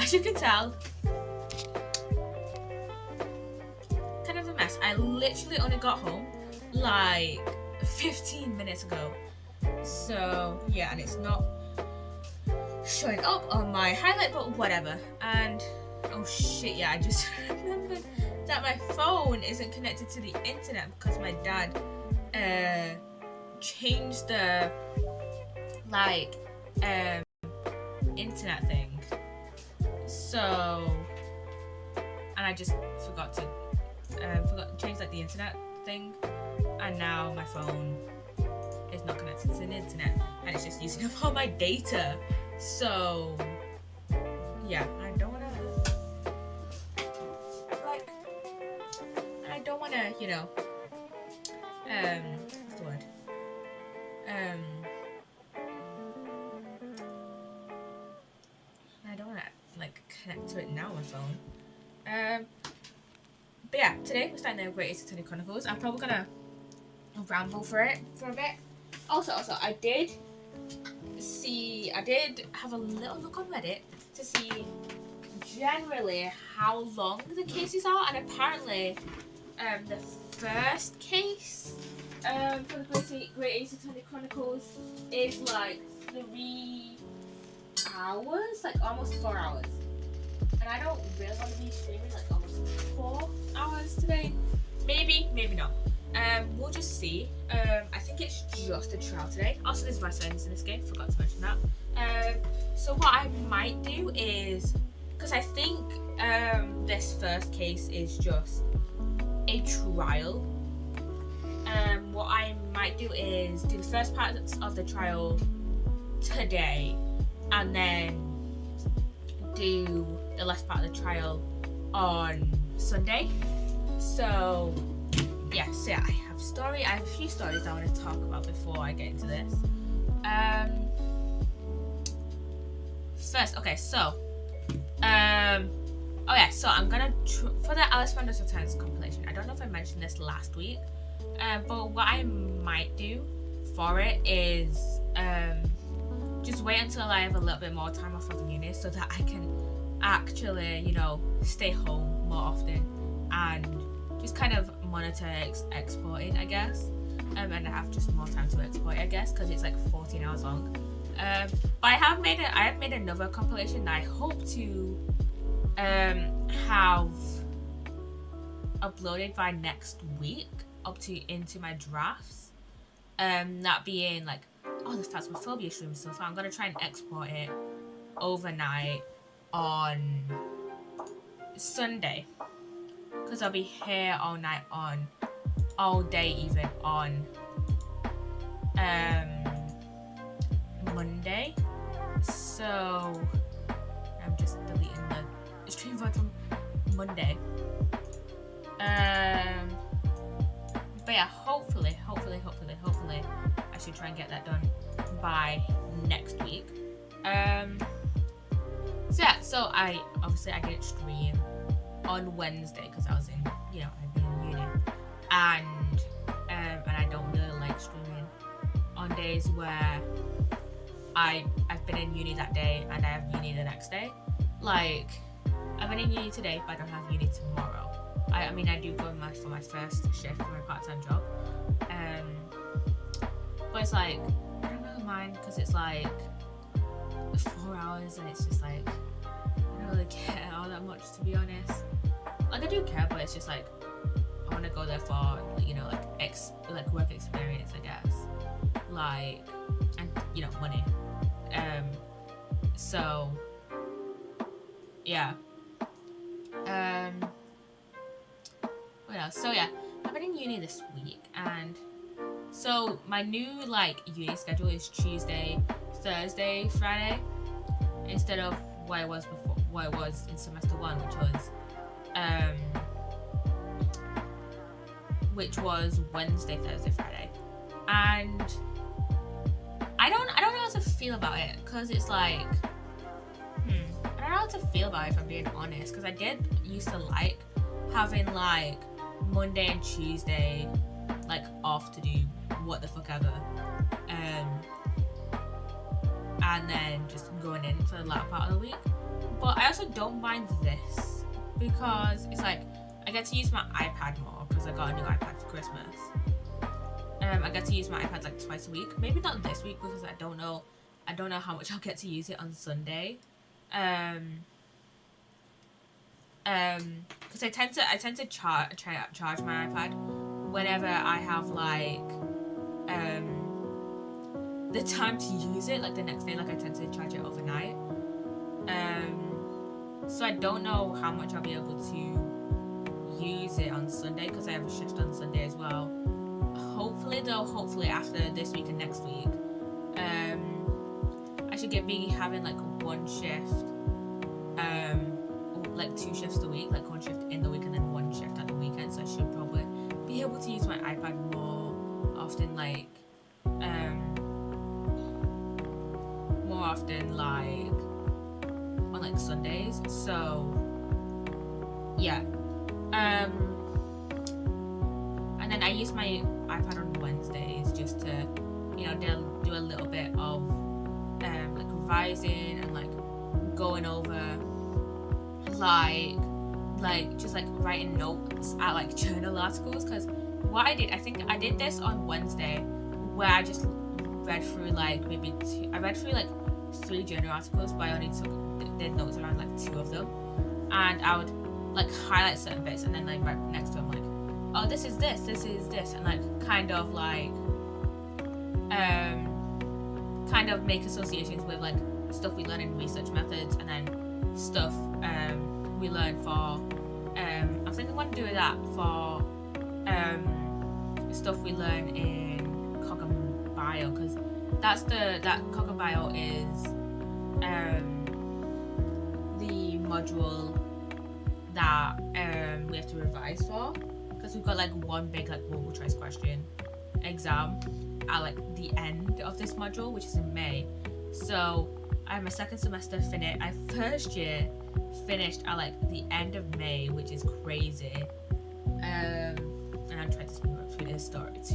as you can tell, kind of a mess. I literally only got home like 15 minutes ago. So yeah, and it's not showing up on my highlight, but whatever. And oh shit, yeah, I just remembered that my phone isn't connected to the internet because my dad changed the internet thing. So, and I just forgot to change the internet thing, and now my phone is not connected to the internet, and it's just using up all my data. So yeah, I don't wanna you know, what's the word? I don't wanna connect to it now on my phone. But yeah, today we're starting the Great Psssttt Chronicles. I'm probably gonna ramble for it for a bit. Also, I did have a little look on Reddit to see generally how long the cases are, and apparently the first case for the Great Psssttt Chronicles is like 3 hours, like almost 4 hours. And I don't really want to be streaming like almost 4 hours today. Maybe not. We'll just see. I think it's just a trial today. Also, there's voice lines in this game. Forgot to mention that. So what I might do is, because I think this first case is just a trial. What I might do is do the first part of the trial today, and then do the last part of the trial on Sunday. So yeah, so I have a few stories I want to talk about before I get into this. First, okay, so so I'm gonna for the Alice Wonders Returns compilation. I don't know if I mentioned this last week, but what I might do for it is just wait until I have a little bit more time off of uni so that I can actually, you know, stay home more often and just kind of monitor exporting, I guess. And I have just more time to export it, I guess, because it's like 14 hours long. But I have made another compilation that I hope to have uploaded by next week into my drafts. That being like, the Phasmophobia stream stuff. So I'm gonna try and export it overnight on Sunday, because I'll be here all night all day even on Monday. So I'm just deleting the stream VOD from Monday. But yeah, hopefully I should try and get that done by next week. So I didn't stream on Wednesday because I was in, I've been in uni, and I don't really like streaming on days where I've been in uni that day and I have uni the next day. Like, I've been in uni today, but I don't have uni tomorrow. I do go for my first shift for my part-time job, but it's like, I don't really mind because it's like 4 hours and it's just like, I don't really care all that much, to be honest. Like, I do care, but it's just like, I want to go there for, work experience, I guess, and money. So yeah. What else? So yeah, I've been in uni this week, and so my new uni schedule is Tuesday, Thursday, Friday, instead of what it was before, what it was in semester 1, which was Wednesday, Thursday, Friday. And I don't know how to feel about it, because it's like, I don't know how to feel about it, if I'm being honest, because I did used to like having Monday and Tuesday off to do what the fuck ever, and then just going in for the latter part of the week. But I also don't mind this because it's like I get to use my iPad more because I got a new iPad for Christmas. I get to use my iPad like twice a week. Maybe not this week because I don't know how much I'll get to use it on Sunday. Because I tend to charge my iPad whenever I have like the time to use it, like the next day. Like I tend to charge it overnight. So I don't know how much I'll be able to use it on Sunday because I have a shift on Sunday as well. Hopefully after this week and next week, I should be having like one shift, like 2 shifts a week, like one shift in the week and then one shift at the weekend. So I should probably be able to use my iPad more often, like on like Sundays. So yeah, and then I use my iPad on Wednesdays just to, do a little bit of like revising and like going over like just like writing notes at like journal articles. Because what I did this on Wednesday, where I just read through like I read through like 3 journal articles, but I only did notes around like 2 of them, and I would like highlight certain bits and then like right next to them like, oh, this is this, and like kind of make associations with like stuff we learn in research methods and then stuff we learn for I think I want to do that for stuff we learn in Cog and Bio, because that Cog and Bio is the module that we have to revise for, because we've got like one big like multiple choice question exam at like the end of this module, which is in May. So I have my second semester finished. I first year finished at like the end of May, which is crazy. And I'm trying to speed up through his stories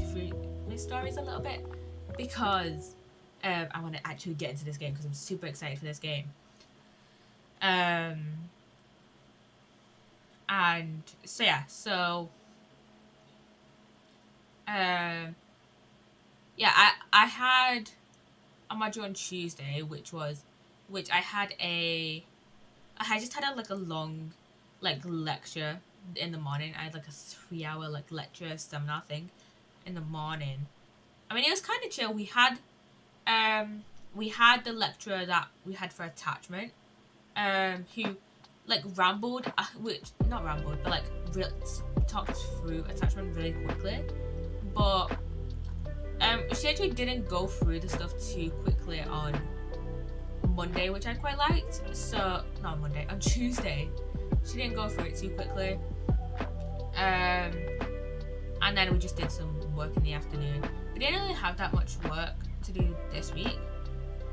a little bit because I want to actually get into this game because I'm super excited for this game. And so yeah, I had a module on Tuesday, which I just had a long like lecture in the morning. I had like a 3-hour like lecture seminar thing in the morning. I mean, it was kind of chill. We had the lecturer that we had for attachment, who like rambled, not rambled, but like talked through attachment really quickly. But she actually didn't go through the stuff too quickly on Monday, which I quite liked. So not Monday, on Tuesday, she didn't go through it too quickly. And then we just did some work in the afternoon. We didn't really have that much work to do this week.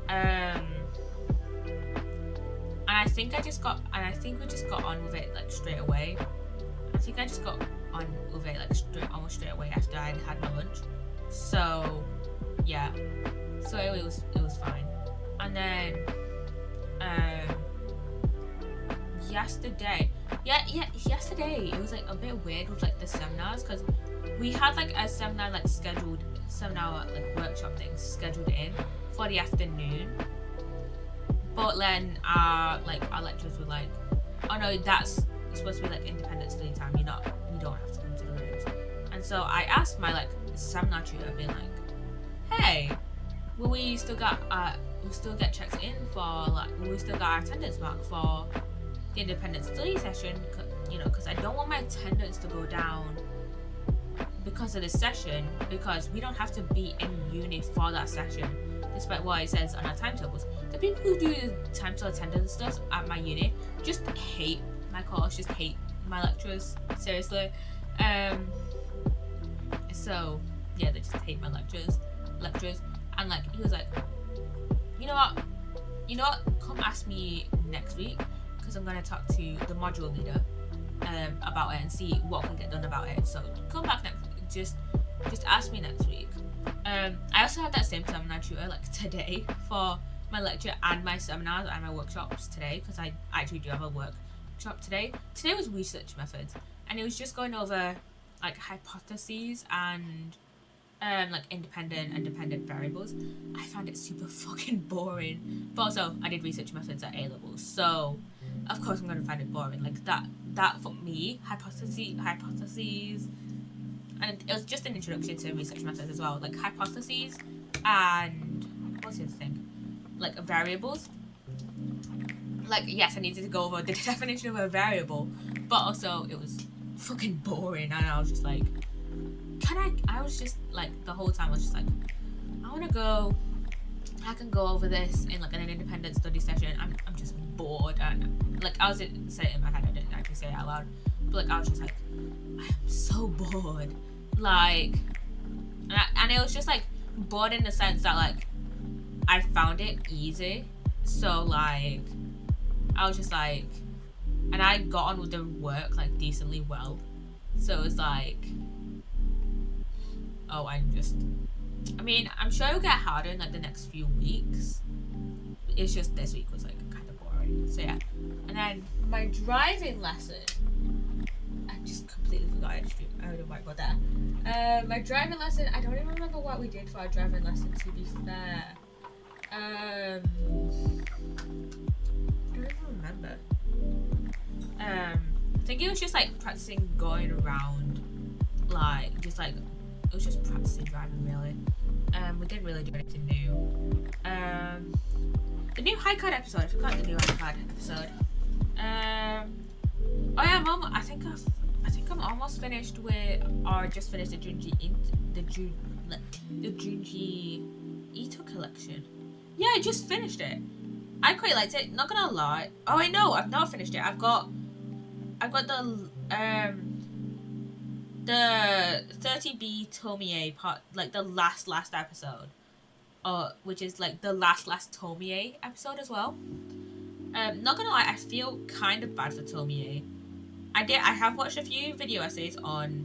And I think we just got on with it like straight away. I think I just got on with it like almost straight away after I had my lunch. So yeah, so it was fine. And then yesterday it was like a bit weird with like the seminars, because we had like a seminar like workshop things scheduled in for the afternoon, but then our lecturers were like, oh no, that's supposed to be like independent study time, you don't have to come to the rooms. And so I asked my like seminar tutor, being like, hey, will we still get checked in for like, will we still get our attendance mark for the independent study session, because I don't want my attendance to go down because of this session, because we don't have to be in uni for that session, despite what it says on our timetables. The people who do the timetable attendance stuff at my uni just hate my course, just hate my lecturers, seriously. So yeah, they just hate my lectures, and like he was like, you know what, come ask me next week, because I'm going to talk to the module leader about it and see what can get done about it. So come back next week, just ask me next week. I also had that same seminar tutor like today for my lecture and my seminars and my workshops today, because I actually do have a workshop today. Today was research methods, and it was just going over like hypotheses and like independent and dependent variables. I found it super fucking boring. But also, I did research methods at A levels, so of course I'm gonna find it boring. Like that for me, hypotheses, and it was just an introduction to research methods as well. Like hypotheses and what's the other thing? Like variables. Like yes, I needed to go over the definition of a variable, but also it was fucking boring, and I was just like, I was just like, the whole time I was just like, I want to go, I can go over this in like an independent study session. I'm just bored, and like I was saying it in my head, I didn't actually say it out loud, but like I was just like, I'm so bored, like, and it was just like bored in the sense that like I found it easy, so like I was just like, and I got on with the work like decently well, so it was like, oh, I mean, I'm sure it'll get harder in like the next few weeks. It's just this week was like kind of boring. So yeah. And then my driving lesson, I just completely forgot. I don't know about that. My driving lesson, I don't even remember what we did for our driving lesson, to be fair. I don't even remember. I think it was just like practicing going around, like just like, it was just practicing driving really. We didn't really do anything new. The new high card episode, I forgot the new high card episode. Oh yeah, I think I'm almost finished with, or just finished the Junji Ito collection. Yeah, I just finished it. I quite liked it, not gonna lie. Oh wait, no, I've not finished it. I've got the 30B Tomie part, like the last episode, which is like the last Tomie episode as well. Not gonna lie, I feel kind of bad for Tomie. I have watched a few video essays on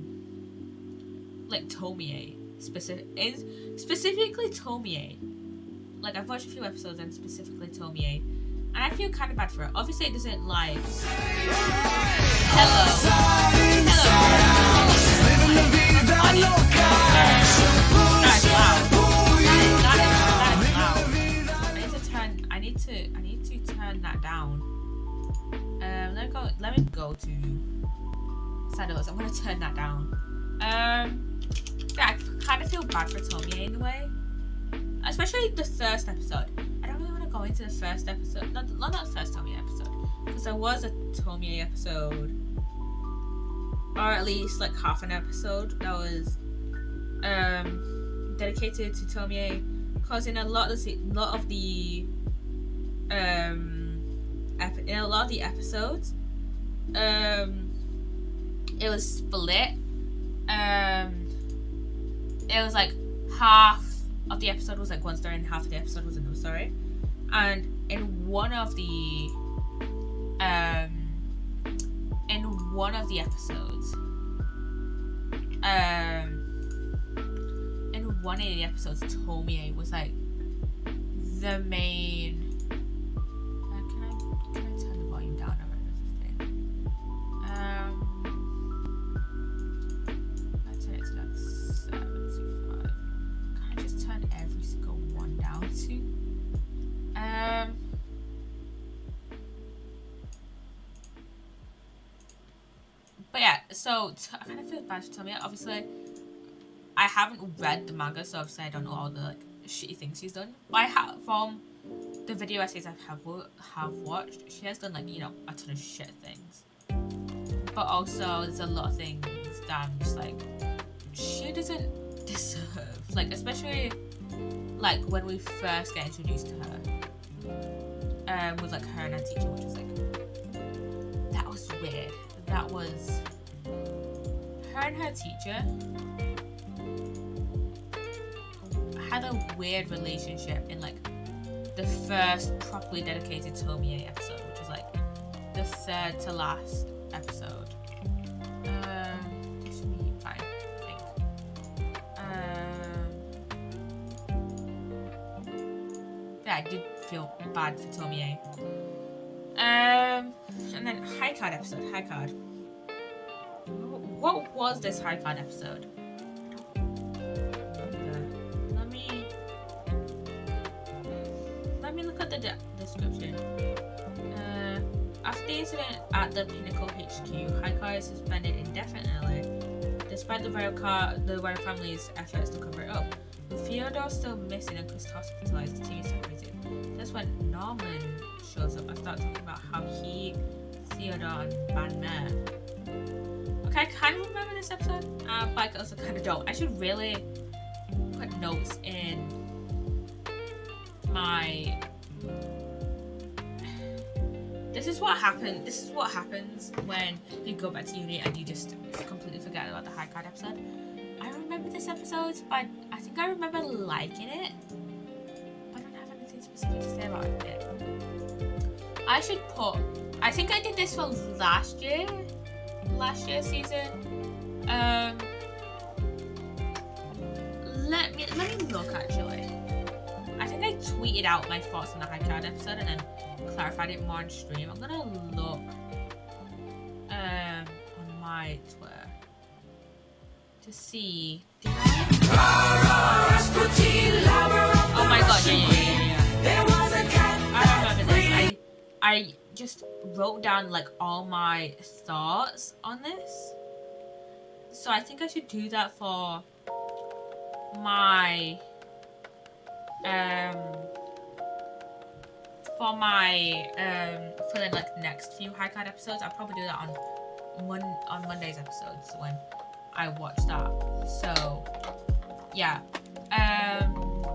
like Tomie specifically Tomie. Like I've watched a few episodes on specifically Tomie, and I feel kind of bad for it. Obviously, it doesn't like. Hello. I need to turn that down. Let me go to Saddles. I'm gonna turn that down. Yeah, I kind of feel bad for Tomie in a way, especially the first episode. I don't really want to go into the first episode, not the first Tomie episode, because there was a Tomie episode, or at least like half an episode that was dedicated to Tomie, because in a lot of the episodes, it was split. It was like half of the episode was like one story and half of the episode was another story, and in one of the episodes, Tomie was like the main. Can I turn the volume down? Let's turn it to like 75. Can I just turn every single one down to? But yeah, so I kind of feel bad for Tomie. Obviously, I haven't read the manga, so obviously I don't know all the like shitty things she's done. But I have, from the video essays I have watched, she has done like, you know, a ton of shit things. But also there's a lot of things that I'm just like, she doesn't deserve. Like especially like when we first get introduced to her, with like her and her teacher, which was like, that was weird. That was her and her teacher had a weird relationship in like the first properly dedicated Tomie episode, which was like the third to last episode. This should be fine, I think. Yeah, I did feel bad for Tomie. And then high card episode. High card. What was this high card episode? Let me look at the description. After the incident at the Pinnacle HQ, High Card is suspended indefinitely, despite the royal family's efforts to cover it up. With Theodore still missing and Chris hospitalized, the team is separated. That's when Norman shows up and starts talking about how he, Theodore, and Van met. Okay, I kind of remember this episode, but I also kind of don't. I should really put notes in my... This is what happens when you go back to uni and you just completely forget about the high card episode. I remember this episode, but I think I remember liking it, but I don't have anything specific to say about it. I think I did this for last year's season. Let me look actually. I think I tweeted out my thoughts on the high card episode and then clarified it more on stream. I'm gonna look on my Twitter to see. Oh my god, yeah. I remember this. I just wrote down like all my thoughts on this. So I think I should do that for my for the like next few high card episodes. I'll probably do that on Monday's episodes when I watch that. So yeah, I don't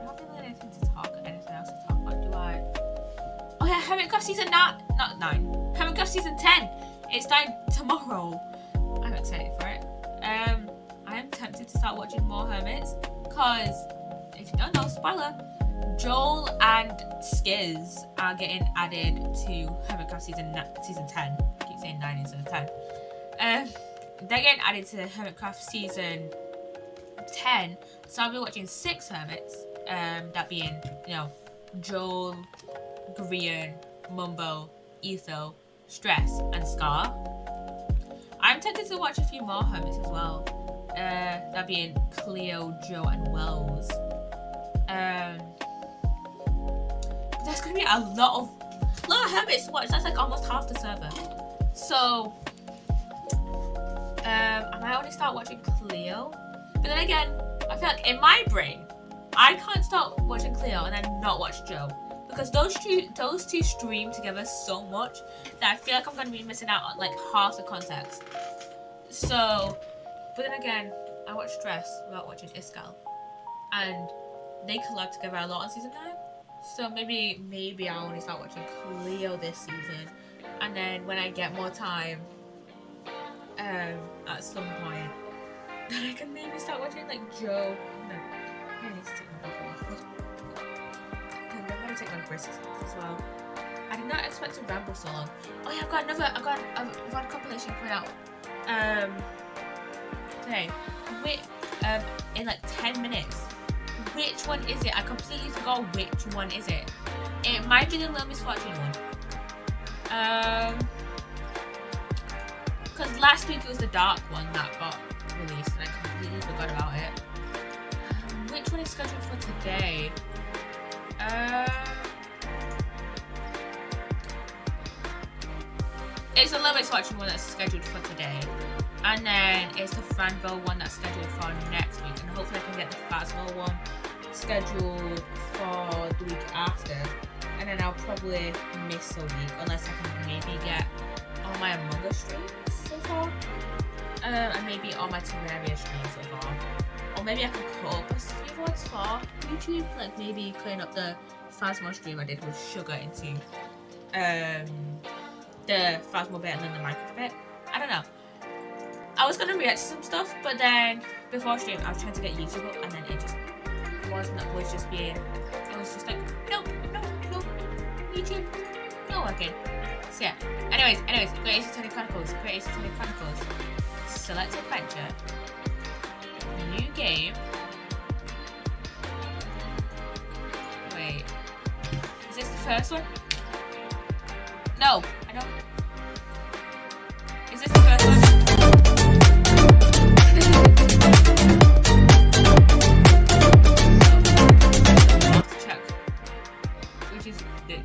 have really anything else to talk about, do I? Oh yeah, Hermitcraft season 9. Hermitcraft season 10. It's starting tomorrow. I'm excited for it. I am tempted to start watching more Hermits because, if you don't know, spoiler, Joel and Skiz are getting added to Hermitcraft season 10. I keep saying 9 instead of 10. They're getting added to Hermitcraft season 10, so I'll be watching 6 Hermits. That being, Joel, Grian, Mumbo, Etho, Stress, and Scar. I'm tempted to watch a few more Hermits as well. That being Cleo, Joe, and Wells. There's gonna be a lot of Hermits to watch. That's like almost half the server. So I might only start watching Cleo. But then again, I feel like in my brain, I can't start watching Cleo and then not watch Joe. Because those two stream together so much that I feel like I'm going to be missing out on like half the context. So, but then again, I watch Stress without watching Iskal. And they collab together a lot on season 9. So maybe I'll only start watching Cleo this season. And then when I get more time, at some point, then I can maybe start watching like Joe. No, I need to take my buckle off. I'm gonna take my wrists off as well. I did not expect to ramble so long. Oh yeah, I've got a VOD compilation coming out today. In like 10 minutes. Which one is it? I completely forgot which one is it. It might be the Little Miss Fortune one. Because last week it was the dark one that got released and I completely forgot about it. Which one is scheduled for today? It's the Little Miss Fortune one that's scheduled for today. And then it's the Franville one that's scheduled for next week. And hopefully I can get the Phasmo one scheduled for the week after. And then I'll probably miss a week unless I can maybe get all my Among Us streams so far. And maybe all my Terraria streams so far. Or maybe I can cut up a few VODs for YouTube. Like maybe clean up the Phasmo stream I did with Sugar into the Phasmo bit and then the Minecraft bit. I don't know. I was gonna react to some stuff, but then before stream I was trying to get YouTube up and then it just was just like no, YouTube, not working. So yeah. Anyways, Great Ace Attorney Chronicles, Select Adventure, new game. Wait, first one? No, I don't. Is this the first one? Let's check.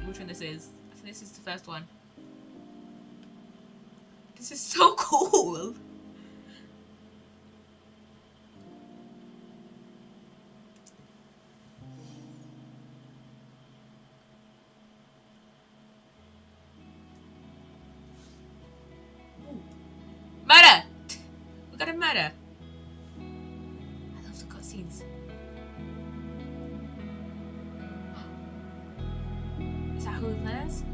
Which one this is? I think this is the first one. This is so cool. Murder! We got a murder. I love the cutscenes. Is that who he plays?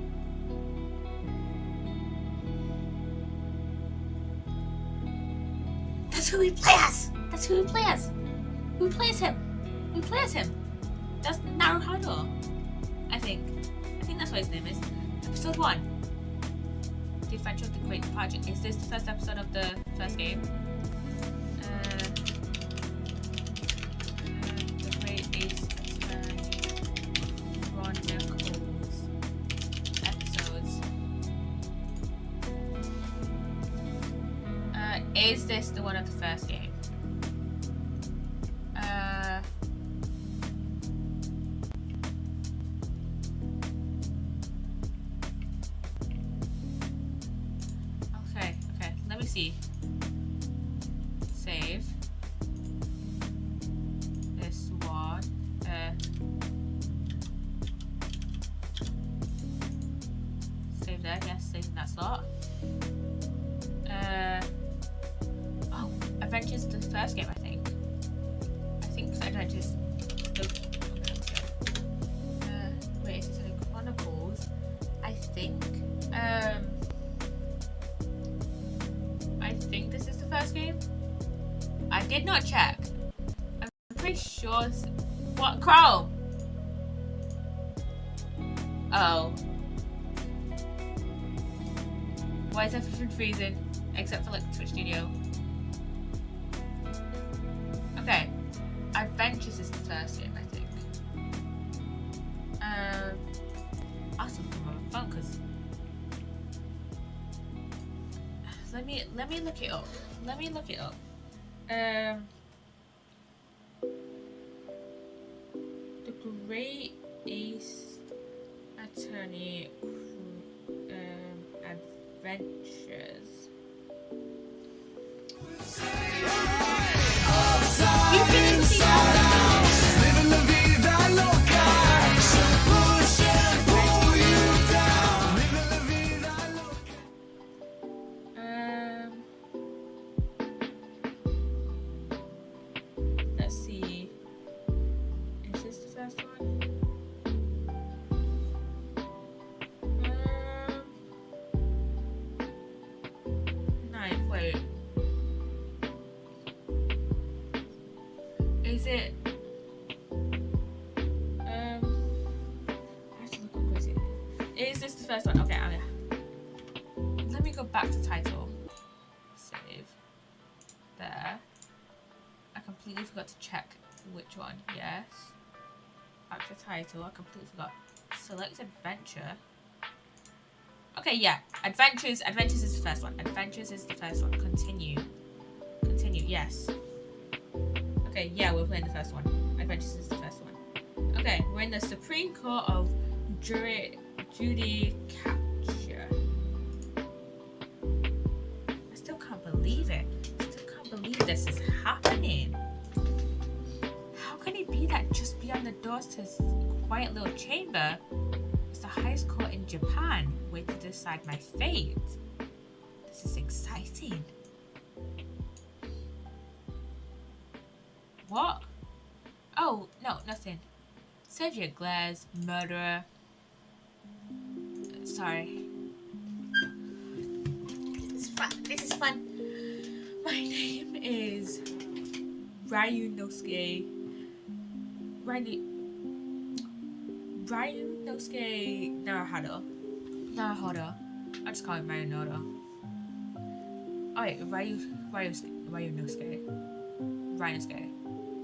That's who he plays! That's who he plays! Who plays him? Who plays him? That's Naruhodo. I think that's what his name is. Episode 1. The Adventure of the Great Departure. Is this the first episode of the first game? The Great Ace Attorney Chronicles episodes. Is this the one of the first game? See. Save. This one. Save there, yes, save in that slot. Oh, Adventures the first game, I think. I think Adventures. Wait, is it Chronicles? I think. I think this is the first game. I did not check. I'm pretty sure. What? Chrome? Oh. Why is everything freezing? Except for like Twitch Studio. Okay. Adventures is the first game, I think. I'll still come on my phone because. Let me look it up. Let me look it up. The Great Ace Attorney Adventures. Let's see. Is this the first one? No, wait. Is it? I have to look up what is it. Is this the first one? Okay, let me go back to title. Save. There. I completely forgot to check which one. Yes. Back to title. I completely forgot. Select adventure. Okay, yeah. Adventures. Adventures is the first one. Adventures is the first one. Continue. Continue. Yes. Okay, yeah, we're playing the first one. Adventures is the first one. Okay, we're in the Supreme Court of Judicature. I still can't believe it. I still can't believe this is happening. How can it be that just beyond the doors to his quiet little chamber is the highest court in Japan, where to decide my fate? This is exciting. What? Oh, no, nothing. Savior glares, murderer. Sorry. This is fun. This is fun. My name is Ryunosuke. Ryunosuke Naruhodo. I just call him Ryunosuke. Oh wait, Ryunosuke.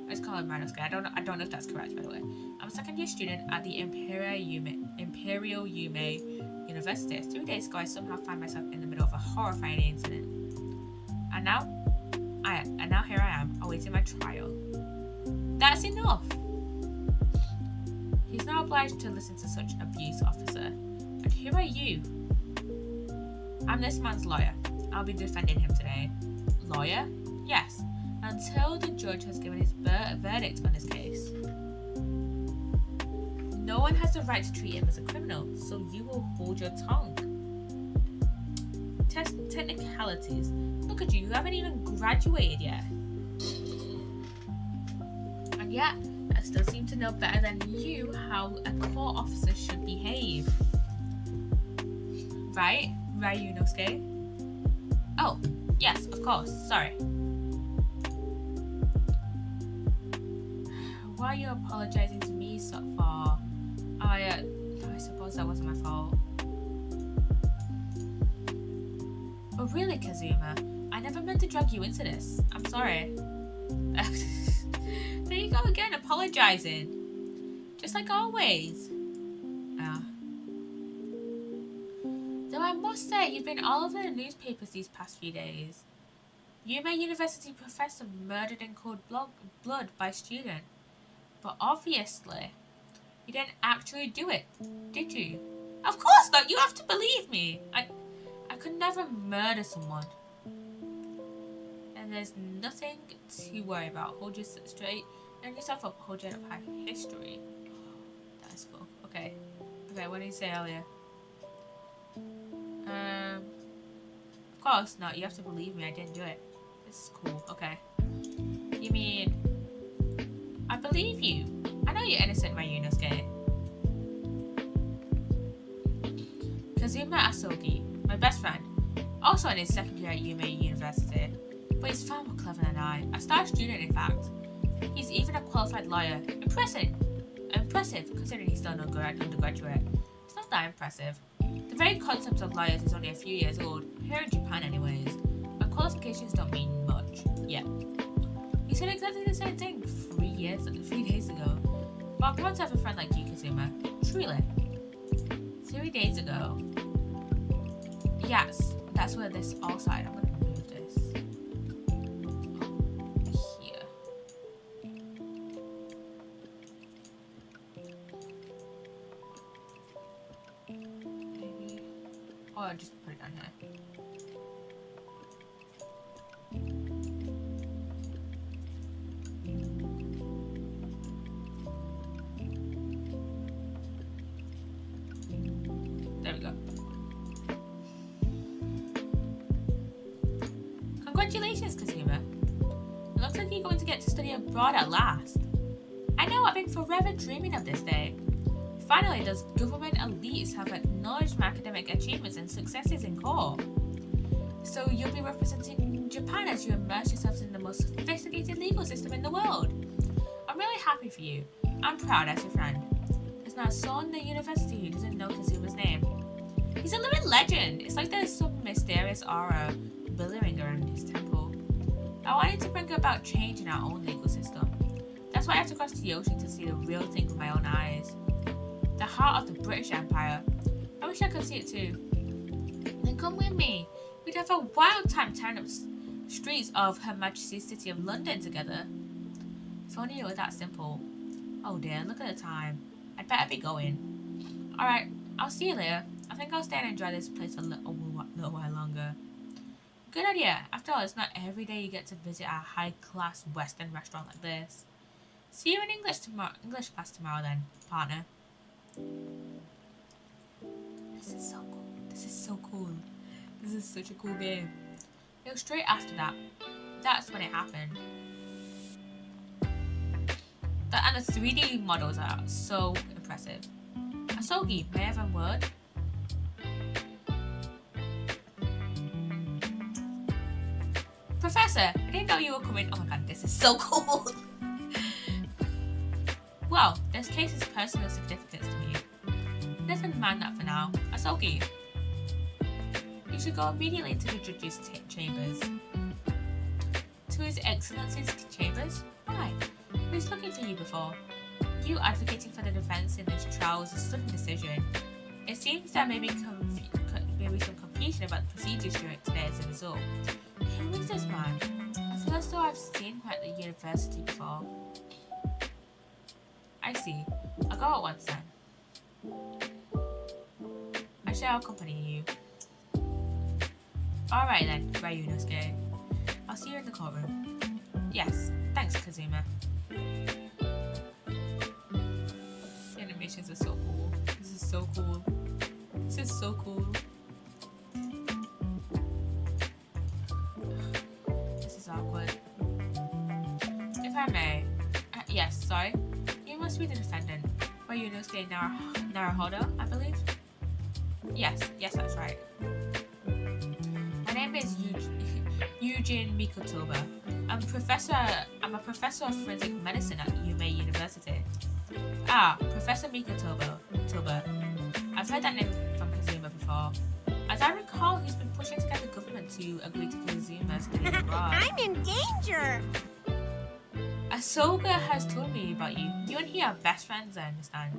Let's call it Minosuke. I don't know if that's correct, by the way. I'm a second-year student at the Imperial Yume University. 3 days ago, I somehow find myself in the middle of a horrifying incident, and now here I am, awaiting my trial. That's enough. He's not obliged to listen to such abuse, officer. And who are you? I'm this man's lawyer. I'll be defending him today. Lawyer? Yes. Until the judge has given his verdict on this case. No one has the right to treat him as a criminal, so you will hold your tongue. Technicalities. Look at you haven't even graduated yet. And yet, I still seem to know better than you how a court officer should behave. Right, Ryunosuke? Oh, yes, of course, sorry. Why are you apologizing to me so far? I suppose that wasn't my fault. But really, Kazuma, I never meant to drag you into this. I'm sorry. There you go again, apologizing. Just like always. Though I must say, you've been all over the newspapers these past few days. Yume University professor murdered in cold blood by student. But obviously, you didn't actually do it, did you? Of course not, you have to believe me. I could never murder someone. And there's nothing to worry about. Hold yourself straight and yourself up. Hold your head up high. History. That's cool. Okay. Okay, what did you say earlier? Of course not. You have to believe me. I didn't do it. This is cool. Okay. You mean... I believe you. I know you're innocent, Ryunosuke. Kazuma Asogi, my best friend, also in his second year at Yume University, but he's far more clever than I. A star student, in fact. He's even a qualified lawyer. Impressive considering he's still an undergraduate. It's not that impressive. The very concept of lawyers is only a few years old, here in Japan anyways. My qualifications don't mean much. Yeah. He said exactly the same thing 3 days ago. But I'm proud to have a friend like you, Kazuma. Truly. 3 days ago. Yes, that's where this all side. I'm gonna move this. Here. Maybe. Oh, I'll just put it down here. There we go. Congratulations, Kazuma. It looks like you're going to get to study abroad at last. I know, I've been forever dreaming of this day. Finally, those government elites have acknowledged my academic achievements and successes in court. So you'll be representing Japan as you immerse yourselves in the most sophisticated legal system in the world. I'm really happy for you. I'm proud as your friend. There's not a soul in the university who doesn't know Kazuma's name. He's a living legend. It's like there's some mysterious aura billowing around his temple. I wanted to bring about change in our own legal system. That's why I have to cross the ocean to see the real thing with my own eyes. The heart of the British Empire. I wish I could see it too. Then come with me. We'd have a wild time tearing up streets of Her Majesty's City of London together. If only it were that simple. Oh dear, look at the time. I'd better be going. Alright, I'll see you later. I think I'll stay and enjoy this place a little while longer. Good idea. After all, it's not every day you get to visit a high-class Western restaurant like this. See you in English class tomorrow then, partner. This is so cool. This is so cool. This is such a cool game. It was straight after that. That's when it happened. And the 3D models are so impressive. Asogi, may I have a word? Professor, I didn't know you were coming. Oh my god, this is so cool. Well, this case is personal significance to me. Let's mind that for now. Asogi, you should go immediately into the judge's chambers. To His Excellency's chambers? Why? Who's looking for you before? You advocating for the defense in this trial was a sudden decision. It seems there may be some confusion about the procedures during today as a result. Who is this man? I feel as though I've seen him at the university before. I see. I'll go at once then. I shall accompany you. Alright then, Ryunosuke. I'll see you in the courtroom. Yes, thanks, Kazuma. The animations are so cool. This is so cool. This is so cool. This is awkward. If I may. Yes, sorry. You must be the defendant. Ryunosuke Naruhodo, I believe? Yes, that's right. My name is Eugene Mikotoba. I'm a professor of forensic medicine at Yume University. Ah, Professor Mikotoba. I've heard that name from Kazuma before. As I recall, he's been pushing to get the government to agree to Kazuma's study abroad. I'm in danger! Asoga has told me about you. You and he are best friends, I understand.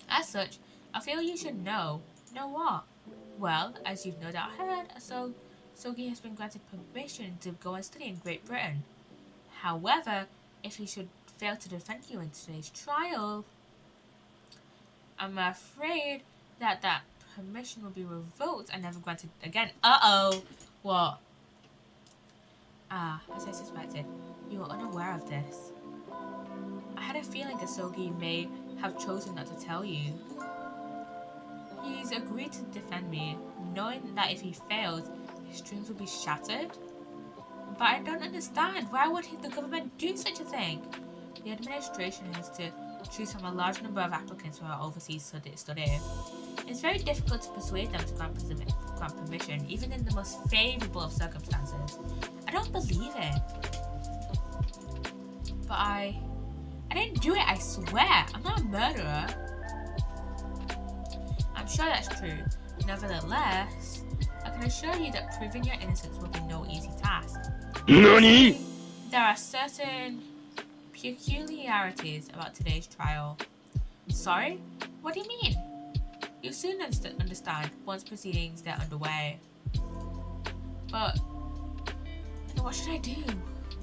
As such, I feel you should know. Know what? Well, as you've no doubt heard, Sogi has been granted permission to go and study in Great Britain. However, if he should fail to defend you in today's trial, I'm afraid that permission will be revoked and never granted again. Uh-oh! What? Ah, as I suspected, you were unaware of this. I had a feeling Asogi may have chosen not to tell you. He's agreed to defend me, knowing that if he fails, his dreams will be shattered. But I don't understand. Why would the government do such a thing? The administration is to choose from a large number of applicants for our overseas study. It's very difficult to persuade them to grant permission, even in the most favourable of circumstances. I don't believe it. But I didn't do it, I swear. I'm not a murderer. I'm sure that's true. Nevertheless, I can assure you that proving your innocence will be no easy task. NANI?! There are certain peculiarities about today's trial. Sorry? What do you mean? You'll soon understand once proceedings get underway. But what should I do?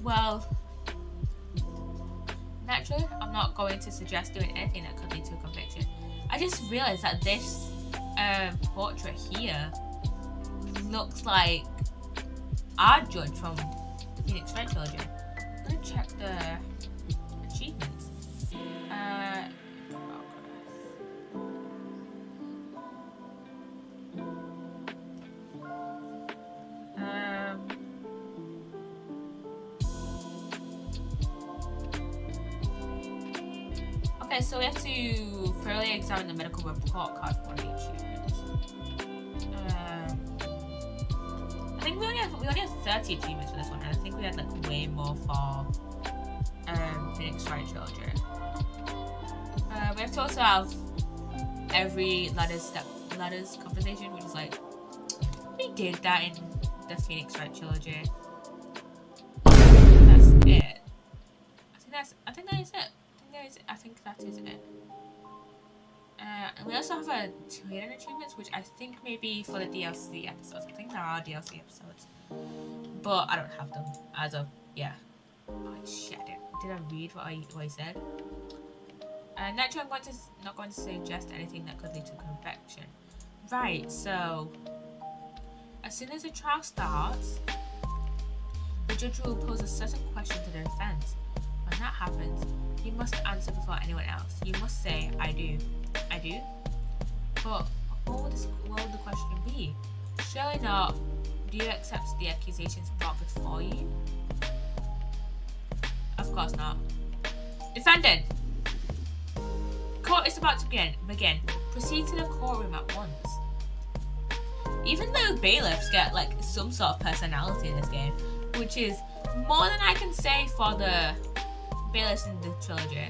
Well, naturally, I'm not going to suggest doing anything that could lead to a conviction. I just realised that this portrait here looks like our judge from the Phoenix Wright trilogy. I'm gonna check the achievements. Okay, so we have to thoroughly examine the medical report card for the achievements. I think we only have 30 achievements for this one, and I think we had like way more for Phoenix Wright trilogy. We have to also have every ladders conversation, which is like we did that in the Phoenix Wright trilogy. That's it. I think that is it. I think that is it. And we also have two hidden achievements, which I think may be for the DLC episodes. I think there are DLC episodes, but I don't have them as of Oh shit! Did I read what I said? Naturally, I'm not going to suggest anything that could lead to conviction. Right. So, as soon as the trial starts, the judge will pose a certain question to the defense. When that happens, you must answer before anyone else. You must say, I do. I do? But what would the question be? Surely not. Do you accept the accusations brought before you? Of course not. Defendant! Court is about to begin. Proceed to the courtroom at once. Even though bailiffs get like some sort of personality in this game, which is more than I can say for the bailiffs in the trilogy.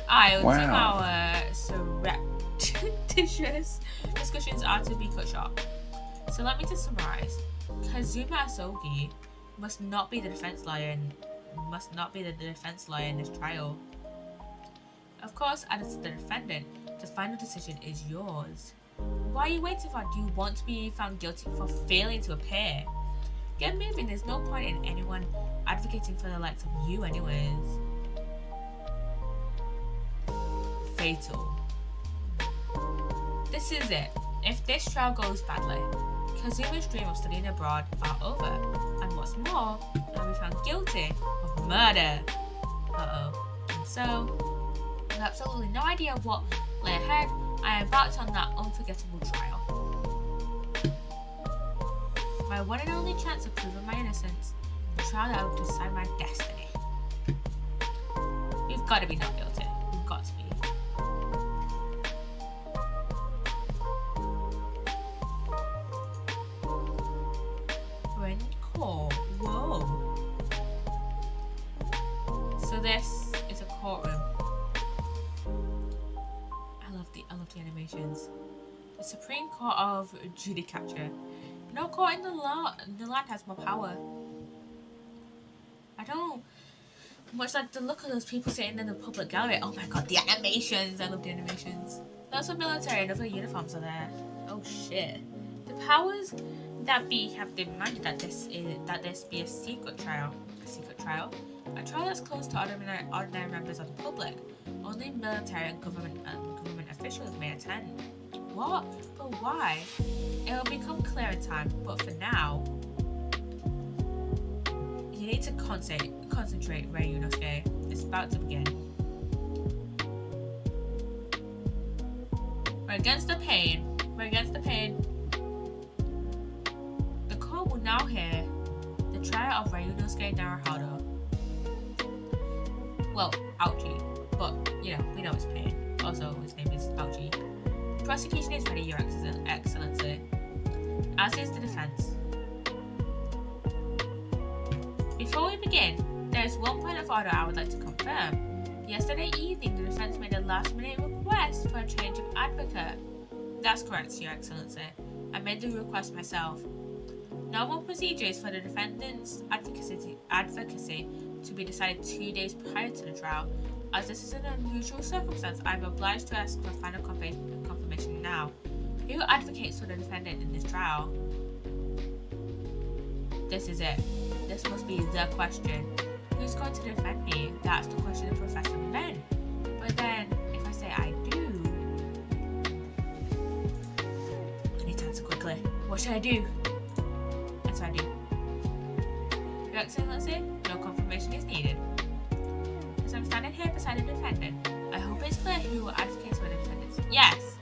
I would think our surreptitious discussions are to be cut short. So let me just summarize. Kazuma Asogi must not be the defense lawyer in must not be the defense lawyer in this trial. Of course, as the defendant, the final decision is yours. Why are you waiting for? Do you want to be found guilty for failing to appear? Get moving, there's no point in anyone advocating for the likes of you anyways. Fatal. This is it. If this trial goes badly, Kazuma's dream of studying abroad are over. And what's more, I'll be found guilty of murder. And so, with absolutely no idea what lay ahead, I embarked on that unforgettable trial. My one and only chance of proving my innocence, the trial that would decide my destiny. We've got to be not guilty. We've got to be. We're in court. Whoa. So this is a courtroom. I love the animations. The Supreme Court of Judicature. No court in the land has more power. I don't much like the look of those people sitting in the public gallery. Oh my god, the animations! I love the animations. Lots of military and other uniforms are there. Oh shit. The powers that be have demanded that this be a secret trial. A trial that's closed to ordinary members of the public. Only military and government officials may attend. What? But why? It will become clear in time, but for now, you need to concentrate, Ryunosuke. It's about to begin. We're against the pain. The court will now hear the trial of Ryunosuke Naruhodo. Well, Ouchie, but you know, we know it's pain. Also, his name is Ouchie. The prosecution is ready, Your Excellency, as is the defense. Before we begin, there is one point of order I would like to confirm. Yesterday evening, the defense made a last-minute request for a change of advocate. That's correct, Your Excellency. I made the request myself. Normal procedure is for the defendant's advocacy to be decided 2 days prior to the trial. As this is an unusual circumstance, I am obliged to ask for final confirmation now. Who advocates for the defendant in this trial? This is it. This must be the question. Who's going to defend me? That's the question of Professor Ben. But then, if I say I do... I need to answer quickly. What should I do? And so I do. Your Excellency, no confirmation is needed. As I'm standing here beside the defendant, I hope it's clear who advocates for the defendants. Yes!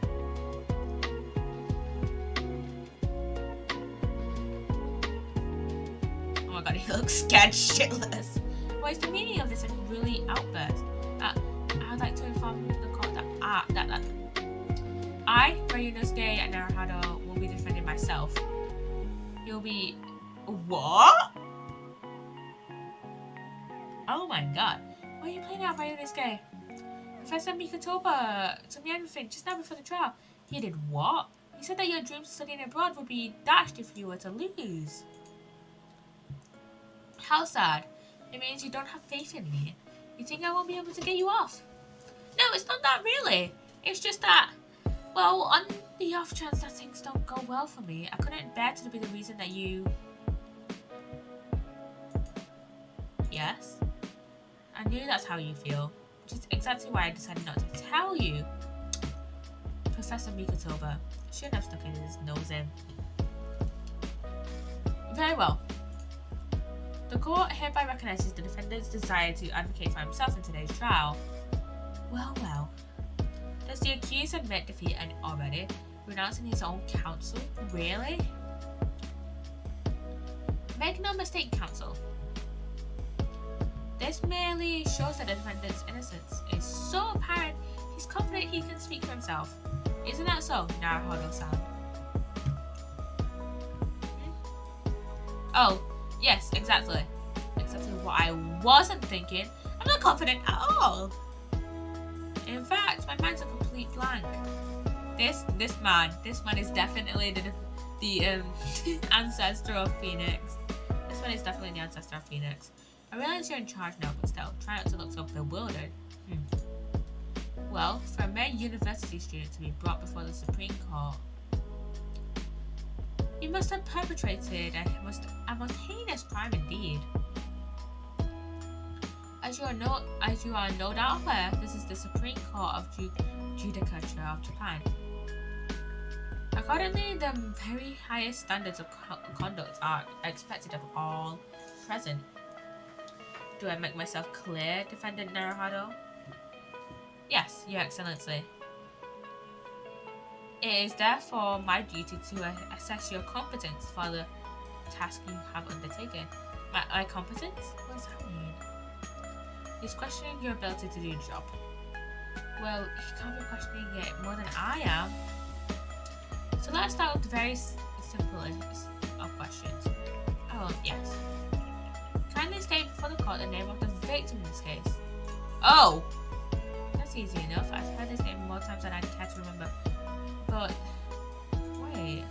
Oh my god, he looks scared shitless. What is the meaning of this unruly outburst? I would like to inform the court that I, Ryunosuke Naruhodo, will be defending myself. You'll be... What? Oh my god. Why are you playing out, Ryunosuke? Professor Mikotoba told me everything just now before the trial. He did what? He said that your dreams of studying abroad would be dashed if you were to lose. How sad. It means you don't have faith in me. You think I won't be able to get you off? No, it's not that really. It's just that, well, on the off chance that things don't go well for me, I couldn't bear to be the reason that you... Yes? I knew that's how you feel, which is exactly why I decided not to tell you. Professor Mikotoba shouldn't have stuck his nose in. Very well. The court hereby recognises the defendant's desire to advocate for himself in today's trial. Well, well. Does the accused admit defeat already, renouncing his own counsel? Really? Make no mistake, counsel. This merely shows that the defendant's innocence is so apparent he's confident he can speak for himself. Isn't that so, Naruhodo-san? Oh, yes, exactly. Exactly what I wasn't thinking. I'm not confident at all. In fact, my mind's a complete blank. This man is definitely the ancestor of Phoenix. This one is definitely the ancestor of Phoenix. I realize you're in charge now, but still, try not to look so bewildered. Well, for a mere university student to be brought before the Supreme Court, you must have perpetrated a most heinous crime indeed. As you are no doubt aware, this is the Supreme Court of Judicature of Japan. Accordingly, the very highest standards of conduct are expected of all present. Do I make myself clear, Defendant Naruhado? Yes, Your Excellency. It is therefore my duty to assess your competence for the task you have undertaken. My competence? What does that mean? He's questioning your ability to do the job. Well, he can't be questioning it more than I am. So let's start with the very simple of questions. Oh, yes. Kindly state before the court the name of the victim in this case. Oh! That's easy enough. I've heard his name more times than I care to remember. But, wait.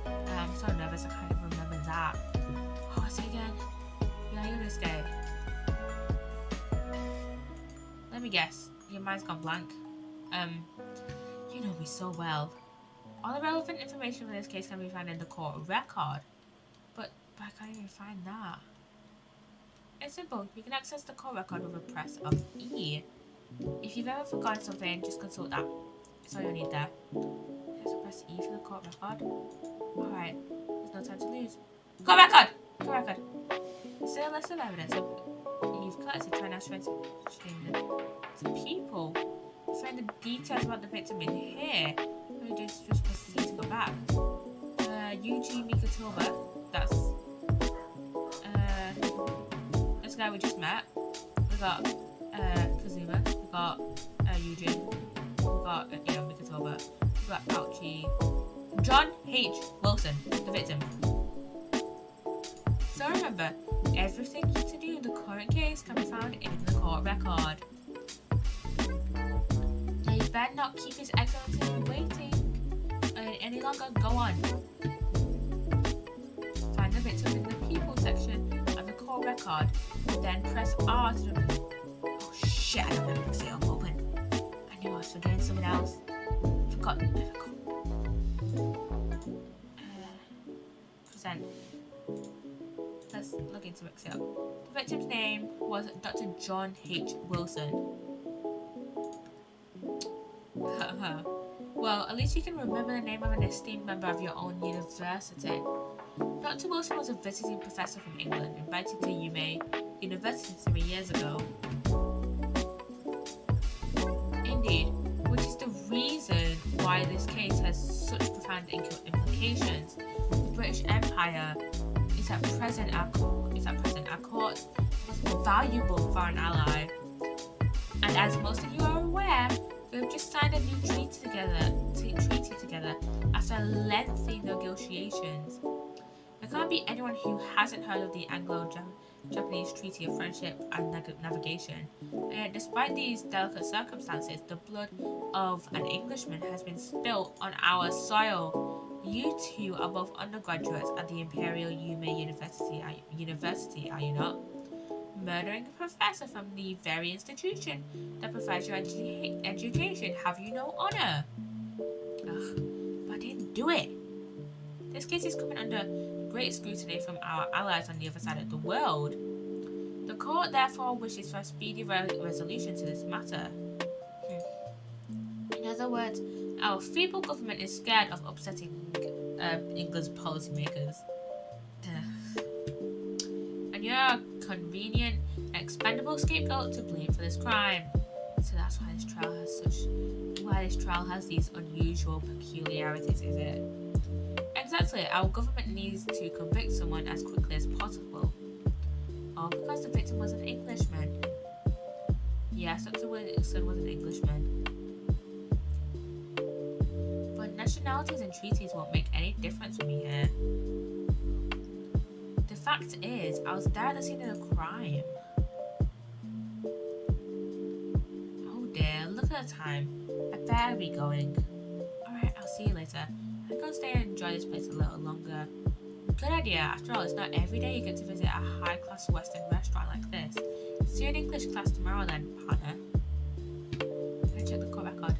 I'm so nervous I can't even remember that. Oh, say again. Yeah, you're this guy. Let me guess. Your mind's gone blank. You know me so well. All the relevant information for this case can be found in the court record. But I can't even find that. It's simple. You can access the court record with a press of E. If you've ever forgotten something, just consult that. That's all you'll need there. You have to press E for the court record. Alright, there's no time to lose. Court record! Court record. Is there a list of evidence you've collected trying to strengthen the people? Find the details about the victim in here. We just proceed to go back. Yuji Mikatoba. That's this guy we just met. We got Kazuma. We got Eugene. We got Mikatoba. We got Ouchie. John H. Wilson, the victim. So remember, everything to do in the current case can be found in the court record. He better not keep his excellency waiting any longer. Go on. Find the victim in the people section of the court record, then press R to the... Oh shit, I don't have to see it open. I knew I was forgetting something else. I forgot. Present. Let's look into it. The victim's name was Dr. John H. Wilson. Well, at least you can remember the name of an esteemed member of your own university. Dr. Wilson was a visiting professor from England, invited to Yume University 3 years ago. Indeed, which is the reason why this case has such profound implications. The British Empire is at present our court's most valuable foreign ally. And as most of you are aware, we have just signed a new treaty together after lengthy negotiations. There can't be anyone who hasn't heard of the Anglo-Japanese Treaty of Friendship and Navigation. And yet, despite these delicate circumstances, the blood of an Englishman has been spilt on our soil. You two are both undergraduates at the Imperial Yume University, are you not? Murdering a professor from the very institution that provides your education. Have you no honour? Ugh, but I didn't do it. This case is coming under great scrutiny from our allies on the other side of the world. The court therefore wishes for a speedy resolution to this matter. In other words, our feeble government is scared of upsetting England's policymakers. And you're a convenient, expendable scapegoat to blame for this crime. So that's why this trial has these unusual peculiarities, is it? Exactly, our government needs to convict someone as quickly as possible. All because the victim was an Englishman. Yes, Dr. Wilson was an Englishman. But nationalities and treaties won't make any difference with me here. The fact is, I was there at the scene of the crime. Oh dear, look at the time. I better be going. Alright, I'll see you later. I'm gonna stay and enjoy this place a little longer. Good idea. After all, it's not every day you get to visit a high-class Western restaurant like this. See you in English class tomorrow then, partner. Can I check the court record?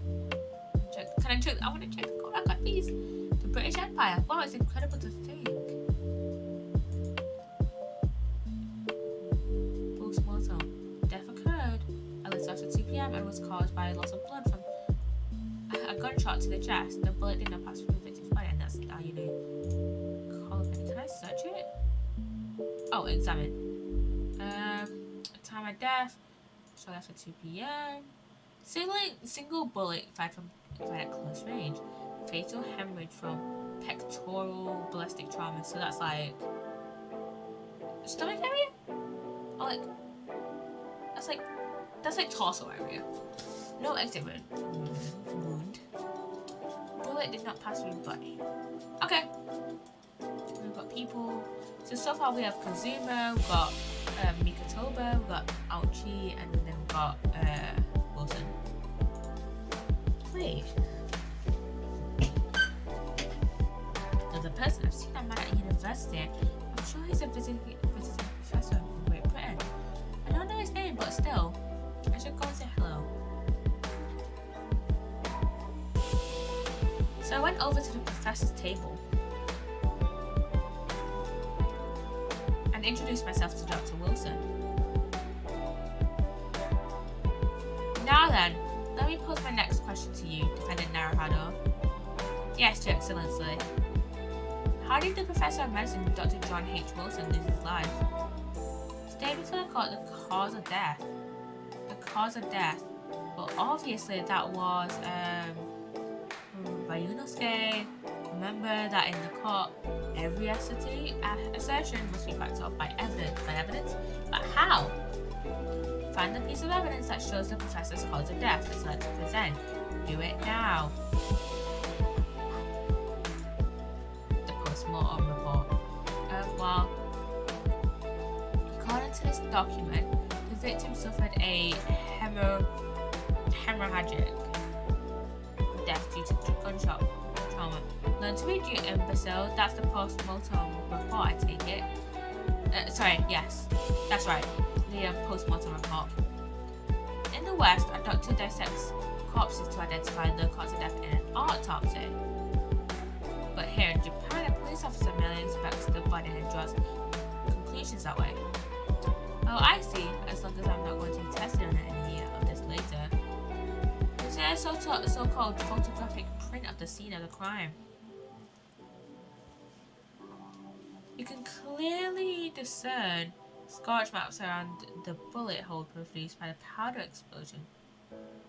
I want to check the court record, please. The British Empire. Wow, it's incredible to think. Post-mortem. Death occurred at least after 2 p.m. and was caused by a loss of blood from a gunshot to the chest. The bullet did not pass through the victim's body, and that's how you know. Can I search it? Oh, examine. Time of death. So after 2 p.m. Single bullet fired at close range. Fatal hemorrhage from pectoral ballistic trauma. So that's like stomach area? Or like that's like torso area. No exit wound. Bullet did not pass through body. Okay. We've got people. So far we have Kazuma, we've got Mikatoba, we've got Auchi, and then we've got Wilson. Wait. There's a person I've seen that man at university. I'm sure he's a visiting professor from Great Britain. I don't know his name, but still, I should go and say hello. So I went over to the professor's table and introduced myself to Dr. Wilson. Now then, let me pose my next question to you, Defendant Naruhado. Yes, Your Excellency. How did the Professor of Medicine, Dr. John H. Wilson, lose his life? Stay before the court the cause of death. The cause of death. Well, obviously that was Ryunosuke. Remember that in the court, every assertion must be backed up by evidence. But how? Find the piece of evidence that shows the professor's cause of death and select to present. Do it now. The post-mortem report. Well, according to this document, the victim suffered a hemorrhagic death due to gunshot trauma. Learn to read, you imbecile. That's the post-mortem report, I take it. Sorry, yes, that's right. The post-mortem report. In the West, a doctor dissects corpses to identify the cause of death in an autopsy. But here in Japan, a police officer merely inspects the body and draws conclusions that way. Oh, I see. As long as I'm not going to be tested on any of this later. Is there a so-called photographic print of the scene of the crime? You can clearly discern scorch marks around the bullet hole produced by the powder explosion.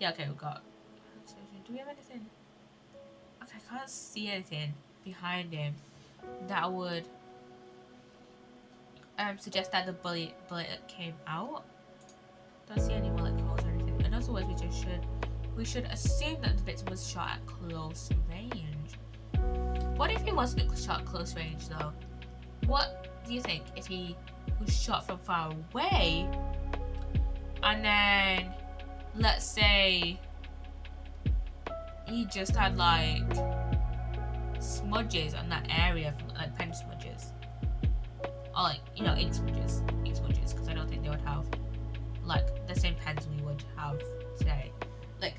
Yeah, okay, we've got explosion. Do we have anything? Okay, I can't see anything behind him that would suggest that the bullet came out. Don't see any bullet holes or anything. In other words, we should assume that the victim was shot at close range. What if he wasn't shot at close range though? What do you think if he was shot from far away and then let's say he just had like smudges on that area, from like pen smudges, or like, you know, ink smudges, because I don't think they would have like the same pens we would have today. Like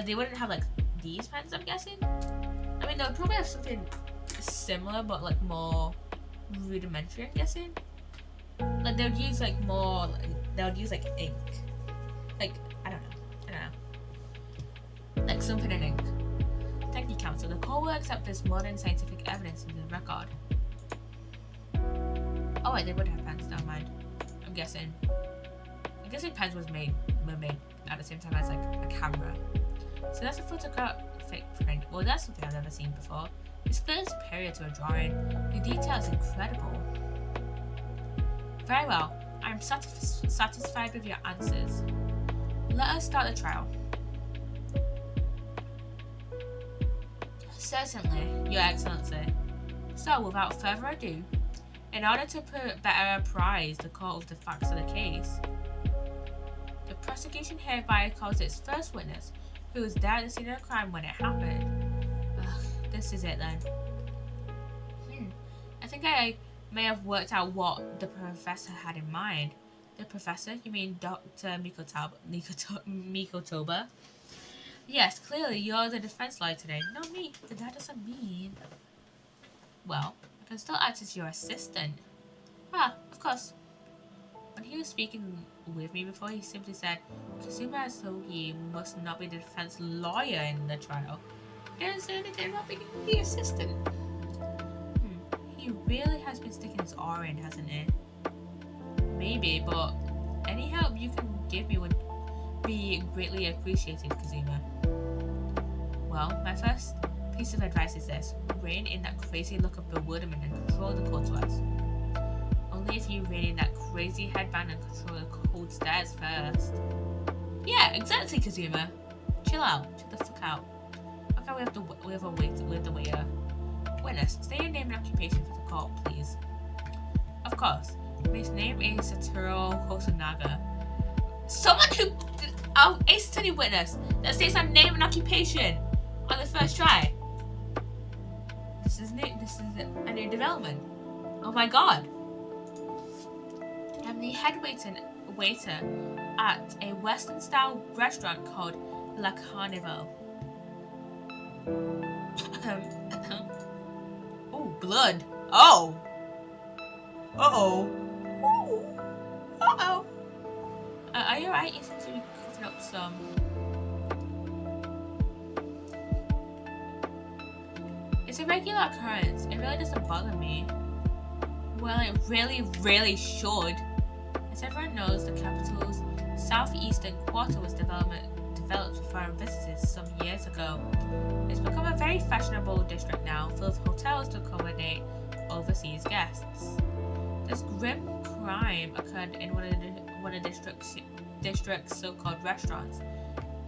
they wouldn't have like these pens, I'm guessing. I mean, they would probably have something similar, but like more rudimentary, I'm guessing. Like they would use like more, they would use like ink. Like, I don't know. Like something in ink. Thank you, counsel. The court will accept this modern scientific evidence in the record. Oh wait, they would have pens, never mind. I'm guessing pens were made at the same time as like a camera. So that's a photographic print. Well, that's something I've never seen before. It's clearly superior to a drawing. The detail is incredible. Very well. I'm satisfied with your answers. Let us start the trial. Certainly, Your Excellency. So, without further ado, in order to better apprise the court of the facts of the case, the prosecution hereby calls its first witness, who was there at the scene of the crime when it happened. this is it then. I think I may have worked out what the professor had in mind. The professor? You mean Dr. Mikotoba? Yes, clearly you're the defense lawyer today. Not me, but that doesn't mean... Well, I can still act as your assistant. Ah, of course. When he was speaking with me before, he simply said, Kazuma Asogi must not be the defense lawyer in the trial. He didn't say anything about being the assistant. He really has been sticking his R in, hasn't he? Maybe, but any help you can give me would be greatly appreciated, Kazuma. Well, my first piece of advice is this. Rein in that crazy look of bewilderment and control the cold sweats. Only if you rein in that crazy headband and control the cold stares first. Yeah, exactly, Kazuma. Chill out. Chill the fuck out. Okay, we have the waiter. Witness, say your name and occupation for the court, please. Of course. His name is Satoru Hosonaga. Someone who... Oh, a study witness that says our name and occupation on the first try. This is new. This is a new development. Oh my god. I'm the head waiter at a Western-style restaurant called La Carnival. Oh, blood. Oh. Uh-oh. Uh-oh. Are you alright? You seem to be cutting up some. It's a regular occurrence. It really doesn't bother me. Well, it really, really should. As everyone knows, the capital's southeastern quarter was developed for foreign visitors some years ago. It's become a very fashionable district now, full of hotels to accommodate overseas guests. This grim crime occurred in one of the district's so-called restaurants,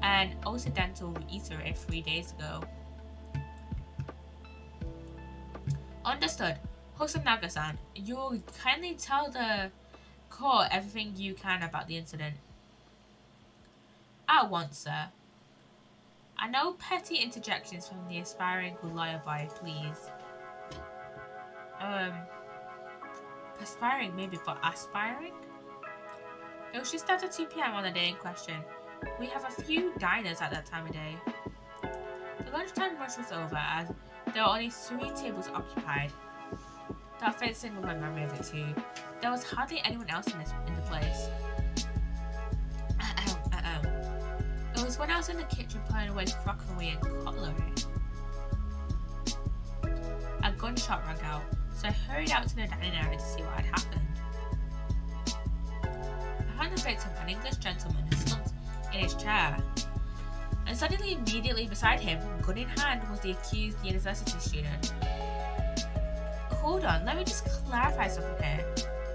an Occidental eatery 3 days ago. Understood. Hosonaga-san, you will kindly tell the court everything you can about the incident. At once, sir. I know petty interjections from the aspiring lawyer boy, please. Aspiring maybe, but aspiring? It was just after 2 p.m. on the day in question. We have a few diners at that time of day. The lunchtime rush was over as there were only 3 tables occupied. That fits in with my memory of it too. There was hardly anyone else in the place. It was when I was in the kitchen putting away crockery and cutlery. A gunshot rang out, so I hurried out to the dining area to see what had happened. I found the victim, an English gentleman, slumped in his chair. And suddenly, immediately beside him, gun in hand, was the accused university student. Hold on, let me just clarify something here.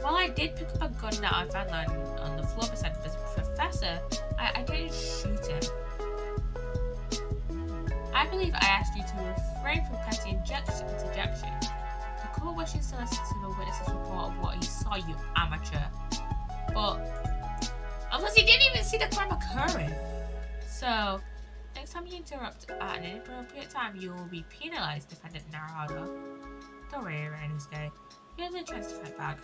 While I did pick up a gun that I found on the floor beside the professor, I didn't shoot him. I believe I asked you to refrain from petty interjection. The court wishes to listen to the witness's report of what he saw, you amateur. But, unless he didn't even see the crime occurring. So, next time you interrupt at an inappropriate time, you will be penalized, Defendant Naruhodo. Don't worry, Rainusuke. You have the chance to fight back.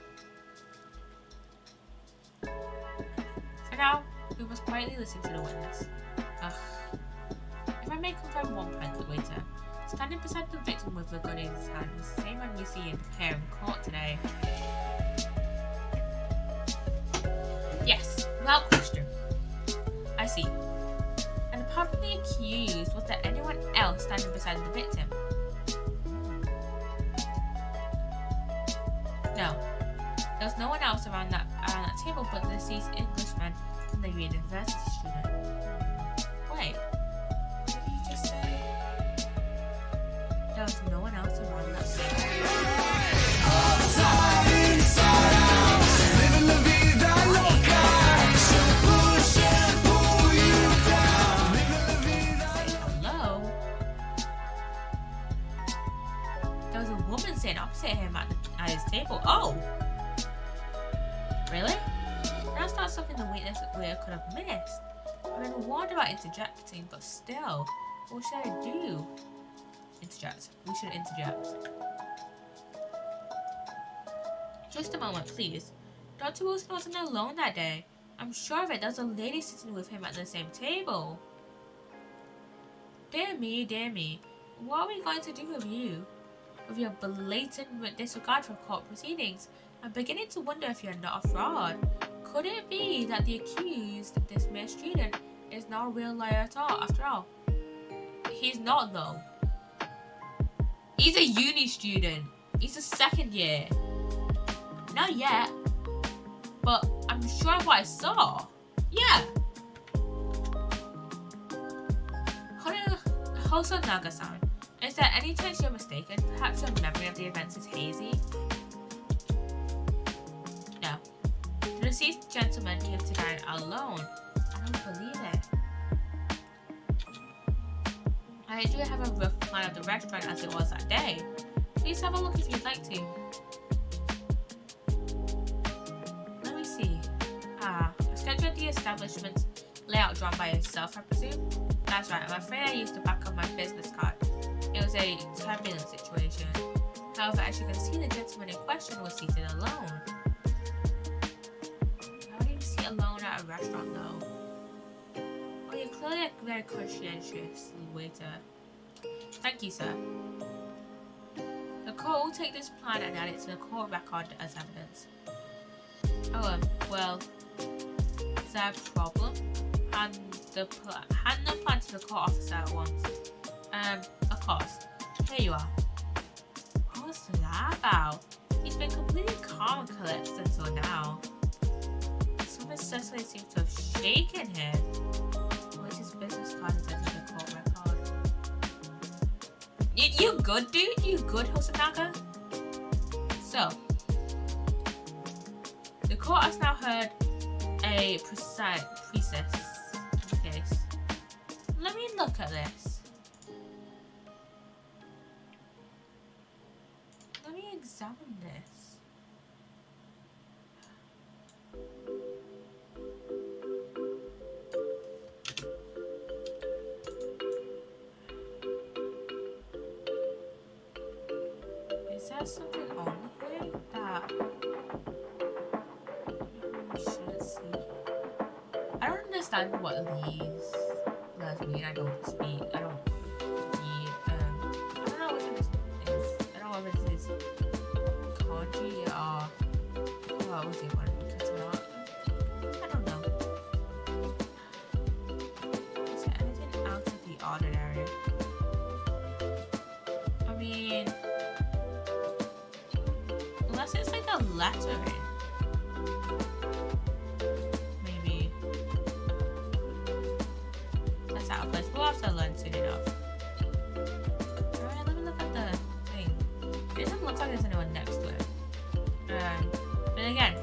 For now, we must quietly listen to the witness. Ugh. If I may confirm one point, the waiter. Standing beside the victim with the gun in his hand was the same man we see in here in court today. Yes, without question. I see. And apart from the accused, was there anyone else standing beside the victim? No. There was no one else around that table but the deceased Englishman and the university student. Wait, what did you just say? There was no one else around that table. Hello? There was a woman sitting opposite him at his table. Oh! Really? That's not something the witness could have missed. I've been warned about interjecting, but still, what should I do? interject. We should interject. Just a moment, please. Dr. Wilson wasn't alone that day. I'm sure of it. There was a lady sitting with him at the same table. Dear me, dear me. What are we going to do with you? With your blatant disregard for court proceedings? I'm beginning to wonder if you're not a fraud. Could it be that the accused, this mere student, is not a real lawyer at all, after all? He's not, though. He's a uni student. He's a second year. Not yet. But I'm sure of what I saw. Yeah. Hosonaga-san, is there any chance you're mistaken? Perhaps your memory of the events is hazy? No. The deceased gentleman came to dine alone. I don't believe it. I do have a rough plan of the restaurant as it was that day. Please have a look if you'd like to. Let me see. A schedule of the establishment's layout drawn by yourself, I presume? That's right, I'm afraid I used the back of my business card. It was a turbulent situation. However, as you can see, the gentleman in question was seated alone. How do you sit alone at a restaurant, though? Well, you're clearly a very conscientious waiter. Thank you, sir. The court will take this plan and add it to the court record as evidence. Oh, well, is there a problem? Hand the plan to the court officer at once. Of course. Here you are. What's that about? He's been completely calm and collected until now. Something certainly seems to have shaken him. Where's his business card is entered the court record? You good, dude? You good, Hosonaga? So, the court has now heard a precise case. Let me look at this. Let me examine this. Is there something on here that we should see? I don't understand what these letters mean. I don't read, I don't know which one this is. I don't know if it is kanji or what was it, katana? I don't know. Is there anything out of the ordinary? I mean, unless it's like a lettering. We'll have to learn soon enough. Alright, let me look at the thing. It doesn't look like there's anyone next to it. But again,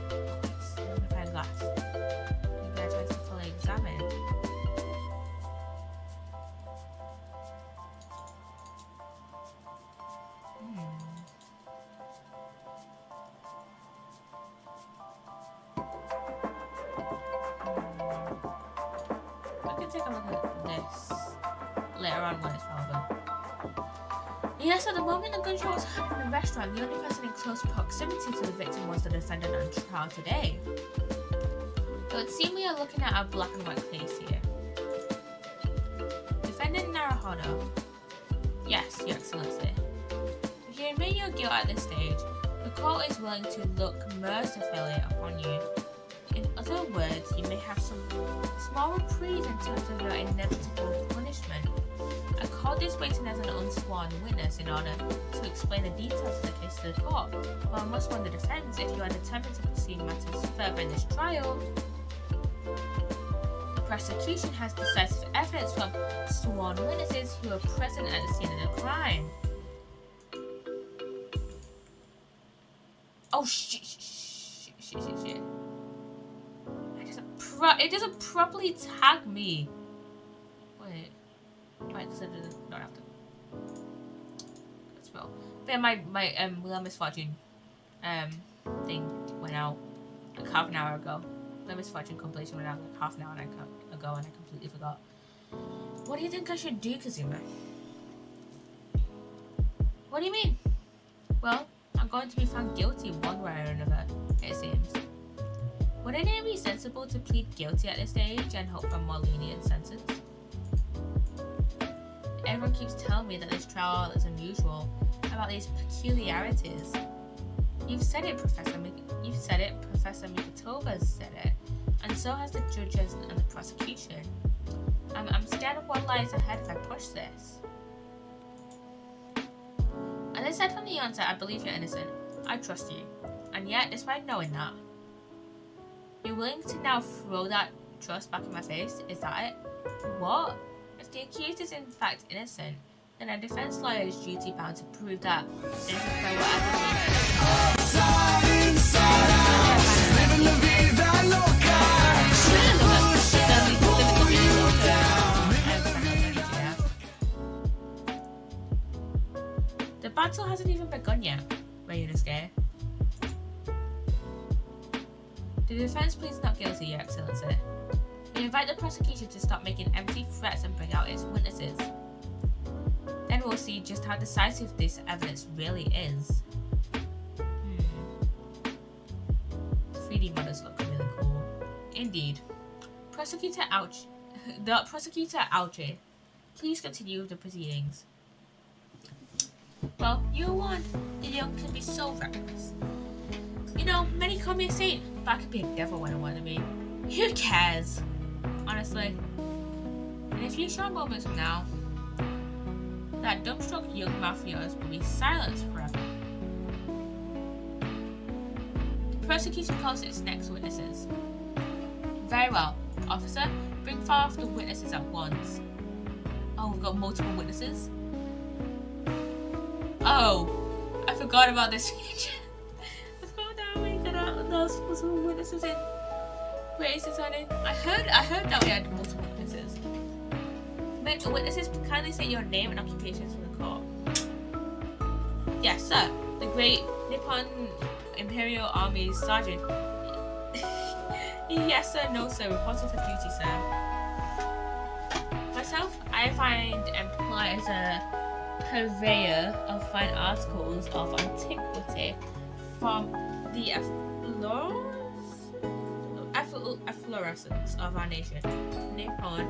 it's a magnified glass. Maybe I try to fully examine. I can take a look at this later on when it's relevant. Yes, at the moment the gunshot was heard in the restaurant, the only person in close proximity to the victim was the defendant on trial today. It would seem we are looking at a black and white case here. Defendant Naruhodo. Yes, Your Excellency. If you admit your guilt at this stage, the court is willing to look mercifully upon you. In other words, you may have some small reprieve in terms of your inevitable punishment. I called this waiting as an unsworn witness in order to explain the details of the case to the court. While I must warn the defense, if you are determined to proceed matters further in this trial, the prosecution has decisive evidence from sworn witnesses who were present at the scene of the crime. Oh shit. It doesn't properly tag me. Wait, because it doesn't. Not after. That's well. But yeah, my Wheel of Misfortune thing went out like half an hour ago. Wheel of Misfortune completion went out like half an hour ago, and I completely forgot. What do you think I should do, Kazuma? What do you mean? Well, I'm going to be found guilty one way or another, it seems. Wouldn't it be sensible to plead guilty at this stage and hope for a more lenient sentence? Everyone keeps telling me that this trial is unusual, about these peculiarities. You've said it, Professor Mikitova said it, and so has the judges and the prosecution. I'm scared of what lies ahead if I push this. As I said from the onset, I believe you're innocent. I trust you. And yet, despite knowing that, you're willing to now throw that trust back in my face? Is that it? What? If the accused is in fact innocent, then a defense lawyer is duty bound to prove that innocent by whatever The battle hasn't even begun yet, Ryunosuke. The defense pleads not guilty, Your Excellency. We invite the prosecution to stop making empty threats and bring out its witnesses. Then we'll see just how decisive this evidence really is. 3D models look really cool. Indeed. The prosecutor Alche, please continue with the proceedings. Well, you were warned the young can be so reckless. You know, many call me a saint, but I could be a devil when I want to be. Who cares? Honestly. In a few short moments from now, that dumbstruck young mouth of yours will be silenced forever. The prosecution calls its next witnesses. Very well. Officer, bring forth the witnesses at once. Oh, we've got multiple witnesses? Oh, I forgot about this feature. I forgot that we got those multiple witnesses in. Gracious, honey. I heard that we had multiple witnesses. Witnesses, kindly state your name and occupations for the court. Yes, sir. The Great Nippon Imperial Army Sergeant. Yes, sir. No, sir. Reporting for duty, sir. Myself, I find employed as a purveyor of fine articles of antiquity from the efflorescence of our nation, Nippon,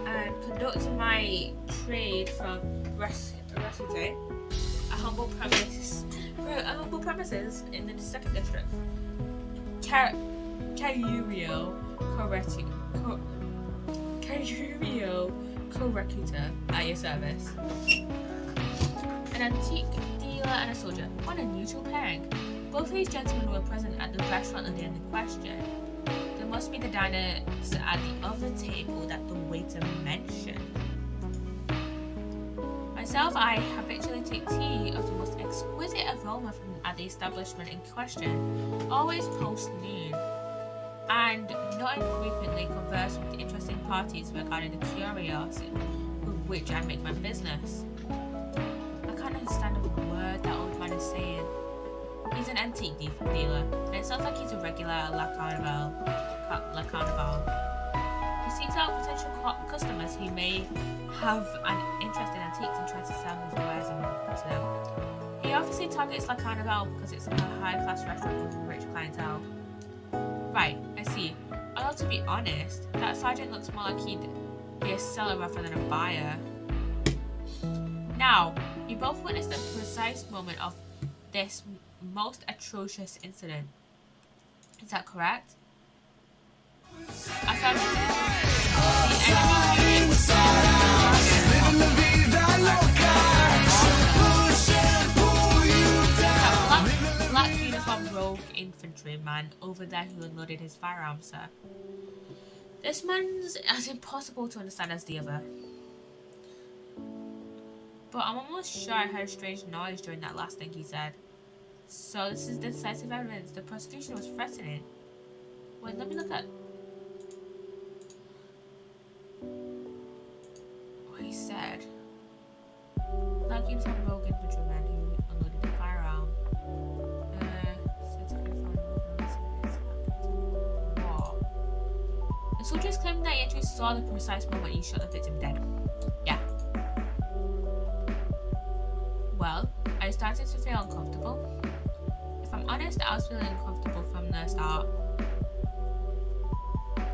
and conduct my trade from Rasute, a humble premises in the 2nd district. Kaiurio Correcutor at your service. An antique dealer and a soldier. What an unusual pairing. Both of these gentlemen were present at the restaurant on the end in question. There must be the diners at the other table that the waiter mentioned. Myself, I habitually take tea of the most exquisite aroma at the establishment in question, always post-noon, and not infrequently converse with interesting parties regarding the curiosity with which I make my business. I can't understand a word that old man is saying. He's an antique dealer, and it sounds like he's a regular La Carnival. He seeks out potential customers who may have an interest in antiques and tries to sell his wares to them. He obviously targets La Carnival because it's a high-class restaurant with rich clientele. Right, I see. Although to be honest, that sergeant looks more like he'd be a seller rather than a buyer. Now, you both witnessed the precise moment of this most atrocious incident. Is that correct? Black uniform rogue infantryman over there who unloaded his firearm, sir. This man's as impossible to understand as the other. But I'm almost sure I heard a strange noise during that last thing he said. So this is decisive evidence. The prosecution was threatening. Wait, let me look at what he said. Black uniform rogue infantryman who unloaded the firearm. The soldiers claim that he actually saw the precise moment he shot the victim dead. Yeah. Well, Are you starting to feel uncomfortable? If I'm honest, I was feeling uncomfortable from the start.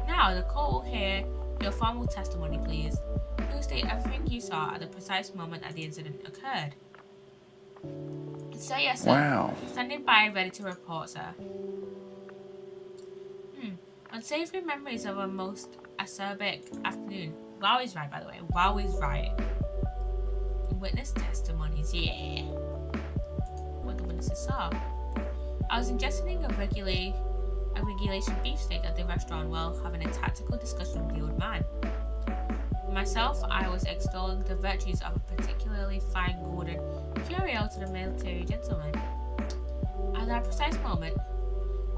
Now, the court will hear your formal testimony, please. Please state everything you saw at the precise moment that the incident occurred. Sir, yes, sir. Wow. Standing by, ready to report, sir. Unsavory memories of a most acerbic afternoon. Wow is right, by the way. Wow is right. Witness testimonies, yeah. What the witnesses saw. I was ingesting a regulation beefsteak at the restaurant while having a tactical discussion with the old man. Myself, I was extolling the virtues of a particularly fine golden curio to the military gentleman. At that precise moment,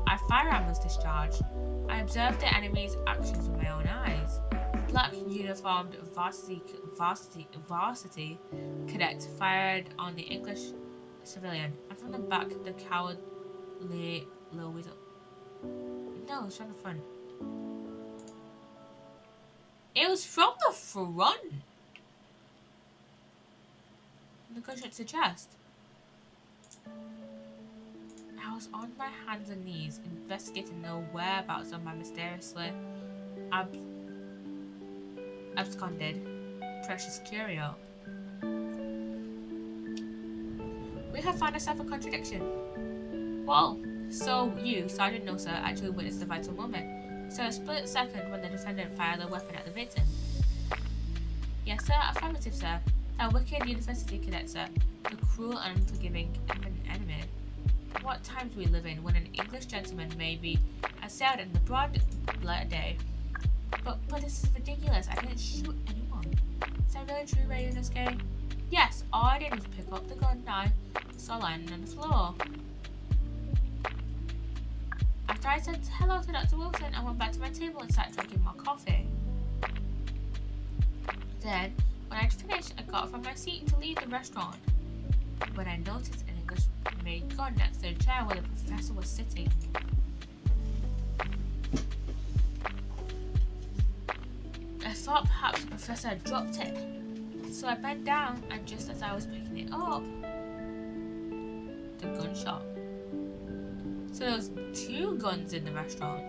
a firearm was discharged. I observed the enemy's actions with my own eyes. Black uniformed varsity cadet fired on the English civilian, and from the back, the cowardly little weasel. No, it's from the front. It was from the front. The gunshot to the chest. I was on my hands and knees investigating the whereabouts of my mysteriously absconded precious curio. We have found ourselves a contradiction. Whoa, so you, Sergeant No, sir, actually witnessed the vital moment. So a split second when the defendant fired a weapon at the victim. Yes, sir, affirmative, sir. That wicked university cadet, sir. The cruel and unforgiving enemy. What times we live in when an English gentleman may be assailed in the broad light of day. But this is ridiculous. I didn't shoot anyone. Is that really true, Ray Yunosuke? Yes, all I did was pick up the gun I saw lying on the floor. After I said hello to Dr. Wilson, I went back to my table and sat drinking more coffee. Then, when I'd finished, I got up from my seat to leave the restaurant. When I noticed an English-made gun next to the chair where the professor was sitting. I thought perhaps the professor had dropped it. So I bent down, and just as I was picking it up, the gunshot. So there was 2 guns in the restaurant.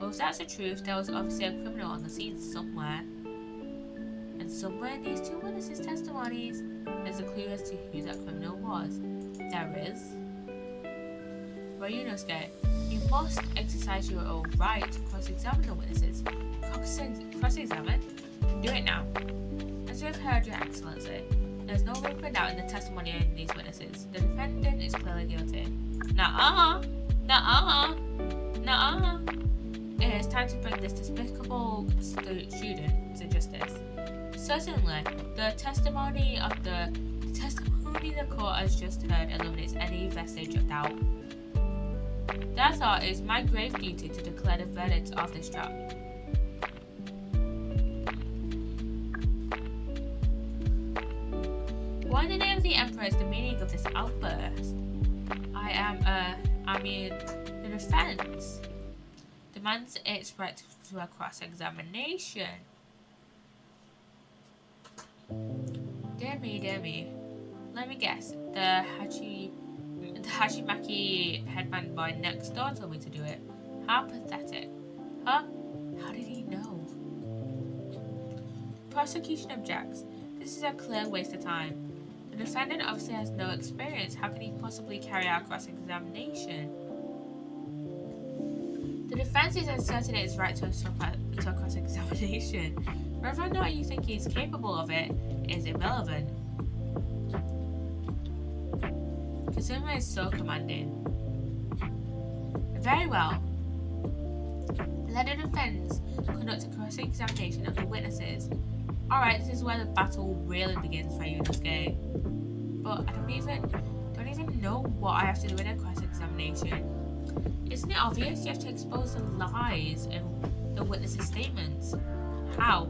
Well, if that's the truth, there was obviously a criminal on the scene somewhere. And somewhere in these 2 witnesses' testimonies, there's a clue as to who that criminal was. There is. Ray Yunosuke, you must exercise your own right to cross-examine the witnesses. Cross-examine? Do it now. As you have heard, Your Excellency, there is no room for doubt in the testimony of these witnesses. The defendant is clearly guilty. Nuh-uh. It is time to bring this despicable student to justice. Certainly, the testimony the court has just heard eliminates any vestige of doubt. Therefore, it is my grave duty to declare the verdict of this trial. What in the name of the Emperor is the meaning of this outburst? The defense demands its right to a cross-examination. Dear me. Let me guess. The Hashimaki headman boy next door told me to do it. How pathetic. Huh? How did he know? The prosecution objects. This is a clear waste of time. The defendant obviously has no experience. How can he possibly carry out cross-examination? The defense is asserting its right to a cross-examination. Whether or not you think he is capable of it is irrelevant. Kazuma is so commanding. Very well. Let the defense conduct a cross-examination of the witnesses. Alright, this is where the battle really begins for Yunosuke. But I don't even know what I have to do in a cross-examination. Isn't it obvious you have to expose the lies in the witnesses' statements? How?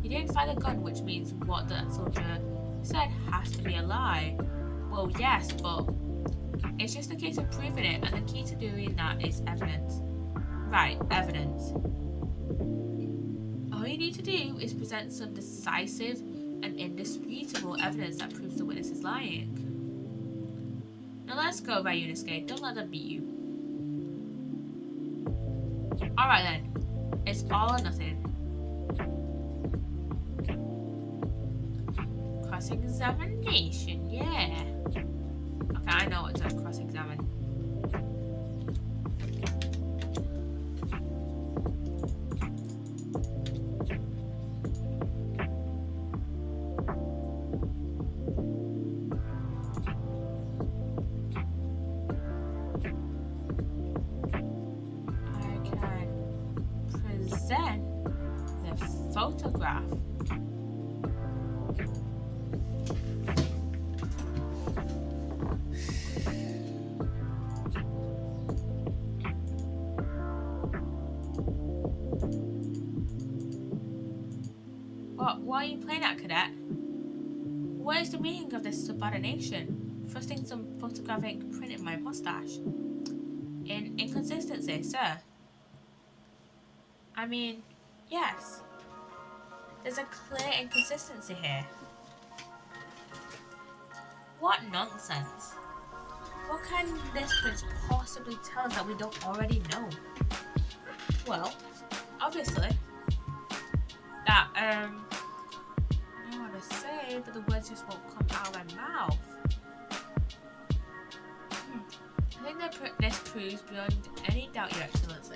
You didn't fire the gun, which means what the soldier said has to be a lie. Well, yes, but it's just a case of proving it, and the key to doing that is evidence. Right, evidence. All you need to do is present some decisive and indisputable evidence that proves the witness is lying. Now let's go, Ryunosuke. Don't let them beat you. Alright then. It's all or nothing. Cross-examination, yeah. Okay, I know what to cross-examine. Present the photograph. What are you playing at, cadet? What is the meaning of this subordination? Thrusting some photographic print in my mustache. In inconsistency, sir. I mean, yes. There's a clear inconsistency here. What nonsense. What can this prince possibly tell us that we don't already know? Well, obviously, that, I don't want to say, but the words just won't come out of my mouth. I think that this proves beyond any doubt, Your Excellency,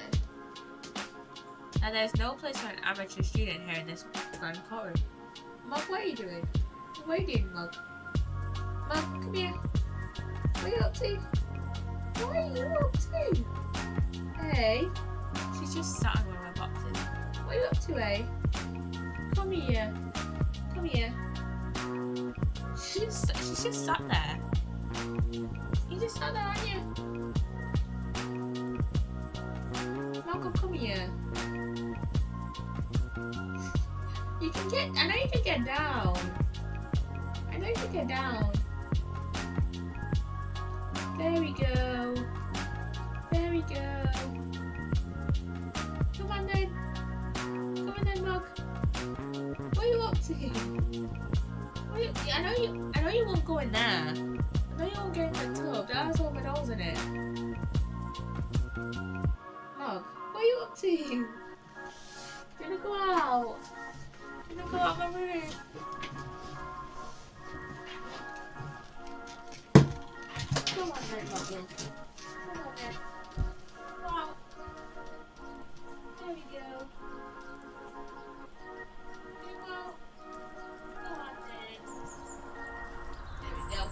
that there's no place for an amateur student here in this grand courtroom. Mug, what are you doing? What are you doing, Mug? Mug, come here. What are you up to? What are you up to? Hey? She's just sat on one of my boxes. What are you up to, eh? Come here. Come here. She's just sat there. You just sat there, aren't you? Malcolm, come here. You can get, I know you can get down. I know you can get down. There we go. There we go. Come on then. Come on then, Mug. What are you up to? I know you won't go in there. I know you won't get in the tub. That's all my nose in it. Mug, what are you up to? You wanna go out? You wanna go out of my room? Come on then, Muggy. Come on then. Wow. There we go. Go out. Go on then. There we go.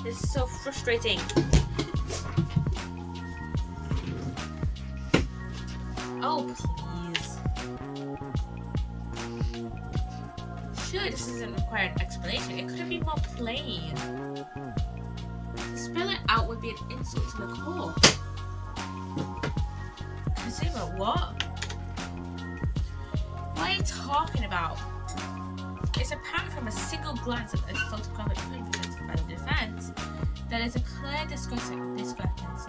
This is so frustrating. Oh, please. Sure, this doesn't require an explanation. It could have been more plain. To spell it out would be an insult to the court. Consumer, what? What are you talking about? It's apparent from a single glance at this photographic print presented by the defense that there's a clear discrepancy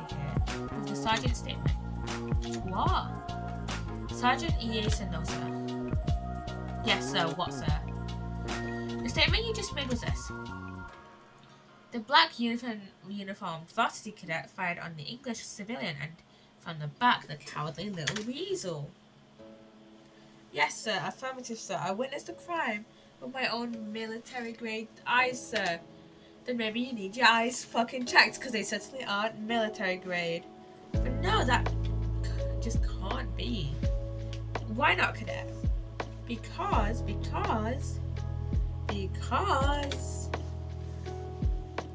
here with the sergeant's statement. What? Sergeant E.A. said no, sir. Yes, sir. What, sir? The statement you just made was this. The black uniformed varsity cadet fired on the English civilian and from the back the cowardly little weasel. Yes, sir. Affirmative, sir. I witnessed the crime with my own military grade eyes, sir. Then maybe you need your eyes fucking checked because they certainly aren't military grade. But no, that just can't be. Why not, cadet? Because.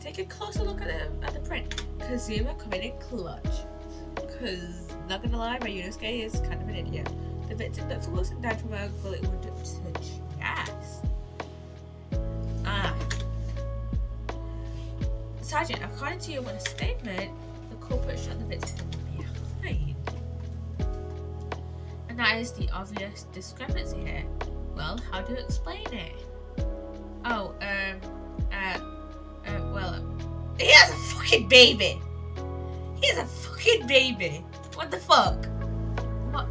Take a closer look at the print. Kazuma coming in clutch. Cause not gonna lie, Ryunosuke is kind of an idiot. The victim Dr. Wilson died from a bullet wound to the chest. Sergeant, according to your witness statement, the culprit shot the victim from behind. And that is the obvious discrepancy here. Well, how do you explain it? Oh, well, he has a fucking baby! He has a fucking baby! What the fuck? What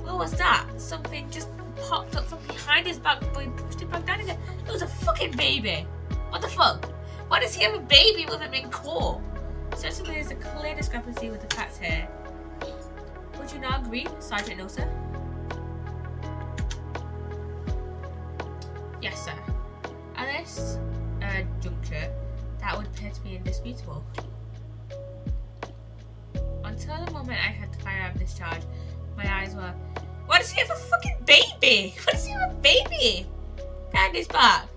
What was that? Something just popped up from behind his back, but he pushed it back down again. It was a fucking baby. What the fuck? Why does he have a baby with him in court? Certainly there's a clear discrepancy with the facts here. Would you not agree, Sergeant Nosa? Yes, sir. At this juncture, that would appear to be indisputable. Until the moment I had the firearm discharged, my eyes were... Why does he have a fucking baby? Why does he have a baby? Behind his back.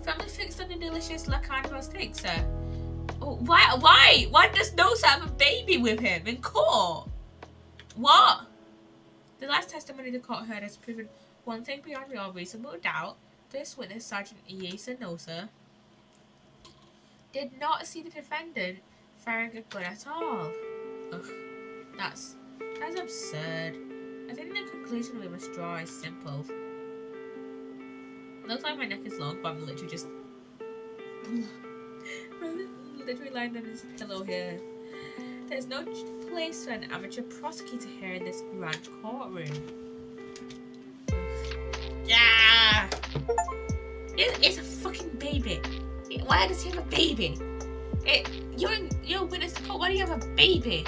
Firmly fixed on the delicious La Carnival steak, sir. Oh, why? Why does Nosa have a baby with him in court? What? The last testimony the court heard has proven one thing beyond all reasonable doubt. This witness, Sergeant Iesa Nosa, did not see the defendant firing a gun at all. Ugh, that's absurd. I think the conclusion we must draw is simple. It looks like my neck is long, but I'm literally just literally lying on this pillow here. There's no place for an amateur prosecutor here in this grand courtroom. Yeah! It's a fucking baby. Why does he have a baby? You're a witness to court. Why do you have a baby?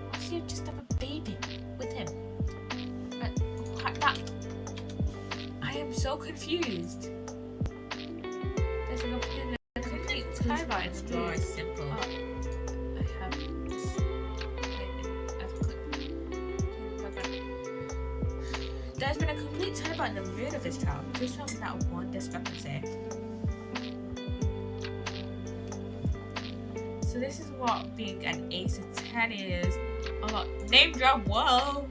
Why does he just have a baby with him? I am so confused. There's an opinion that complete timeline to draw is simple. I have There's been a complete turnabout in the mood of this trial, just from that one discrepancy. So this is what being an ace of 10 is. I'm like, name drop, whoa!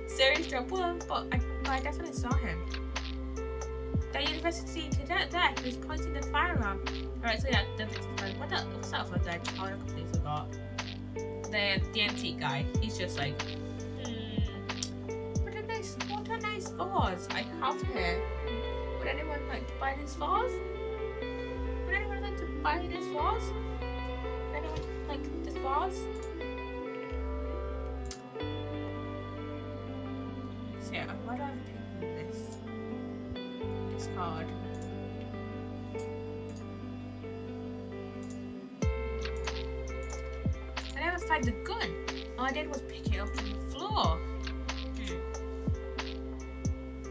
Series drop, whoa! But I definitely saw him. That university cadet there, he was pointing the firearm. Alright, so yeah, the victim's like, what's that for that? Oh, I completely forgot. The antique guy, he's just like, what a nice vase I have here. Would anyone like to buy this vase? Would anyone like to buy this vase? Would anyone like this vase? So yeah, why do I have to pick this card? I never found the gun. All I did was pick it up from the floor.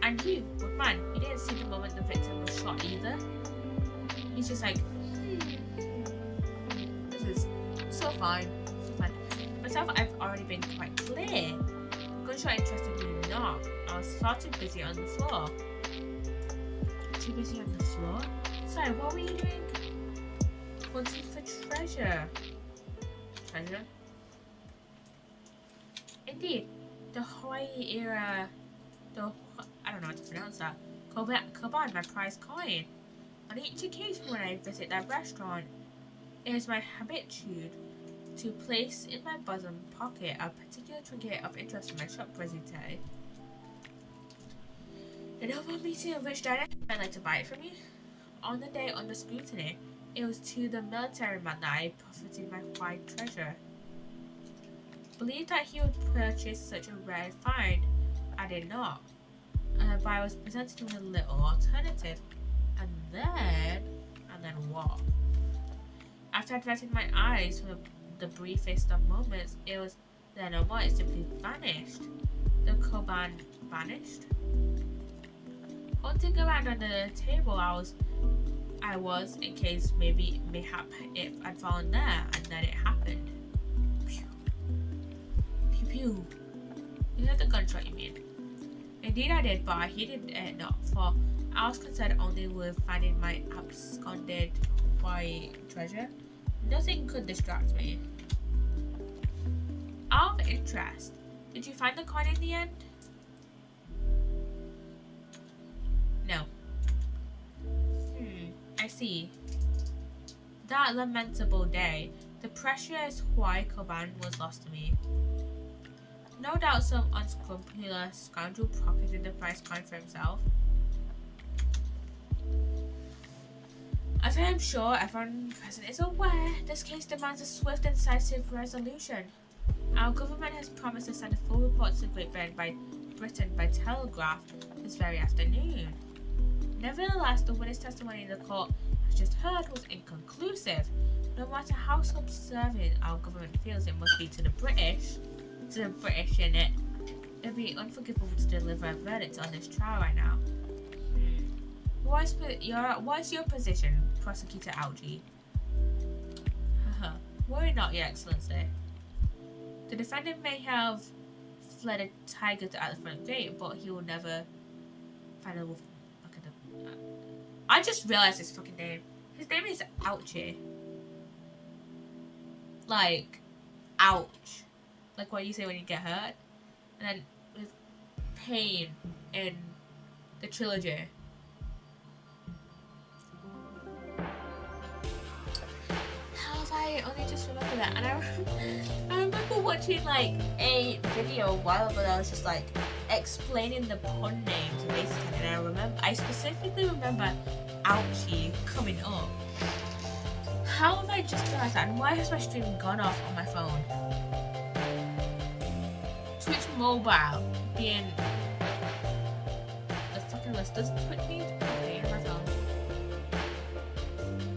And you, good man, you didn't see the moment the victim was shot either. He's just like, this is so fine, so fine. Myself, I've already been quite clear. Gunshot interested me not. I was far too busy on the floor. Too busy on the floor? Sorry, what were you doing? Hunting for treasure. Treasure? Indeed, the Hawaii era, I don't know how to pronounce that. Koban, my prized coin. On each occasion when I visit that restaurant, it is my habitude to place in my bosom pocket a particular trinket of interest in my shop presente. In a meeting of which diner I'd like to buy it from you. On the day under scrutiny, it was to the military man that I profited my white treasure. Believed that he would purchase such a rare find, I did not. But I was presented with a little alternative. And then what? After I'd rested my eyes for the briefest of moments, it was then and what? It simply vanished. The Koban vanished. Hunting around under the table, I was in case mayhap it had fallen there, and then it happened. Pew pew pew. You heard the gunshot, you mean? Indeed I did, but I heeded it not, for I was concerned only with finding my absconded white treasure. Nothing could distract me. Out of interest, did you find the coin in the end? No. I see. That lamentable day, the precious white Koban was lost to me. No doubt some unscrupulous scoundrel pocketed the prize coin for himself. As I am sure everyone present is aware, this case demands a swift and decisive resolution. Our government has promised to send a full report to Great Britain by telegraph this very afternoon. Nevertheless, the witness testimony in the court as just heard was inconclusive. No matter how subservient our government feels it must be to the British in it, it'd be unforgivable to deliver a verdict on this trial right now. What is your position, Prosecutor Algie? Worry not, Your Excellency. The defendant may have fled a tiger at the front gate, but he will never find a wolf. I just realised his fucking name. His name is Ouchie. Like, ouch. Like what you say when you get hurt. And then with pain in the trilogy. How have I only just remembered that? And I remember watching like a video a while ago that was just like explaining the pun names of Ace Attorney, and I specifically remember Ouchie coming up. How have I just realised that? And why has my stream gone off on my phone? Twitch Mobile being the fucking list. Does Twitch need to pay on my phone?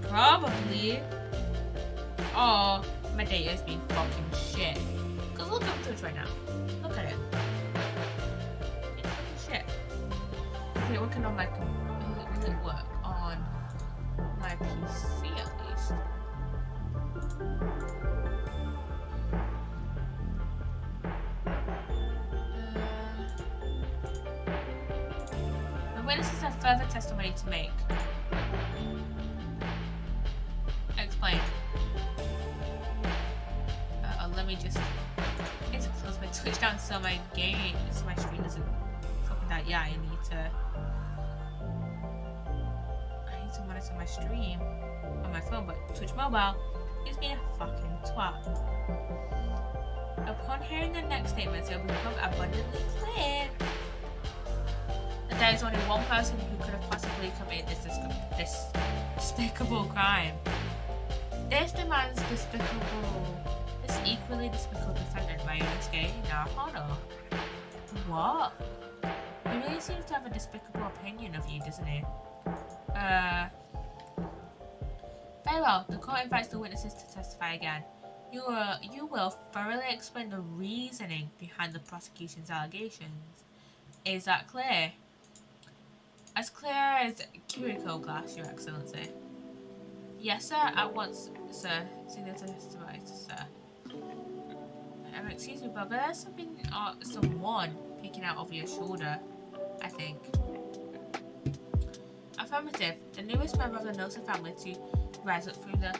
Probably. Oh, my data is being fucking shit. Because look at Twitch right now. Look at it. It's fucking shit. Okay, working on my computer. Will it work on my PC at least? The witnesses have further testimony to make. Explain. Let me just. I need to close my Twitch down so my stream doesn't fucking die. Yeah, I need to monitor my stream on my phone, but Twitch Mobile gives me a fucking twat. Upon hearing the next statements, it will become abundantly clear that there is only one person who could have possibly committed this despicable crime. This demands this equally despicable defendant by Yusuke Naruhodo. What? He really seems to have a despicable opinion of you, doesn't he? Very well, the court invites the witnesses to testify again. You will thoroughly explain the reasoning behind the prosecution's allegations. Is that clear? As clear as Kiriko glass, Your Excellency. Yes, sir, at once, sir. Senior testimony, sir. Excuse me, but there's someone peeking out over your shoulder, I think. Affirmative. The newest member of the Nelson family to rise up through the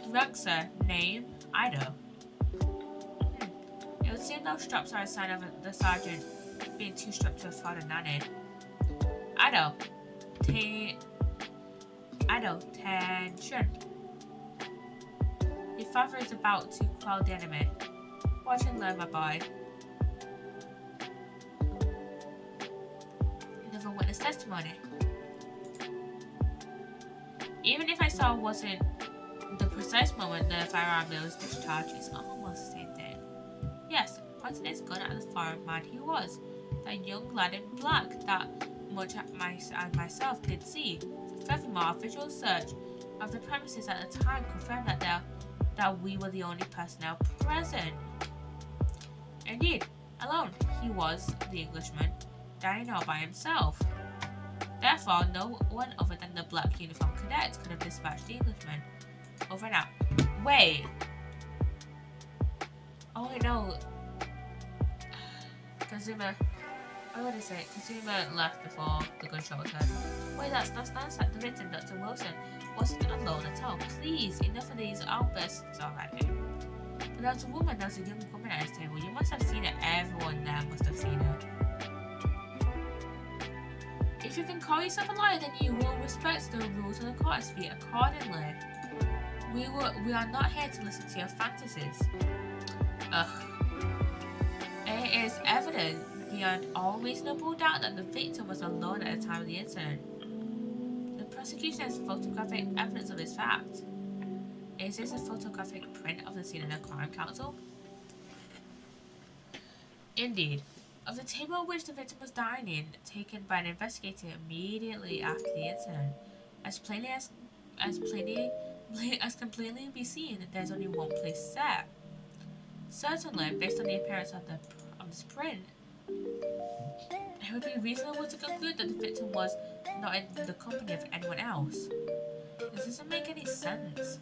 ranks, sir. Name, Ido. It would seem those straps are a sign of the sergeant being too strapped to his father Nanny. Ido, tension. Your father is about to quell the enemy. Watch and learn, my boy. Never witness testimony. Even if I saw wasn't the precise moment the firearm was discharged, it's almost the same thing. Yes, pointing his gun at the foreign man he was. That young lad in black, that much I myself did see. Furthermore, a visual search of the premises at the time confirmed that we were the only personnel present. Indeed, alone he was, the Englishman, dining out by himself. Therefore, no one other than the black uniformed cadets could have dispatched the Englishman. Over and out. Wait! Oh wait, no. Kazuma... What did I say? Kazuma left before the gunshot was heard. Wait, that's like the victim, Dr. Wilson, wasn't alone at all. Please, enough of these outbursts. Alright, but there was a woman, there was a young woman at his table. You must have seen it. Everyone there must have seen her. If you can call yourself a lawyer, then you will respect the rules of the court and speak accordingly. We are not here to listen to your fantasies. Ugh. It is evident beyond all reasonable doubt that the victim was alone at the time of the incident. The prosecution has photographic evidence of this fact. Is this a photographic print of the scene in the crime, counsel? Indeed. Of the table on which the victim was dining, taken by an investigator immediately after the incident, as plainly as completely be seen, there's only one place set. Certainly, based on the appearance of this print, it would be reasonable to conclude that the victim was not in the company of anyone else. This doesn't make any sense.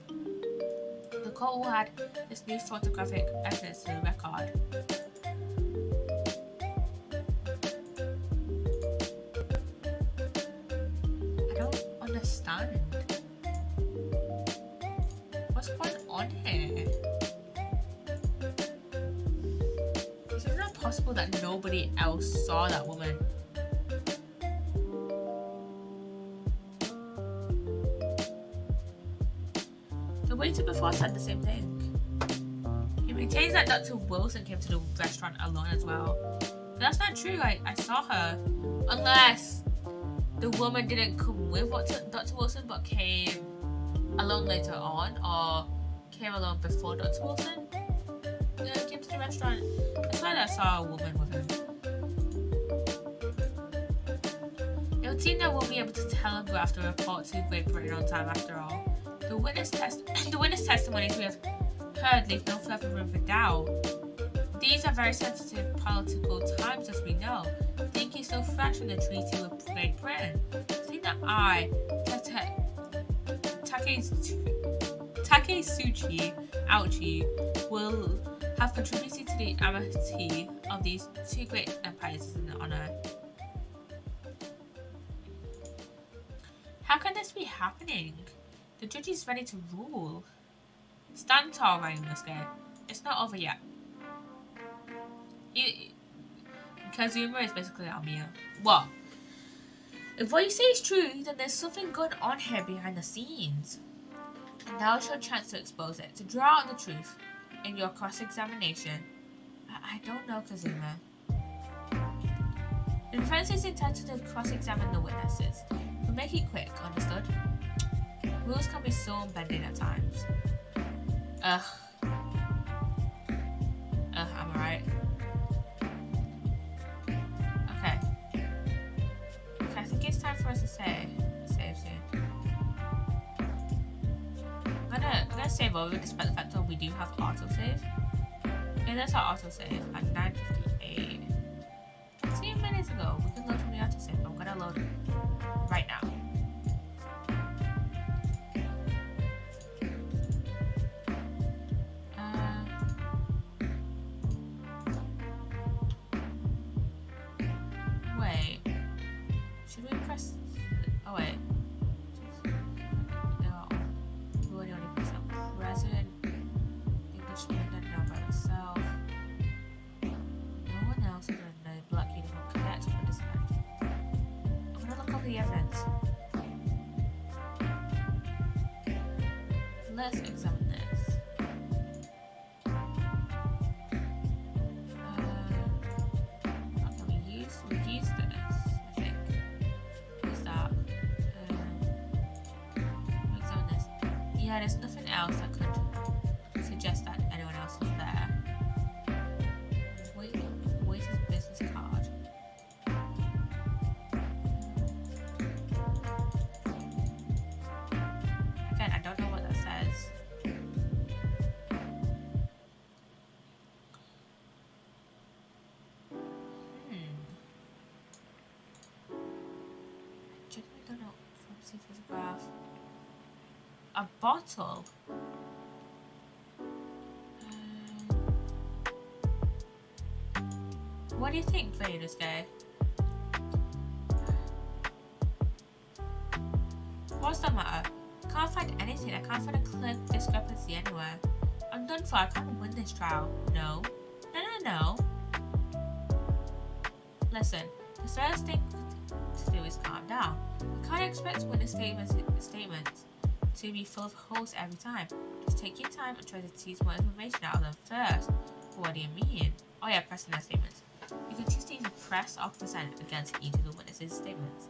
The court will add this new photographic evidence to the record. I don't understand. What's going on here? Is it not possible that nobody else saw that woman? The waiter before said the same thing. He maintains that Dr. Wilson came to the restaurant alone as well. But that's not true. I saw her. Unless the woman didn't come with Dr. Wilson but came alone later on, or came alone before Dr. Wilson came to the restaurant. I swear that I saw a woman with him. It would seem that we'll be able to telegraph the report to Great Britain on time after all. The witness testimonies we have heard leave no further room for doubt. These are very sensitive political times, as we know. Think is so fresh in the treaty with Great Britain. Think that I, Taketsuchi Ouchi, will have contributed to the amity of these two great empires is an honour. How can this be happening? The judge is ready to rule. Stand tall, Raimusuke. It's not over yet. Kazuma is basically Almia. What? If what you say is true, then there's something going on here behind the scenes. And now is your chance to expose it, to draw out the truth in your cross-examination. I don't know, Kazuma. The defense is entitled to cross-examine the witnesses, but make it quick, understood? Rules can be so unbending at times. Am I right? Okay, I think it's time for us to save soon. I'm gonna save over despite the fact that we do have autosave. Okay, that's our autosave at 9:58. 15 minutes ago, we can load from the autosave, but I'm gonna load it right now. Wait. Should we press... Oh, wait. No. We already pressed that. President. Englishman doesn't know about himself. No one else other than the black uniform cadet will understand. I'm gonna look over the evidence. Let's examine this. Yeah, there's nothing else that could suggest that anyone else was there. Where's his business card? Again, I don't know what that says. I genuinely don't know from the photograph. A bottle? What do you think, Raimusuke? What's the matter? I can't find anything. I can't find a clear discrepancy anywhere. I'm done for. I can't win this trial. No. No. Listen, the first thing to do is calm down. You can't expect witness statements to be full of holes every time. Just take your time and try to tease more information out of them first. What do you mean? Oh yeah, pressing their statements. You can choose to either press or present against each of the witnesses' statements.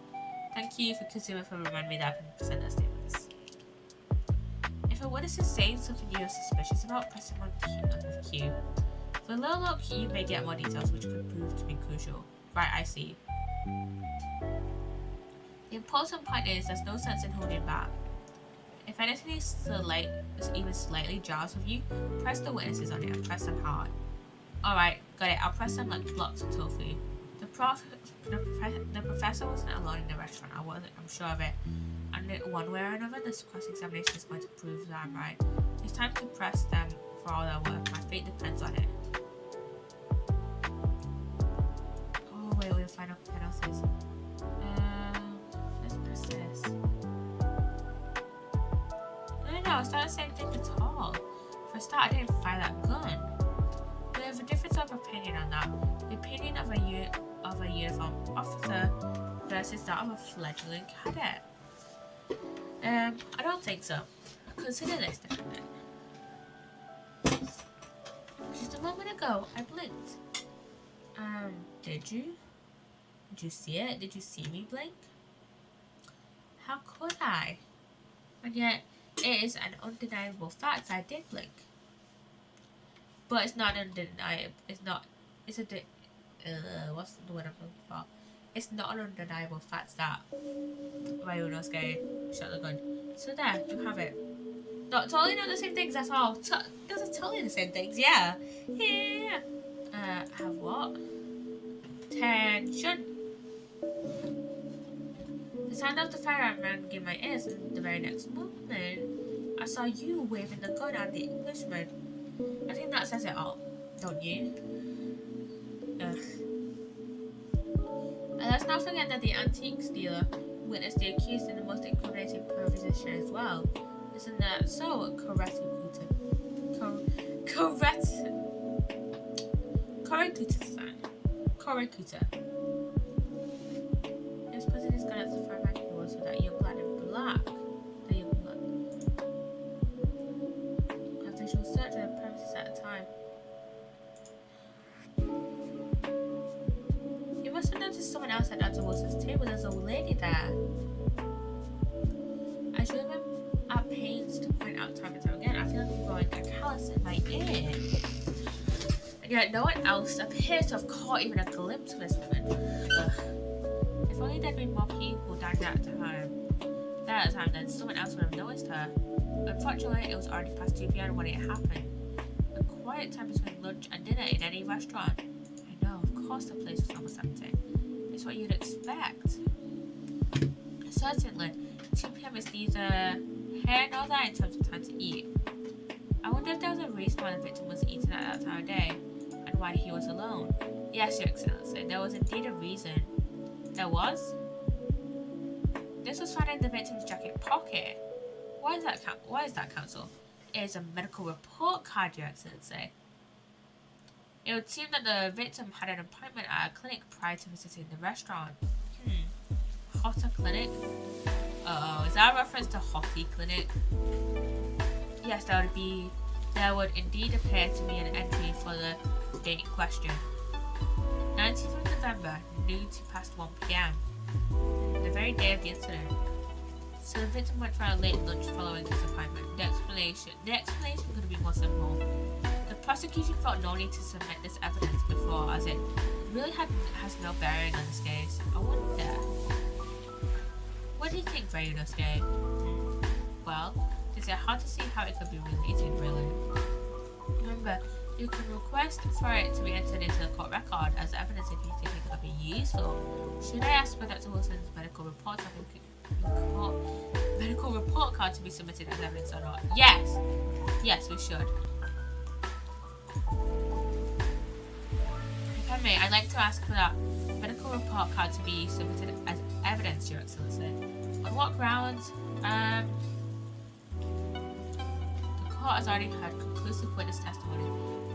Thank you for Kazuma for reminding me that I can present their statements. If a witness is saying something you're suspicious about, press him on the cue. For a little look, you may get more details which could prove to be crucial. Right, I see. The important point is there's no sense in holding back. If anything is even slightly jars with you, press the witnesses on it and press them hard. Alright, got it. I'll press them like blocks of tofu. The professor wasn't alone in the restaurant. I'm sure of it. And one way or another, this cross-examination is going to prove that I'm right. It's time to press them for all their worth. My fate depends on it. Oh wait, we'll find out penalties. Let's press this. No, it's not the same thing at all. For a start, I didn't fire that gun. We have a difference of opinion on that. The opinion of a uniform officer versus that of a fledgling cadet. I don't think so. Consider this differently. Just a moment ago, I blinked. Did you? Did you see it? Did you see me blink? How could I? And yet, it is an undeniable fact I did blink. But it's not undeniable. What's the word I'm looking for? It's not an undeniable fact that Ryunosuke shot the gun. So there, you have it. Totally not the same things at all. Those are totally the same things, yeah. Yeah. Have what? Tension. The sound of the firearm rang in my ears, and the very next moment, I saw you waving the gun at the Englishman. I think that says it all, don't you? Ugh. And let's not forget that the antiques dealer witnessed the accused in the most incriminating position as well. Isn't that so, Correcutor? He was putting his gun at the fireman door so that young lad in black. The young lad. A visual search on the premises at the time. You must have noticed someone else at Dr. Wilson's table. There's a old lady there. As you remember, at pains to point out time and time again, I feel like I'm growing a callus in my ear. And yet no one else appears to have caught even a glimpse of this woman. Ugh. If only there'd been more people down that time, then someone else would have noticed her. Unfortunately, it was already past 2 p.m. when it happened. A quiet time between lunch and dinner in any restaurant. I know, of course the place was almost empty. It's what you'd expect. Certainly, 2 p.m. is neither here nor there in terms of time to eat. I wonder if there was a reason why the victim was eating at that time of day, and why he was alone. Yes, Your Excellency, there was indeed a reason. There was? This was found in the victim's jacket pocket. Why is that, Counsel? It is a medical report card, Your Excellency. It would seem that the victim had an appointment at a clinic prior to visiting the restaurant. Hotter clinic? Uh-oh, is that a reference to Hockey Clinic? Yes, there would indeed appear to be an entry for the date in question. 19th of November, noon to past 1 p.m. The very day of the incident. So the victim went for a late lunch following his appointment. The explanation could be more simple. The prosecution felt no need to submit this evidence before, as it really has no bearing on this case. I wonder. What do you think, Ryunosuke? Well, it's hard to see how it could be related, really. Remember, you can request for it to be entered into the court record as evidence if you think it could be useful. Should I ask for Dr. Wilson's medical report card to be submitted as evidence or not? Yes! Yes, we should. If I may, I'd like to ask for that medical report card to be submitted as evidence, Your Excellency. On what grounds? The court has already heard conclusive witness testimony.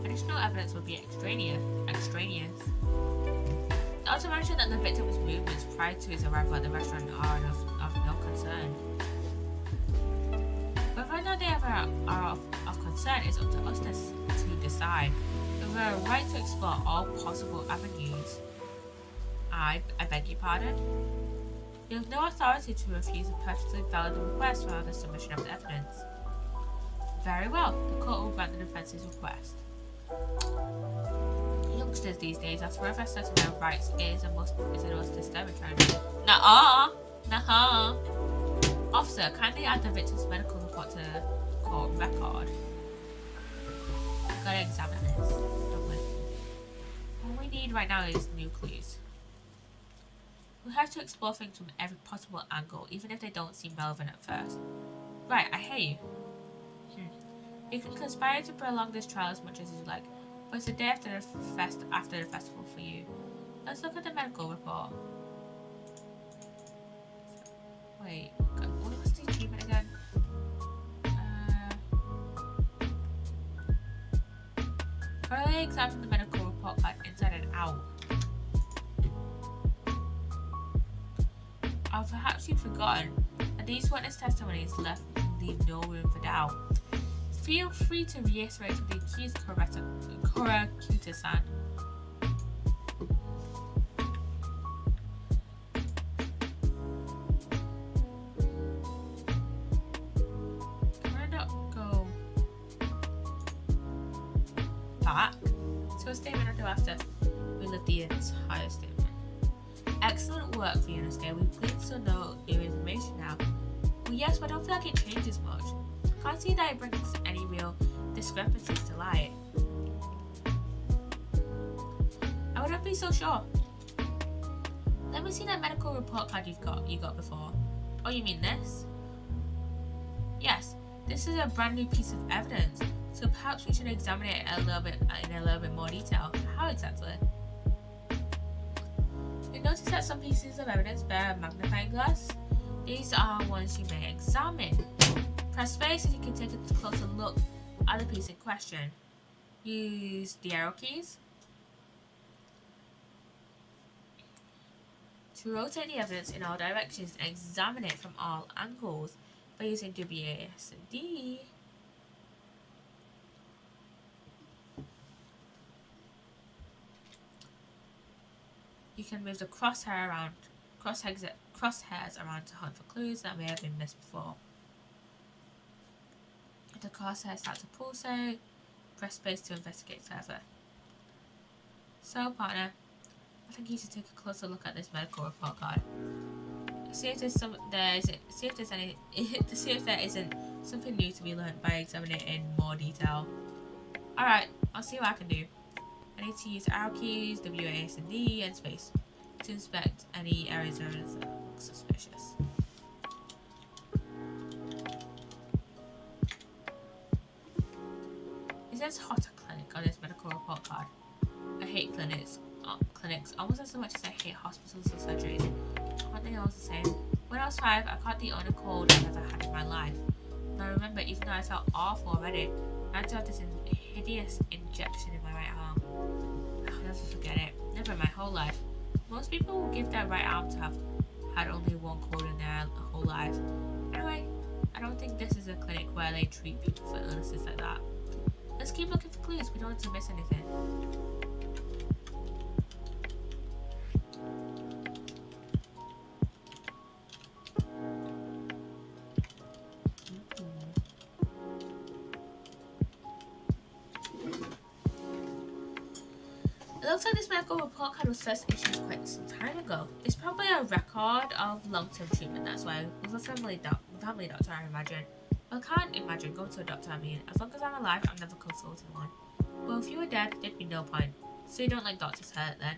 Additional evidence would be extraneous. Not to mention that the victim's movements prior to his arrival at the restaurant are of no concern. Whether or not they ever are of concern is up to us to decide. We have a right to explore all possible avenues. I beg your pardon? You have no authority to refuse a perfectly valid request for the submission of the evidence. Very well, the court will grant the defence's request. Youngsters these days are forever asserting their rights is the most disturbing trend. Nah. Officer, kindly add the victim's medical report to the court record. Gotta examine this, don't we? All we need right now is new clues. We have to explore things from every possible angle, even if they don't seem relevant at first. Right, I hear you. You can conspire to prolong this trial as much as you like, but it's the day after the festival for you. Let's look at the medical report. Wait, what's the treatment again? Thoroughly examine the medical report card inside and out. Or perhaps you'd forgotten that these witness testimonies leave no room for doubt. Feel free to reiterate to the accused Korakuta-san. Can I not go back to a statement until after we live the entire statement? Excellent work, Fionosuke. We please to know your information now. Well, yes, but I don't feel like it changes much. Can't see that it brings any real discrepancies to light. I wouldn't be so sure. Let me see that medical report card you got before. Oh, you mean this? Yes, this is a brand new piece of evidence, so perhaps we should examine it in a little bit more detail. How exactly? You notice that some pieces of evidence bear a magnifying glass? These are ones you may examine. Press space and you can take a closer look at the piece in question. Use the arrow keys to rotate the evidence in all directions and examine it from all angles by using WAS and D. You can move the crosshairs around to hunt for clues that may have been missed before. If the crosshairs start to pulsate, press space to investigate further. So, partner, I think you should take a closer look at this medical report card. See if there isn't something new to be learned by examining it in more detail. Alright, I'll see what I can do. I need to use arrow keys, WAS and D, and space to inspect any areas of evidence that look suspicious. It says Hotter Clinic on this medical report card. I hate clinics almost as much as I hate hospitals or surgeries. Aren't they all the same? When I was 5, I caught the only cold I've ever had in my life. And I remember, even though I felt awful already, I had to have this hideous injection in my right arm. I'll never forget it. Never in my whole life. Most people will give their right arm to have had only one cold in their whole life. Anyway, I don't think this is a clinic where they treat people for illnesses like that. Let's keep looking for clues. We don't want to miss anything. It looks like this medical report card was first issued quite some time ago. It's probably a record of long-term treatment, that's why. With a family doctor, I imagine. Well, I can't imagine going to a doctor, as long as I'm alive, I'm never consulting one. Well, if you were dead, there'd be no point. So you don't like doctors hurt, then?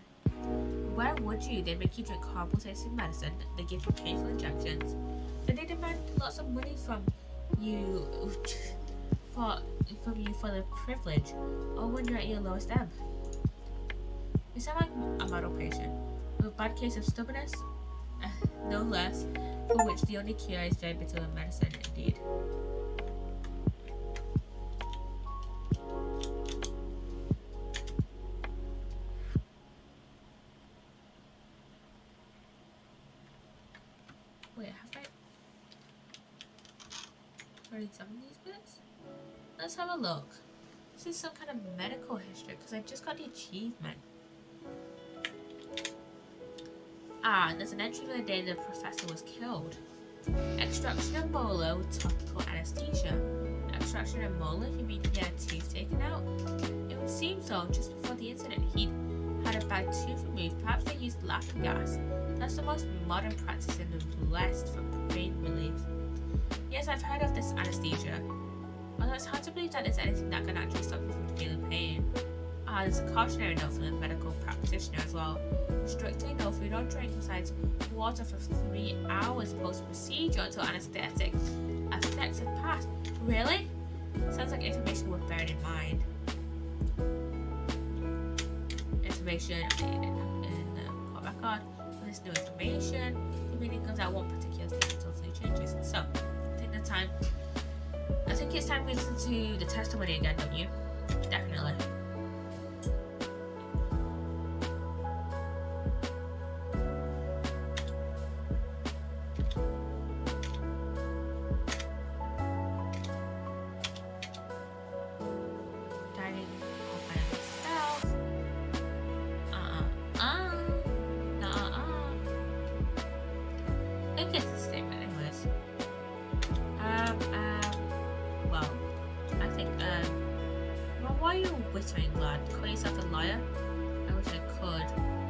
Where would you? They make you drink horrible tasting medicine, they give you painful injections, then they demand lots of money from you for the privilege, or when you're at your lowest ebb. You sound like a model patient, with a bad case of stubbornness, no less, for which the only cure is very bitter medicine, indeed. Wait, have I already examined these bits? Let's have a look. This is some kind of medical history, because I just got the achievement. Ah, there's an entry for the day the professor was killed. Extraction of molar with topical anesthesia. Extraction of molar, you mean he had a tooth taken out? It would seem so just before the incident. He'd had a bad tooth removed. Perhaps they used laughing gas. That's the most modern practice in the West for pain relief. Yes, I've heard of this anesthesia. Although it's hard to believe that there's anything that can actually stop you from feeling pain. There's a cautionary note from the medical practitioner as well. Strictly no food or drink besides water for 3 hours post-procedure until anesthetic effects have passed. Really? Sounds like information worth bearing in mind. Information in the court record. With this new information, the meaning of that one particular statement totally changes. So, I think it's time we listen to the testimony again, don't you? Definitely. Why are you whittling, lad? Call yourself a liar? I wish I could.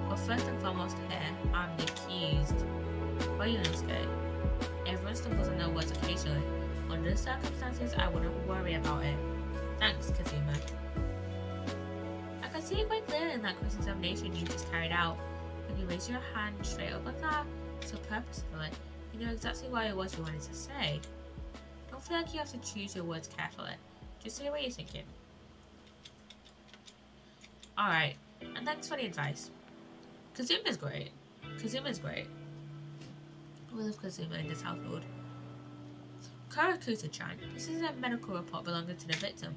But first and foremost here, I'm the accused. Why are you not scared? Everyone stumbles on their words occasionally. Under the circumstances, I wouldn't worry about it. Thanks, Kazuma. I can see quite clearly in that cross-examination you just carried out. When you raise your hand straight up like that, so purposefully, you know exactly what it was you wanted to say. Don't feel like you have to choose your words carefully. Just say what you're thinking. Alright, and thanks for the advice. Kazuma's great. Kazuma's great. We love Kazuma in this household. Karakuta-chan, this is a medical report belonging to the victim.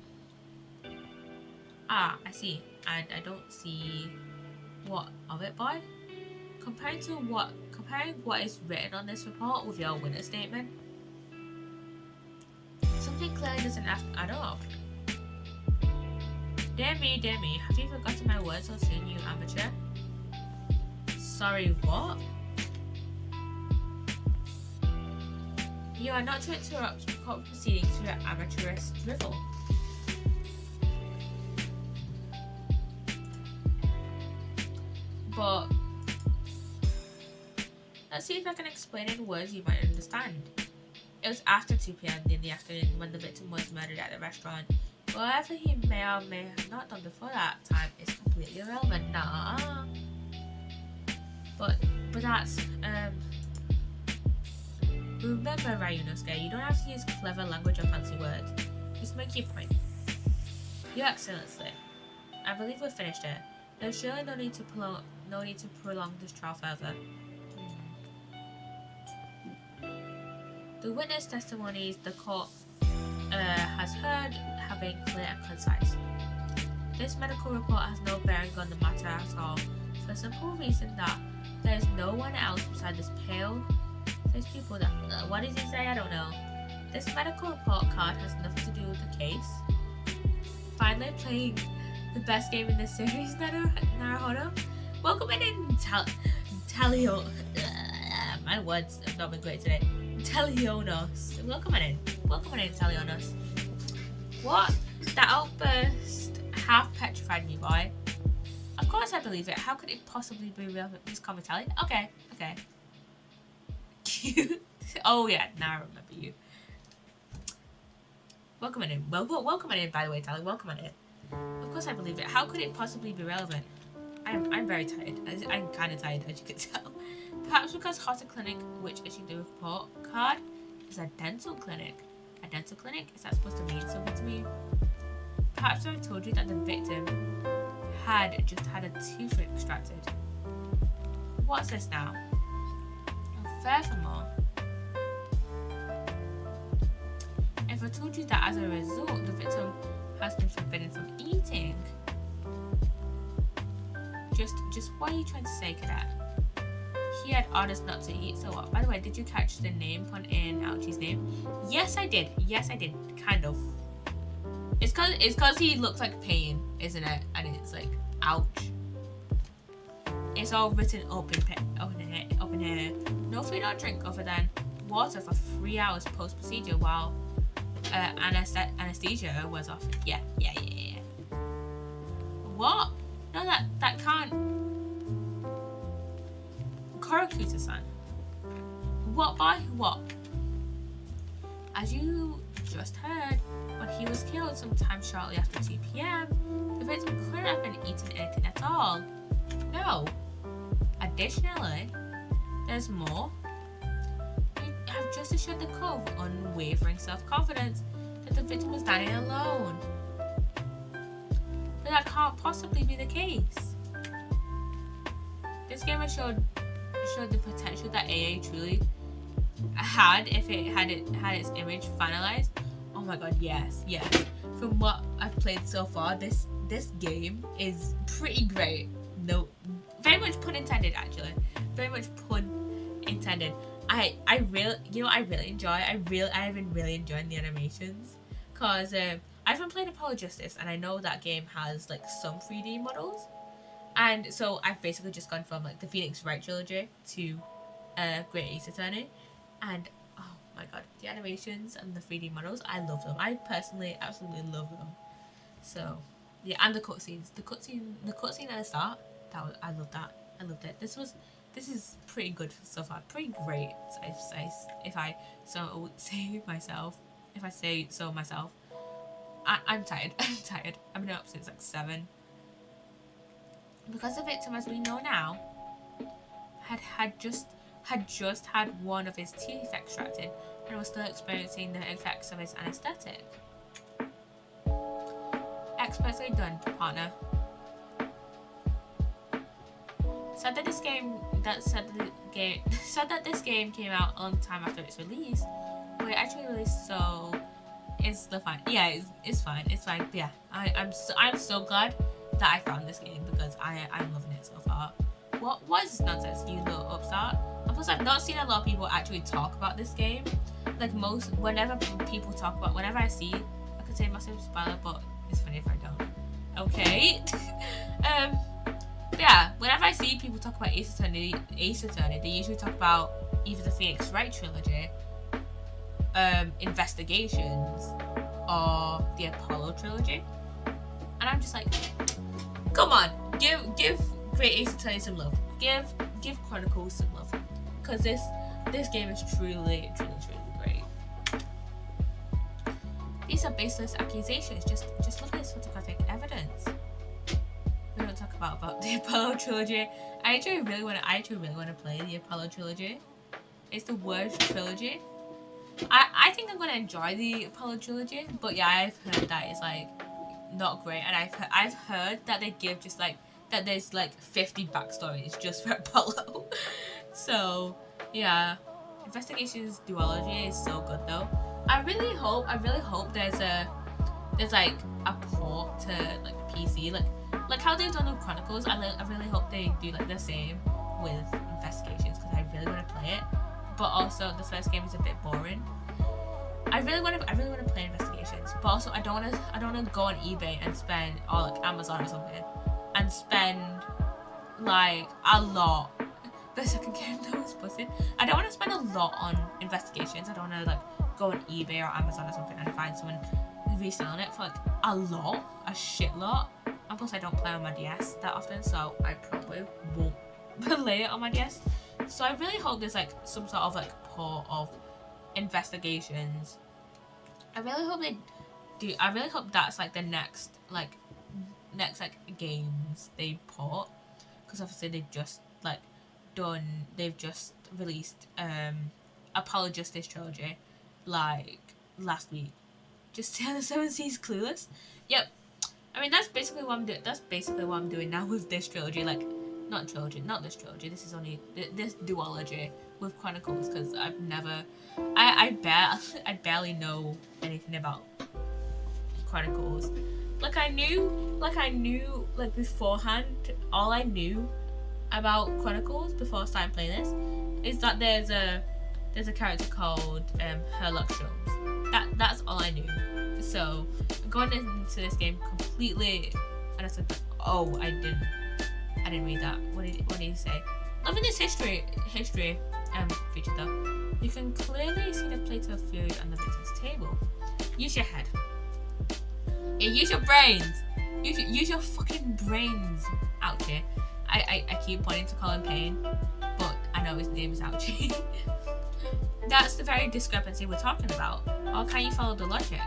Ah, I see. And I don't see what of it, boy. Comparing what is written on this report with your witness statement, something clearly doesn't add up. Dear me, have you forgotten my words so soon, you amateur? Sorry, what? You are not to interrupt court proceedings through your amateurish drivel. But let's see if I can explain in words you might understand. It was after 2 p.m. in the afternoon when the victim was murdered at the restaurant. Whatever he may or may have not done before that time is completely irrelevant. Nah. But that's remember, Ryunosuke, you don't have to use clever language or fancy words. Just make your point. Your Excellency, I believe we're finished here. There's surely no need to prolong this trial further. The witness testimonies the court has heard have been clear and concise. This medical report has no bearing on the matter at all, for the simple reason that there is no one else beside this pale-faced people that... what did he say? I don't know. This medical report card has nothing to do with the case. Finally playing the best game in this series, Naruhodo. Welcome in Talio... my words have not been great today. Talionos. Welcome in, Talionos. What? That outburst half petrified me, boy. Of course I believe it. How could it possibly be real? Just call me Tally. Okay. Cute. Oh yeah, now I remember you. Welcome in. Welcome in, by the way, Tally. Welcome in. Of course I believe it. How could it possibly be relevant? I'm very tired. I'm kind of tired, as you can tell. Perhaps because Hotta Clinic, which issued the report card, is a dental clinic. A dental clinic? Is that supposed to mean something to me? Perhaps I told you that the victim had just had a tooth extracted. What's this now? And furthermore, if I told you that as a result the victim has been forbidden from eating, just what are you trying to say, cadet? He had orders not to eat, so what? By the way, did you catch the name pun in Ouchie's name? Yes, I did. Kind of. It's cause he looks like pain, isn't it? And it's like, ouch. It's all written up in here. No food or drink other than water for 3 hours post-procedure while anesthesia was off. Yeah. What? No, that can't. Korokuta-san. What by what? As you just heard, when he was killed sometime shortly after 2 p.m., the victim couldn't have been eaten anything at all. No. Additionally, there's more. You have just assured the court with unwavering self-confidence that the victim was dying alone. But that can't possibly be the case. This game has showed the potential that AA truly had if it had its image finalized. Oh my god, yes. From what I've played so far, this game is pretty great. No, very much pun intended, actually. Very much pun intended. I have been really enjoying the animations, cause I've been playing Apollo Justice, and I know that game has like some 3D models, and so I've basically just gone from like the Phoenix Wright trilogy to Great Ace Attorney, and oh my god, the animations and the 3D models, I love them. I personally absolutely love them. So yeah, and the cutscenes, the cutscene at the start, I loved that. I loved it. This is pretty good so far. Pretty great. If I say so myself. I'm tired. I've been up since like 7. Because the victim, as we know now, had just had one of his teeth extracted and was still experiencing the effects of his anesthetic. Expertly done, partner. Said that this game came out a long time after its release, but it actually released, so it's still fine. Yeah, it's fine. It's fine. Yeah, I'm so glad that I found this game because I'm loving it so far. What is this nonsense, you little upstart? And plus, I've not seen a lot of people actually talk about this game. Like whenever I see, I could say massive spoiler, but it's funny if I don't. Okay. Yeah, whenever I see people talk about Ace Attorney, they usually talk about either the Phoenix Wright trilogy, Investigations, or the Apollo trilogy. And I'm just like, come on, give Great Ace Attorney some love. Give Chronicles some love. Because this game is truly great. These are baseless accusations. Just look at this photographic evidence. We don't talk about the Apollo trilogy. I actually really want to play the Apollo trilogy. It's the worst trilogy. I think I'm gonna enjoy the Apollo trilogy, but yeah, I've heard that it's like not great, and I've heard that they give just like that there's like 50 backstories just for Apollo. So yeah, Investigations duology is so good though. I really hope there's like a port to like PC, like how they've done with Chronicles. I really hope they do like the same with Investigations because I really want to play it. But also the first game is a bit boring. I really want to play Investigations, but also I don't want to go on eBay and spend, or like Amazon or something, and spend like a lot. The second game that was busted. I don't want to spend a lot on Investigations. I don't want to like go on eBay or Amazon or something and find someone reselling it for like a shit lot. And plus I don't play on my DS that often, so I probably won't play it on my DS. So I really hope there's like some sort of like port of Investigations. I really hope they do. I really hope that's like the next games they port, because obviously they've just released Apollo Justice trilogy like last week. Just the 7 Seas Clueless. Yep. I mean that's basically what I'm doing now with this trilogy. Like not this trilogy. This is only this duology with Chronicles, because I barely know anything about Chronicles. Like I knew beforehand. All I knew about Chronicles before starting playing this is that there's a character called Herlock Sholmes. That's all I knew. So going into this game completely, and I said, oh, I didn't read that. What did he say? Loving this history feature though. You can clearly see the plate of food on the victim's table. Use your head. Yeah, use your brains. Use your fucking brains, Ouchie. I keep wanting to call him Pain, but I know his name is Ouchie. That's the very discrepancy we're talking about. Or can you follow the logic?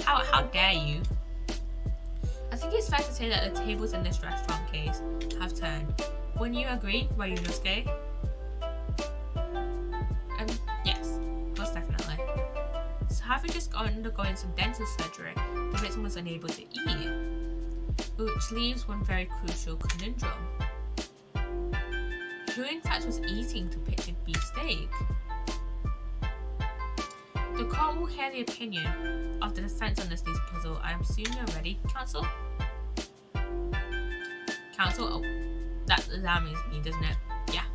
How dare you? I think it's fair to say that the tables in this restaurant case have turned. Wouldn't you agree, Ryunosuke? Yes, most definitely. So having just undergone some dental surgery, the victim was unable to eat, which leaves one very crucial conundrum. Who in fact was eating the pictured beef steak? The court will hear the opinion of the defense on this legal puzzle. I assume you're ready, counsel? Counsel? Oh, that means me, doesn't it? Yeah.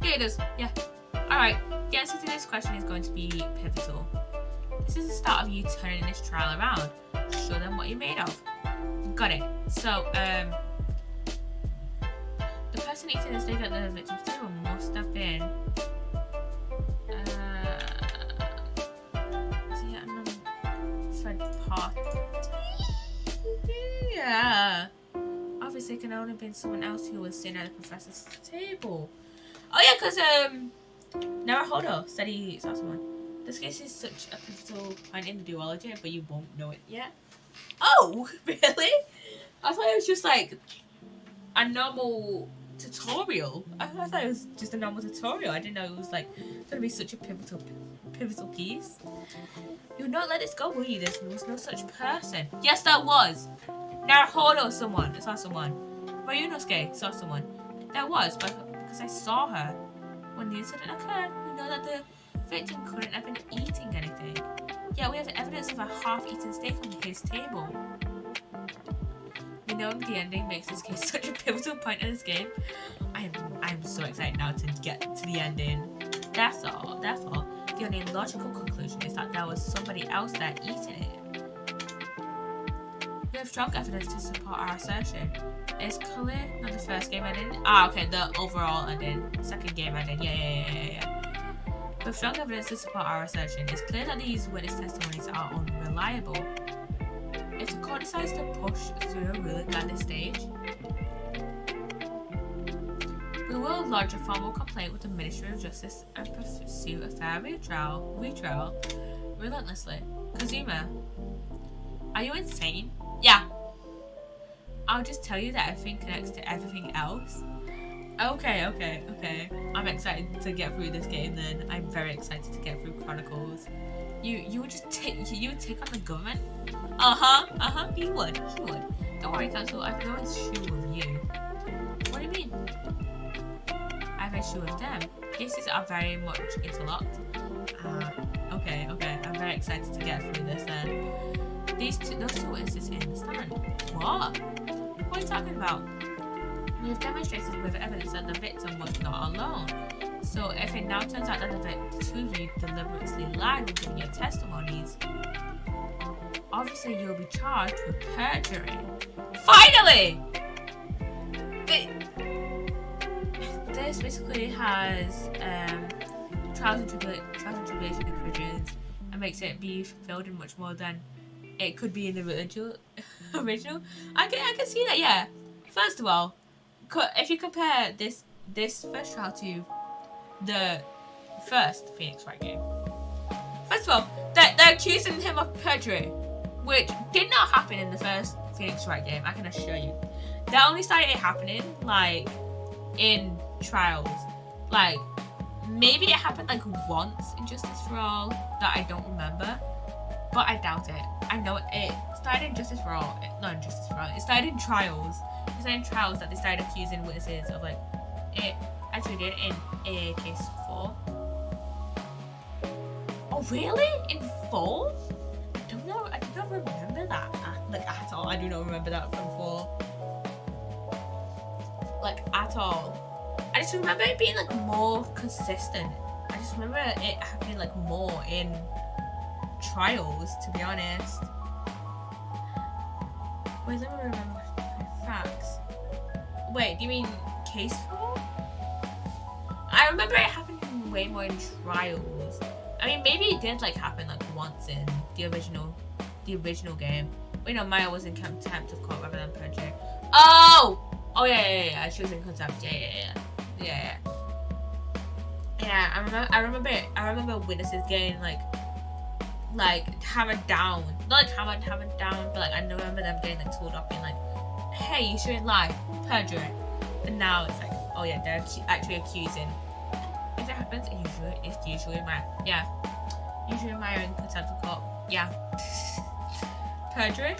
Yeah, it does. Yeah. Alright, the answer to this question is going to be pivotal. This is the start of you turning this trial around. Show them what you're made of. Got it. So, the person eating the steak at the victim's table must have been yeah. Obviously, it can only have been someone else who was sitting at the professor's table. Oh yeah, because Naruhodo said he saw someone. This case is such a pivotal point in the duology, but you won't know it yet. Oh, really? I thought it was just like a normal tutorial. I thought it was just a normal tutorial. I didn't know it was like going to be such a pivotal piece. You would not let this go, will you? There was no such person. Yes, there was. Naruhodo saw someone. Ryunosuke saw someone. There was, but because I saw her when the incident occurred, we know that the victim couldn't have been eating anything. Yet we have evidence of a half-eaten steak on his table. We know the ending makes this case such a pivotal point in this game. I'm so excited now to get to the ending. That's all. The only logical conclusion is that there was somebody else there eating it. We have strong evidence to support our assertion. It's clear not the first game ending. Okay, the overall ending. Second game ending. Yeah. With strong evidence to support our assertion, it's clear that these witness testimonies are unreliable. If the court decides to push through a ruling at this stage, we will lodge a formal complaint with the Ministry of Justice and pursue a fair retrial relentlessly. Kazuma, are you insane? Yeah. I'll just tell you that everything connects to everything else. Okay. I'm excited to get through this game then. I'm very excited to get through Chronicles. You would just take on the government? He would. Don't worry, Counsel, I've no issue with you. What do you mean? I have issue with them. Cases are very much interlocked. Okay. I'm very excited to get through this then. Those two witnesses in the stand. What? What are you talking about? We have demonstrated with evidence that the victim was not alone. So if it now turns out that the two of you deliberately lied when giving your testimonies, obviously you'll be charged with perjury. Finally! This basically has trials and tribulation in prisons and makes it be fulfilled in much more than it could be in the original. I can see that, yeah. First of all, if you compare this first trial to the first Phoenix Wright game, first of all, they're accusing him of perjury, which did not happen in the first Phoenix Wright game, I can assure you. That only started happening, like, in trials. Like, maybe it happened, like, once in Justice for All that I don't remember, but I doubt it. I know it started in Justice for All. Not in Justice for All. It started in trials. It started in trials that they started accusing witnesses of, like, it actually did in AA case 4. Oh, really? In 4? I don't remember that, like, at all. I do not remember that from 4. Like, at all. I just remember it being, like, more consistent. I just remember it happening, like, more in trials, to be honest. Wait, let me remember my facts. Wait, do you mean case 4? I remember it happening way more in trials. I mean, maybe it did, like, happen, like, once in the original game. Wait, no, Maya was in contempt of court rather than perjury. Oh! Oh, yeah. She was in contempt. Yeah. Yeah, I remember witnesses getting, like hammered down. Not, like, hammered down, but, like, I remember them getting, like, told off being like, hey, you shouldn't lie. Perjury. And now it's like, oh, yeah, they're actually accusing. If it happens, it's usually Maya. Yeah. Usually Maya in contempt of court. Yeah. Perjury.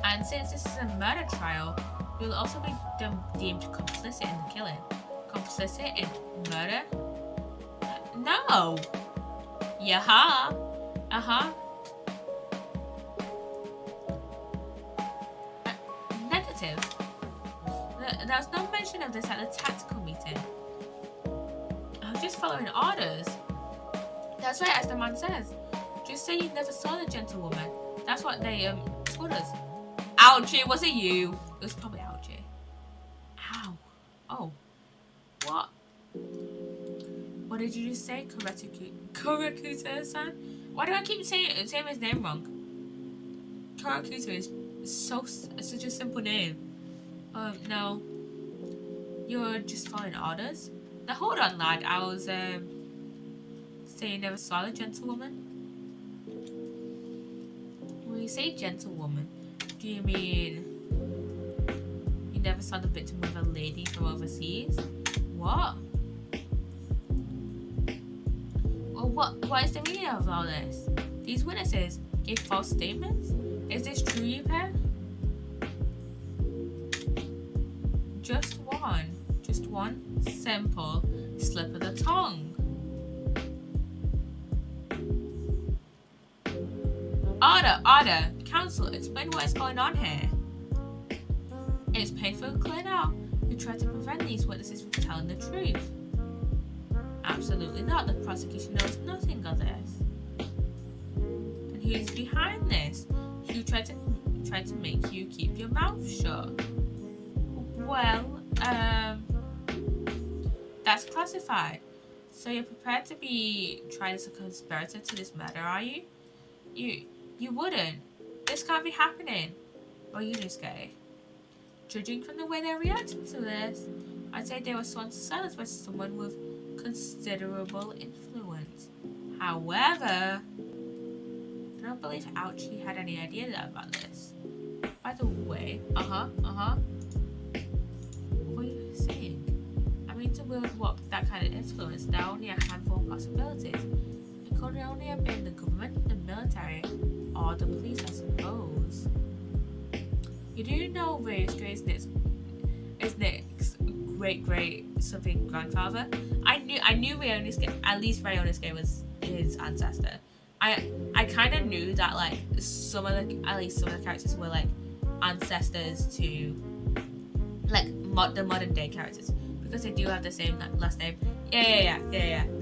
And since this is a murder trial, you'll also be deemed complicit in the killing. Complicit in murder? No! Yeah. Negative. There's no mention of this at the tactical meeting. I was just following orders. That's right, as the man says. Just say you never saw the gentlewoman. That's what they told us. Ouchie, was it you? It was probably Ouchie. Ow. Oh. What? What did you just say? Kurakuta-san? Why do I keep saying his name wrong? Kurakuta is such a simple name. No. You're just following orders? Now hold on, lad. I was saying you never saw the gentlewoman. When you say gentlewoman, do you mean you never saw the victim of a lady from overseas? What? Well, what is the meaning of all this? These witnesses gave false statements? Is this true, you pair? Just one simple slip of the tongue. Order. Counsel, explain what is going on here. It's painfully clear now. You tried to prevent these witnesses from telling the truth. Absolutely not. The prosecution knows nothing of this. And who's behind this? Who tried to make you keep your mouth shut? Well, that's classified. So you're prepared to be tried as a conspirator to this murder, are you? You wouldn't. This can't be happening. Or Yunosuke. Judging from the way they're reacting to this, I'd say they were sworn to silence by someone with considerable influence. However, I don't believe Ouchie had any idea about this. By the way, what are you saying? I mean, to wield that kind of influence, there are only a handful of possibilities. It could only have been the government, the military, or the police, I suppose. You do know Ryusuke is Nick's great something grandfather. I knew Ryusuke, at least Ryusuke was his ancestor. I kind of knew that like at least some of the characters were like ancestors to like the modern day characters because they do have the same last name. Yeah.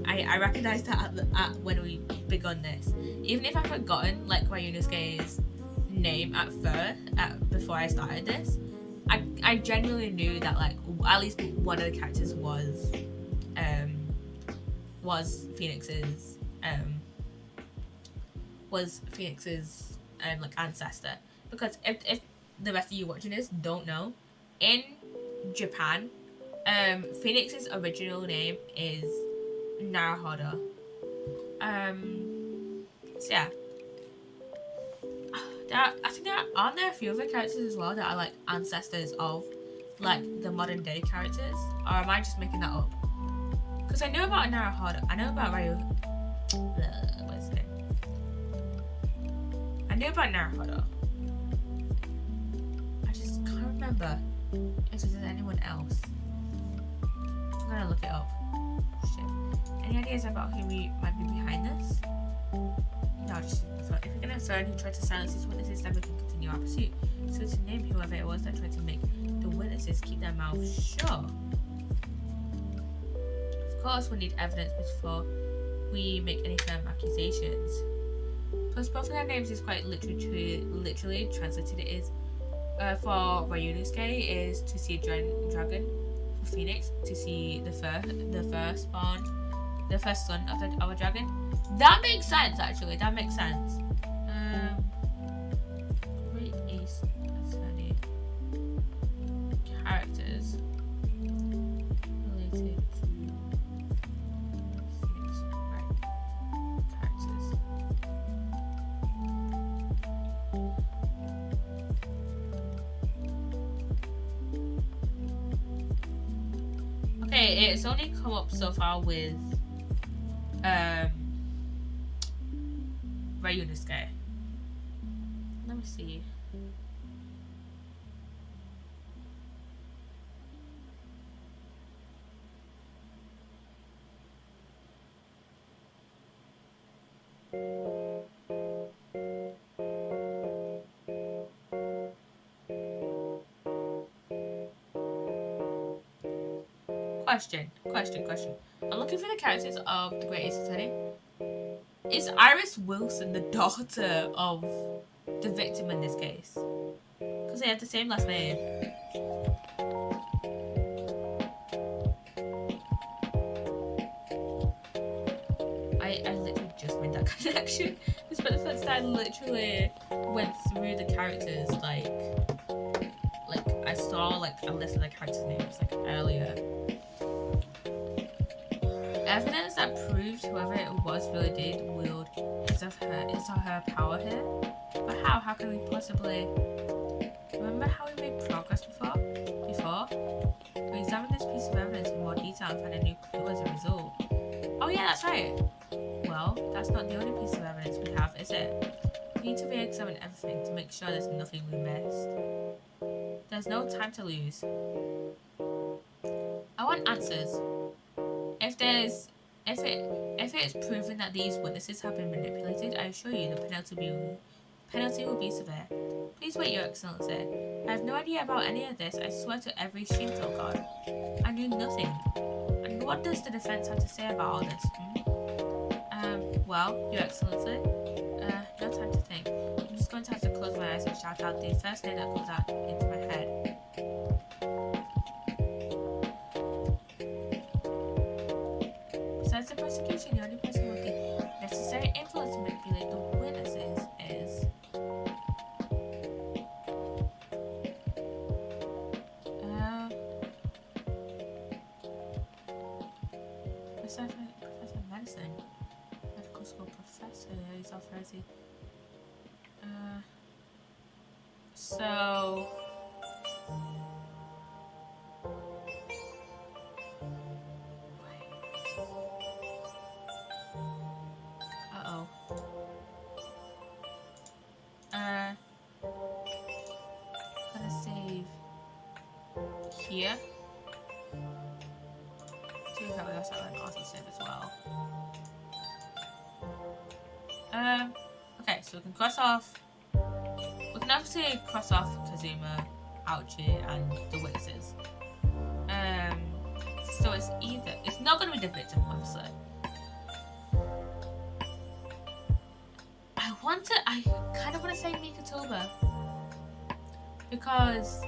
I recognized that at when we begun this. Even if I've forgotten like Ryusuke's name at first before I started this, I genuinely knew that like at least one of the characters was Phoenix's like ancestor, because if the rest of you watching this don't know, in Japan Phoenix's original name is Naruhodo. So yeah, I think aren't there a few other characters as well that are like ancestors of like the modern day characters, or am I just making that up? Because I know about Naruhodo, I know about Ryu. What is it? I know about Naruhodo. I just can't remember if there's anyone else. I'm gonna look it up. Shit. Any ideas about who might be behind this? No, just if you're gonna threaten who tried to silence these witnesses, then we can continue our pursuit. So to name whoever it was that tried to make the witnesses keep their mouths shut. Of course, we need evidence before we make any firm accusations. Plus, both of their names is quite literally translated. It is for Ryunosuke is to see a dragon. For Phoenix, to see the first son of a dragon. That makes sense, actually. That makes sense. Okay, it's only come up so far with Ryunosuke. Let me see. Question. I'm looking for the characters of the Great Ace Attorney. Is Iris Wilson the daughter of the victim in this case? Because they have the same last name. I literally just made that connection. This for the first time, I literally went through the characters like I saw like a list of the characters' names like earlier. Evidence that proved whoever it was really did wield is of her power here. But how? How can we possibly remember how we made progress before? We examined this piece of evidence in more detail and found a new clue as a result. Oh yeah, that's right. Well, that's not the only piece of evidence we have, is it? We need to re-examine everything to make sure there's nothing we missed. There's no time to lose. I want answers. If it is proven that these witnesses have been manipulated, I assure you the penalty will be severe. Please wait, Your Excellency. I have no idea about any of this. I swear to every Shinto god. I knew nothing. And what does the defense have to say about all this? Well, Your Excellency, no time to think. I'm just going to have to close my eyes and shout out the first name that comes out into my head. Besides the prosecution, the only person with the necessary influence to manipulate the witnesses is... Professor of Medicine. Medical school professor. He's authority. So... Uh-oh. Gonna save here. See how we also have an auto save as well. Okay, so we can cross off. We can obviously cross off Kazuma, Aochi, and the witnesses. So it's not gonna be the victim, obviously. I kind of want to say Mikatoba because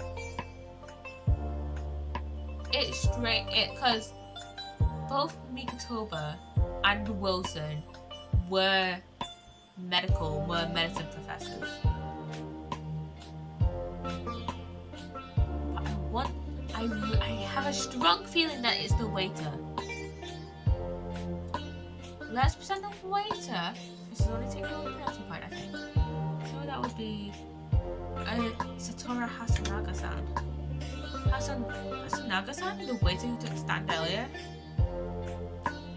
because both Mikatoba and Wilson were medicine professors. But I have a strong feeling that it's the waiter. Let's present the waiter. This is only taking one penalty point, I think. So that would be Satoru Hasanaga-san. Hasanaga-san, the waiter who took stand earlier?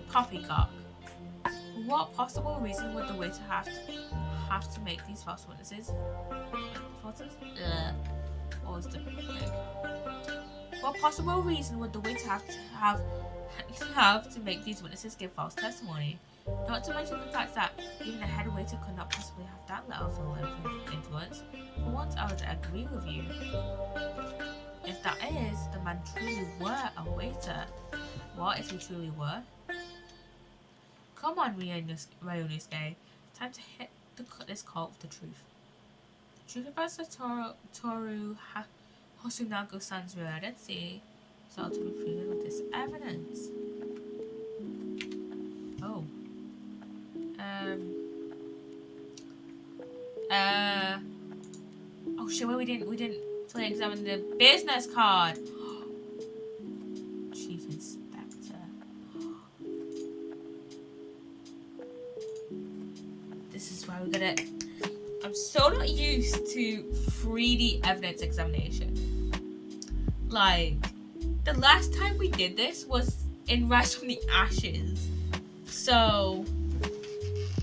Poppycock. What possible reason would the waiter have to make these false witnesses? What was the thing? What possible reason would the waiter have to make these witnesses give false testimony? Not to mention the fact that even a head waiter could not possibly have that level of influence. For once, I would agree with you. If that is, the man truly were a waiter. What if he truly were? Come on, Ryunosuke. Time to hit this cult with the truth. The truth about Satoru Hosonaga-san's real identity is all to be proven with this evidence. Oh. Oh shit, well, we didn't fully examine the business card. Chief Inspector. This is why we're gonna... I'm so not used to 3D evidence examination. Like, the last time we did this was in Rise from the Ashes. So,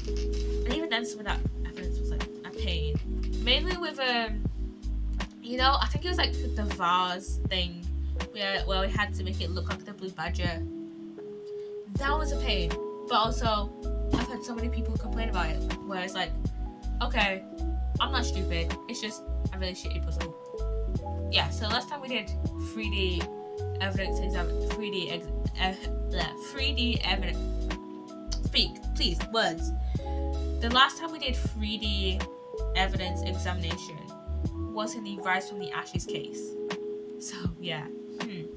and even then some of that evidence was like a pain. Mainly with, you know, I think it was like the vase thing where we had to make it look like the Blue Badger. That was a pain. But also, I've had so many people complain about it, where it's like, okay, I'm not stupid, it's just a really shitty puzzle. Yeah, so last time we did 3D evidence exam, 3D evidence. Speak, please, words. The last time we did 3D evidence examination was in the Rise from the Ashes case. So yeah, I'm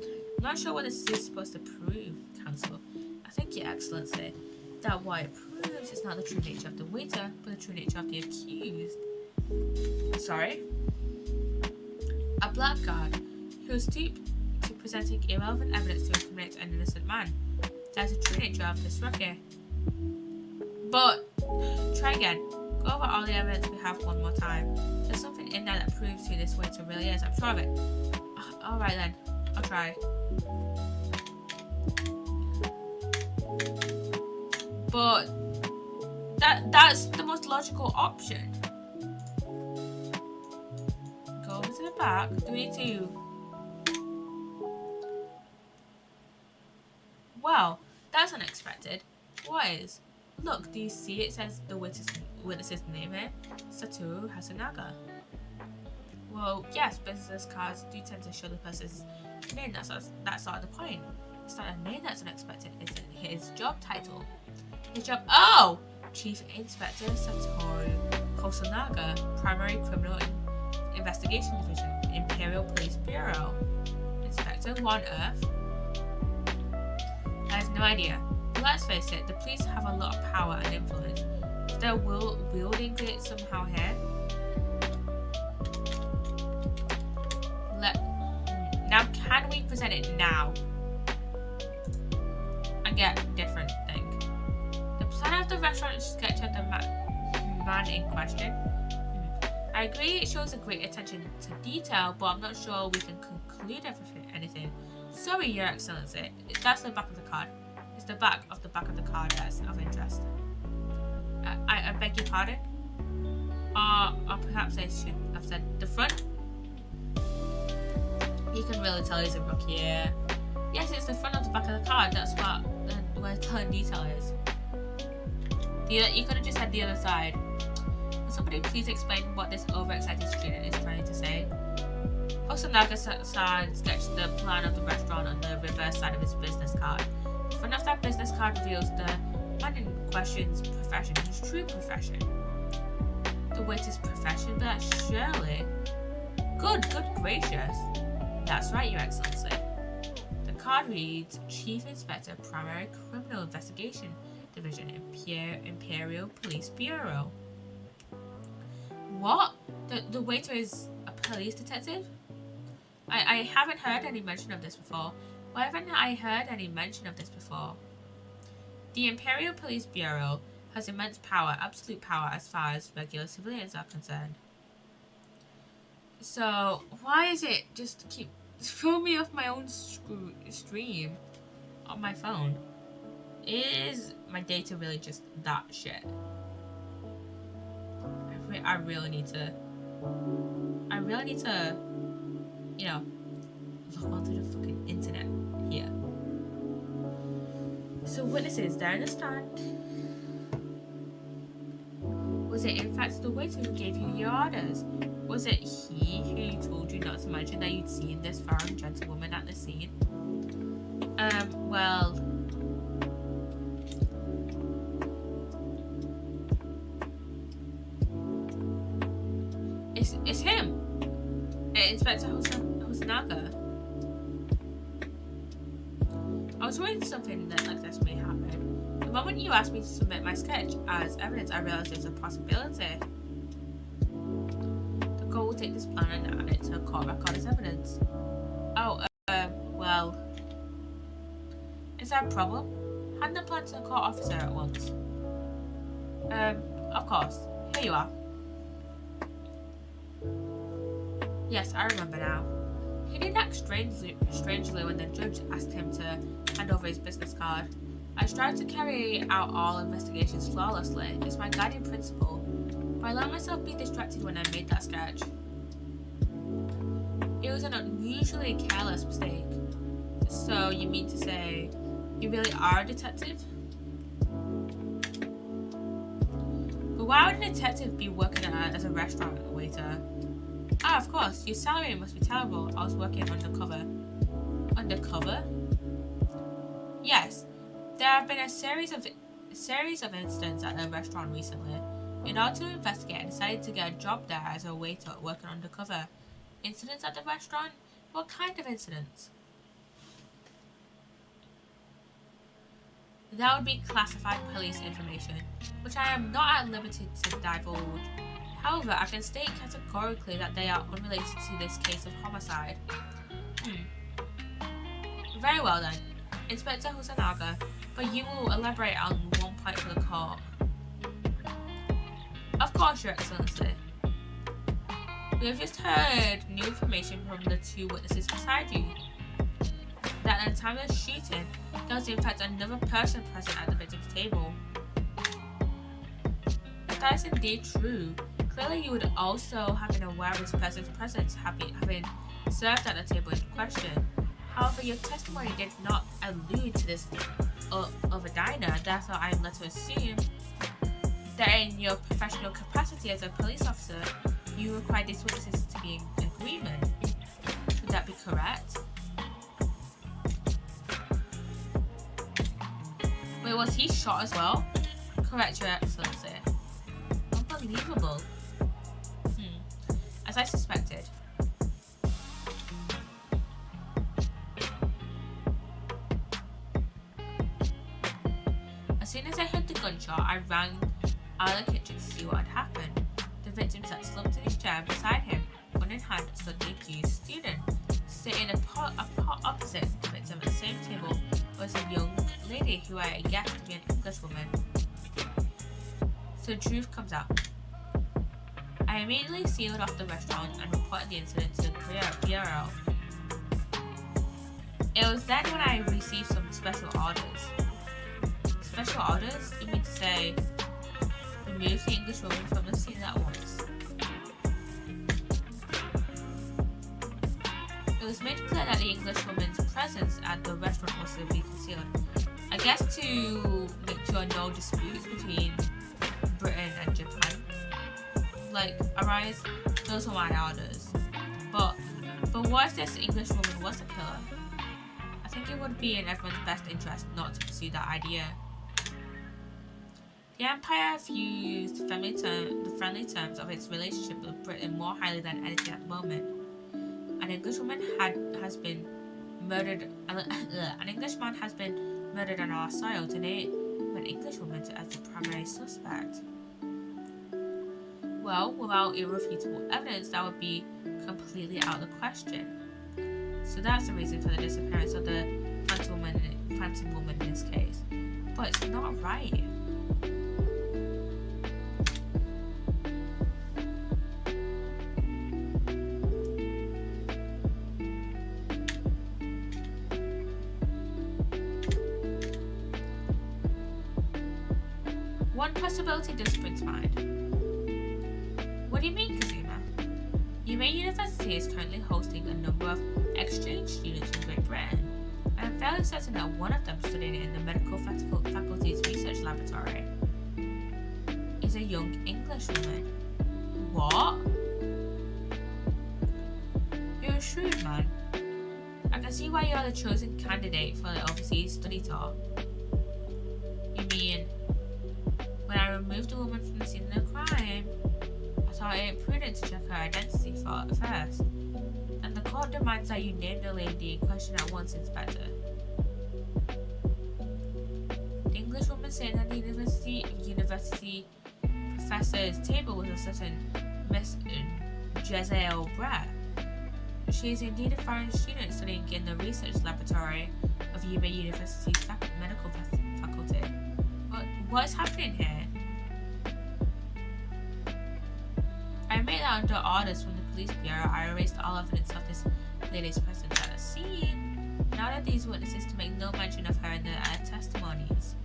not sure what this is supposed to prove, Council. I think Your Excellency, that what it proves is not the true nature of the waiter, but the true nature of the accused. Sorry? A blackguard who stooped to presenting irrelevant evidence to incriminate an innocent man. That's the true nature of this rookie. But, try again. Go over all the evidence we have one more time. There's something in there that proves who this waiter really is. I'm sure of it. Alright then, I'll try. But that's the most logical option. Go over to the back. Do we need to? Well, that's unexpected. What is? Look, do you see it says the witness's name here? Satoru Hasanaga. Well, yes, business cards do tend to show the person's name. That's not the point. It's not a name that's unexpected. It's his job title. His job. Oh! Chief Inspector Satoru Hasanaga, Primary Criminal Investigation Division, Imperial Police Bureau. Inspector, who on earth? I have no idea. But let's face it, the police have a lot of power and influence. If they're wielding it somehow here. Now, can we present it now? And get a different thing? The plan of the restaurant sketch of the man in question. I agree it shows a great attention to detail, but I'm not sure we can conclude anything. Sorry, Your Excellency. That's the back of the card. It's the back of the card that's of interest. I beg your pardon? Or perhaps I should have said the front? You can really tell he's a rookie here. Yes, it's the front of the back of the card. That's what where telling detail is. You could have just said the other side. Will somebody please explain what this overexcited student is trying to say? Hasanaga-san sketched the plan of the restaurant on the reverse side of his business card. The front of that business card reveals the man in question's profession, his true profession. The waiter's profession, but surely. Good gracious. That's right, Your Excellency. The card reads Chief Inspector, Primary Criminal Investigation Division, Imperial Police Bureau. What? The waiter is a police detective? I haven't heard any mention of this before. Why haven't I heard any mention of this before? The Imperial Police Bureau has immense power, absolute power, as far as regular civilians are concerned. So, why is it just keep throwing me off my own stream on my phone? Is my data really just that shit? I really need to, you know, log onto the fucking internet here. So witnesses, they're in the stand. Was it in fact the waiter who gave you your orders? Was it he who told you not to mention that you'd seen this foreign gentlewoman at the scene? Well... It's him! Inspector Hasanaga. I was worried something like this may happen. The moment you asked me to submit my sketch as evidence, I realized there's a possibility. The court will take this plan and add it to a court record as evidence. Oh, well... Is that a problem? Hand the plan to the court officer at once. Of course. Here you are. Yes, I remember now. He did act strangely when the judge asked him to hand over his business card. I strive to carry out all investigations flawlessly. It's my guiding principle. But I let myself be distracted when I made that sketch. It was an unusually careless mistake. So you mean to say you really are a detective? But why would a detective be working as a restaurant waiter? Ah, of course, your salary must be terrible. I was working undercover. Undercover? Yes. There have been a series of incidents at the restaurant recently. In order to investigate, I decided to get a job there as a waiter working undercover. Incidents at the restaurant? What kind of incidents? That would be classified police information, which I am not at liberty to divulge. However, I can state categorically that they are unrelated to this case of homicide. Very well then, Inspector Husanaga, but you will elaborate on one point for the court. Of course, Your Excellency. We have just heard new information from the two witnesses beside you. That at the time of the shooting, there was in fact another person present at the victim's table. If that is indeed true, clearly you would also have been aware of this person's presence having served at the table in question. However, your testimony did not allude to this of a diner, therefore I am led to assume that in your professional capacity as a police officer, you require these witnesses to be in agreement. Would that be correct? Wait, was he shot as well? Correct, Your Excellency. Unbelievable. As I suspected. As soon as I heard the gunshot, I ran out of the kitchen to see what had happened. The victim sat slumped in his chair. Beside him, gun in hand, stood the accused student. Sitting opposite the victim at the same table was a young lady who I guessed to be an English woman. So the truth comes out. I immediately sealed off the restaurant and reported the incident to the Bureau. It was then when I received some special orders. Special orders? You mean to say, remove the English woman from the scene at once? It was made clear that the English woman's presence at the restaurant was to be concealed. I guess to make sure no disputes between Britain and Japan arise. Those were my orders. But what if this English woman was a killer? I think it would be in everyone's best interest not to pursue that idea. The Empire views the friendly terms of its relationship with Britain more highly than anything at the moment. An Englishman has been murdered. An Englishman has been murdered on our soil. To name an Englishwoman as the primary suspect. Well, without irrefutable evidence, that would be completely out of the question. So that's the reason for the disappearance of the phantom woman in this case. But it's not right. One possibility does spring to mind. What do you mean, Kazuma? Yuma University is currently hosting a number of exchange students from Great Britain. I am fairly certain that one of them studying in the medical faculty's research laboratory is a young English woman. What? You're a shrewd man. I can see why you are the chosen candidate for the overseas study tour. You mean, when I removed the woman from the scene of the crime, I thought it prudent to check her identity first. And the court demands that you name the lady in question at once, Inspector. The English woman sitting at the university professor's table was a certain Miss Jezeel Brett. She is indeed a foreign student studying in the research laboratory of Yuma University's medical faculty. What is happening here? I made that under orders from the police bureau, I erased all evidence of this lady's presence at the scene. Now that these witnesses to make no mention of her in their testimonies.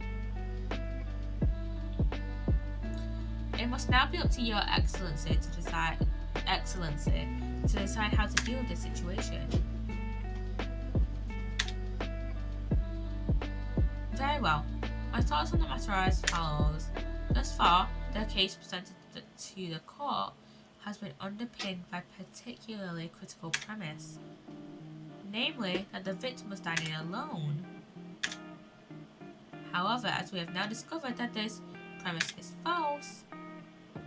It must now be up to Your Excellency to decide how to deal with this situation. Very well. My thoughts on the matter are as follows. Thus far, the case presented to the court has been underpinned by a particularly critical premise, namely that the victim was dining alone. However, as we have now discovered that this premise is false,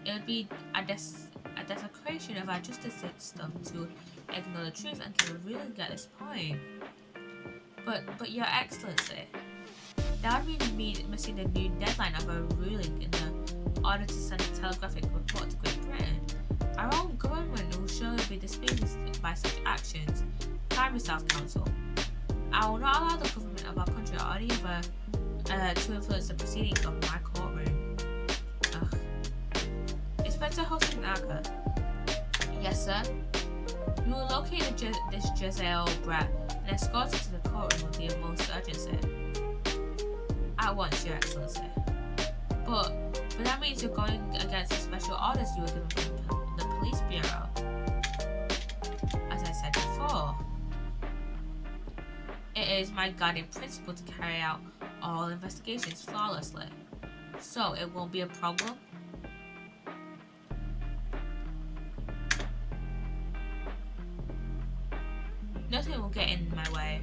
it would be a desecration of our justice system to ignore the truth and to really get this point. But Your Excellency, that would mean missing the new deadline of a ruling in the order to send a telegraphic report to Great Britain. Our own government will surely be displeased by such actions. Time yourself, Counsel. I will not allow the government of our country or any other to influence the proceedings of my courtroom. Ugh. Inspector Hosting Naga. Yes, sir. You will locate this Giselle Brett and escort her to the courtroom with the utmost urgency. At once, Your Excellency. But that means you're going against the special orders you were given from the police bureau. As I said before, it is my guiding principle to carry out all investigations flawlessly. So it won't be a problem. Nothing will get in my way.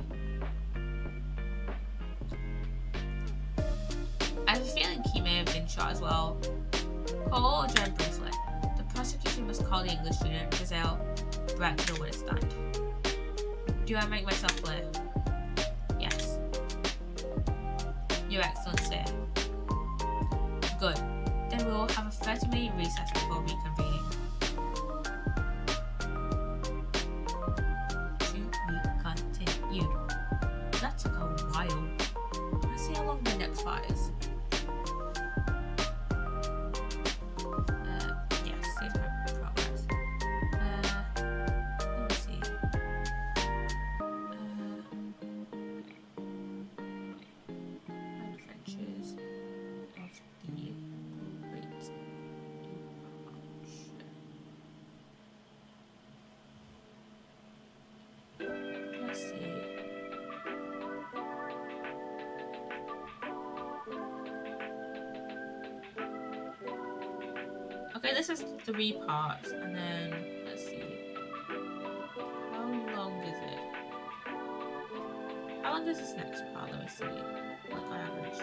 I have a feeling he may have been shot as well. Call or adjourn briefly. The prosecution must call the English student Giselle Brett to the witness stand. Do I make myself clear? Yes. Your Excellency. Good. Then we will have a 30-minute recess before reconvening. To be continued. That took a while. Let's see how long the next part is. Okay, this is 3 parts, and then let's see. How long is it? How long is this next part? Let me see. Like on average.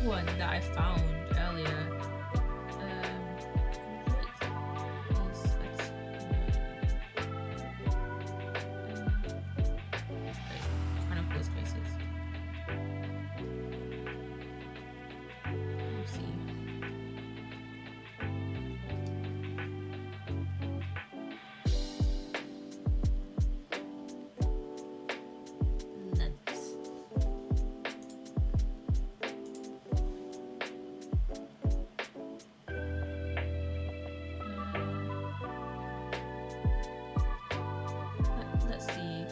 One that I found earlier. Kind of close spaces. Let's see.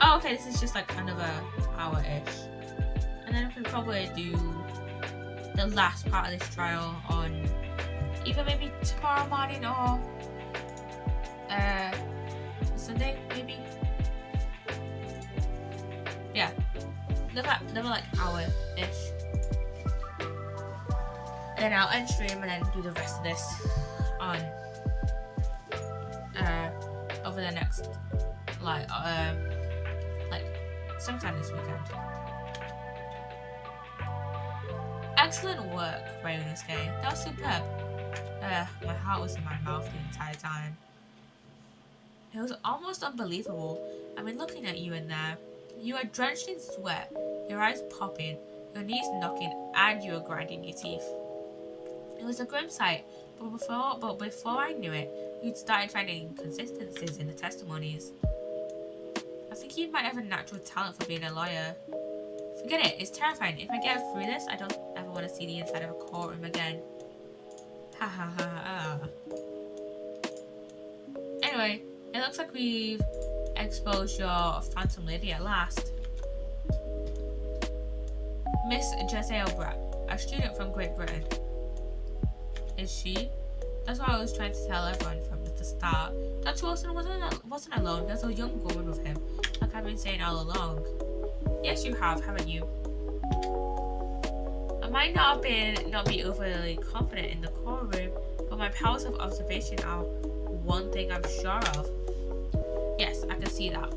Oh, okay, this is just like another hour-ish. And then I can probably do the last part of this trial on either maybe tomorrow morning or Sunday, maybe. Yeah. another like hour-ish. And then I'll end stream and then do the rest of this on over the next like sometime this weekend. Excellent work writing this game. That was superb. My heart was in my mouth the entire time. It was almost unbelievable. I mean, looking at you in there, you are drenched in sweat, your eyes popping, your knees knocking, and you were grinding your teeth. It was a grim sight, but before I knew it, you'd started finding inconsistencies in the testimonies. I think you might have a natural talent for being a lawyer. Forget it, it's terrifying. If I get through this, I don't ever want to see the inside of a courtroom again. Ha ha ha ha. Anyway, it looks like we've exposed your phantom lady at last. Miss Jezeel Bratt, a student from Great Britain. Is she? That's what I was trying to tell everyone from the start. Dr. Wilson wasn't alone. There's a young woman with him, like I've been saying all along. Yes, you have, haven't you? I might not be overly confident in the courtroom, but my powers of observation are one thing I'm sure of. Yes, I can see that.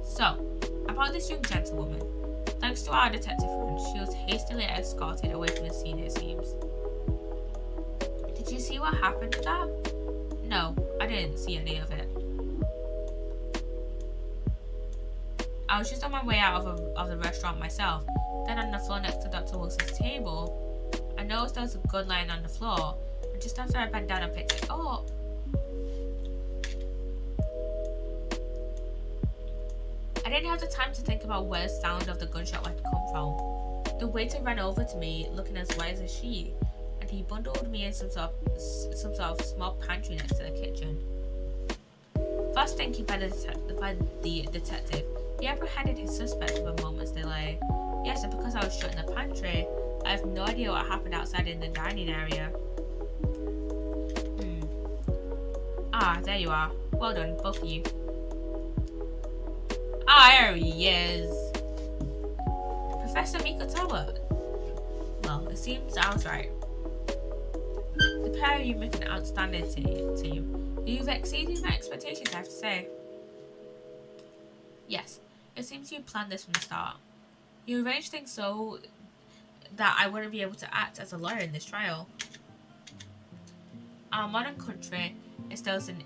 So, about this young gentlewoman. Thanks to our detective friend, she was hastily escorted away from the scene, it seems. Did you see what happened to that? No, I didn't see any of it. I was just on my way out of the restaurant myself. Then on the floor next to Dr. Wilson's table, I noticed there was a gun lying on the floor. And just after I bent down and picked it up, I didn't have the time to think about where the sound of the gunshot had come from. The waiter ran over to me, looking as wise as she, and he bundled me in some sort of small pantry next to the kitchen. First thinking by the detective, he apprehended his suspect with a moment's delay. Yes, and because I was shut in the pantry, I have no idea what happened outside in the dining area. Ah, there you are. Well done, both of you. Ah, there he is. Professor Miko Talbot. Well, it seems I was right. The pair of you make an outstanding team. You've exceeded my expectations, I have to say. Yes, it seems you planned this from the start. You arranged things so that I wouldn't be able to act as a lawyer in this trial. Our modern country is still in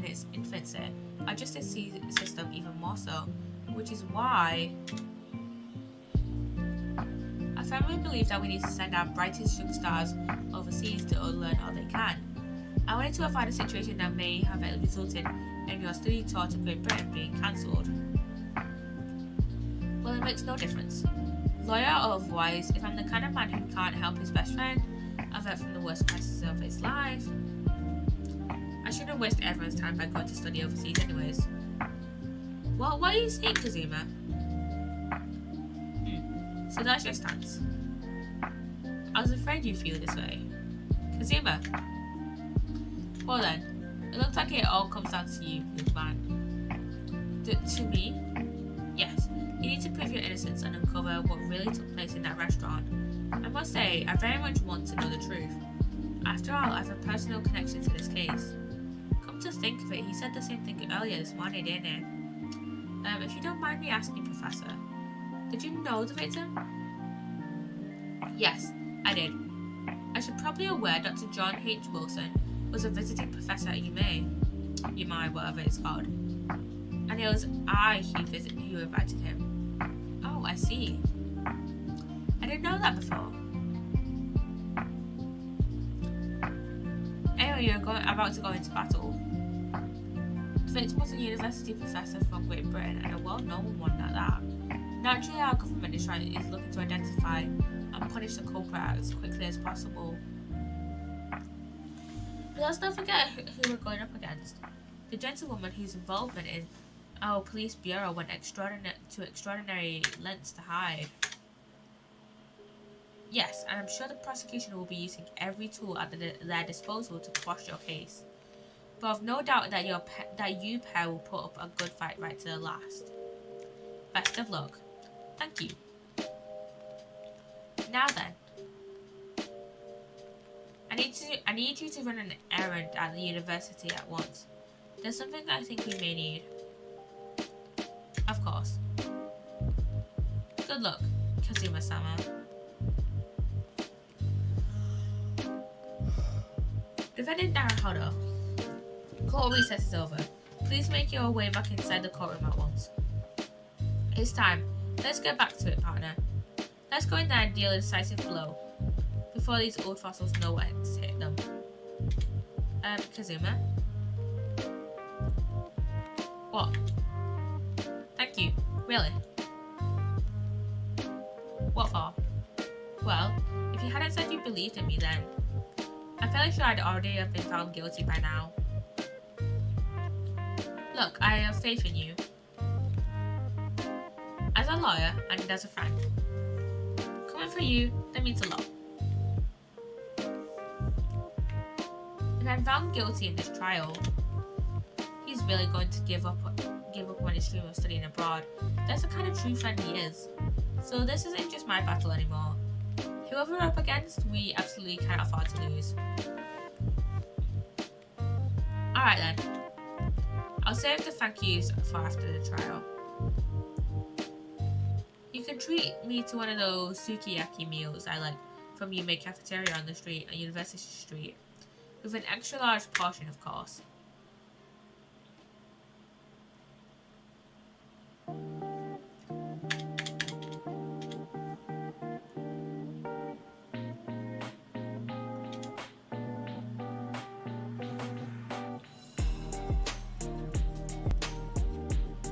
its infancy. Our justice system even more so, which is why I firmly believe that we need to send our brightest young stars overseas to learn all they can. I wanted to avoid a situation that may have resulted in your study tour to Great Britain being cancelled. Well, it makes no difference. Lawyer or otherwise, if I'm the kind of man who can't help his best friend avert from the worst crisis of his life, I shouldn't waste everyone's time by going to study overseas anyways. Well, what are you saying, Kazuma? So that's your stance. I was afraid you'd feel this way. Kazuma. Well then, it looks like it all comes down to you, big man. To me? Yes. You need to prove your innocence and uncover what really took place in that restaurant. I must say, I very much want to know the truth. After all, I have a personal connection to this case. Come to think of it, he said the same thing earlier this morning, didn't he? If you don't mind me asking, Professor, did you know the victim? Yes, I did. As you're probably aware, Dr. John H. Wilson was a visiting professor at UMA, whatever it's called. And it was I who invited him. Oh, I see. I didn't know that before. Anyway, you're about to go into battle. The victim was a university professor from Great Britain and a well-known one at that. Naturally, our government is looking to identify and punish the culprit as quickly as possible. But let's not forget who we're going up against. The gentlewoman whose involvement in our police bureau went to extraordinary lengths to hide. Yes, and I'm sure the prosecution will be using every tool at their disposal to quash your case. But I've no doubt that you pair will put up a good fight right to the last. Best of luck. Thank you. Now then, I need you to run an errand at the university at once. There's something that I think we may need. Of course. Good luck, Kazuma-sama. Defendant Naruhodo. Court recess is over. Please make your way back inside the courtroom at once. It's time. Let's get back to it, partner. Let's go in there and deal a decisive blow before these old fossils know what's hit them. Kazuma? What? Thank you. Really? What for? Well, if you hadn't said you believed in me then, I'm fairly sure I'd already have been found guilty by now. Look, I have faith in you. As a lawyer and as a friend. Coming for you, that means a lot. If I'm found guilty in this trial, he's really going to give up on his dream of studying abroad. That's the kind of true friend he is. So this isn't just my battle anymore. Whoever we're up against, we absolutely can't afford to lose. Alright then. I'll save the thank yous for after the trial. You can treat me to one of those sukiyaki meals I like from Yume Cafeteria on the street on University Street. With an extra large portion, of course.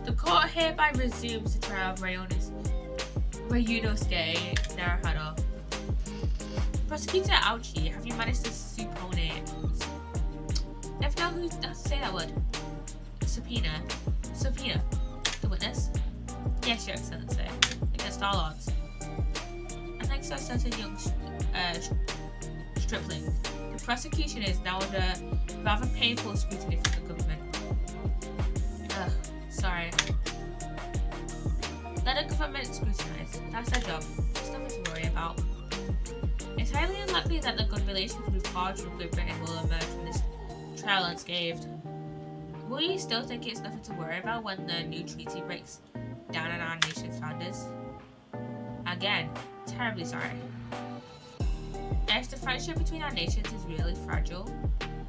The court hereby resumes the trial of Ryunosuke Naruhodo. Prosecutor Aochi, have you managed to supponate? Never know who to say that word. Subpoena. The witness? Yes, Your Excellency. Against all odds. And thanks to a certain young stripling, the prosecution is now under rather painful scrutiny from the government. Sorry. Let the government scrutinise. That's their job. There's nothing to worry about. It's highly unlikely that the good relations we've forged with Great Britain will emerge from this trial unscathed. Will you still think it's nothing to worry about when the new treaty breaks down on our nation's founders? Again, terribly sorry. If the friendship between our nations is really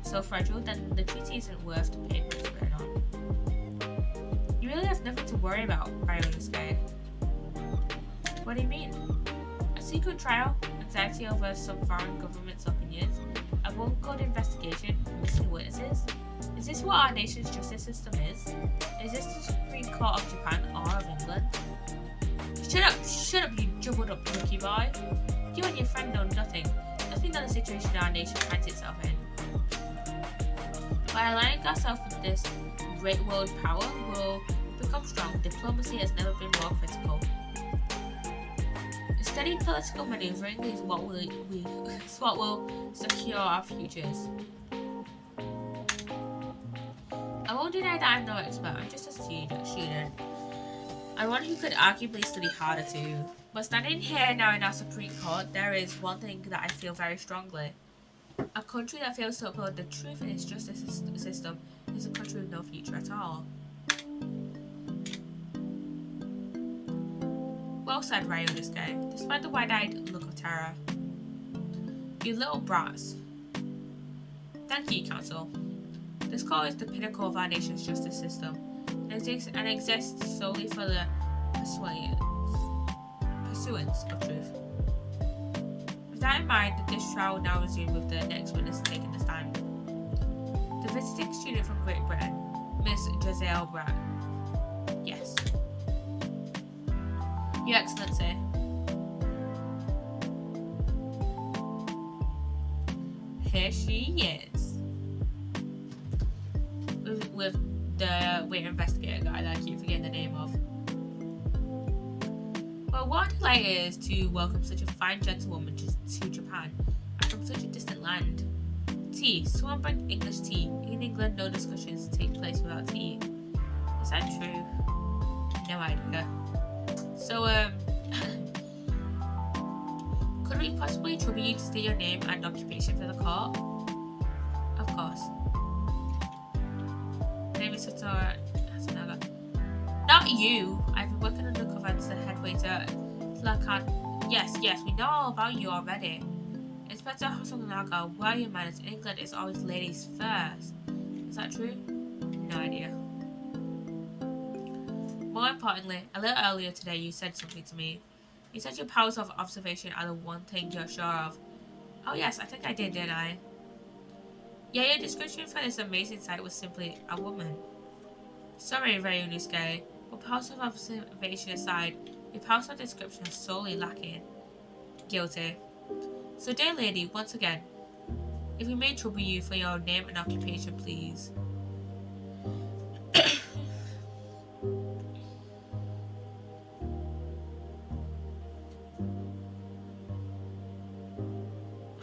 so fragile, then the treaty isn't worth the paper it's written on. You really have nothing to worry about, Ryunosuke. What do you mean? A secret trial, anxiety over some foreign government's opinions, a one-code investigation, missing witnesses? Is this what our nation's justice system is? Is this the Supreme Court of Japan or of England? Shut up, you jumbled up rookie boy. You and your friend know nothing of the situation our nation finds itself in. By aligning ourselves with this great world power, we'll become strong. Diplomacy has never been more critical. Steady political maneuvering is what will secure our futures. I won't deny that I'm no expert, I'm just a student. And one who could arguably study harder too. But standing here now in our Supreme Court, there is one thing that I feel very strongly. A country that fails to uphold the truth in its justice system is a country with no future at all. Well said, Ryunosuke, despite the wide-eyed look of terror. You little brats. Thank you, Counsel. This court is the pinnacle of our nation's justice system, and exists solely for the pursuance of truth. With that in mind, this trial will now resume with the next witness taking the stand. The visiting student from Great Britain, Miss Giselle Bratt. Yes. Your Excellency. Here she is. With the waiter investigator guy that I keep forgetting the name of. Well, what a delight it is to welcome such a fine gentlewoman to Japan, and from such a distant land. Tea. Someone bring English tea. In England, no discussions take place without tea. Is that true? No idea. So, Could we possibly trouble you to state your name and occupation for the court? Of course. My name is Satora Hasanaga. Not you! I've been working undercover as the head waiter. Lakan. Yes, we know all about you already. Inspector Hasanaga, where are your manners? In England, it's always ladies first. Is that true? No idea. More importantly, a little earlier today you said something to me. You said your powers of observation are the one thing you're sure of. Oh yes, I think I did, didn't I? Yeah, your description for this amazing sight was simply a woman. Sorry, Ryunosuke, but powers of observation aside, your powers of description are sorely lacking. Guilty. So dear lady, once again, if we may trouble you for your name and occupation, please.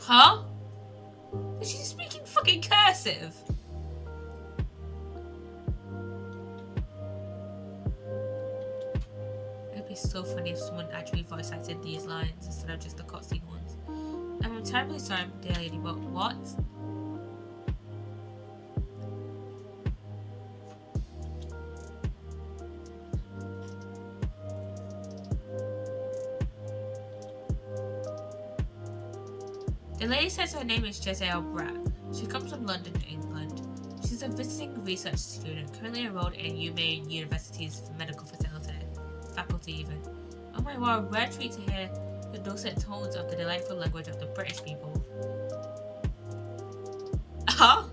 Huh? Is she speaking fucking cursive? It'd be so funny if someone actually voice acted these lines instead of just the cutscene ones. I'm terribly sorry, dear lady, but what? The lady says her name is Giselle Brett. She comes from London, England. She's a visiting research student, currently enrolled in UMaine University's medical faculty even. Oh my word, rare treat to hear the dulcet tones of the delightful language of the British people. Huh?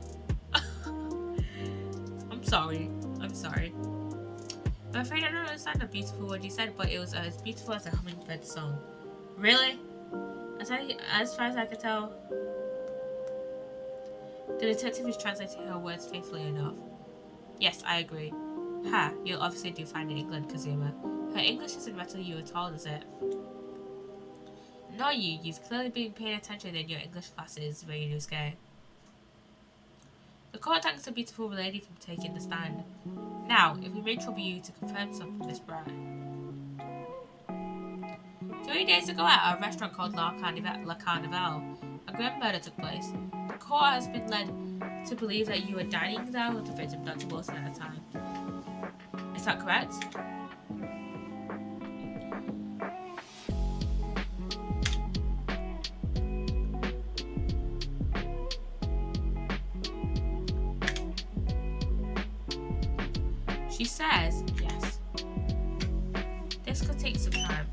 I'm sorry. I'm afraid I don't understand the beautiful word you said, but it was as beautiful as a hummingbird song. Really? As far as I could tell, the detective is translating her words faithfully enough. Yes, I agree. Ha, you'll obviously do fine in England, Kazuma. Her English doesn't matter you at all, does it? No, you've clearly been paying attention in your English classes, Ryunosuke. The court thanks the beautiful lady for taking the stand. Now, if we may trouble you to confirm something, Miss Brett. 3 days ago at a restaurant called La Carnival, a grand murder took place. The court has been led to believe that you were dining there with the victim, Dr. Wilson, at the time. Is that correct? She says yes. This could take some time.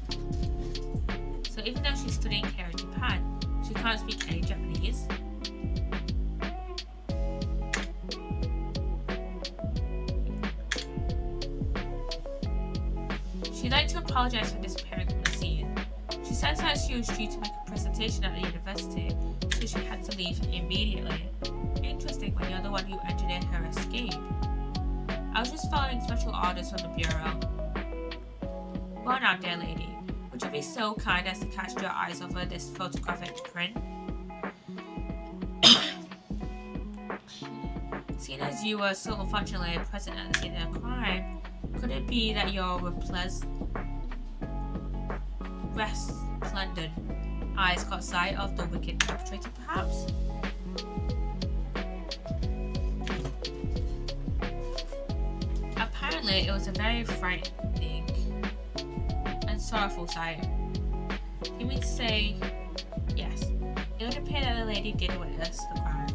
So even though she's studying here in Japan, she can't speak any Japanese. She'd like to apologise for disappearing from the scene. She says that she was due to make a presentation at the university, so she had to leave immediately. Interesting when you're the one who engineered her escape. I was just following special orders from the Bureau. Well now, dear lady, would you be so kind as to cast your eyes over this photographic print? Seeing as you were so unfortunately present at the scene of the crime, could it be that your resplendent eyes caught sight of the wicked perpetrator, perhaps? Apparently, it was a very frightening and sorrowful sight. You mean to say, yes, it would appear that the lady did witness the crime.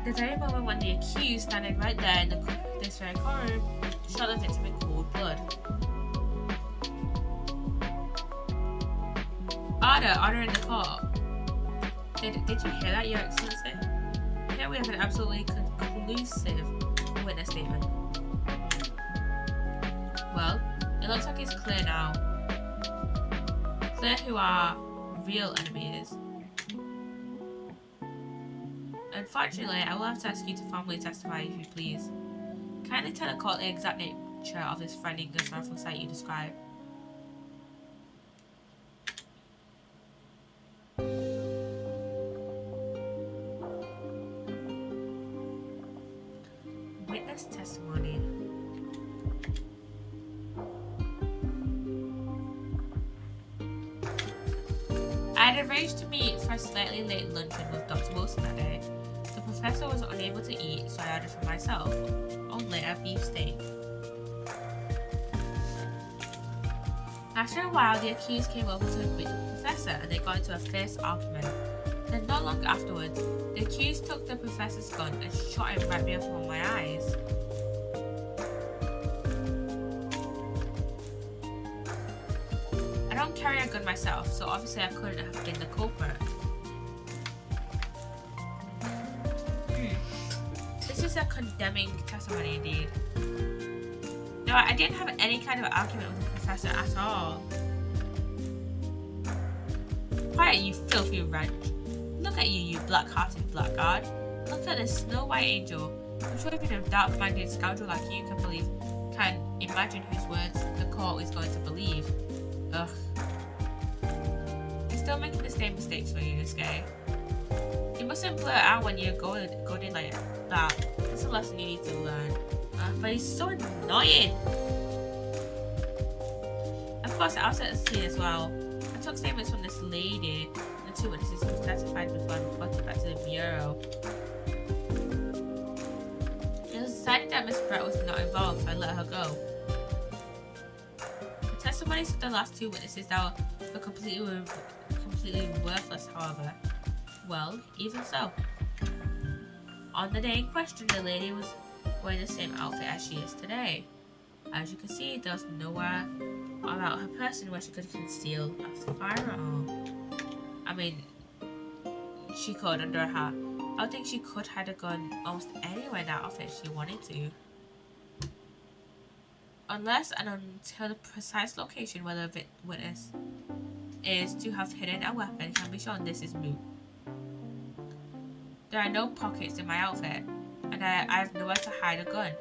The very moment when the accused, standing right there in this very courtroom, shot the victim in cold blood. Order in the court. Did you hear that, Your Excellency? Here we have an absolutely conclusive witness statement. Well, it looks like it's clear now. Clear who our real enemy is. Unfortunately, I will have to ask you to formally testify if you please. Kindly tell the court the exact nature of this frightening and sorrowful sight you describe. Witness testimony. I had arranged to meet for a slightly late luncheon with Dr. Wilson that day. The professor was unable to eat, so I ordered for myself, only a beefsteak. After a while, the accused came over to acquit the professor and they got into a fierce argument. Then not long afterwards, the accused took the professor's gun and shot him right before my eyes. I don't carry a gun myself, so obviously I couldn't have been the culprit. This is a condemning testimony indeed. No, I didn't have any kind of argument with the professor at all. Quiet, you filthy wretch. Look at you, you black-hearted blackguard. Look at this Snow White angel. I'm sure even a dark-minded scoundrel like you can imagine whose words the court is going to believe. Ugh. You're still making the same mistakes for you, this guy. You mustn't blurt out when you're goaded like that. That's a lesson you need to learn. But he's so annoying. Of course, I was at the scene as well. I took statements from this lady and the two witnesses who testified before I reported back to the bureau. It was decided that Miss Brett was not involved, so I let her go. The testimonies of the last two witnesses that were completely worthless, however. Well, even so. On the day in question, the lady was wearing the same outfit as she is today. As you can see, there was nowhere about her person where she could conceal a firearm. I mean, she could under her hat. I would think she could hide a gun almost anywhere in that outfit if she wanted to. Unless and until the precise location where the witness is to have hidden a weapon can be shown, this is moot. There are no pockets in my outfit, and I have nowhere to hide a gun.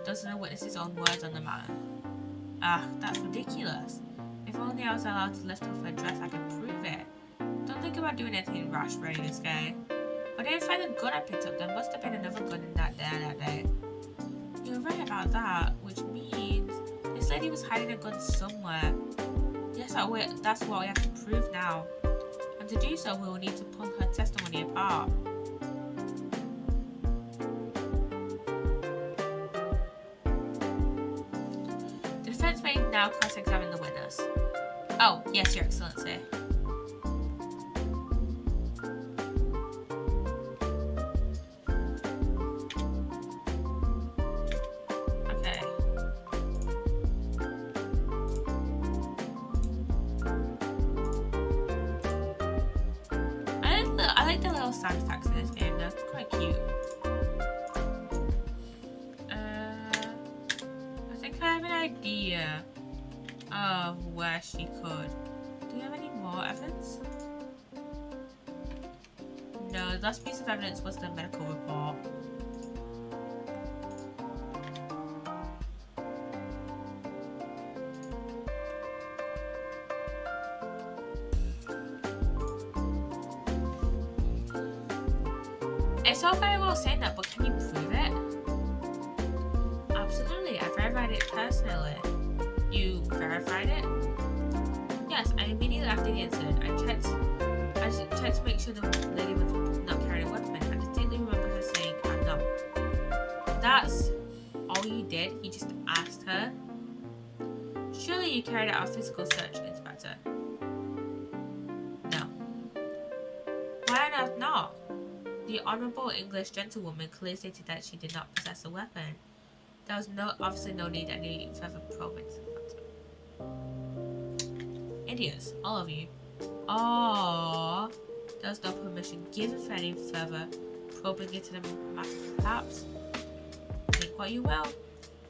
Those are the witness's own words on the matter. Ah, that's ridiculous. If only I was allowed to lift off her dress, I could prove it. Don't think about doing anything rash, Ray, this guy. But I didn't find the gun I picked up. There must have been another gun in that day. You're right about that, which means this lady was hiding a gun somewhere. Yes, that's what we have to prove now. And to do so, we will need to pull her testimony apart. May now cross-examine the witness. Oh, yes, Your Excellency. Okay. I like the little sound effects in this game. They're quite cute. I have an idea of where she could. Do you have any more evidence? No, the last piece of evidence was the medical report. It's all very well saying that, but can you prove it? Absolutely, I verified it personally. You verified it? Yes, I immediately after the incident, I checked to make sure the lady was not carrying a weapon. I distinctly remember her saying, I'm not. That's all you did? You just asked her? Surely you carried out a physical search, Inspector. No. Why on earth not? The Honourable English gentlewoman clearly stated that she did not possess a weapon. There was obviously no need any further probing. Idiots, all of you. Oh, there was no permission given for any further probing into the matter, perhaps. Think what you will,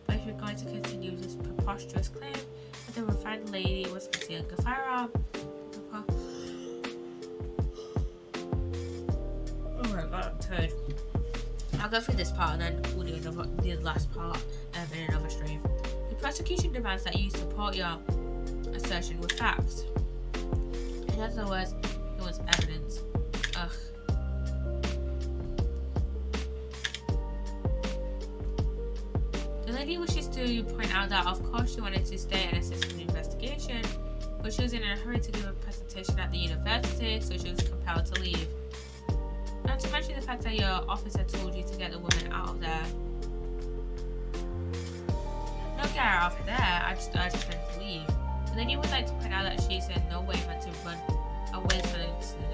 but if you're going to continue this preposterous claim that the refined lady was concealing a firearm, oh my god, I'm tired. I'll go through this part and then we'll do the last part in another stream. The prosecution demands that you support your assertion with facts. In other words, he wants evidence. Ugh. The lady wishes to point out that of course she wanted to stay and assist in the investigation, but she was in a hurry to give a presentation at the university, so she was compelled to leave. Not to mention the fact that your officer told you to get the woman out of there. No, get her out of there, I just urged her to leave. And then you would like to point out that she is in no way meant to run away from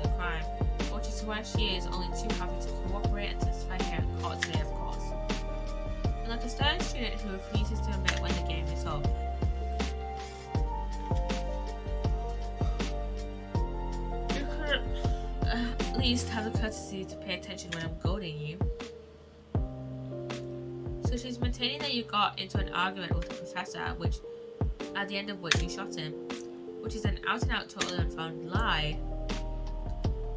the crime, which is why she is only too happy to cooperate and testify here in court today, of course. And like a stern student who refuses to admit when the game is up. You could at least have the courtesy to pay attention when I'm goading you. So she's maintaining that you got into an argument with the professor, at the end of which you shot him, which is an out and out totally unfounded lie.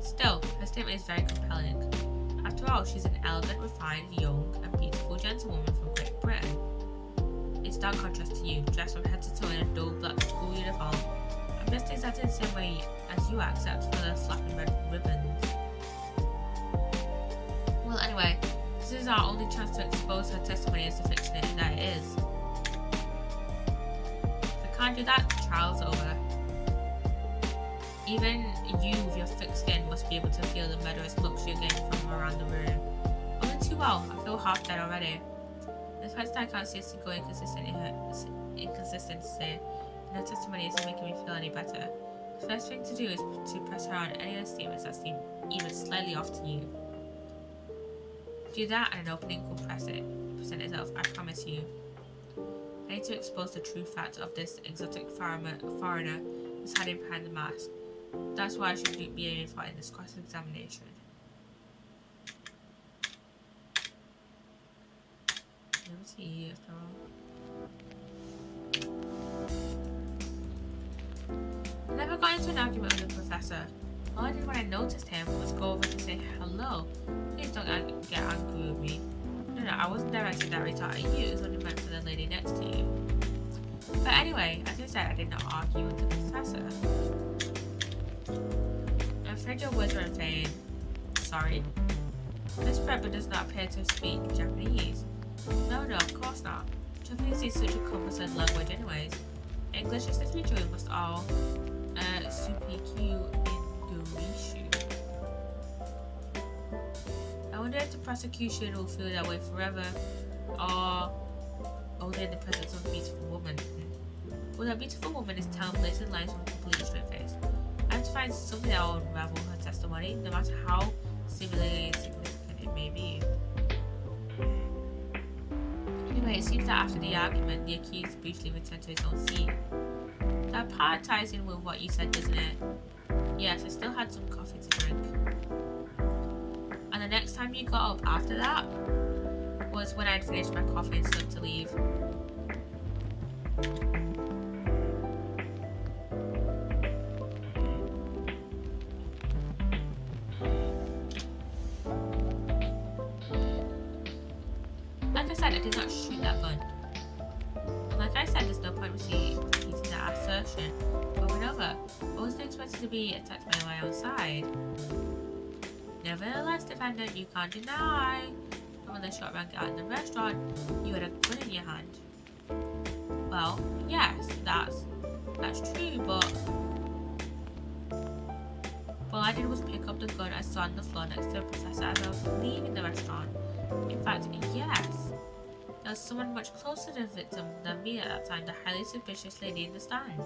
Still, her statement is very compelling. After all, she's an elegant, refined, young, and beautiful gentlewoman from Great Britain. In stark contrast to you, dressed from head to toe in a dull black school uniform, and dressed exactly the same way as you are, except for the flapping red ribbons. Well, anyway, this is our only chance to expose her testimony as the fiction that it is. If we can't do that, the trial's over. Even you with your thick skin must be able to feel the murderous looks you're getting from around the room. Only too well, I feel half dead already. The fact that I can't seriously go inconsistency in her testimony isn't making me feel any better. The first thing to do is to press her on any of the statements that seem even slightly off to you. Do that and an opening will present itself, I promise you. I need to expose the true fact of this exotic foreigner who's hiding behind the mask. That's why I should be aiming for in this cross-examination. Let's see after all. I never got into an argument with the professor. All I did when I noticed him was go over to say hello. Please don't get angry with me. No, I wasn't directing that retort at you. It was only meant for the lady next to you. But anyway, as I said, I did not argue with the professor. I'm afraid your words are in vain. Sorry. Miss Fredber does not appear to speak Japanese. No, of course not. Japanese is such a cumbersome language anyways. English is the future, we must all supiku Ingurishu. I wonder if the prosecution will feel that way forever, or only in the presence of a beautiful woman. Well, that beautiful woman is telling blatant lies with a completely straight face. I have to find something that will unravel her testimony, no matter how seemingly significant it may be. Anyway, it seems that after the argument, the accused briefly returned to his own seat. That part ties in with what you said, doesn't it? Yes, I still had some coffee to drink. And the next time you got up after that was when I'd finished my coffee and stood to leave. Like I said, I did not shoot that gun. And like I said, there's no point repeating that assertion over and over. I wasn't expected to be attacked by my own side. Nevertheless, defendant, you can't deny that when the shot rang out in the restaurant, you had a gun in your hand. Well, yes, that's true, but all I did was pick up the gun I saw on the floor next to the professor as I was leaving the restaurant. In fact, yes, there was someone much closer to the victim than me at that time, the highly suspicious lady in the stand.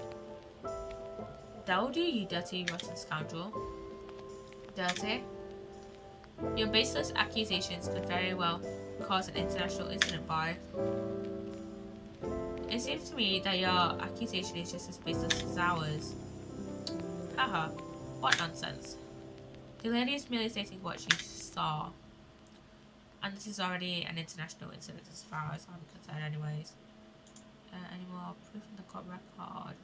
That'll do, you dirty, rotten scoundrel. Dirty? Your baseless accusations could very well cause an international incident, boy. It seems to me that your accusation is just as baseless as ours. Haha, what nonsense. The lady is merely stating what she saw. And this is already an international incident as far as I'm concerned anyways. Any more proof in the court record?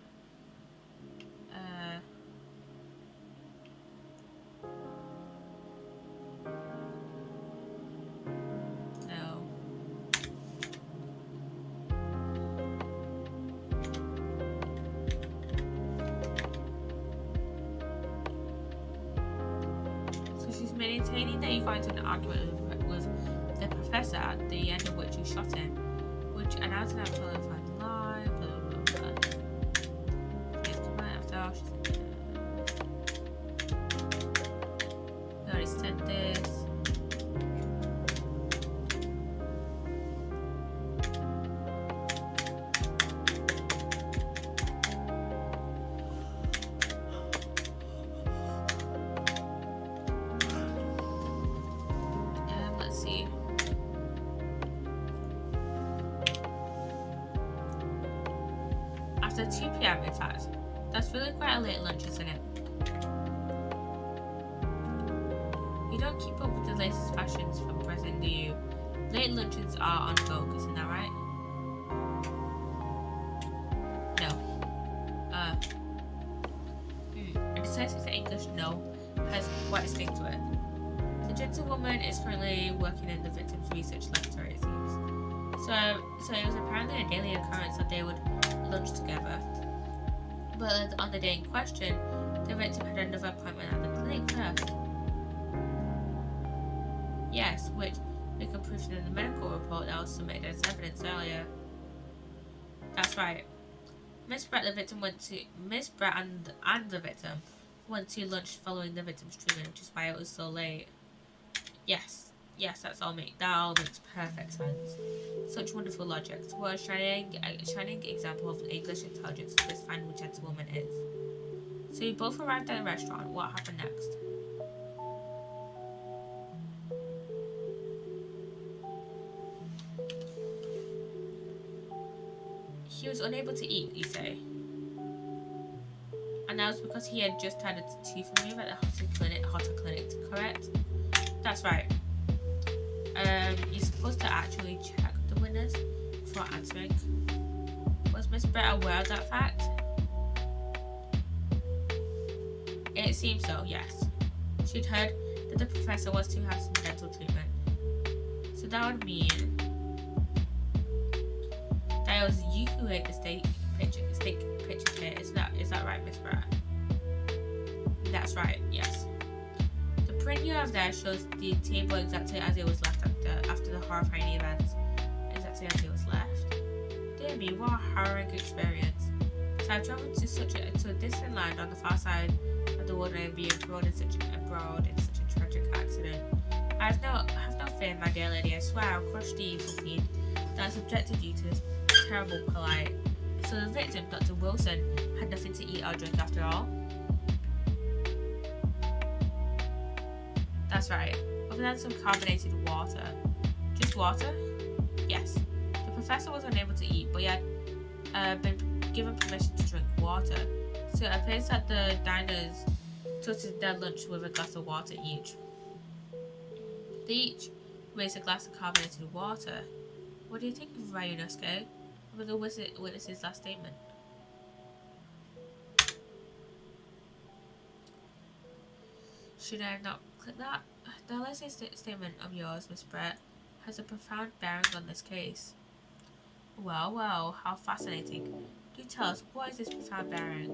No. So she's maintaining that you got into an argument with the professor at the end of which you shot him, which announced an actual lie, blah blah blah. Please come out after 2 p.m. in fact. That's really quite a late lunch, isn't it? You don't keep up with the latest fashions from present, do you? Late lunches are on vogue, isn't that right? No. A decisive English no has quite a sting to it. The gentlewoman is currently working in the victim's research laboratory, it seems. So it was apparently a daily occurrence that they would lunch together. But on the day in question, the victim had another appointment at the clinic first. Yes, which we can prove in the medical report that was submitted as evidence earlier. That's right. Miss Brett and the victim went to lunch following the victim's treatment, which is why it was so late. Yes, that all makes perfect sense. Such wonderful logic. What a shining example of English intelligence this fine gentlewoman is. So you both arrived at the restaurant. What happened next? He was unable to eat, you say? And that was because he had just had a tooth removed at the hotter clinic, correct? That's right. You're supposed to actually check the witness before answering. Was Miss Brett aware of that fact? It seems so, yes. She'd heard that the professor was to have some dental treatment. So that would mean that it was you who ate the steak picture here. Is that right, Miss Brett? That's right, yes. The print you have there shows the table exactly as it was left after the horrifying events. Exactly as it was left. Dear me, what a harrowing experience. So I've travelled to a distant land on the far side of the world and being abroad in such a tragic accident. I have no fear, my dear lady. I swear I'll crush the evil fiend that subjected you to this terrible plight. So the victim, Dr. Wilson, had nothing to eat or drink after all? That's right, other than some carbonated water. Just water? Yes. The professor was unable to eat, but he had been given permission to drink water. So it appears that the diners toasted their lunch with a glass of water each. They each raised a glass of carbonated water. What do you think of Ryunosuke? With the witness's last statement? Should I not click that? The last statement of yours, Miss Brett, has a profound bearing on this case. Well, how fascinating. Do tell us, what is this profound bearing?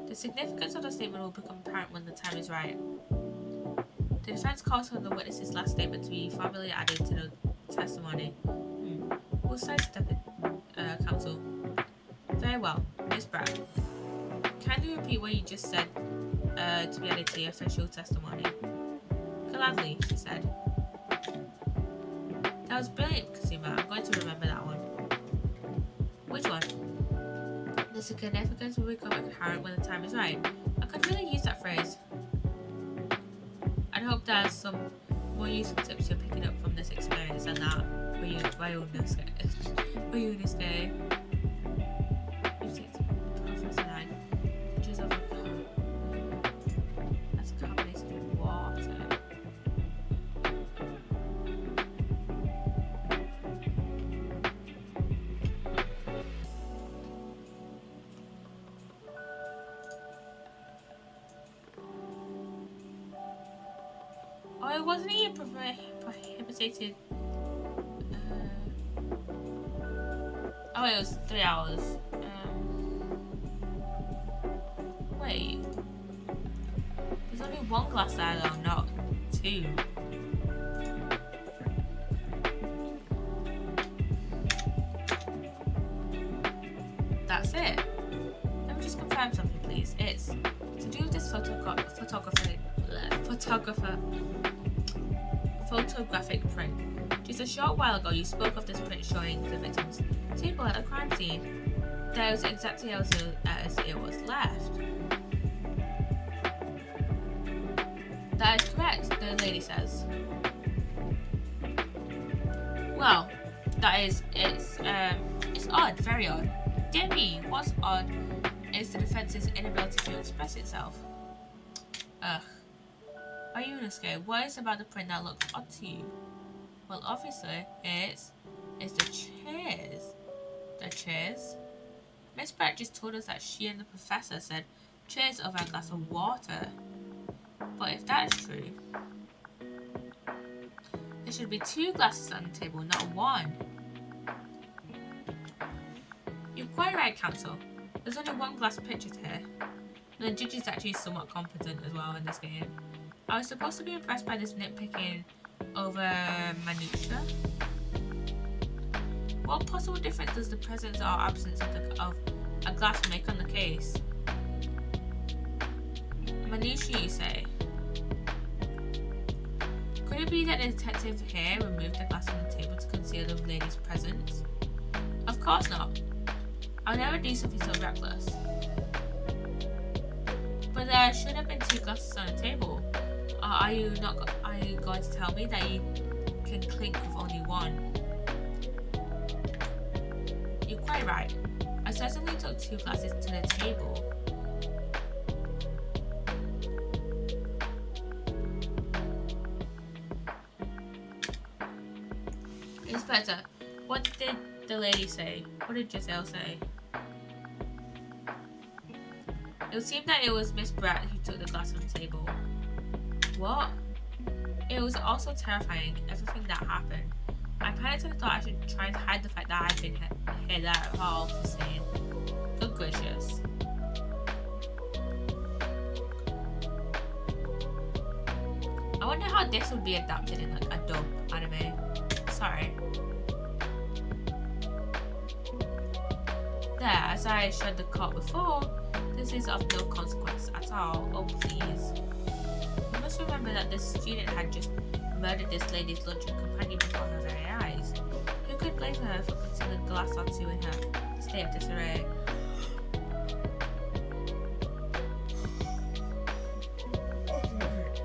The significance of the statement will become apparent when the time is right. The defense calls for the witness's last statement to be formally added to the testimony. We'll sidestep it, counsel. Very well, Miss Brett. Kindly repeat what you just said to be added to the official testimony. Gladly, she said. That was brilliant, Kasuma. I'm going to remember that one. Which one? The significance will become apparent when the time is right. I could really use that phrase. I hope there's some more useful tips you're picking up from this experience than that. Ryunosuke. That's carbonated water. Oh, it wasn't even prohibited. Oh, it was 3 hours. Wait. There's only one glass there though, not 2. That's it. Let me just confirm something, please. It's to do with this photographic print. Just a short while ago, you spoke of this print showing the victim's table at the crime scene. That was exactly as it was left. That is correct, the lady says. Well, That is, it's odd, very odd. Dear me, what's odd is the defence's inability to express itself. Ugh. Are you scared? What is about the print that looks odd to you? Well, obviously, it's the chairs. The chairs? Miss Brett just told us that she and the professor said chairs over a glass of water. But if that is true, there should be 2 glasses on the table, not 1. You're quite right, Counsel. There's only 1 glass pictured here. And the judge is actually somewhat competent as well in this game. I was supposed to be impressed by this nitpicking over minutia. What possible difference does the presence or absence of a glass make on the case? Minutia, you say? Could it be that the detective here removed the glass from the table to conceal the lady's presence? Of course not. I'll never do something so reckless. But there should have been 2 glasses on the table. Are you going to tell me that you can clink with only 1? You're quite right. I certainly took 2 glasses to the table. Inspector, what did the lady say? What did Giselle say? It would seem that it was Miss Brett who took the glass from the table. What? It was also terrifying, everything that happened. I panicked and thought I should try and hide the fact that I'd been here that all the same. Good gracious. I wonder how this would be adapted in like a dub anime. Sorry. There, as I showed the court before, this is of no consequence at all. Oh please. You must remember that this student had just murdered this lady's luncheon companion before her very eyes. Who could blame her for concealing a glass or 2 in her state of disarray?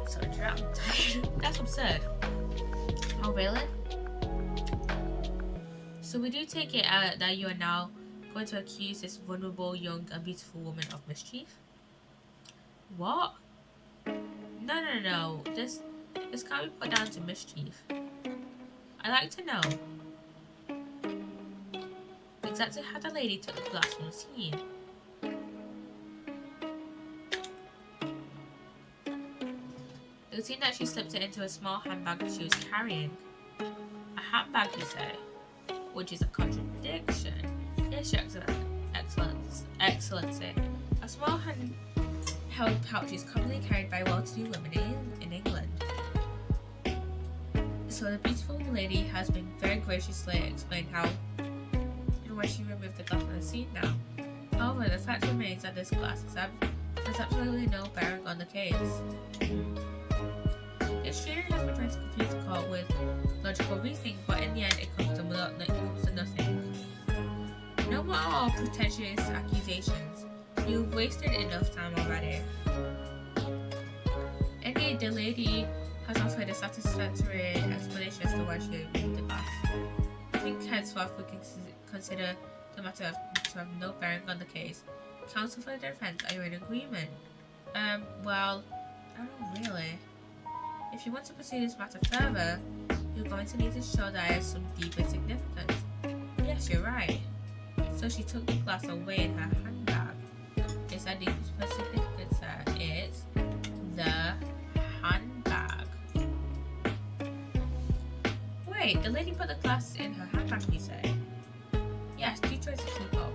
Sorry, I'm tired. That's absurd. Oh really? So we do take it that you are now going to accuse this vulnerable, young and beautiful woman of mischief? What? No. This can't be put down to mischief. I'd like to know exactly how the lady took the glass from the scene. It would seem that she slipped it into a small handbag she was carrying. A handbag, you say? Which is a contradiction. Yes, Your Excellency. A small handheld pouch is commonly carried by well-to-do women in England. So the beautiful lady has been very graciously explained how and why she removed the glass from the scene now. However, the fact remains that this glass has absolutely no bearing on the case. The student has been trying to confuse the court with logical reasoning, but in the end it comes to nothing. No more pretentious accusations. You've wasted enough time already. Indeed, the lady has offered a satisfactory explanation as to why she removed the glass. I think henceforth we can consider the matter to have no bearing on the case. Counsel for the defense, are you in agreement? Well, I don't really. If you want to pursue this matter further, you're going to need to show that it has some deeper significance. Yes, you're right. So she took the glass away in her handbag. Is that deeper significance there? It's the handbag. Wait, the lady put the glass in her handbag, you say? Yes, do try to keep up.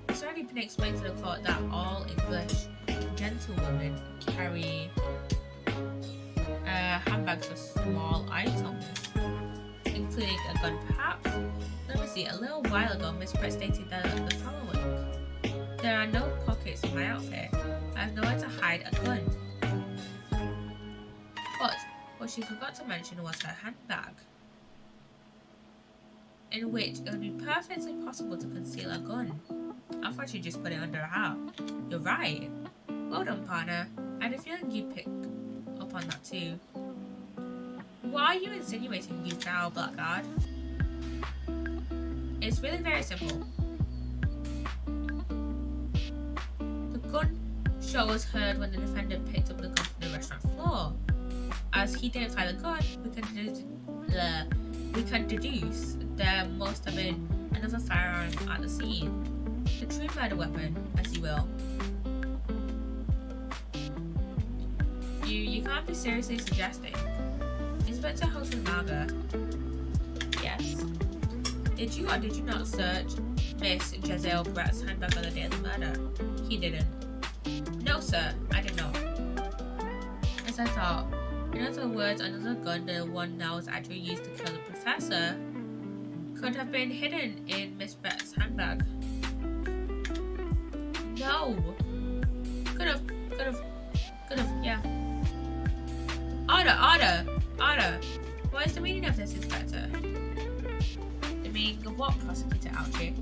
It's already been explained to the court that all English gentlewomen carry handbags with small items, including a gun perhaps. Let me see, a little while ago Miss Brett stated that the following: there are no pockets in my outfit. I have nowhere to hide a gun. But what she forgot to mention was her handbag, in which it would be perfectly possible to conceal a gun. I thought she just put it under her hat. You're right. Well done, partner. I had a feeling you'd pick up on that too. Why are you insinuating, you foul blackguard? It's really very simple. The gunshot was heard when the defendant picked up the gun from the restaurant floor. As he didn't fire the gun, we can deduce there must have been another firearm at the scene. The true murder weapon, as you will. You can't be seriously suggesting. Inspector Hosanaga. Yes. Did you or did you not search Miss Giselle Brett's handbag on the day of the murder? He didn't. No, sir, I did not. As I thought, in other words, another gun, the one that was actually used to kill the professor, could have been hidden in Miss Brett's handbag. No. Could have, yeah. Order. What is the meaning of this, Inspector? The meaning of what, Prosecutor Ouchie?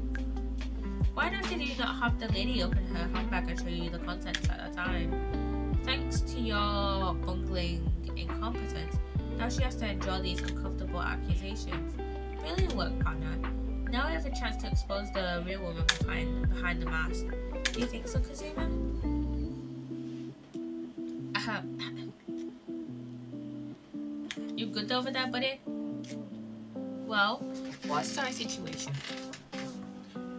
Why did you not have the lady open her handbag and show you the contents at the time? Thanks to your bungling incompetence, now she has to endure these uncomfortable accusations. Brilliant work, partner. Now we have a chance to expose the real woman behind the mask. Do you think so, Kazuma? You good over there, buddy? Well, what's our situation?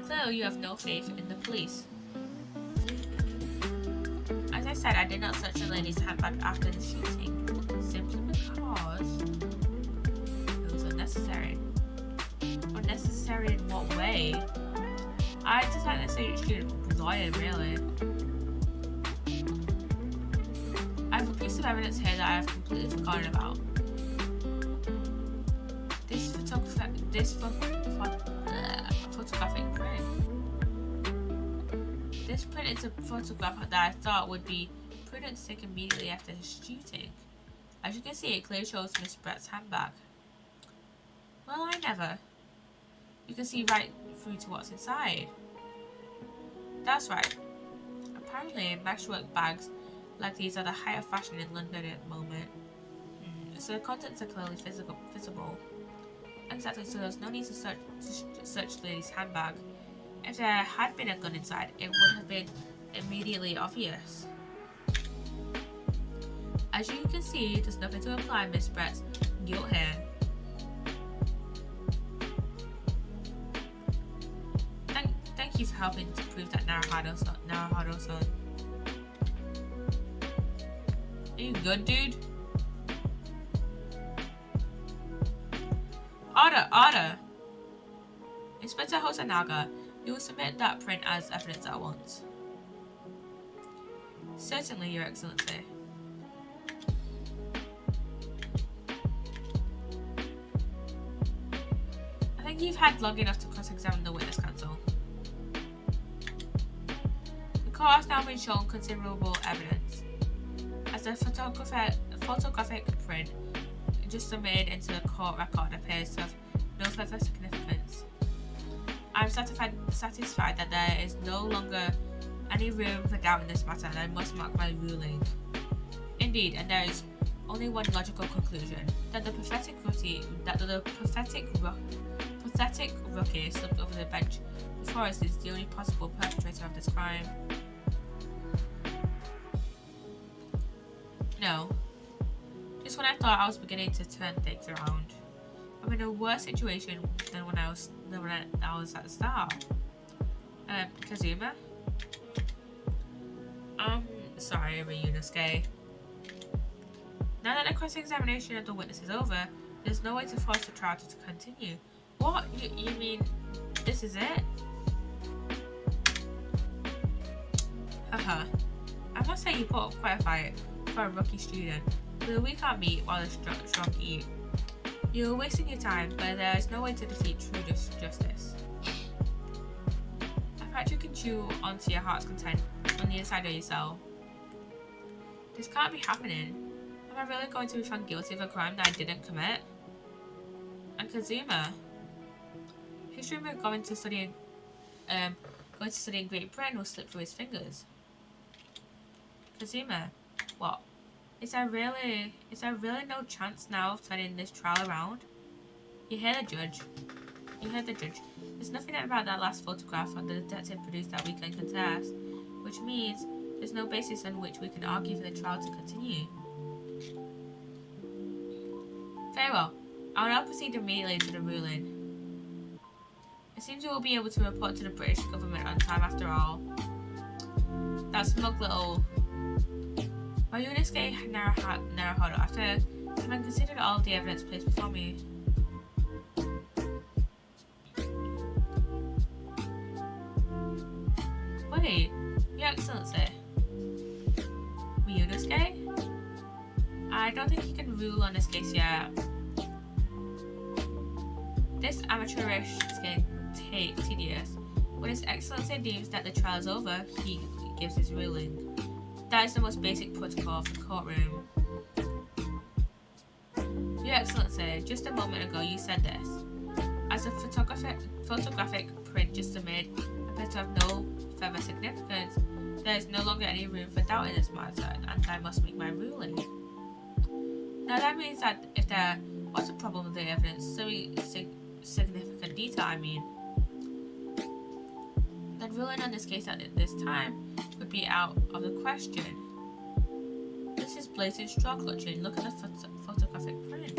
Clearly, you have no faith in the police. As I said, I did not search the lady's handbag after the shooting, simply because it was unnecessary. Unnecessary in what way? I decided to say student was lying, really. I have a piece of evidence here that I have completely forgotten about. This photographic print. This print is a photograph that I thought would be prudent to take immediately after the shooting. As you can see, it clearly shows Miss Brett's handbag. Well, I never. You can see right through to what's inside. That's right. Apparently, matchwork bags like these are the height of fashion in London at the moment. So the contents are clearly visible. Exactly, so there's no need to search the lady's handbag. If there had been a gun inside, it would have been immediately obvious. As you can see, there's nothing to imply Miss Brett's guilt here. Thank you for helping to prove that Naruhodo-san. Are you good, dude? Order! Inspector Hosanaga, you will submit that print as evidence at once. Certainly, Your Excellency. I think you've had long enough to cross-examine the witness counsel. The court has now been shown considerable evidence, as the photographic print just submitted into the court record appears to have no further significance. I am satisfied that there is no longer any room for doubt in this matter, and I must mark my ruling. Indeed, and there is only one logical conclusion: that the pathetic rookie slipped over the bench before us is the only possible perpetrator of this crime. No. Just when I thought I was beginning to turn things around, I'm in a worse situation than when I was at the start. Kazuma? Sorry, Ryunosuke. Now that the cross-examination of the witness is over, there's no way to force the trial to continue. What? You mean this is it? I must say you put up quite a fight for a rookie student. But we can't meet while the strong eat. You're wasting your time, but there is no way to defeat true justice. I bet you can chew onto your heart's content on the inside of your cell. This can't be happening. Am I really going to be found guilty of a crime that I didn't commit? And Kazuma, his dream of going to study in Great Britain will slip through his fingers. Kazuma, what? Is there really no chance now of turning this trial around? You hear the judge. You heard the judge. There's nothing about that last photograph that the detective produced that we can contest, which means there's no basis on which we can argue for the trial to continue. Very well. I will now proceed immediately to the ruling. It seems we will be able to report to the British government on time after all. That smug little... My units get narrow huddle after having considered all the evidence placed before me. Wait, Your Excellency. Ryunosuke? I don't think you can rule on this case yet. This amateurish is getting tedious. When His Excellency deems that the trial is over, he gives his ruling. That is the most basic protocol for the courtroom. Your Excellency, just a moment ago you said this. As the photographic print just submitted appears to have no further significance, there is no longer any room for doubt in this matter, and I must make my ruling. Now that means that if there was a problem with the evidence, significant detail, then ruling on this case at this time would be out of the question. This is blatant straw clutching. Look at the photographic print.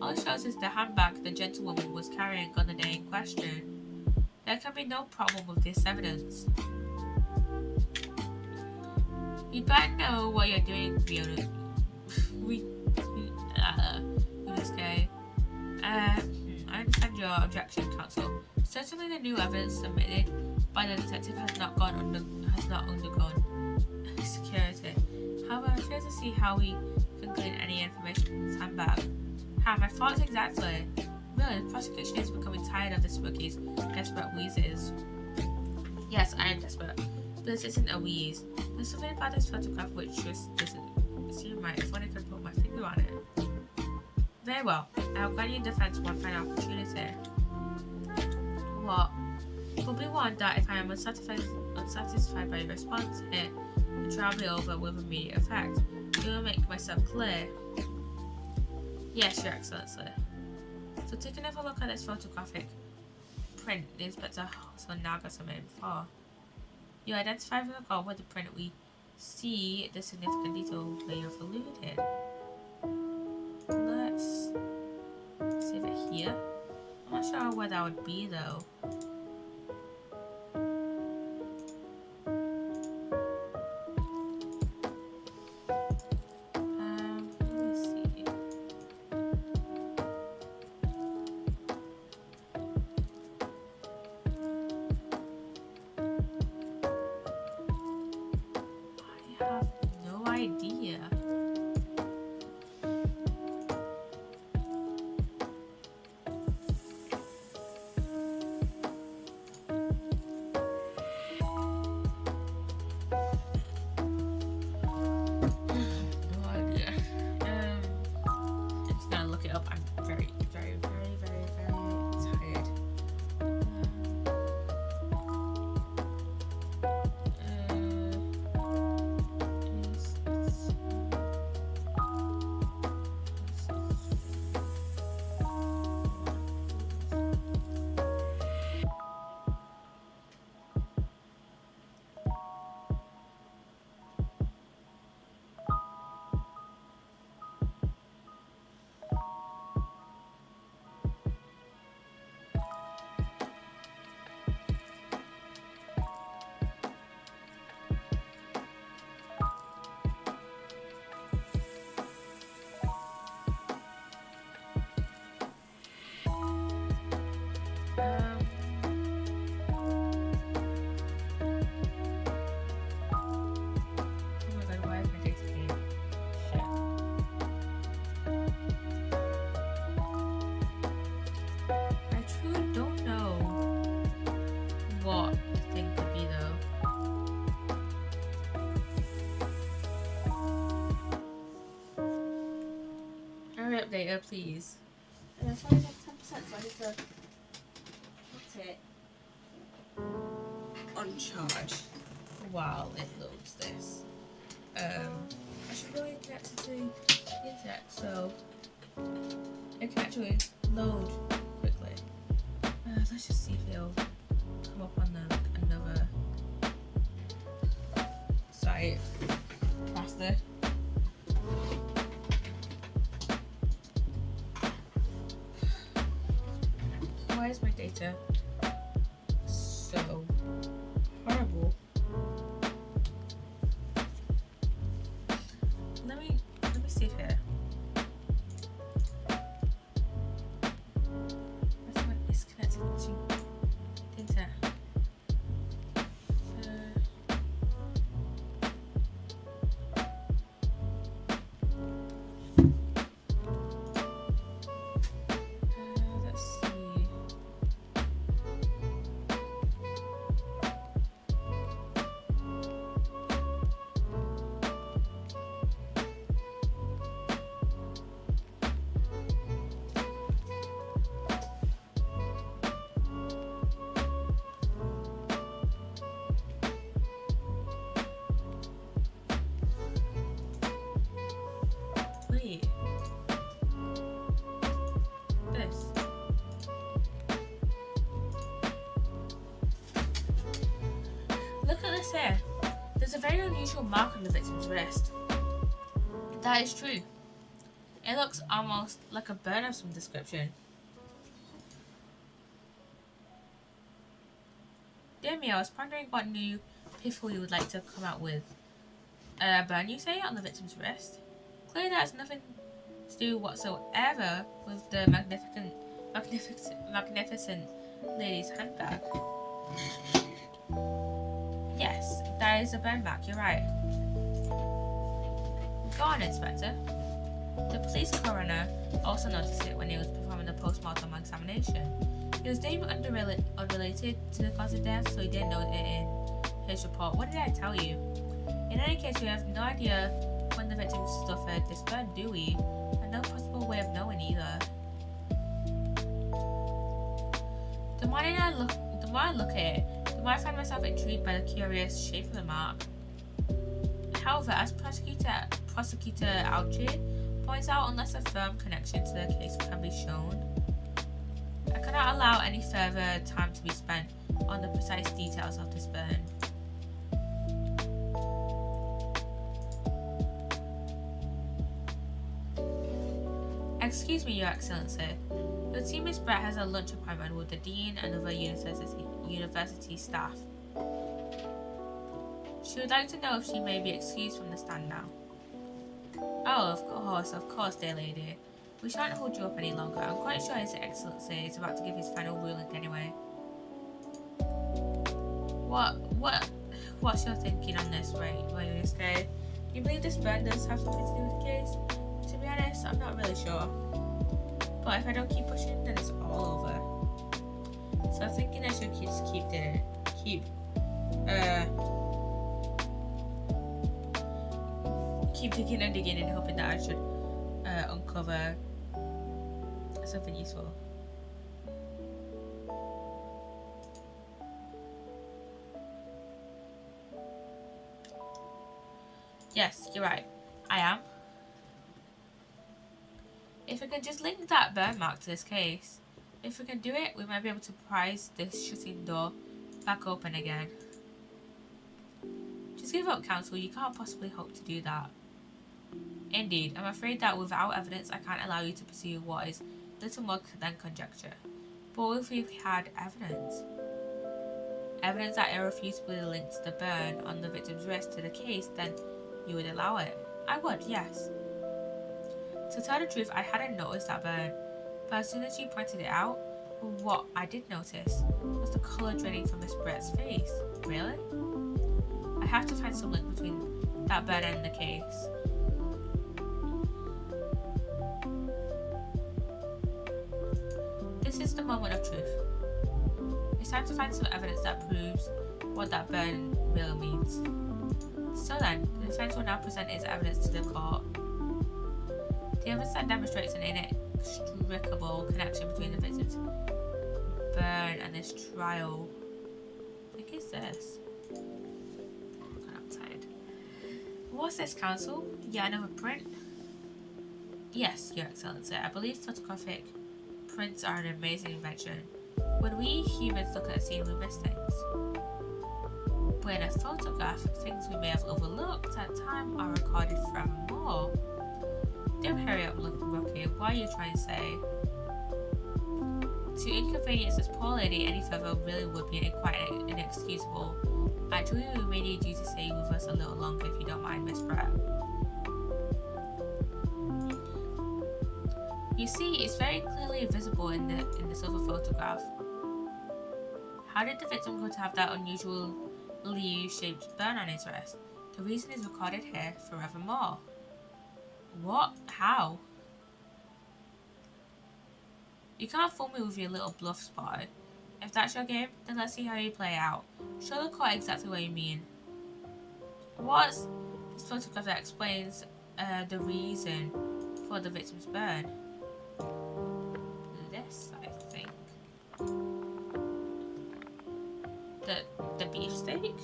All it shows is the handbag the gentlewoman was carrying on the day in question. There can be no problem with this evidence. You'd better know what you're doing, Ryunosuke. I understand your objection, counsel. Certainly the new evidence submitted by the detective has not undergone security. However, I fail to see how we can glean any information from this handbag. How my thoughts exactly? Really, the prosecution is becoming tired of this rookie's desperate wheezes. Yes, I am desperate, but this isn't a wheeze. There's something about this photograph which just doesn't seem right if only I could put my finger on it. Very well, I'll grant your defense one final opportunity. What? Probably one that if I am unsatisfied by your response here, the trial will be over with immediate effect. You will make myself clear. Yes, Your Excellency. So take another look at this photographic print the Inspector Naga submitted before. You identify from the call with the print we see the significant detail where you've alluded. Let's save it here. I'm not sure where that would be though. Let me see. I have no idea. Updater, please. And that's only 10%, so I need to put it on charge while it loads this. I should really connect it to the internet so it can actually load quickly. Let's just see if it'll come up on another site faster. Why is my data so horrible? Let me see here. This one is connected to the internet. Let's see. Wait. This. Look at this here. There's a very unusual mark on the victim's wrist. That is true. It looks almost like a burn of some description. Dear me, I was pondering what new pitfall you would like to come out with. A burn, you say, on the victim's wrist? Clearly that has nothing to do whatsoever with the magnificent lady's handbag. Yes, that is a burn mark, you're right. Go on, Inspector. The police coroner also noticed it when he was performing the post-mortem examination. It was deemed unrelated to the cause of death, so he didn't note it in his report. What did I tell you? In any case, we have no idea when the victim suffered this burn, do we? And no possible way of knowing either. The more I look at it, the more I find myself intrigued by the curious shape of the mark. However, as Prosecutor Alchi points out, unless a firm connection to the case can be shown, I cannot allow any further time to be spent on the precise details of this burn. Excuse me, Your Excellency. It would seem Miss Brett has a lunch appointment with the Dean and other university staff. She would like to know if she may be excused from the stand now. Oh, of course, dear lady. We shan't hold you up any longer. I'm quite sure His Excellency is about to give his final ruling anyway. What's your thinking on this, right? Do you believe this burn does have something to do with the case? To be honest, I'm not really sure. But if I don't keep pushing, then it's all over. So I'm thinking I should keep digging and digging and hoping that I should uncover something useful. Yes, you're right. I am. If we can just link that burn mark to this case, if we can do it, we might be able to prise this shutting door back open again. Just give up, counsel. You can't possibly hope to do that. Indeed, I'm afraid that without evidence, I can't allow you to pursue what is little more than conjecture. But if we had evidence that irrefutably links the burn on the victim's wrist to the case, then you would allow it. I would, yes. To tell the truth, I hadn't noticed that burn, but as soon as you pointed it out, what I did notice was the colour draining from Miss Brett's face. Really? I have to find some link between that burn and the case. This is the moment of truth. It's time to find some evidence that proves what that burn really means. So then, the defence will now present its evidence to the court. The evidence that demonstrates an inextricable connection between the victim's burn and this trial. What is this? I'm tired. What's this, counsel? Yeah, another print? Yes, Your Excellency. I believe photographic prints are an amazing invention. When we humans look at a scene, we miss things. But in a photograph, things we may have overlooked at the time are recorded forevermore. Don't hurry up, Rocky. What are you trying to say? To inconvenience this poor lady any further really would be quite inexcusable. Actually, we may need you to stay with us a little longer if you don't mind, Miss Pratt. You see, it's very clearly visible in the silver photograph. How did the victim go to have that unusual U-shaped burn on his wrist? The reason is recorded here forevermore. What? How? You can't fool me with your little bluff spot. If that's your game, then let's see how you play out. Show the court exactly what you mean. What's this photograph that explains the reason for the victim's burn? This, I think. The beefsteak?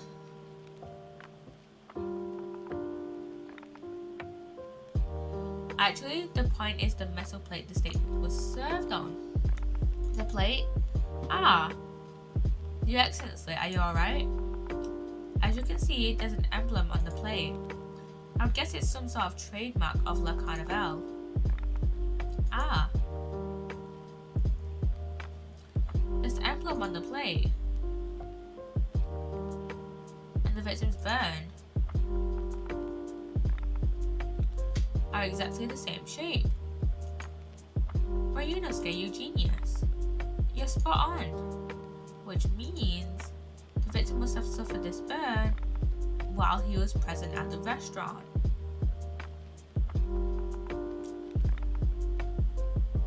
Actually, the point is the metal plate the steak was served on. The plate? Ah. Your Excellency, are you alright? As you can see, there's an emblem on the plate. I guess it's some sort of trademark of La Carnival. Ah. This emblem on the plate and the victim's burn are exactly the same shape. Ryunosuke, you genius. You're spot on. Which means the victim must have suffered this burn while he was present at the restaurant.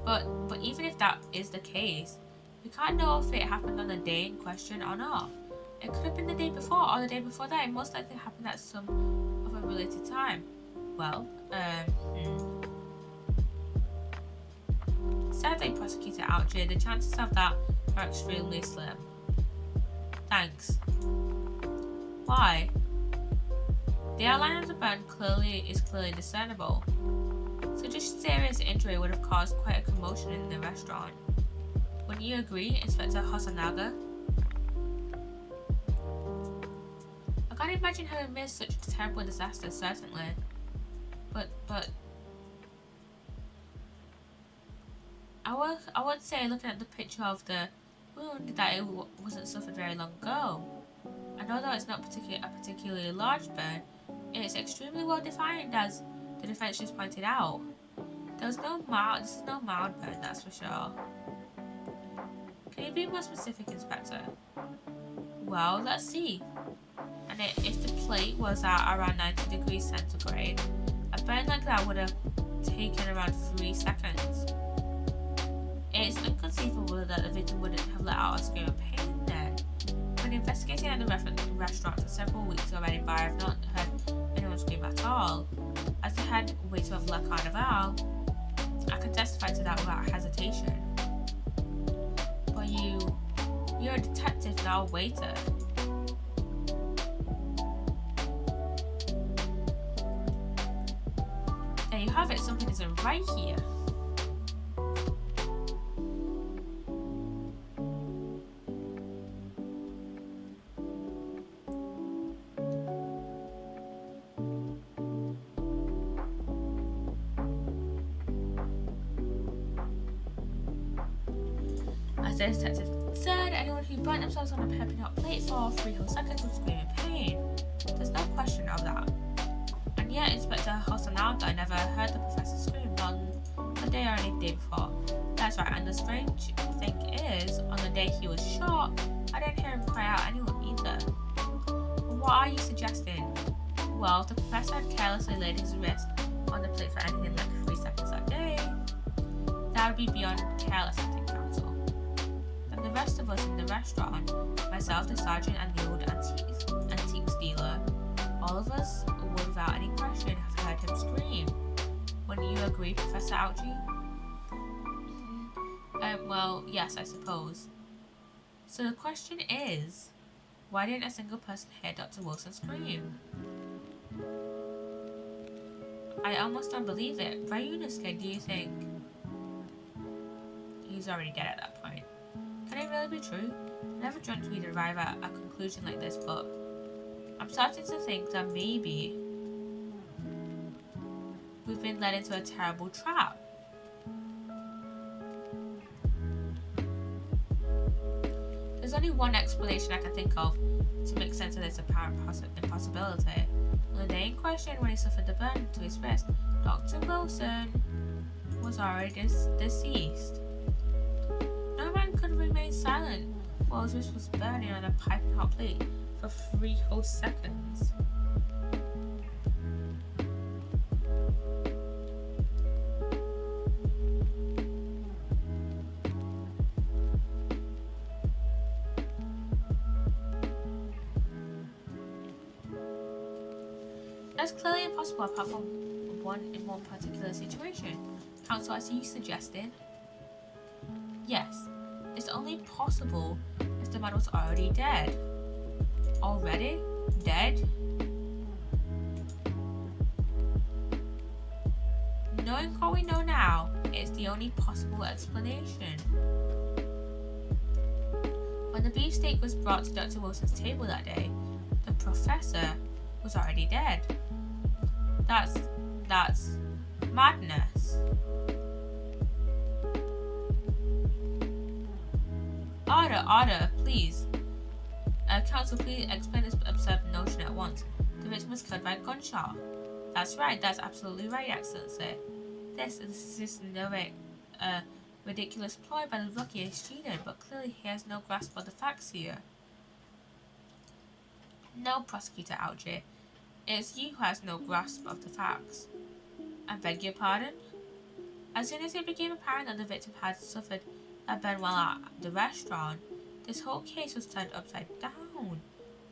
But even if that is the case, we can't know if it happened on the day in question or not. It could have been the day before or the day before that. It most likely happened at some other related time. Well, Sadly, Prosecutor Ouchie, the chances of that are extremely slim. Thanks. Why? The outline of the burn is clearly discernible. Such a serious injury would have caused quite a commotion in the restaurant. Wouldn't you agree, Inspector Hosonaga? I can't imagine having missed such a terrible disaster, certainly. But I would say, looking at the picture of the wound, that it wasn't suffered very long ago. And although it's not a particularly large burn, it's extremely well defined, as the defense just pointed out. This is no mild burn, that's for sure. Can you be more specific, Inspector? Well, let's see. And if the plate was at around 90 degrees centigrade, a burn like that would have taken around 3 seconds. It's inconceivable that the victim wouldn't have let out a scream of pain then. When investigating at the restaurant for several weeks already, but I have not heard anyone scream at all. As the head waiter of La Carnival, I can testify to that without hesitation. But you're a detective, not a waiter. There you have it, something isn't right here. As the detective said, anyone who burnt themselves on a peppermint hot plate for 3 whole seconds would scream in pain. There's no question of that. And yet, Inspector Hosonaga never heard the professor scream on the day or any day before. That's right, and the strange thing is, on the day he was shot, I didn't hear him cry out anyone either. But what are you suggesting? Well, if the professor had carelessly laid his wrist on the plate for anything like 3 seconds that day, that would be beyond careless, I think, counsel. Then the rest of us in the restaurant, myself, the sergeant, and the old antiques dealer, all of us would without any question have heard him scream. Wouldn't you agree, Professor Ouchie? Well, yes, I suppose. So the question is, why didn't a single person hear Dr. Wilson scream? I almost don't believe it. Ryunosuke, do you think? He's already dead at that point. Can I really be true? I never dreamt we'd arrive at a conclusion like this, but I'm starting to think that maybe we've been led into a terrible trap. There's only one explanation I can think of to make sense of this apparent impossibility. On the day in question, when he suffered the burn to his wrist, Dr. Wilson was already deceased. No man could remain silent while his wrist was burning on a piping hot plate for 3 whole seconds. That's clearly impossible apart from one particular situation. Counsel, I see you suggesting? Yes, it's only possible if the man was already dead. Already? Dead? Knowing what we know now, it's the only possible explanation. When the beefsteak was brought to Dr. Wilson's table that day, the professor was already dead. That's madness. Order, please. Counsel, please explain this absurd notion at once. The victim was killed by a gunshot. That's right, that's absolutely right, Excellency. This is no ridiculous ploy by the rookie student, but clearly he has no grasp of the facts here. No, Prosecutor Algie. It's you who has no grasp of the facts. I beg your pardon? As soon as it became apparent that the victim had suffered a burn while at the restaurant, this whole case was turned upside down.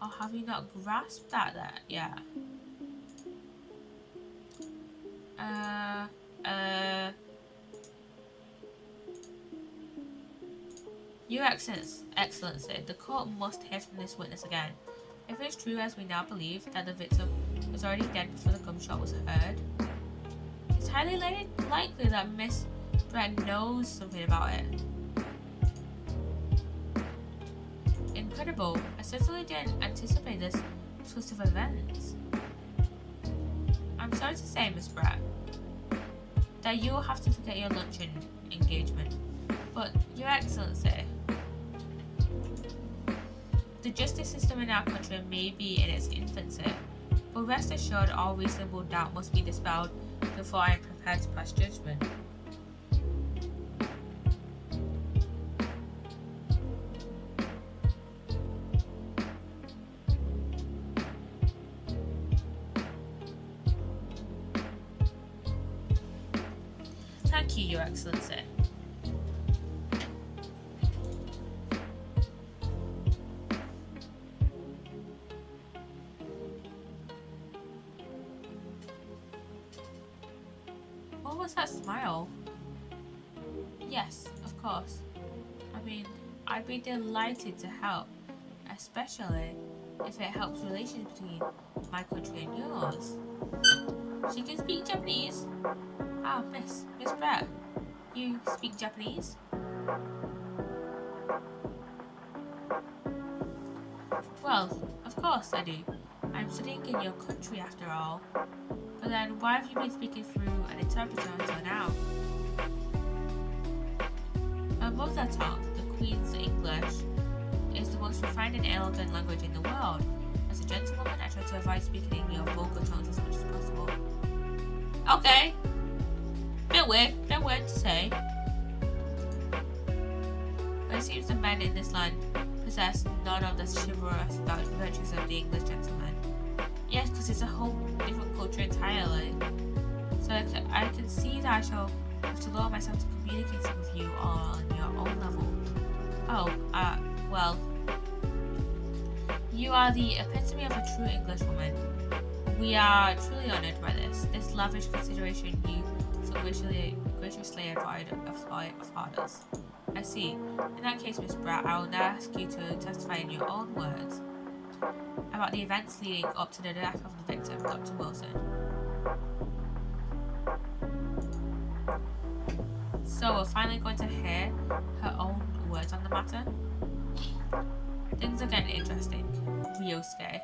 Or have you not grasped that yet? Your Excellency, the court must hear from this witness again. If it is true, as we now believe, that the victim was already dead before the gunshot was heard, it's highly likely that Miss Brett knows something about it. Incredible. I certainly didn't anticipate this twist of events. I'm sorry to say, Miss Brett, that you will have to forget your luncheon engagement. But, Your Excellency, the justice system in our country may be in its infancy, but rest assured all reasonable doubt must be dispelled before I am prepared to pass judgment. Thank you, Your Excellency. What was that smile? Yes, of course. I mean, I'd be delighted to help, especially if it helps relations between my country and yours. She can speak Japanese? Ah, Miss Brett, you speak Japanese? Well, of course I do. I'm studying in your country after all. But then, why have you been speaking through an interpreter until now? Her mother tongue, the Queen's English, is the most refined and elegant language in the world. As a gentlewoman, I try to avoid speaking in your vulgar tones as much as possible. Okay. Bit weird to say. But it seems the men in this land possess none of the chivalrous virtues of the English gentleman. Yes, because it's a whole different culture entirely. So I can see that I shall have to lower myself to communicating with you on your own level. Oh, well. You are the epitome of a true Englishwoman. We are truly honoured by this lavish consideration you so graciously afford us. I see. In that case, Miss Brett, I will now ask you to testify in your own words about the events leading up to the death of the victim, Dr. Wilson. So we're finally going to hear her own words on the matter. Things are getting interesting. Real scary.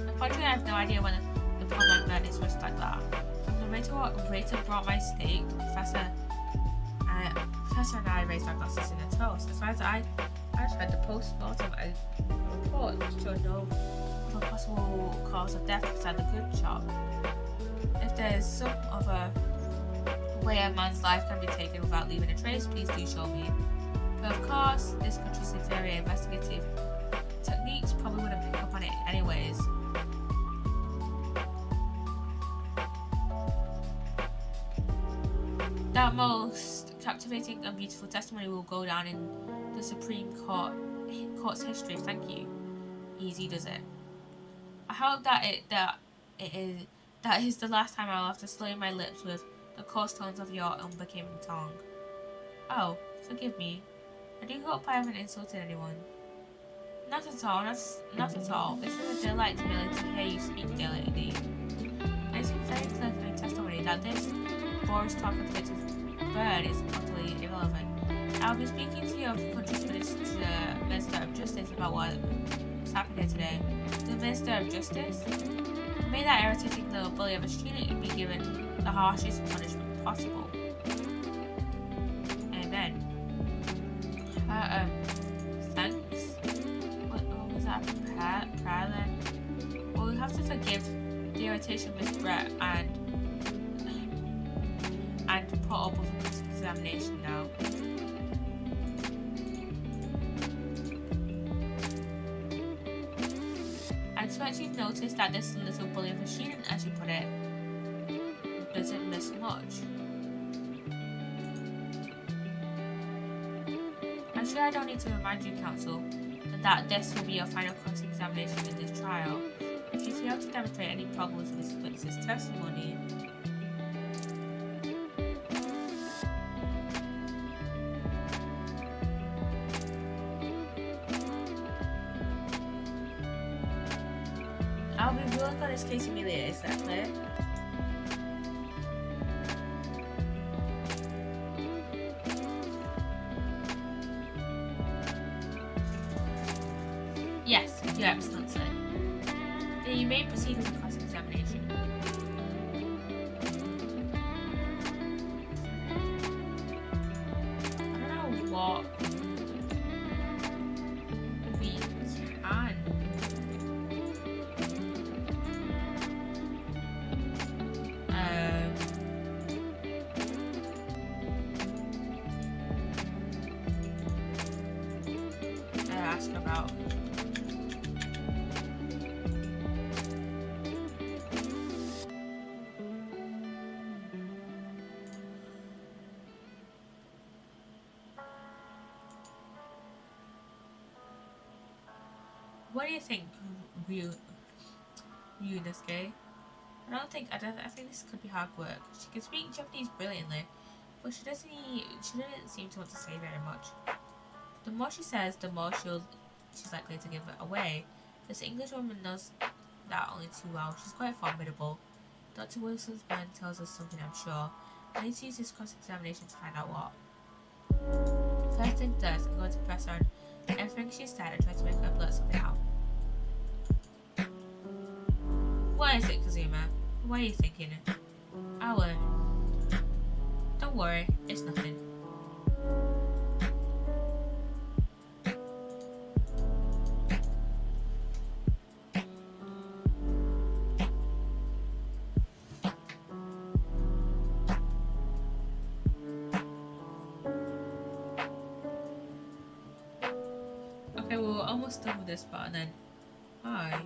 Unfortunately, I have no idea when the problem met is just like that. The waiter brought my steak. Professor and I raised our glasses in a toast. As far as I read the post-mortem report showed no possible cause of death beside the good shop. If there's some other way a man's life can be taken without leaving a trace, please do show me. But of course, this country's inferior investigative techniques probably wouldn't pick up on it anyways. That most captivating and beautiful testimony will go down in the Supreme Court's history. Thank you. Easy does it. I hope that is the last time I'll have to slay my lips with the coarse tones of your unbecoming tongue. Oh, forgive me. I do hope I haven't insulted anyone. Not at all, not at all. It's a delight merely to hear you speak, dear lady. It seems very clear from your testimony that this Boris talk of little bird is utterly irrelevant. I'll be speaking to your country's Minister of Justice about what's happened here today. The Minister of Justice? May that irritating little bully of a student be given the harshest punishment possible. Amen. Thanks. What was that? Prayer then? Well, we have to forgive the irritation of Miss Brett and put up with a examination now. I expect you've noticed that this little bully of a student, as you put it, doesn't miss much. I'm sure I don't need to remind you, counsel, that this will be your final cross-examination in this trial. If you fail to demonstrate any problems with this witness's testimony, I'll be ruling on this case immediately. Is that clear? Yes, Your Excellency. Then you may proceed with the cross-examination. I don't know what we can. Ask about. What do you think, Ryunosuke? I think this could be hard work. She can speak Japanese brilliantly, but she doesn't seem to want to say very much. The more she says, the more she's likely to give it away. This English woman knows that only too well. She's quite formidable. Dr. Wilson's burn tells us something, I'm sure. I need to use this cross-examination to find out what. First things first, I'm going to press her on everything she said and try to make her blurt something out. What is it, Kazuma? What are you thinking? Oh, don't worry, it's nothing. Okay, well, we're almost done with this part, and then hi.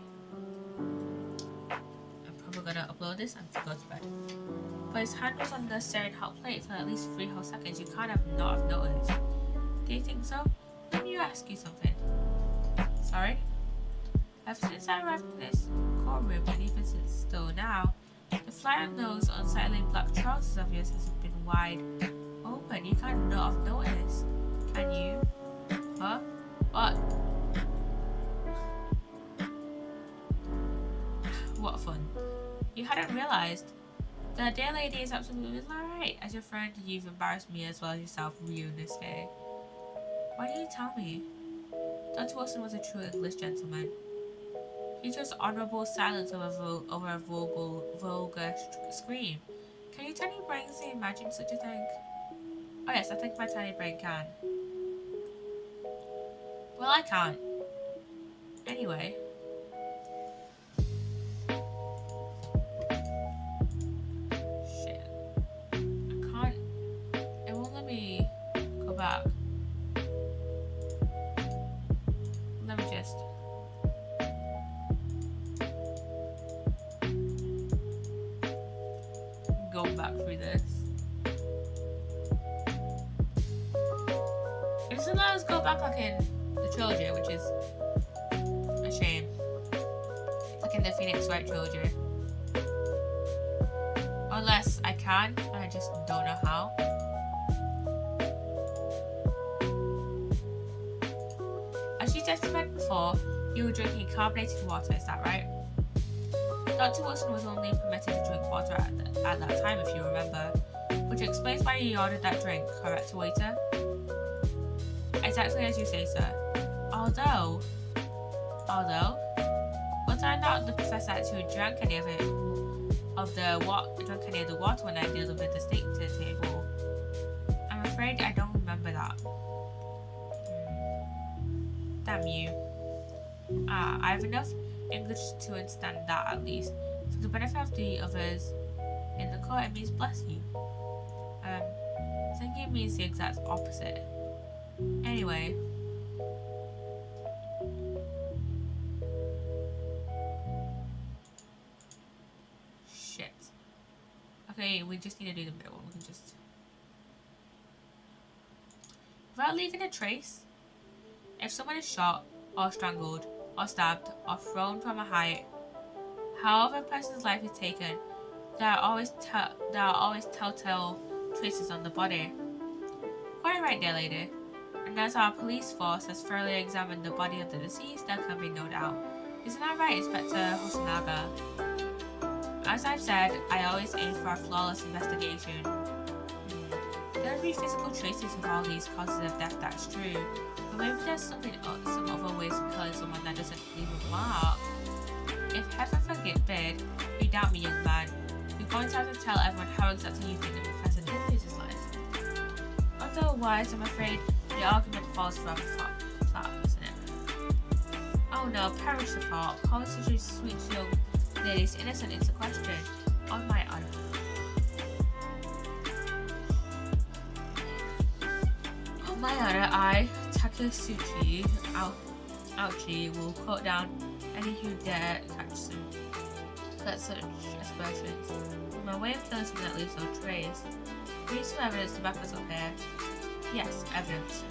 I'm gonna upload this and go to bed. But his hand was on the staring hot plate for at least 3 whole seconds. You can't have not have noticed. Do you think so? Let me ask you something. Sorry? Ever since I arrived in this courtroom, and even since still now, the flat nose, unsightly black trousers of yours has been wide open. You can't not have noticed. Can you? Huh? What? What fun. You hadn't realised. The dear lady is absolutely right. As your friend, you've embarrassed me as well as yourself ruinous day. Why didn't you tell me? Dr. Wilson was a true English gentleman. He chose honourable silence over a vulgar scream. Can your tiny brain imagine such a thing? Oh yes, I think my tiny brain can. Well, I can't. Anyway. Shit. I can't. It won't let me go back. Let me just. Go back through this. It doesn't let us go back like in the trilogy, which is a shame. Like in the Phoenix Wright trilogy. Unless I can, and I just don't know how. As you testified before, you were drinking carbonated water, is that right? Dr. Wilson was only permitted to drink water at that time, if you remember. Which explains why he ordered that drink, correct, waiter? Exactly as you say, sir. Although, was I not the professor who drank any of the water when I delivered the steak to the table? I'm afraid I don't remember that. Damn you. I have enough English to understand that at least. For the benefit of the others in the court, it means bless you. Thank you means the exact opposite. Anyway. Shit. Okay, we just need to do the middle one. We can just... Without leaving a trace, if someone is shot, or strangled, or stabbed, or thrown from a height, however a person's life is taken, there are always telltale traces on the body. Quite right, dear lady. And as our police force has thoroughly examined the body of the deceased, there can be no doubt. Isn't that right, Inspector Hosonaga? As I've said, I always aim for a flawless investigation. There will be physical traces of all these causes of death, that's true. But maybe there's some other ways of killing someone that doesn't leave a mark. If heaven forbid you doubt me, young man, you're going to have to tell everyone how exactly you think the professor did lose his life. Otherwise, I'm afraid the argument falls rather flat, isn't it? Oh no, perish the thought. Calling such a sweet young lady's innocent into question. On my honor. On my honor, I, Takasuchi Ouchi, will cut down any who dare catch such aspersions. My way of killing someone that leaves no trace. We need some evidence to back us up here. Yes, evidence.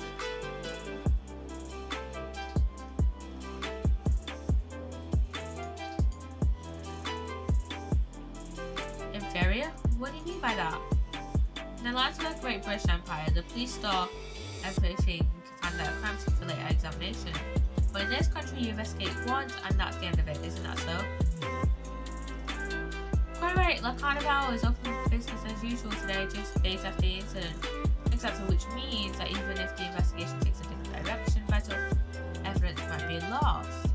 Inferior? What do you mean by that? In the lands of the Great British Empire, the police store everything to find out a crime scene for later examination. But in this country, you investigate once and that's the end of it, isn't that so? Quite right, La Carnival is open for business as usual today, just days after the incident. Exactly, which means that even if the investigation takes a different direction, vital evidence might be lost.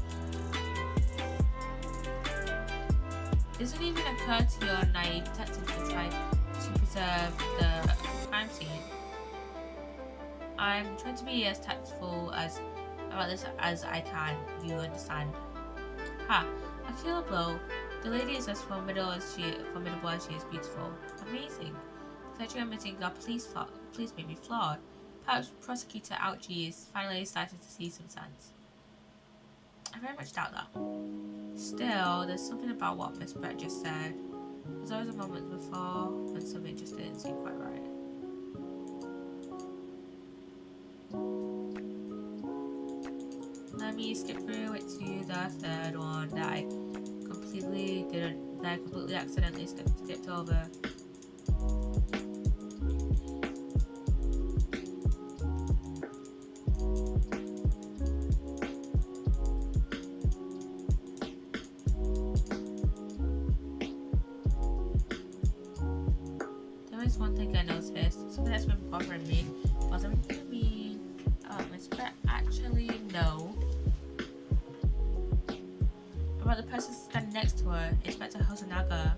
Does it even occur to your naive detective to try to preserve the crime scene? I'm trying to be as tactful about this as I can, you understand. Ha! I feel a blow. The lady is as formidable as she is beautiful. Amazing. Such a admitting our police may be flawed. Perhaps Prosecutor Ouchi is finally starting to see some sense. I very much doubt that. Still, there's something about what Miss Brett just said. There's always a moment before when something just didn't seem quite right. Let me skip through it to the third one that I completely accidentally skipped over. something that's been bothering me. Bothering me. Miss Brett, actually, no. About the person standing next to her, Inspector Hosonaga,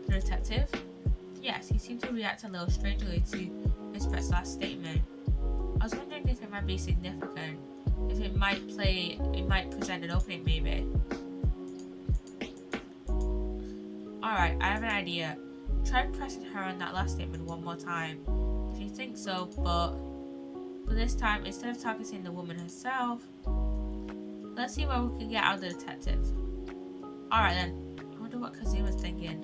the detective? Yes, he seemed to react a little strangely to Miss Brett's last statement. I was wondering if it might be significant, if it might present an opening maybe. Alright, I have an idea. Try pressing her on that last statement one more time. If you think so, but this time, instead of targeting the woman herself, let's see what we can get out of the detective. Alright then, I wonder what Kazuma's thinking.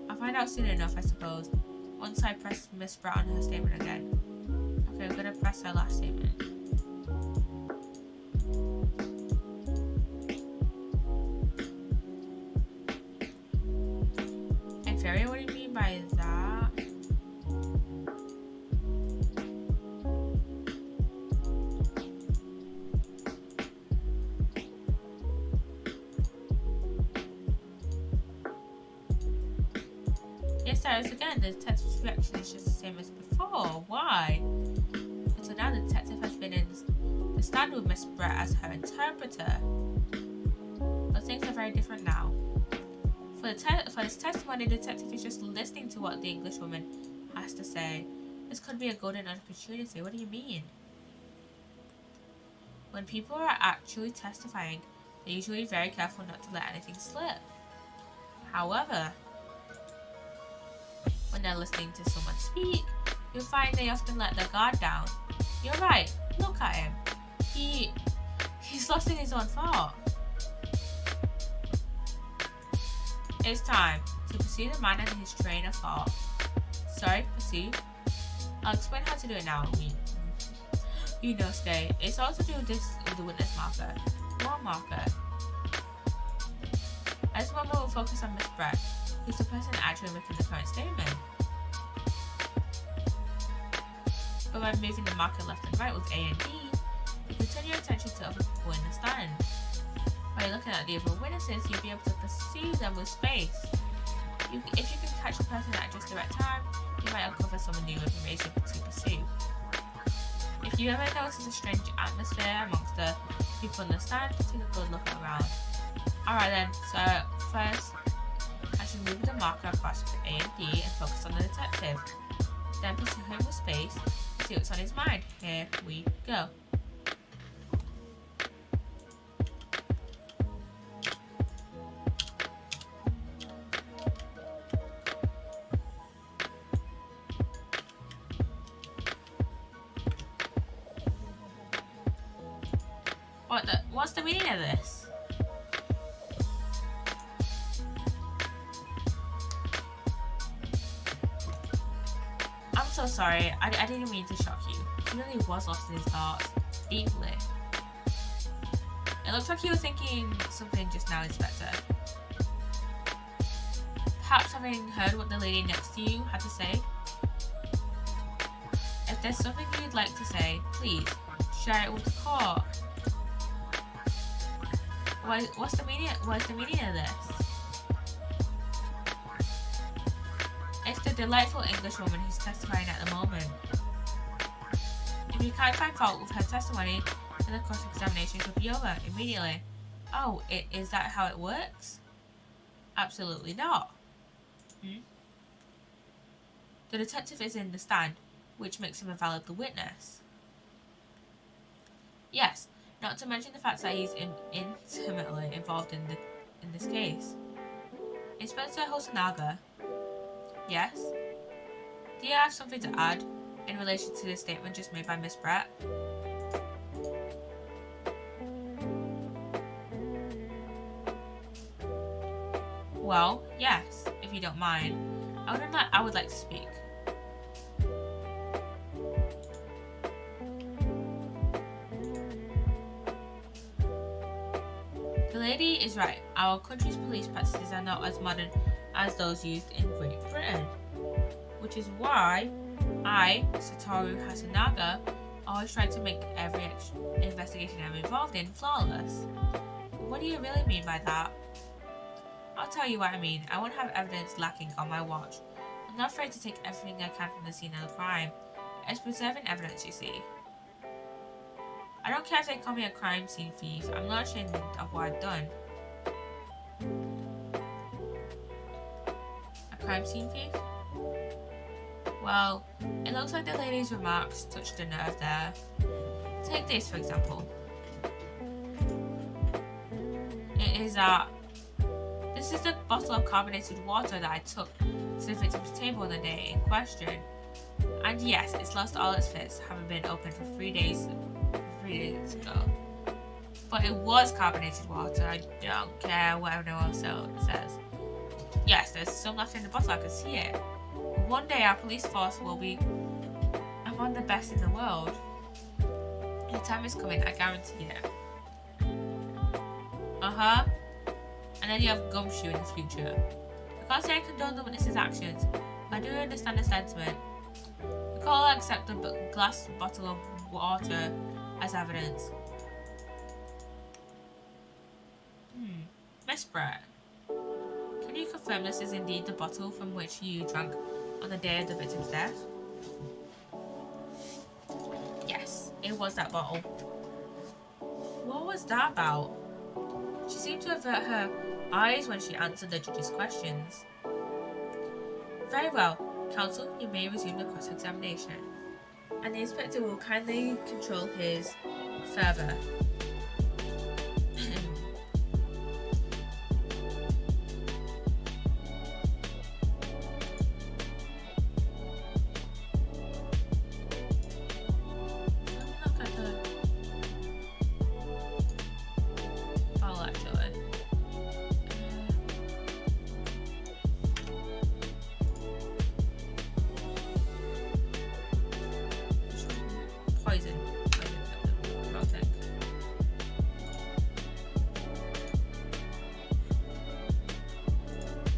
I'll find out soon enough, I suppose, once I press Miss Brett on her statement again. Okay, I'm gonna press her last statement. Inferior, what do you mean by that? Yes, there is again. The detective's reaction is just the same as before. Why? Until now, the detective has been in the stand with Miss Brett as her interpreter. But things are very different now. For this testimony, the detective is just listening to what the Englishwoman has to say. This could be a golden opportunity. What do you mean? When people are actually testifying, they're usually very careful not to let anything slip. However, when they're listening to someone speak, you'll find they often let their guard down. You're right. Look at him. He's lost in his own thought. It's time to pursue the man and his train of thought. Sorry, pursue. I'll explain how to do it now. You know, stay. It's all to do with the witness marker. What marker? At this moment, we'll focus on Miss Brett, who's the person actually making the current statement. But by moving the marker left and right with A and D, you can turn your attention to other people in the stand. By looking at the other witnesses, you'll be able to perceive them with space. If you can catch a person at just the right time, you might uncover some new information to pursue. If you ever notice a strange atmosphere amongst the people in the stand, take a good look around. Alright then, so first, I should move the marker across with A and D and focus on the detective. Then pursue him with space and see what's on his mind. Here we go. What's the meaning of this? I'm so sorry, I didn't mean to shock you. He really was lost in his thoughts, deeply. It looks like you were thinking something just now, Inspector. Perhaps having heard what the lady next to you had to say? If there's something you'd like to say, please, share it with the court. What's the meaning of this? It's the delightful Englishwoman who's testifying at the moment. If you can't find fault with her testimony, then the cross-examination could be over immediately. Oh, is that how it works? Absolutely not. The detective is in the stand, which makes him a valid witness. Yes. Not to mention the fact that he's intimately involved in this case. Inspector Hosonaga. Yes? Do you have something to add in relation to the statement just made by Miss Brett? Well, yes, if you don't mind. I would like to speak. The lady is right. Our country's police practices are not as modern as those used in Great Britain. Which is why I, Satoru Hasanaga, always try to make every investigation I'm involved in flawless. What do you really mean by that? I'll tell you what I mean. I won't have evidence lacking on my watch. I'm not afraid to take everything I can from the scene of the crime. It's preserving evidence, you see. I don't care if they call me a crime scene thief. I'm not ashamed of what I've done. A crime scene thief? Well, it looks like the lady's remarks touched a nerve there. Take this, for example. It is this is the bottle of carbonated water that I took to the victim's table on the day in question. And yes, it's lost all its fizz, having been opened for 3 days ago. But it was carbonated water. I don't care what anyone else says. Yes, there's some left in the bottle, I can see it. One day our police force will be among the best in the world. The time is coming, I guarantee it. And then you have Gumshoe in the future. I can't say I condone the witness's actions, but I do understand the sentiment. We can't accept the glass bottle of water as evidence. Miss Brett, can you confirm this is indeed the bottle from which you drank on the day of the victim's death? Yes, it was that bottle. What was that about? She seemed to avert her eyes when she answered the judge's questions. Very well, counsel, you may resume the cross-examination. And the inspector will kindly control his fervour.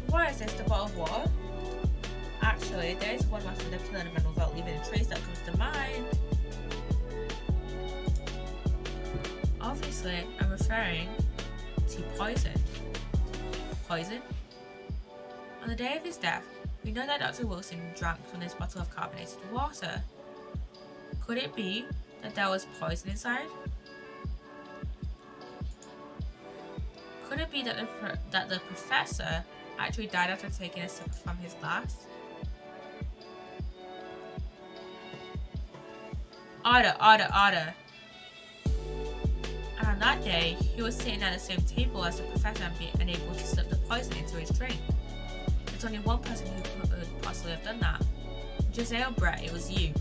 What is this, the bottle of water? Actually, there is one method of killing a man without leaving a trace that comes to mind. Obviously, I'm referring to poison. Poison? On the day of his death, we know that Dr. Wilson drank from this bottle of carbonated water. Could it be that there was poison inside? Could it be that the professor actually died after taking a sip from his glass? Order. And on that day, he was sitting at the same table as the professor and being unable to slip the poison into his drink. There's only one person who could possibly have done that. Jose or Brett, it was you.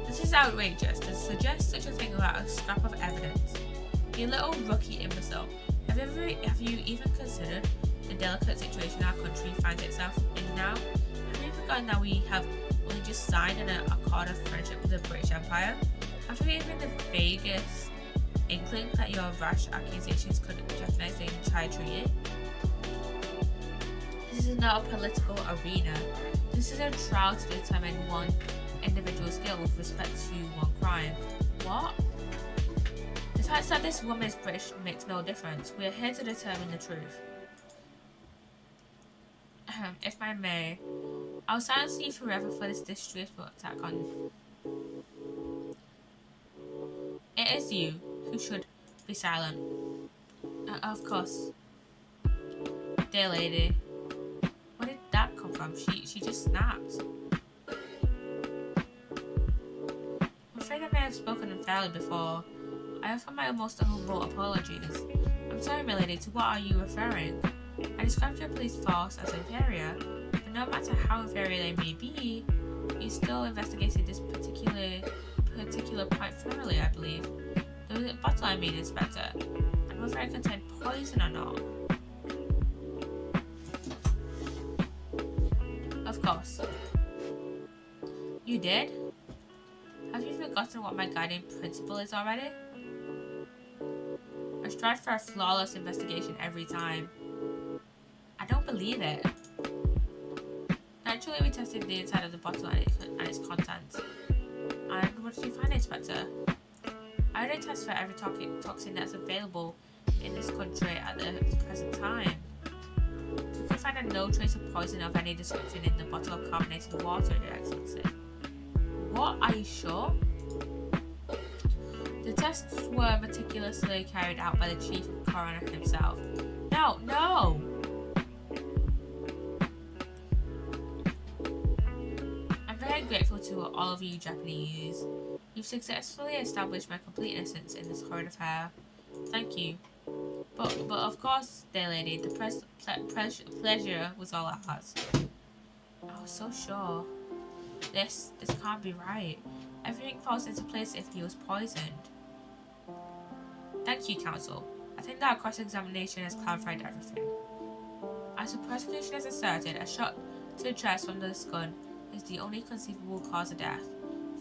This is outrageous to suggest such a thing about a scrap of evidence. You little rookie imbecile. Have you even considered the delicate situation our country finds itself in now? Have you forgotten that we have only just signed an accord of friendship with the British Empire? Have you even the vaguest inkling that your rash accusations could jeopardize the entire treaty? This is not a political arena. This is a trial to determine one individual's guilt with respect to one crime. What? The fact that this woman is British makes no difference. We are here to determine the truth. If I may, I'll silence you forever for this disgraceful attack on... It is you who should be silent. Of course. Dear lady. Where did that come from? She just snapped. I'm afraid I may have spoken unfairly before. I offer my most humble apologies. I'm sorry, my lady, to what are you referring? I described your police force as inferior, but no matter how inferior they may be, you still investigated this particular point thoroughly, I believe. The bottle I mean, Inspector, and whether it contained poison or not. Of course. You did? Have you forgotten what my guiding principle is already? I strive for a flawless investigation every time. I don't believe it. Naturally, we tested the inside of the bottle and its contents. And what did you find, Inspector? I only test for every toxin that's available in this country at the present time. find no trace of poison of any description in the bottle of carbonated water, Your Excellency. What? Are you sure? The tests were meticulously carried out by the chief coroner himself. No! I'm very grateful to all of you Japanese. You've successfully established my complete innocence in this horrid affair. Thank you. But of course, dear lady, the pleasure was all ours. I was so sure. This can't be right. Everything falls into place if he was poisoned. Thank you, counsel. I think that cross-examination has clarified everything. As the prosecution has asserted, a shot to the chest from this gun is the only conceivable cause of death.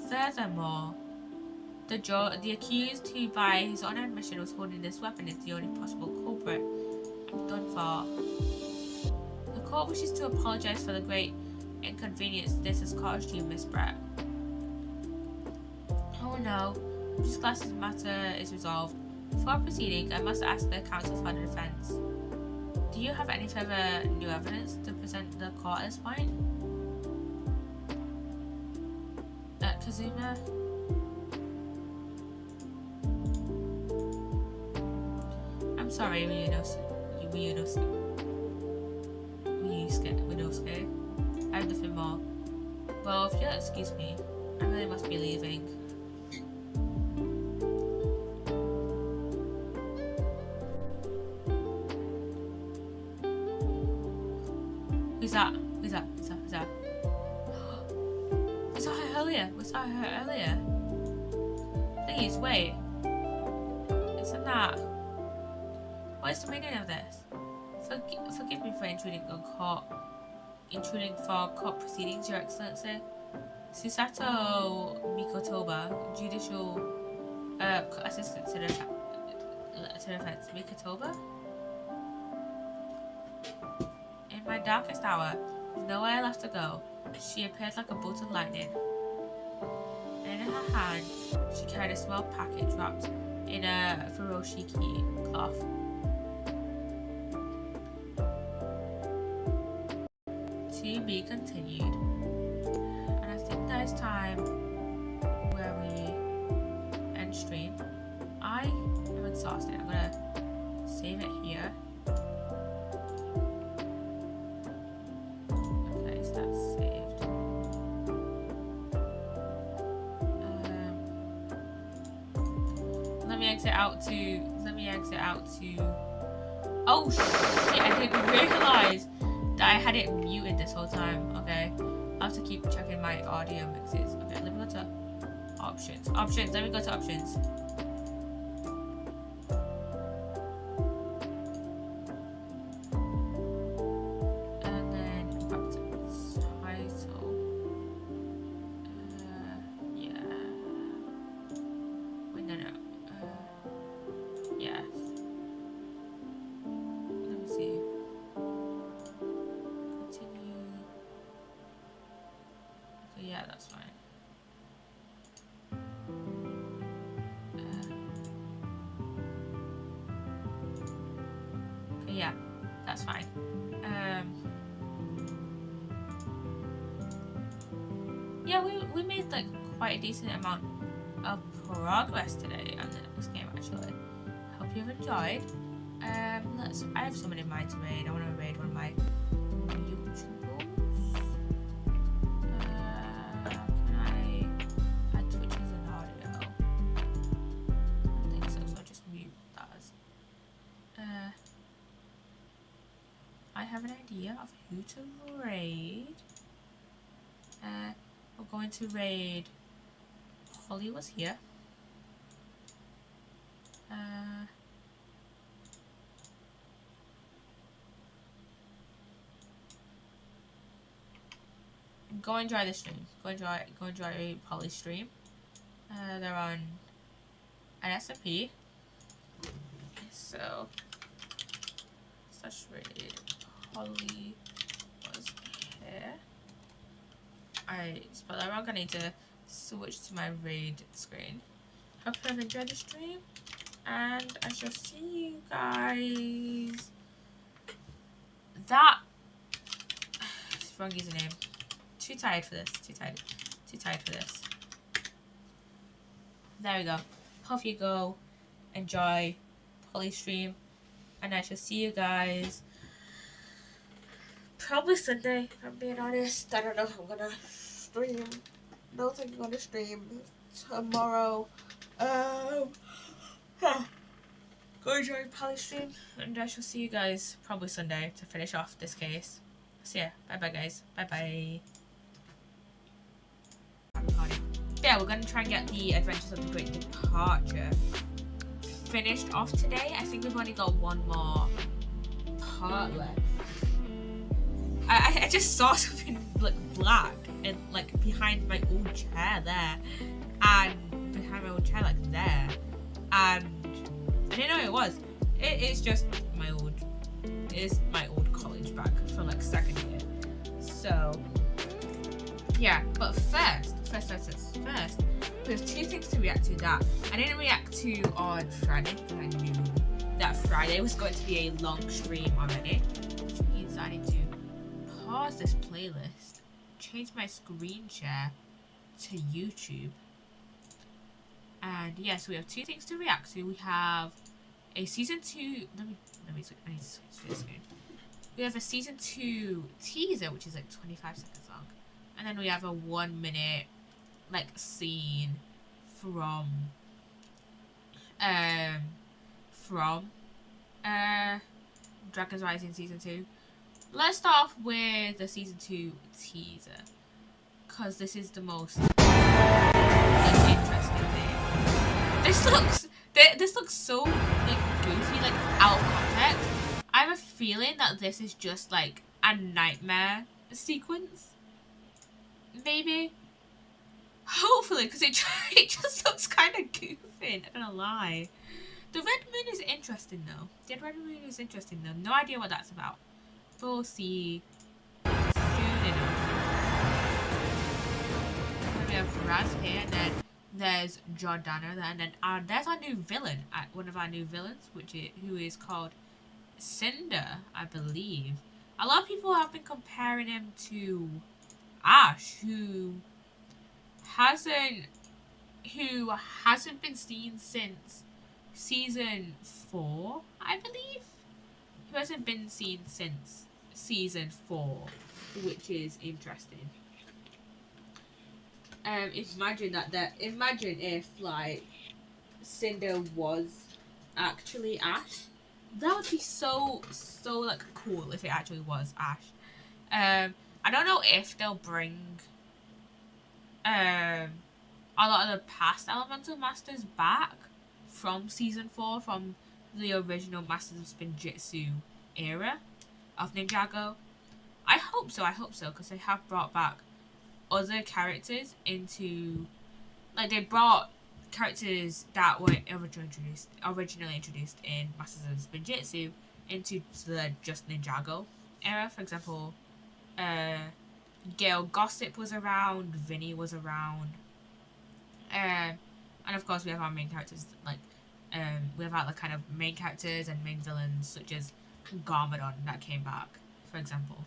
Furthermore, the accused who by his own admission was holding this weapon is the only possible culprit. I'm done for. The court wishes to apologise for the great inconvenience this has caused you, Miss Brett. Oh no, I'm just glad this matter is resolved. Before proceeding, I must ask the counsel for the defence. Do you have any further new evidence to present to the court at this point? Kazuma? I'm sorry, Ryunosuke. I have nothing more. Well, if you'll excuse me, I really must be leaving. Who's that? We saw her earlier. Please, wait. Isn't that... What is the meaning of this? Forgive me for intruding for court proceedings, Your Excellency. Susato Mikotoba, Judicial Assistant to the Defense. Mikotoba? In my darkest hour, with nowhere left to go, she appeared like a bolt of lightning. And in her hand, she carried a small package wrapped in a furoshiki cloth. To be continued. And I think that is time where we end stream. I am exhausted. I'm gonna save it here. Okay, so that's saved. Let me exit out to. Oh shit! I didn't realise that I had it muted this whole time. Okay, I have to keep checking my audio mixes. Okay, let me go to options. Let me go to options. And then back to title. Yeah. Wait, no. Yeah. Let me see. Yeah, that's fine. Okay, yeah, that's fine. Yeah, we made like quite a decent amount of progress today on this game actually. Hope you've enjoyed. I have someone in mind to raid. I want to raid one of my YouTubers. I have an idea of who to raid. We're going to raid. Holly was here. Go enjoy the stream. Go enjoy Holly's stream. They're on an SMP. So raid. Holly was here. I spelled that wrong. I need to switch to my raid screen. Hope you have enjoyed the stream, and I shall see you guys. That Wrong username. Too tired for this. Too tired for this. There we go. Hope you go enjoy Polystream, and I shall see you guys probably Sunday, if I'm being honest. I don't know if I'm gonna stream. Don't think I'm gonna stream tomorrow. Go enjoy Polystream, and I shall see you guys probably Sunday to finish off this case. So yeah, bye bye guys. Bye bye. Yeah, we're gonna try and get the Adventures of the Great Departure finished off today. I think we've only got one more part left. I just saw something like black and like behind my old chair there, and behind my old chair like there, and I didn't know it was. It's just my old. It is my old college bag from like second year. So yeah, but first, we have two things to react to that I didn't react to on Friday because I knew that Friday was going to be a long stream already, which means I need to pause this playlist, change my screen share to YouTube, and yeah, so we have two things to react to. We have a season 2. Let me switch. I need to switch this screen. We have a season 2 teaser, which is like 25 seconds long, and then we have a 1 minute like scene from Dragons Rising season 2. Let's start off with the season 2 teaser, because this is the most like, interesting thing. This looks so like goofy, like out of context. I have a feeling that this is just like a nightmare sequence, maybe. Hopefully, because it just looks kind of goofy. I'm not gonna lie. The Red Moon is interesting though. The Red Moon is interesting though. No idea what that's about. We'll see soon enough. We have Raz here, and then there's Jordana there, and then there's our new villain, one of our new villains, who is called Cinder, I believe. A lot of people have been comparing him to Ash, who hasn't been seen since season 4, I believe. Who hasn't been seen since season 4, which is interesting. Imagine if like Cinder was actually Ash. That would be so like cool if it actually was Ash. I don't know if they'll bring a lot of the past elemental masters back from season 4, from the original Masters of Spinjitzu era of Ninjago. I hope so, because they have brought back other characters into, like, they brought characters that were originally introduced in Masters of Spinjitzu into the just Ninjago era. For example, Gale Gossip was around, Vinny was around, and of course we have our main characters, like we have our like, kind of main characters and main villains such as Garmadon that came back, for example.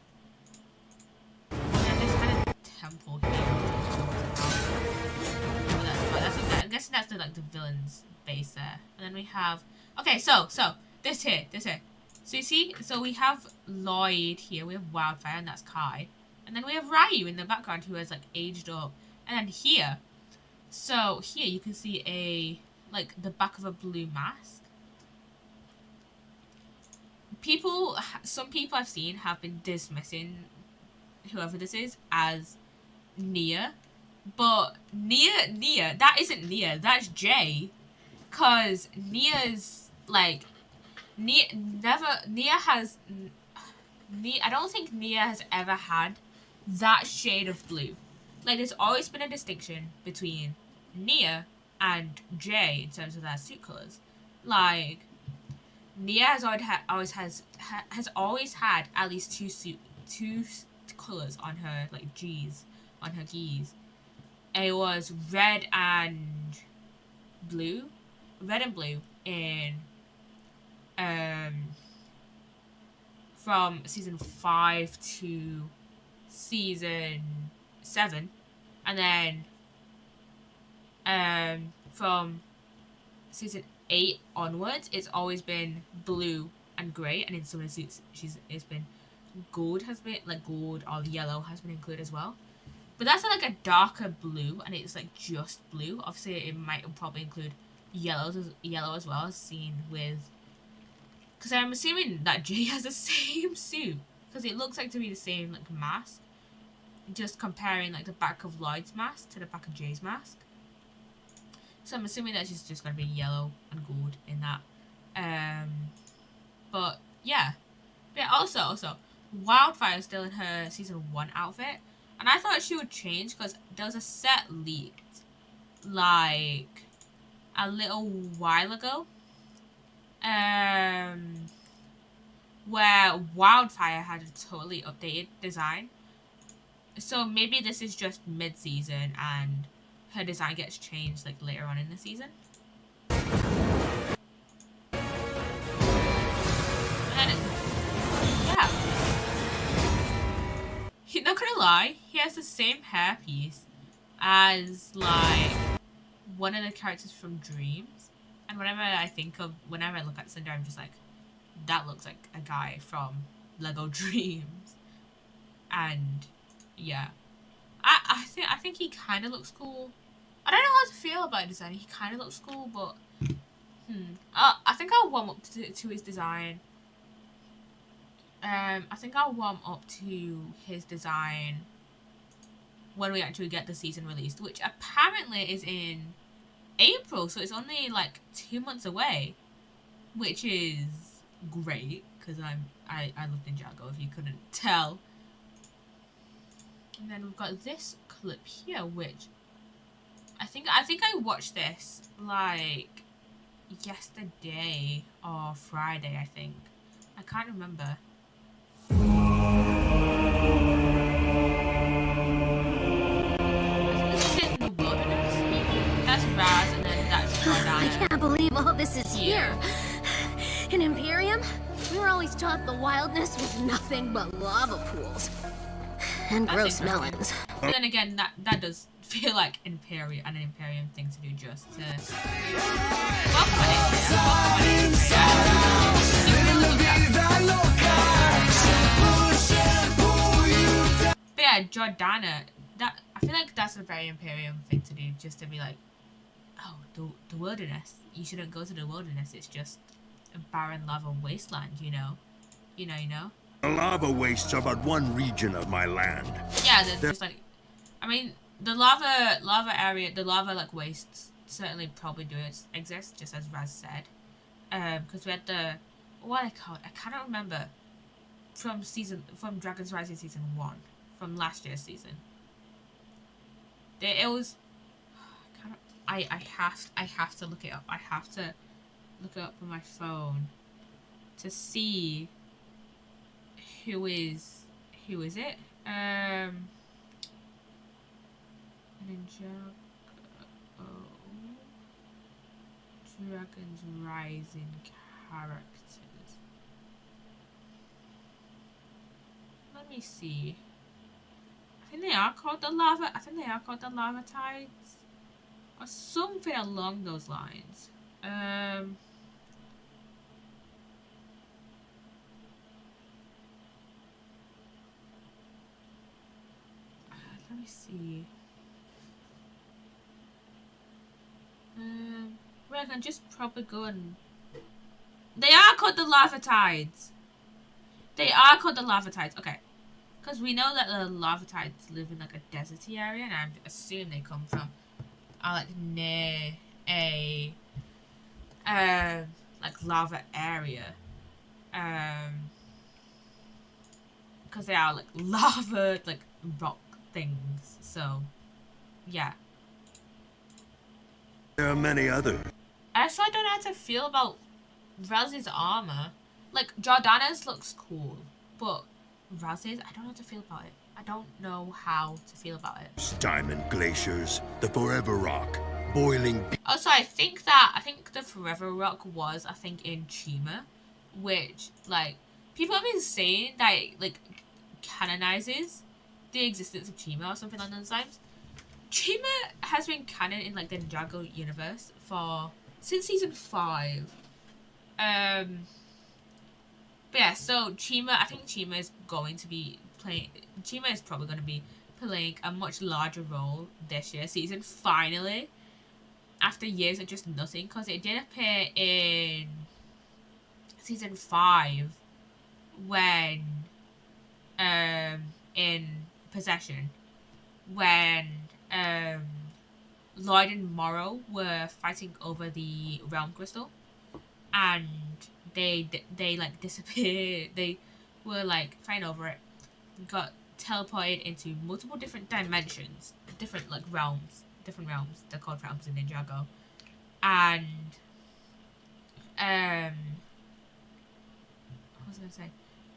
And there's kind of temple here. I'm guessing that's the like the villain's base there. And then we have so this here. So you see, so we have Lloyd here, we have Wildfire, and that's Kai. And then we have Ryu in the background who has like aged up. And then here, so here you can see the back of a blue mask. Some people I've seen have been dismissing whoever this is as Nia. But Nia, that isn't Nia, that's Jay. Cause Nia's like, I don't think Nia has ever had that shade of blue. Like, there's always been a distinction between Nia and Jay in terms of their suit colors. Like, Nia has always had at least two colors on her like gis. It was red and blue in from season 5 to season 7, and then from season 8 onwards, it's always been blue and grey, and in some of the suits, it's been gold gold or yellow has been included as well. But that's like a darker blue, and it's like just blue. Obviously, it might probably include yellow as well, as seen with. Because I'm assuming that Jay has the same suit, because it looks like to be the same like mask. Just comparing like the back of Lloyd's mask to the back of Jay's mask. So I'm assuming that she's just gonna be yellow and gold in that. But yeah. But also, Wildfire is still in her season 1 outfit, and I thought she would change because there was a set leaked like a little while ago, where Wildfire had a totally updated design. So maybe this is just mid-season and her design gets changed like later on in the season. And yeah. Not gonna lie, he has the same hairpiece as like one of the characters from Dreams. And whenever I look at Cinder, I'm just like, that looks like a guy from Lego Dreams. And yeah. I think he kinda looks cool. I don't know how to feel about his design. He kinda looks cool, but I think I'll warm up to his design. I think I'll warm up to his design when we actually get the season released, which apparently is in April, so it's only like 2 months away, which is great because I love Ninjago, if you couldn't tell. And then we've got this clip here, which I think I watched this like yesterday or Friday. I think I can't remember. This is in the wilderness. That's Raz, and then that's Jordana. I can't believe all this is here. In Imperium, we were always taught the wildness was nothing but lava pools and gross melons. But then again, that does feel like an Imperium thing to do, just to welcome an But yeah, Jordana, I feel like that's a very Imperium thing to do, just to be like, oh, the wilderness. You shouldn't go to the wilderness. It's just a barren lava wasteland, you know. You know. The lava wastes are but one region of my land. Yeah, they're just like, I mean, the lava area, the lava like wastes certainly probably do exist, just as Raz said. Because we had what I call it, I cannot remember from Dragon's Rising season 1, from last year's season. It was, I have to look it up. I have to look it up on my phone to see who is it? Ninjago Dragon's Rising characters. Let me see. I think they are called the lava tides, or something along those lines. Let me see. Right, I can just probably go and... They are called the lava tides. They are called the lava tides. Okay. Because we know that the lava tides live in like a deserty area, and I assume they come from like near a like lava area. Because they are like lava, like rock things. So yeah. There are many others. I also don't know how to feel about Raz's armor. Like, Jordana's looks cool, but Raz's, I don't know how to feel about it. I don't know how to feel about it. Diamond glaciers, the forever rock, boiling... Also, I think the forever rock was, in Chima, which, like, people have been saying that it, like, canonizes the existence of Chima or something along those lines. Chima has been canon in like the Ninjago universe since season 5. But yeah, so I think Chima is going to be Chima is probably going to be playing a much larger role this year season, finally, after years of just nothing, because it did appear in season 5 when, in Possession, when, Lloyd and Morrow were fighting over the Realm Crystal, and they like disappeared. They were like fighting over it, got teleported into multiple different dimensions, different like realms. They're called realms in Ninjago, and what was I gonna say?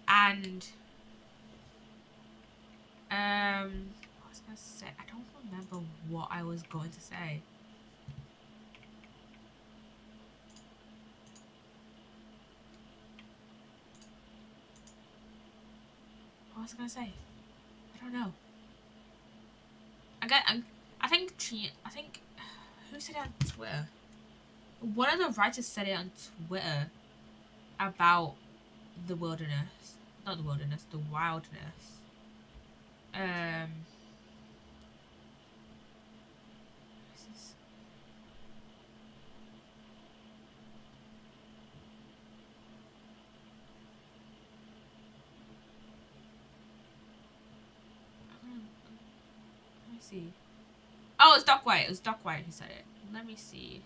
And what was I gonna say? I don't remember what I was going to say. What was I gonna say? I don't know. I think who said it on Twitter? One of the writers said it on Twitter about the wilderness. Not the wilderness, the wildness. What's this? Let me see. Oh, it's Doc White. It was Doc White who said it. Let me see.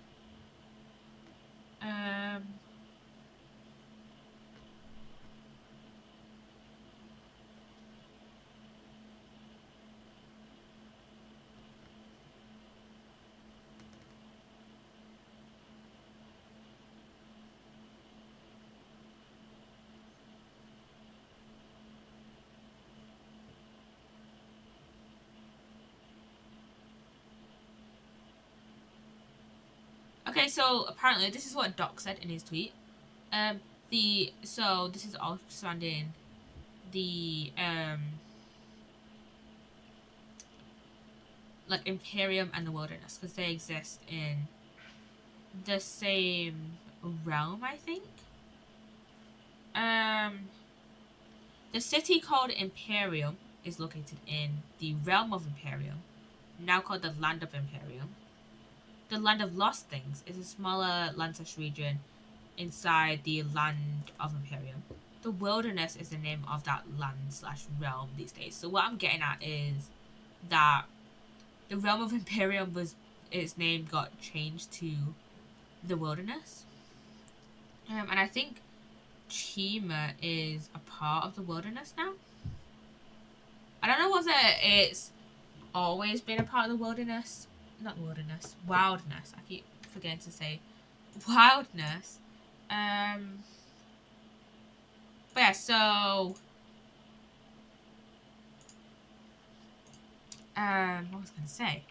Okay, so apparently this is what Doc said in his tweet. This is all surrounding the like Imperium and the Wilderness, because they exist in the same realm, I think. The city called Imperium is located in the realm of Imperium, now called the Land of Imperium. The Land of Lost Things is a smaller land-slash region inside the Land of Imperium. The Wilderness is the name of that land/realm these days. So what I'm getting at is that the Realm of Imperium its name got changed to the Wilderness. And I think Chima is a part of the Wilderness now. I don't know whether it's always been a part of the Wilderness. Not Wilderness. Wildness. I keep forgetting to say Wildness. But yeah, so what was I gonna say?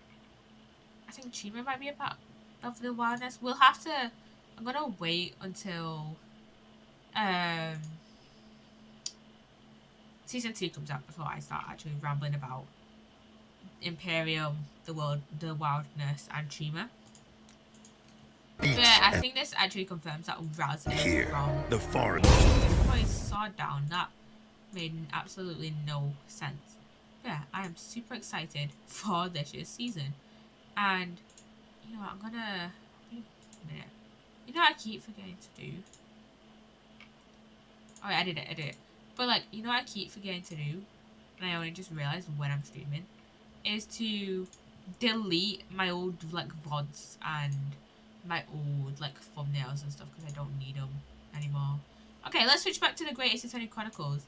I think Chima might be a part of the Wildness. We'll have to. I'm gonna wait until season 2 comes out before I start actually rambling about Imperium, the Wildness, and Chima. But I think this actually confirms that Raz is from the forest. I saw down. That made absolutely no sense. Yeah, I am super excited for this year's season. And, you know what, I'm gonna... Wait a minute. You know what I keep forgetting to do? Oh, yeah, I did it. But, like, you know what I keep forgetting to do? And I only just realised when I'm streaming? Is to delete my old, like, VODs and my old, like, thumbnails and stuff, because I don't need them anymore. Okay, let's switch back to the Great Ace Attorney Chronicles.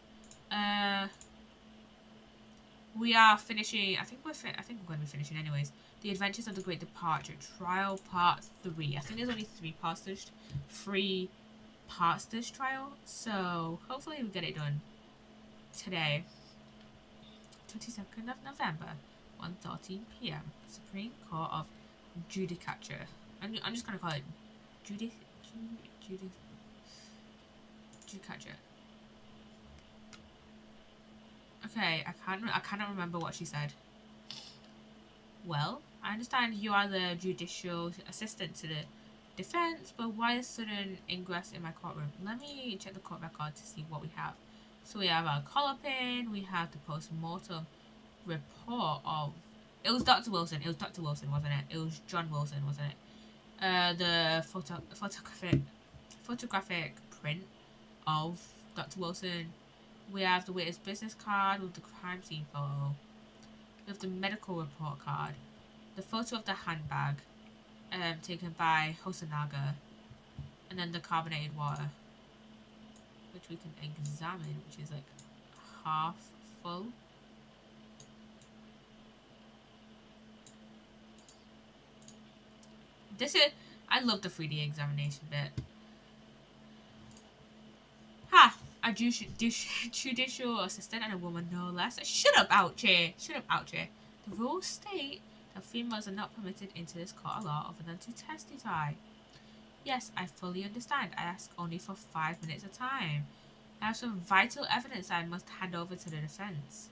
We are finishing. I think we're going to be finishing anyways. The Adventures of the Great Departure Trial Part 3. I think there's only 3 parts to this trial, so hopefully we get it done today. 22nd of November, 1:13 p.m. Supreme Court of Judicature. I'm just gonna call it Judicature. Okay, I cannot remember what she said. Well, I understand you are the judicial assistant to the defense, but why a sudden ingress in my courtroom? Let me check the court record to see what we have. So we have our collar pin, we have the post-mortem report of... It was Dr. Wilson. It was Dr. Wilson, wasn't it? It was John Wilson, wasn't it? The photographic print of Dr. Wilson. We have the witness business card with the crime scene photo. We have the medical report card. The photo of the handbag taken by Hosanaga. And then the carbonated water, which we can examine, which is like half full. I love the 3D examination bit. Ha! A judicial assistant and a woman no less. Shut up, Ouchie! Shut up, Ouchie. The rules state that females are not permitted into this court of law other than to testify. Yes, I fully understand. I ask only for 5 minutes at a time. I have some vital evidence I must hand over to the defense.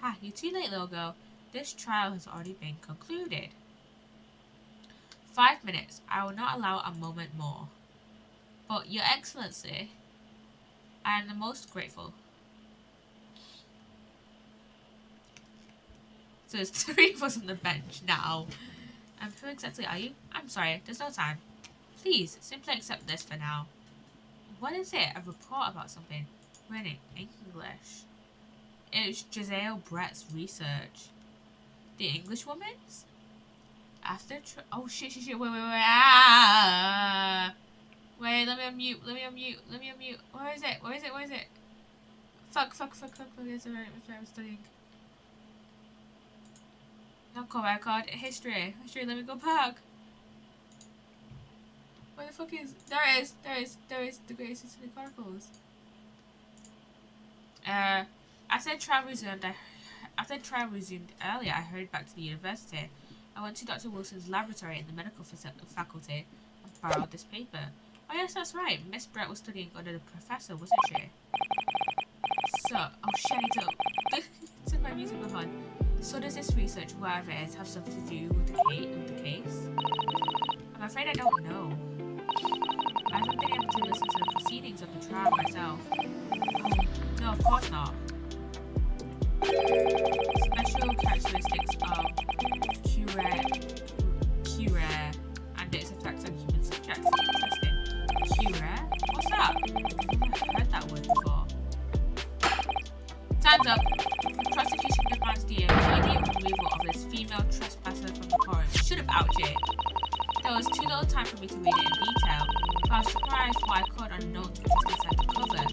Ha! You're too late, little girl. This trial has already been concluded. 5 minutes. I will not allow a moment more. But, Your Excellency, I am the most grateful. So there's 3 of us on the bench now. Who exactly are you? I'm sorry, there's no time. Please, simply accept this for now. What is it? A report about something? We're in English. It's Giselle Brett's research. The English woman's? After oh shit, wait, wait, let me unmute, where is it? Fuck, it's alright, I'm studying. Not court record, history, let me go back. Where the fuck is, there is the Greatest History Chronicles. After trial resumed earlier, I hurried back to the university. I went to Dr. Wilson's laboratory in the medical faculty and borrowed this paper. Oh yes, that's right. Miss Brett was studying under the professor, wasn't she? So, oh shit, I need to turn my music back on. So does this research, whatever it is, have something to do with the case? I'm afraid I don't know. I haven't been able to listen to the proceedings of the trial myself. No, of course not. Special characteristics of Cure and its effects on human subjects. Interesting. Cure? What's that? I've never heard that word before. Time's up. The prosecution demands the immediate removal of this female trespasser from the court. Should have outed. There was too little time for me to read it in detail, but I was surprised why I caught a note just inside the cover. If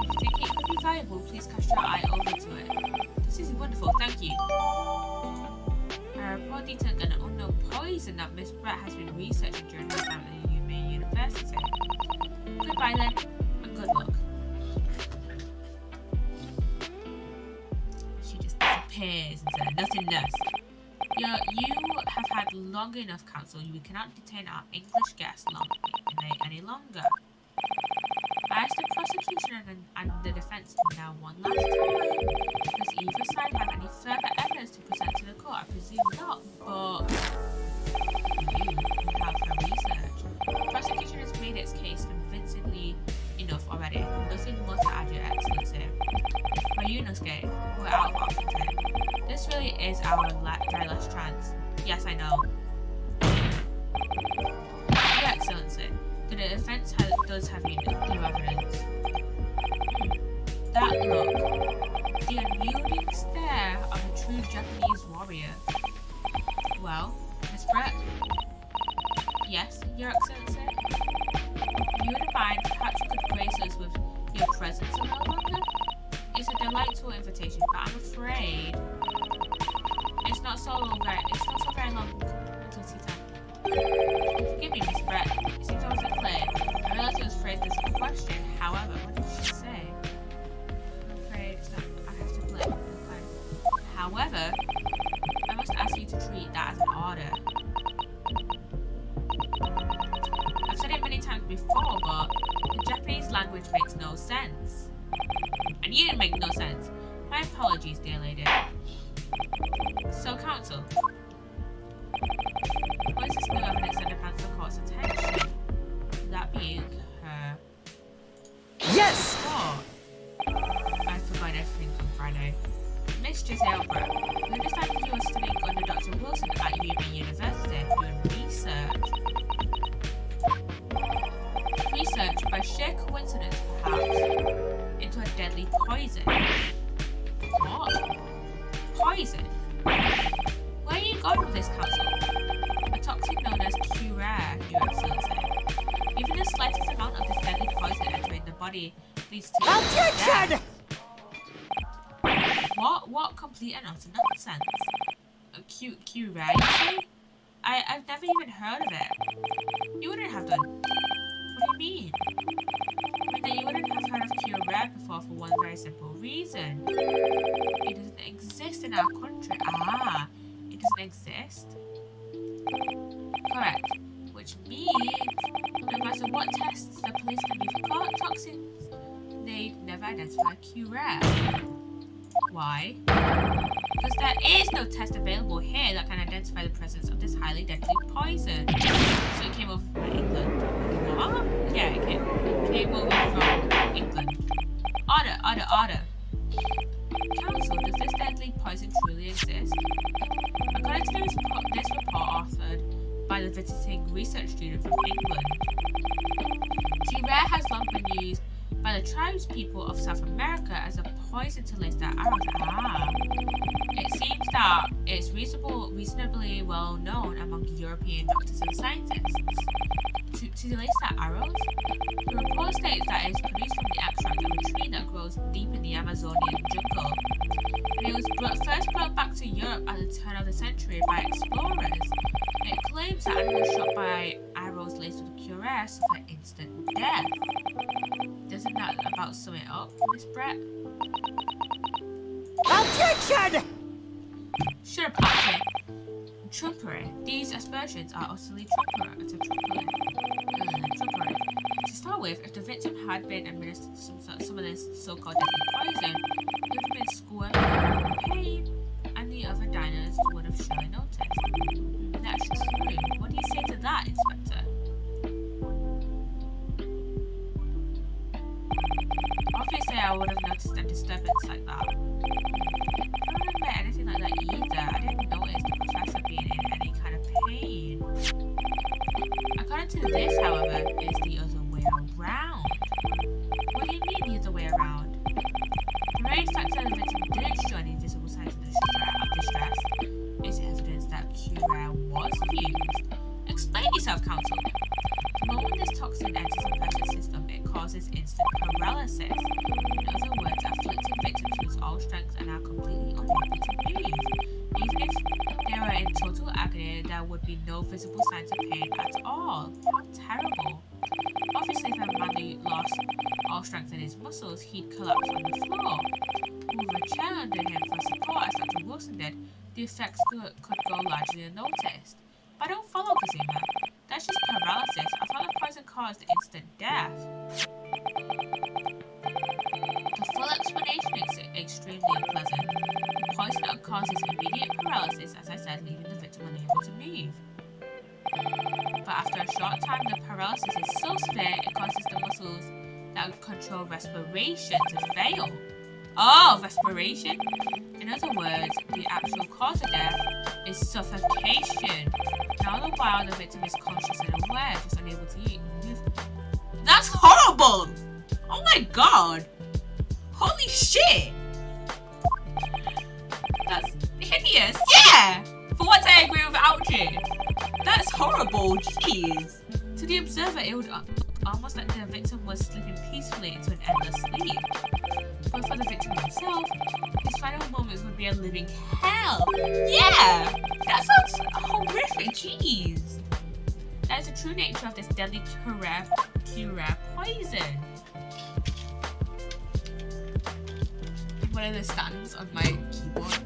you think it could be valuable, please cast your eye over to it. This is wonderful, thank you. A report detailed an unknown poison that Miss Brett has been researching during her time at the university. Goodbye then, and good luck. She just disappears and says nothingness. You have had long enough, counsel. We cannot detain our English guest any longer. I asked the prosecution and the defense now one last time. Does either side have any further evidence to present to the court? I presume not, but you have her research. The prosecution has made its case convincingly enough already. Nothing more to add, Your Excellency. Ryunosuke, we're out of options here. This really is our very last chance. Yes, I know. Your Excellency, the defense does have new evidence. That look, the unyielding stare of a true Japanese warrior. Well, Miss Brett? Yes, Your Excellency? If you wouldn't mind, perhaps you could grace us with your presence a little longer? It's a delightful invitation, but I'm afraid it's not so very long until tea time. Forgive me, Miss Brett. It seems I wasn't clear. I realized it was phrased as a question. However, what did she say? I'm afraid it's not. I have to play. Okay. However, I must ask you to treat that as an order. I've said it many times before, but the Japanese language makes no sense. And you didn't make no sense. My this, Council. A toxin known as QRA, Your Excellency. Even the slightest amount of this deadly poison entering the body leads to death. What complete and utter nonsense? QRA, you say? I've never even heard of it. You wouldn't have done. What do you mean? I mean that you wouldn't have heard of QRA before for one very simple reason. It doesn't exist in our country. Ah, it doesn't exist? Correct. Which means no matter what tests the police can do for toxins, they'd never identify QRA. Why? Because there is no test available here that can identify the presence of this highly deadly poison. So it came over from England. What? Yeah, it came over from England. Order. Council, does this deadly poison truly exist? According to this report authored by the visiting research student from England, QRA has long been used by the tribespeople of South America as a poison to lace their arrows. Ah. It seems that it's reasonably well known among European doctors and scientists. To lace their arrows? The report states that it is produced from the extract of a tree that grows deep in the Amazonian jungle. And it was first brought back to Europe at the turn of the century by explorers. It claims that animals shot by arrows laced with QRA suffer instant death. Doesn't that about sum it up, Miss Brett? Objection! Shut up, Archie. Trumpery. These aspersions are utterly trumpery. To start with, if the victim had been administered some of this so-called deadly poison, it would have been squirming in pain, and the other diners would have surely noticed. That's true. What do you say to that, Inspector? Obviously, I would have noticed a disturbance like that. I don't remember anything like that either. I didn't notice the professor being in any kind of pain. According to this, however, it's the other way around. What do you mean the other way around? The very fact that the victim didn't show any visible signs of distress is evidence that QRA was used. Explain yourself, Counsel. The moment this toxin enters a person's system, it causes instant paralysis. In other words, afflicted victims lose all strength and are completely unable to move. Even if they were in total agony, there would be no visible signs of pain at all. How terrible. Obviously, if a man lost all strength in his muscles, he'd collapse on the floor. With a chair under him for support, as Dr. Wilson did, the effects could go largely unnoticed. But I don't follow, Kazuma. That's just paralysis. I thought the poison caused instant death. The full explanation is extremely unpleasant. The poison causes immediate paralysis, as I said, leaving the victim unable to move. But after a short time, the paralysis is so severe it causes the muscles that control respiration to fail. Oh, respiration? In other words, the actual cause of death is suffocation. And all the while, the victim is conscious and aware, just unable to move. That's horrible! Oh my god! Holy shit! That's hideous! Yeah! For once I agree without you. That's horrible, jeez. To the observer, it would look almost like the victim was slipping peacefully into an endless sleep. But for the victim himself, his final moments would be a living hell. Yeah! That sounds horrific, jeez. That is the true nature of this deadly QRA poison. One of the stands on my keyboard.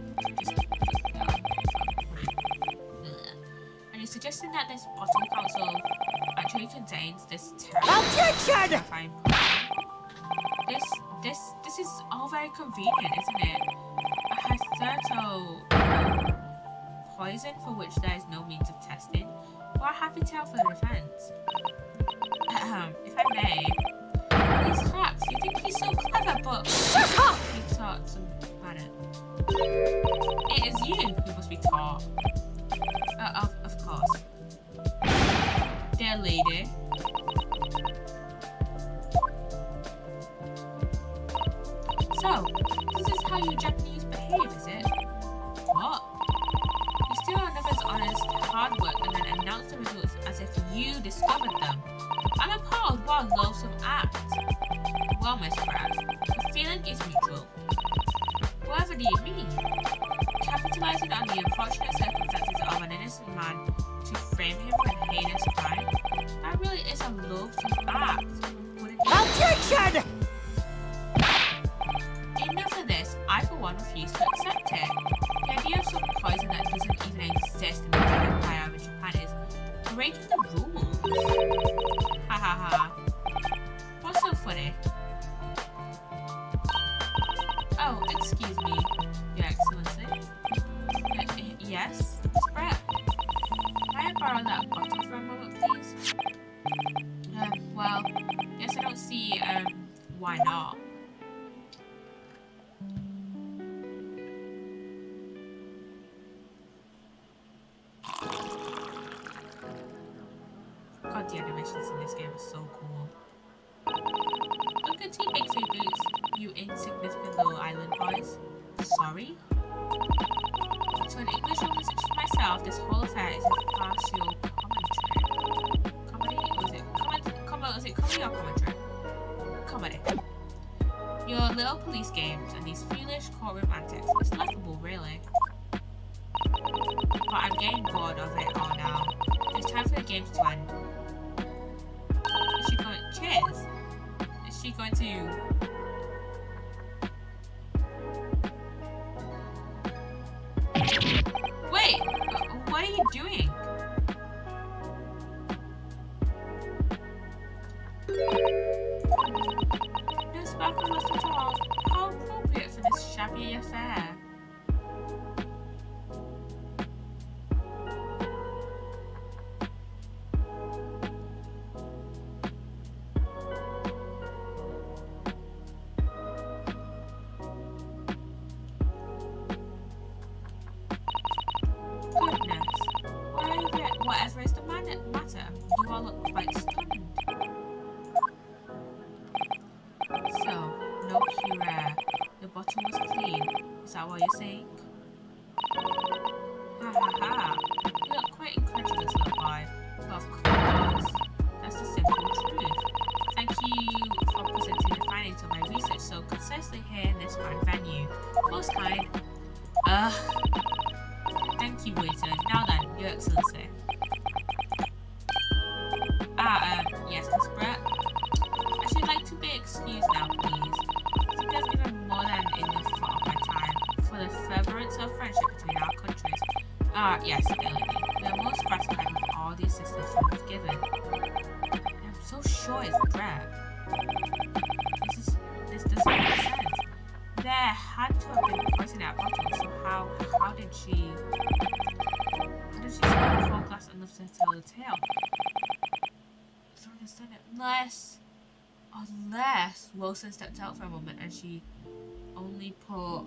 Are you suggesting that this bottle council actually contains this terrifying poison? This is all very convenient, isn't it? A hitherto poison for which there is no means of testing. Or a happy tale for the defense. If I may, these facts, you think he's so clever, but shut up! He taught some planet. It is you who must be taught. Of course. Dear lady. So, this is how you Japanese behave, is it? What? You steal another's honors announce the results as if you discovered them. I'm appalled. What a loathsome act. Well, Miss Pratt, the feeling is mutual. Whatever do you mean? Capitalizing on the unfortunate circumstances of an innocent man to frame him for a heinous crime? That really is a loathsome act. Objection! Enough of this. I, for one, refuse to accept it. The idea of some poison that doesn't even exist in the Empire of Japan is breaking the rules. Ha ha ha. What's so funny? Oh, excuse me, Your Excellency. Yes, Miss Brett. Can I borrow that bottle for a moment, please? Well, guess I don't see, why not? God, the animations in this game are so cool. Look at Team Big Three Boots, you insignificant little island boys. Sorry? To an English woman such as myself, this whole affair is a partial commentary. Was it comedy or commentary? Comedy. Your little police games and these foolish courtroom antics, it's laughable, really. But I'm getting bored of it all now. It's time for the games to end. Is she going? Cheers! Is she going to? Wait! What are you doing? No sparkle at all. How appropriate for this shabby affair. Whatever is the matter, you all look quite stunned. So, no cure. The bottle was clean. Is that what you're saying? Ha ha ha. You look quite incredulous, little boy. But of course, that's the simple truth. Thank you for presenting the findings of my research so concisely here in this grand venue. Most kind. Thank you, waiter. Now then, Your Excellency. Yes, Miss Brett. I should like to be excused now, please. I think I've given more than enough of my time for the furtherance of friendship between our countries. Yes, Delaney. We are most gratified with all the assistance you have given. I'm so sure it's Brett. This doesn't make sense. There had to have been poison in that bottle, so how did she smoke a whole glass enough to tell the tale? I don't understand it. Unless Wilson stepped out for a moment and she only put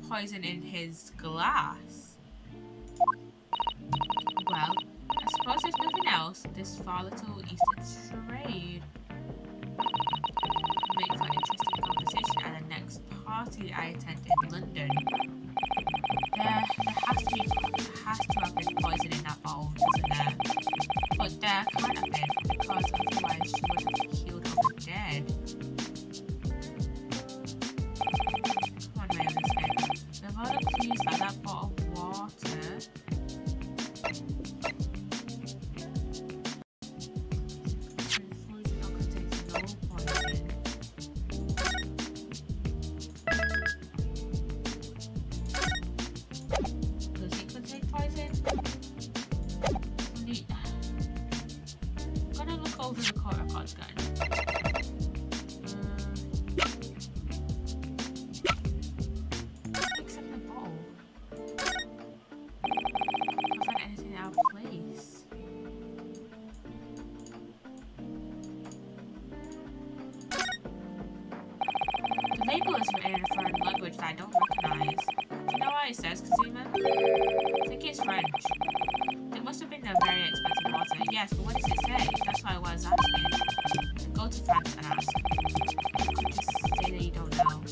poison in his glass. Well, I suppose there's nothing else. This far little Eastern charade make for interesting conversation at the next party I attend in London. There has to have been poison in that bottle, doesn't there? But there can't have been, because otherwise she would have keeled over dead. Come on, my understand. With all the clues like that bottle of water. Poison or contains no poison. Does it contain poison? I'm gonna look over the court records again. Except the bowl. Can't find anything out of place. The label is written in a foreign language that I don't recognize. Do you know what it says, Kazuma? I think it's French. It must have been a very expensive water. Yes, but what does it say? That's why I was asking. Go to France and ask. You could just say that you don't know.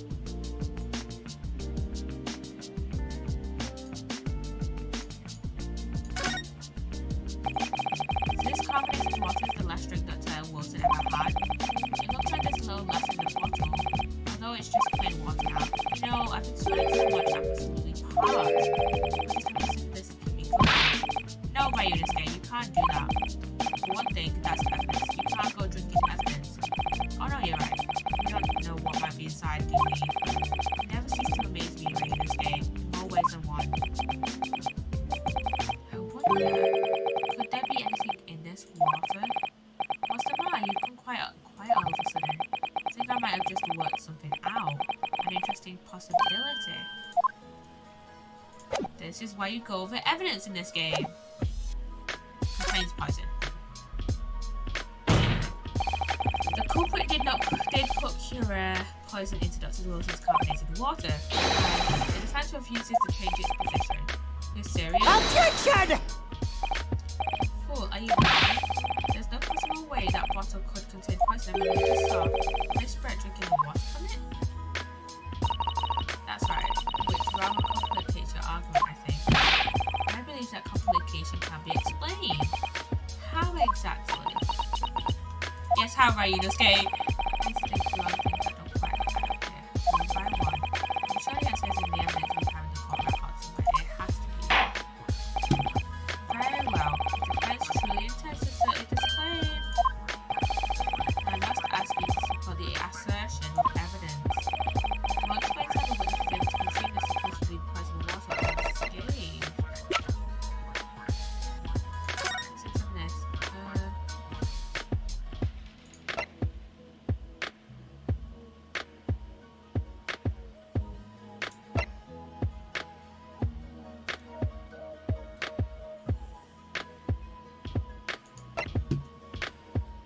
can't do that. For one thing, that's evidence. You can't go drinking evidence. Oh no, you're right. You don't know what might be inside, do you? You never cease to amaze me right in this game, in more ways than one. I wonder, could there be anything in this water? What's the matter? You've gone quiet all of a sudden. I think I might have just worked something out. An interesting possibility. This is why you go over evidence in this game. Contains poison. The culprit did put Cura poison into Dr. Wilson's carbonated water. The defense refuses to change its position. You're serious? Objection! Fool, are you mad? There's no possible way that bottle could contain poison. I mean, you just saw Miss Brett drinking the water from it? That's right, which rather complicates your argument, I think. I believe that complication can be explained. How exactly? Yes, how right, Inosuke? Let's think through all the things that don't quite add up here, one by one. I'm sure the answer is in the evidence we have in the court records somewhere. It has to be. Very well. The defense truly intends to assert this claim. I must ask you to support the assertion with evidence. What explains how the witness is able to consume the supposedly poisoned water unscathed? Let's examine this.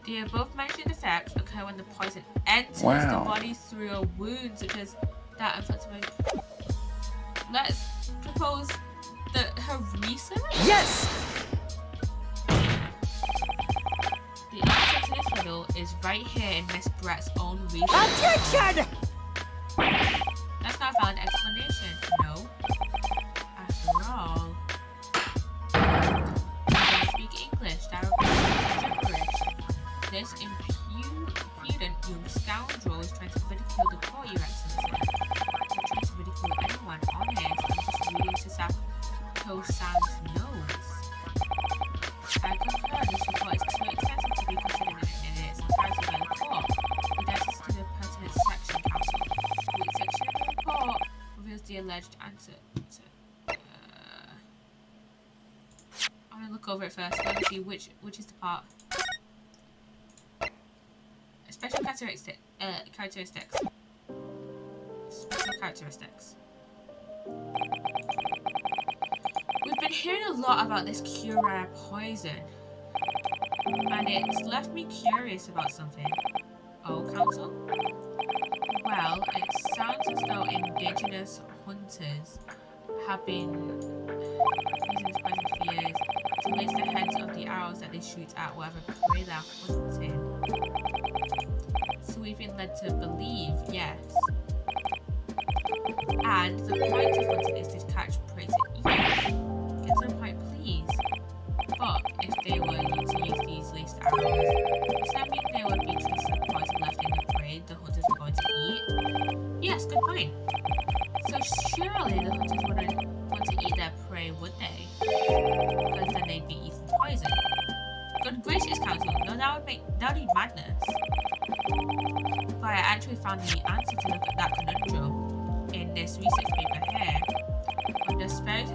The above mentioned effects occur when the poison enters the body through a wound such as that inflicted by... Let's propose her research? Yes! The answer to this riddle is right here in Miss Brett's own research. Objection! That's not a valid explanation, no. After all, you don't speak English, that requires gibberish. This impudent young scoundrel is trying to ridicule the court, Your Excellency. I'm trying to ridicule anyone honest. I'm just reading Sato-san's notes. I concur this report is too extensive to be considered in its entirety by the court. It answers to the pertinent section, counsel. Which section of the report reveals the alleged answer? I'm going to look over it first. Let me see which is the part. Special characteristics. Special characteristics. We've been hearing a lot about this Cura poison, and it's left me curious about something. Oh, counsel? Well, it sounds as though indigenous hunters have been using this poison for years to lace the heads of the arrows that they shoot at whatever prey they're hunting. So we've been led to believe, yes. And the point of hunting is to catch prey to eat. Get to the point, please. But if they were to use these laced arrows, does that mean there would be traces of poison left in the prey the hunters were going to eat? Yes, good point. So surely the hunters wouldn't want to eat their prey, would they? Because then they'd be eating poison. Good gracious, counsel, no, that would be madness. But I actually found the answer to that conundrum in this research paper here. Under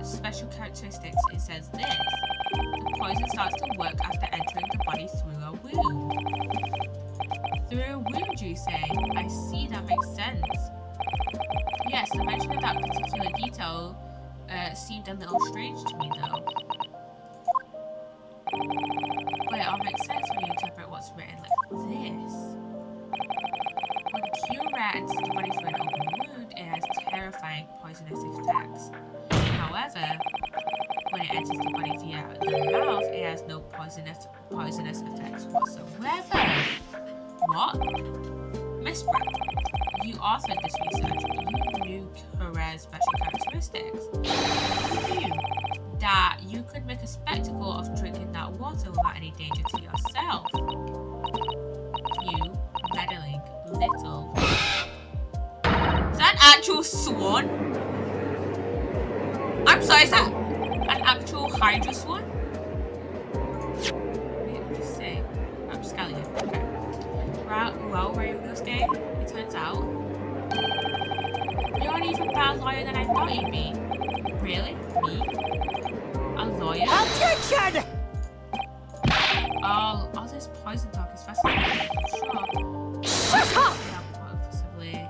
special characteristics, it says this. The poison starts to work after entering the body through a wound. Through a wound, you say? I see, that makes sense. Yes, the mention of that particular detail seemed a little strange to me, though. But it all makes sense when you interpret what's written like this. When Cura enters the body through an open wound, it has terrifying poisonous effects. However, when it enters the body via the mouth, it has no poisonous effects whatsoever. What? Miss Brett, you authored this research. You knew Cura's special characteristics. You knew that you could make a spectacle of drinking that water without any danger to yourself. You meddling little... Is that an actual swan? I'm sorry, is that an actual Hydra swan? Actually, it turns out you're an even better lawyer than I thought you'd be. Really? Me? A lawyer? Objection! All this poison talk is fascinating. Sure. Shut up! Possibly.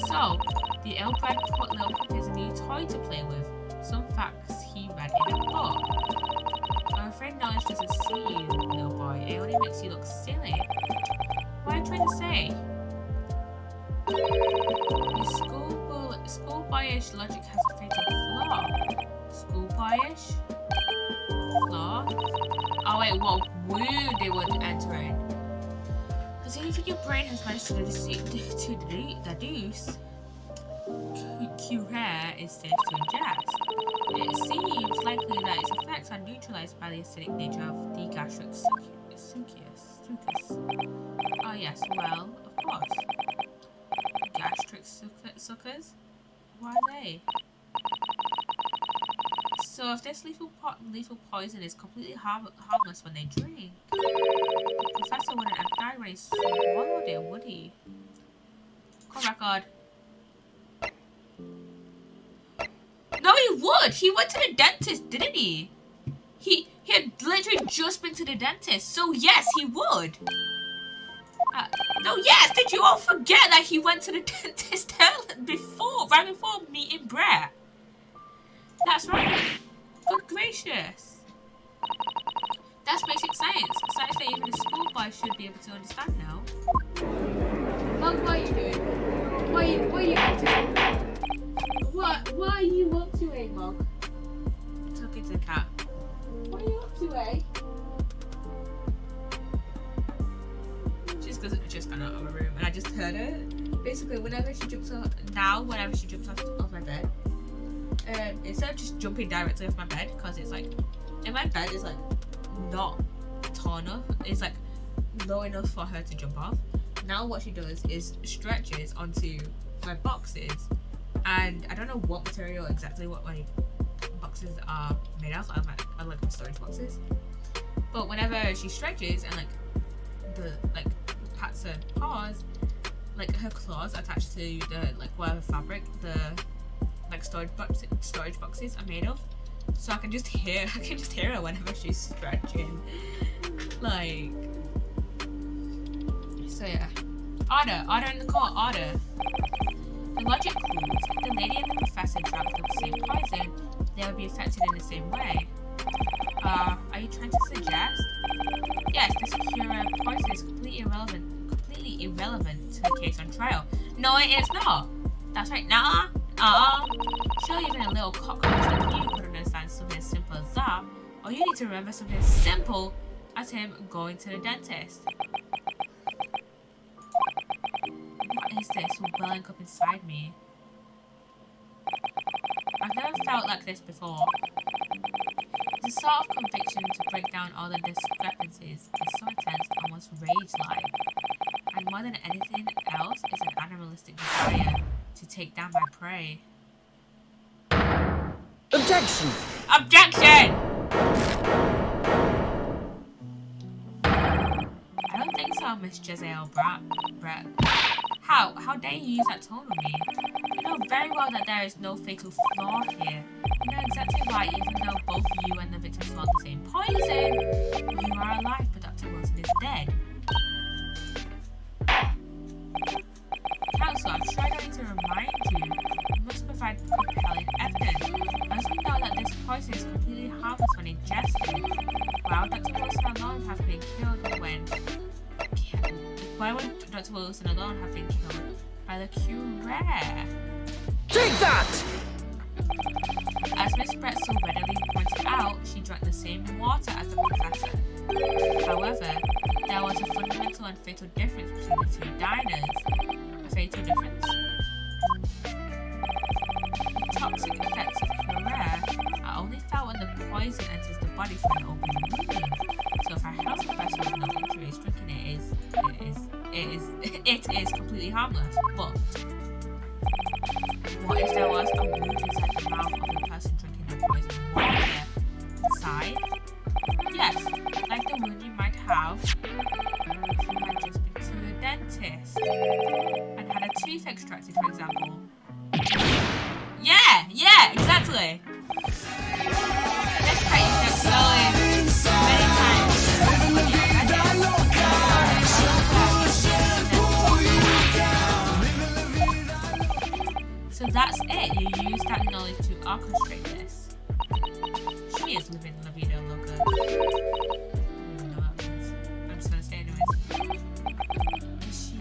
So, the ill-bred little puppy is a new toy to play with. Some facts he read in a book. I'm afraid knowledge doesn't see you, little boy. It only makes you look silly. What are you trying to say? Your schoolboyish logic has a fatal flaw. Schoolboyish? Flaw? Oh wait, what wound they would enter in? Because anything your brain has managed to deduce, Curare is safe to ingest. It seems likely that its effects are neutralized by the acidic nature of the gastric sucus. Oh yes, well, of course. Gastric suckers? What are they? So if this lethal poison is completely harmless when they drink, the professor wouldn't have died when he swallowed it, would he? Call record. No, he would! He went to the dentist, didn't he? He had literally just been to the dentist, so yes, he would! No, yes! Did you all forget that he went to the dentist right before meeting Brett? That's right. Good gracious. That's basic science. Science that even a schoolboy should be able to understand now. Mug, what are you doing? What are you up to? What are you up to, eh, Mug? Talking to the cat. What are you up to, eh? Just got out of my room and I just heard it. Basically, whenever she jumps off my bed, instead of just jumping directly off my bed, because it's like, in my bed is like not tall enough, it's like low enough for her to jump off. Now what she does is stretches onto my boxes, and I don't know what material exactly what my boxes are made of. I like my storage boxes, but whenever she stretches and pats her paws, like her claws attached to the whatever fabric the storage boxes are made of, so I can just hear her whenever she's stretching. So yeah. Order in the court, order. The logic rules. If the lady and the professor drank the same poison, they would be affected in the same way. Are you trying to suggest? Yes, this cure poison is completely irrelevant to the case on trial. No, it is not. That's right. Nah. Surely even a little cockroach like you could understand something as simple as that. Or you need to remember something as simple as him going to the dentist. What is this welling up inside me? I've never felt like this before. It's a sort of conviction to break down all the discrepancies is so intense, almost rage-like. And more than anything else, is an animalistic desire to take down my prey. Objection! Objection! I don't think so, Miss Jezeel Brett. How dare you use that tone on me? You know very well that there is no fatal flaw here. You know exactly why, even though both you and the victim swallowed the same poison, you are alive, but Dr. Wilson is dead. Counsel, I'm sure I don't need to remind you. You must provide compelling evidence. As we know that this poison is completely harmless when ingested. While Dr. Wilson alone have been killed when... Why would Dr. Wilson alone have been killed by the Curare? Take that! As Miss Brett so readily pointed out, she drank the same water as the professor. However, there was a fundamental and fatal difference between the two diners. A fatal difference? The toxic effects of Curare are only felt when the poison enters the body from an open wound. So if our health professor with no injuries drinking it is completely harmless. But what if there was a wound inside the mouth of the person drinking the poison water inside? Yes, like the wound you might have if you had just been to the dentist. She is living La Vida Loca. I don't know what that means. I'm just gonna stay anyways. Is she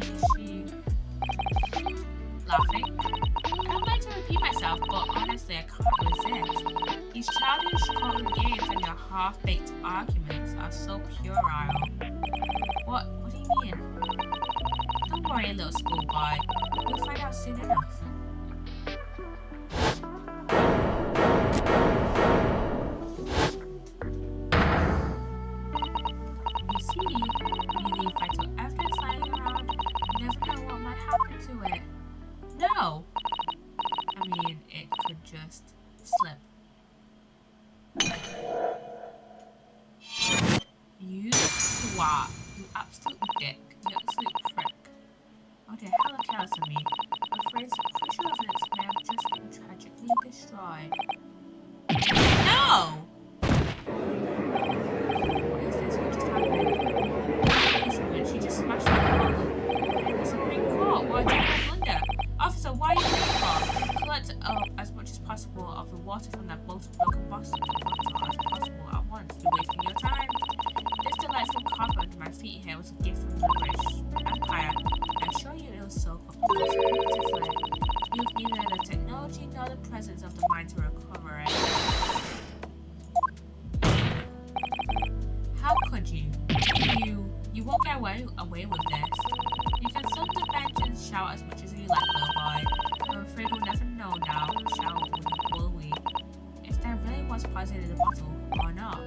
laughing? I don't like to repeat myself, but honestly, I can't resist. These childish common games and your half-baked arguments are so puerile. What do you mean? Don't worry, little schoolboy. We'll find out soon enough. You see, when you leave vital evidence lying around, you never know what might happen to it. No! I mean, it could just slip. You swat. You absolute dick. You absolute prick. Oh dear, how careless of me. I'm afraid some crucial evidence may have just been tragically destroyed. No! What is this? What just happened? This woman, she just smashed that bottle. In the Supreme Court. What a terrible blunder. Officer, why are you waiting for? Collect as much as possible of the water from that multiple broken bottle as possible at once. You're wasting your time. This delightful carpet under my feet here was a gift from the British Empire. I'm sure you it was so beautifully. You've neither the technology nor the presence of the mind to recover it. How could you? You won't get away with this. You can suck the bench and shout as much as you like, little boy. I'm afraid we'll never know now, will we? If there really was poison in the bottle, or not.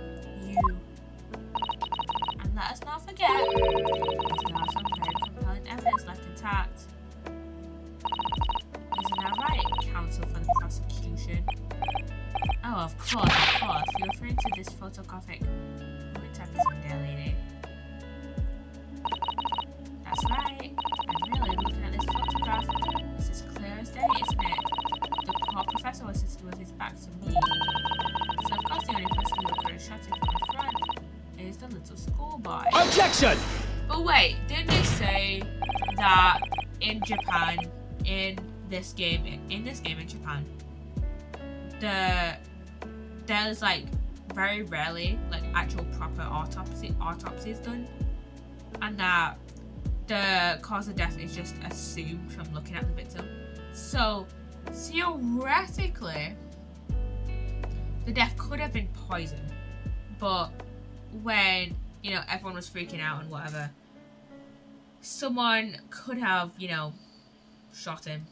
And let us not forget, we still have some very compelling evidence left intact. Isn't that right, counsel for the prosecution? Oh, of course. You're referring to this photographic typism, dear lady. That's right. And really, looking at this photograph, it's as clear as day, isn't it? The poor professor was sitting with his back to me. So of course the only person who could have shot him from the front is the little schoolboy. Objection! But wait, didn't they say that in Japan, in this game in Japan, there's like very rarely like actual proper autopsies done, and that the cause of death is just assumed from looking at the victim. So theoretically, the death could have been poison, but when everyone was freaking out and whatever, someone could have shot him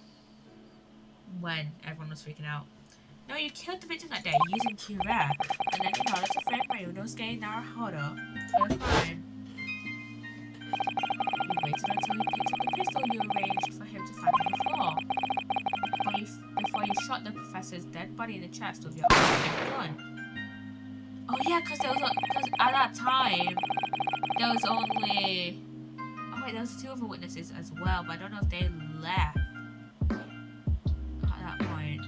when everyone was freaking out. No, you killed the victim that day using Curare, and then in order to frame Ryunosuke Naruhodo for the crime, you waited until he picked up the pistol you arranged for him to find on the floor, before you shot the professor's dead body in the chest with your automatic gun. Oh yeah, because at that time, there was only... Oh wait, there was 2 other witnesses as well, but I don't know if they left at that point.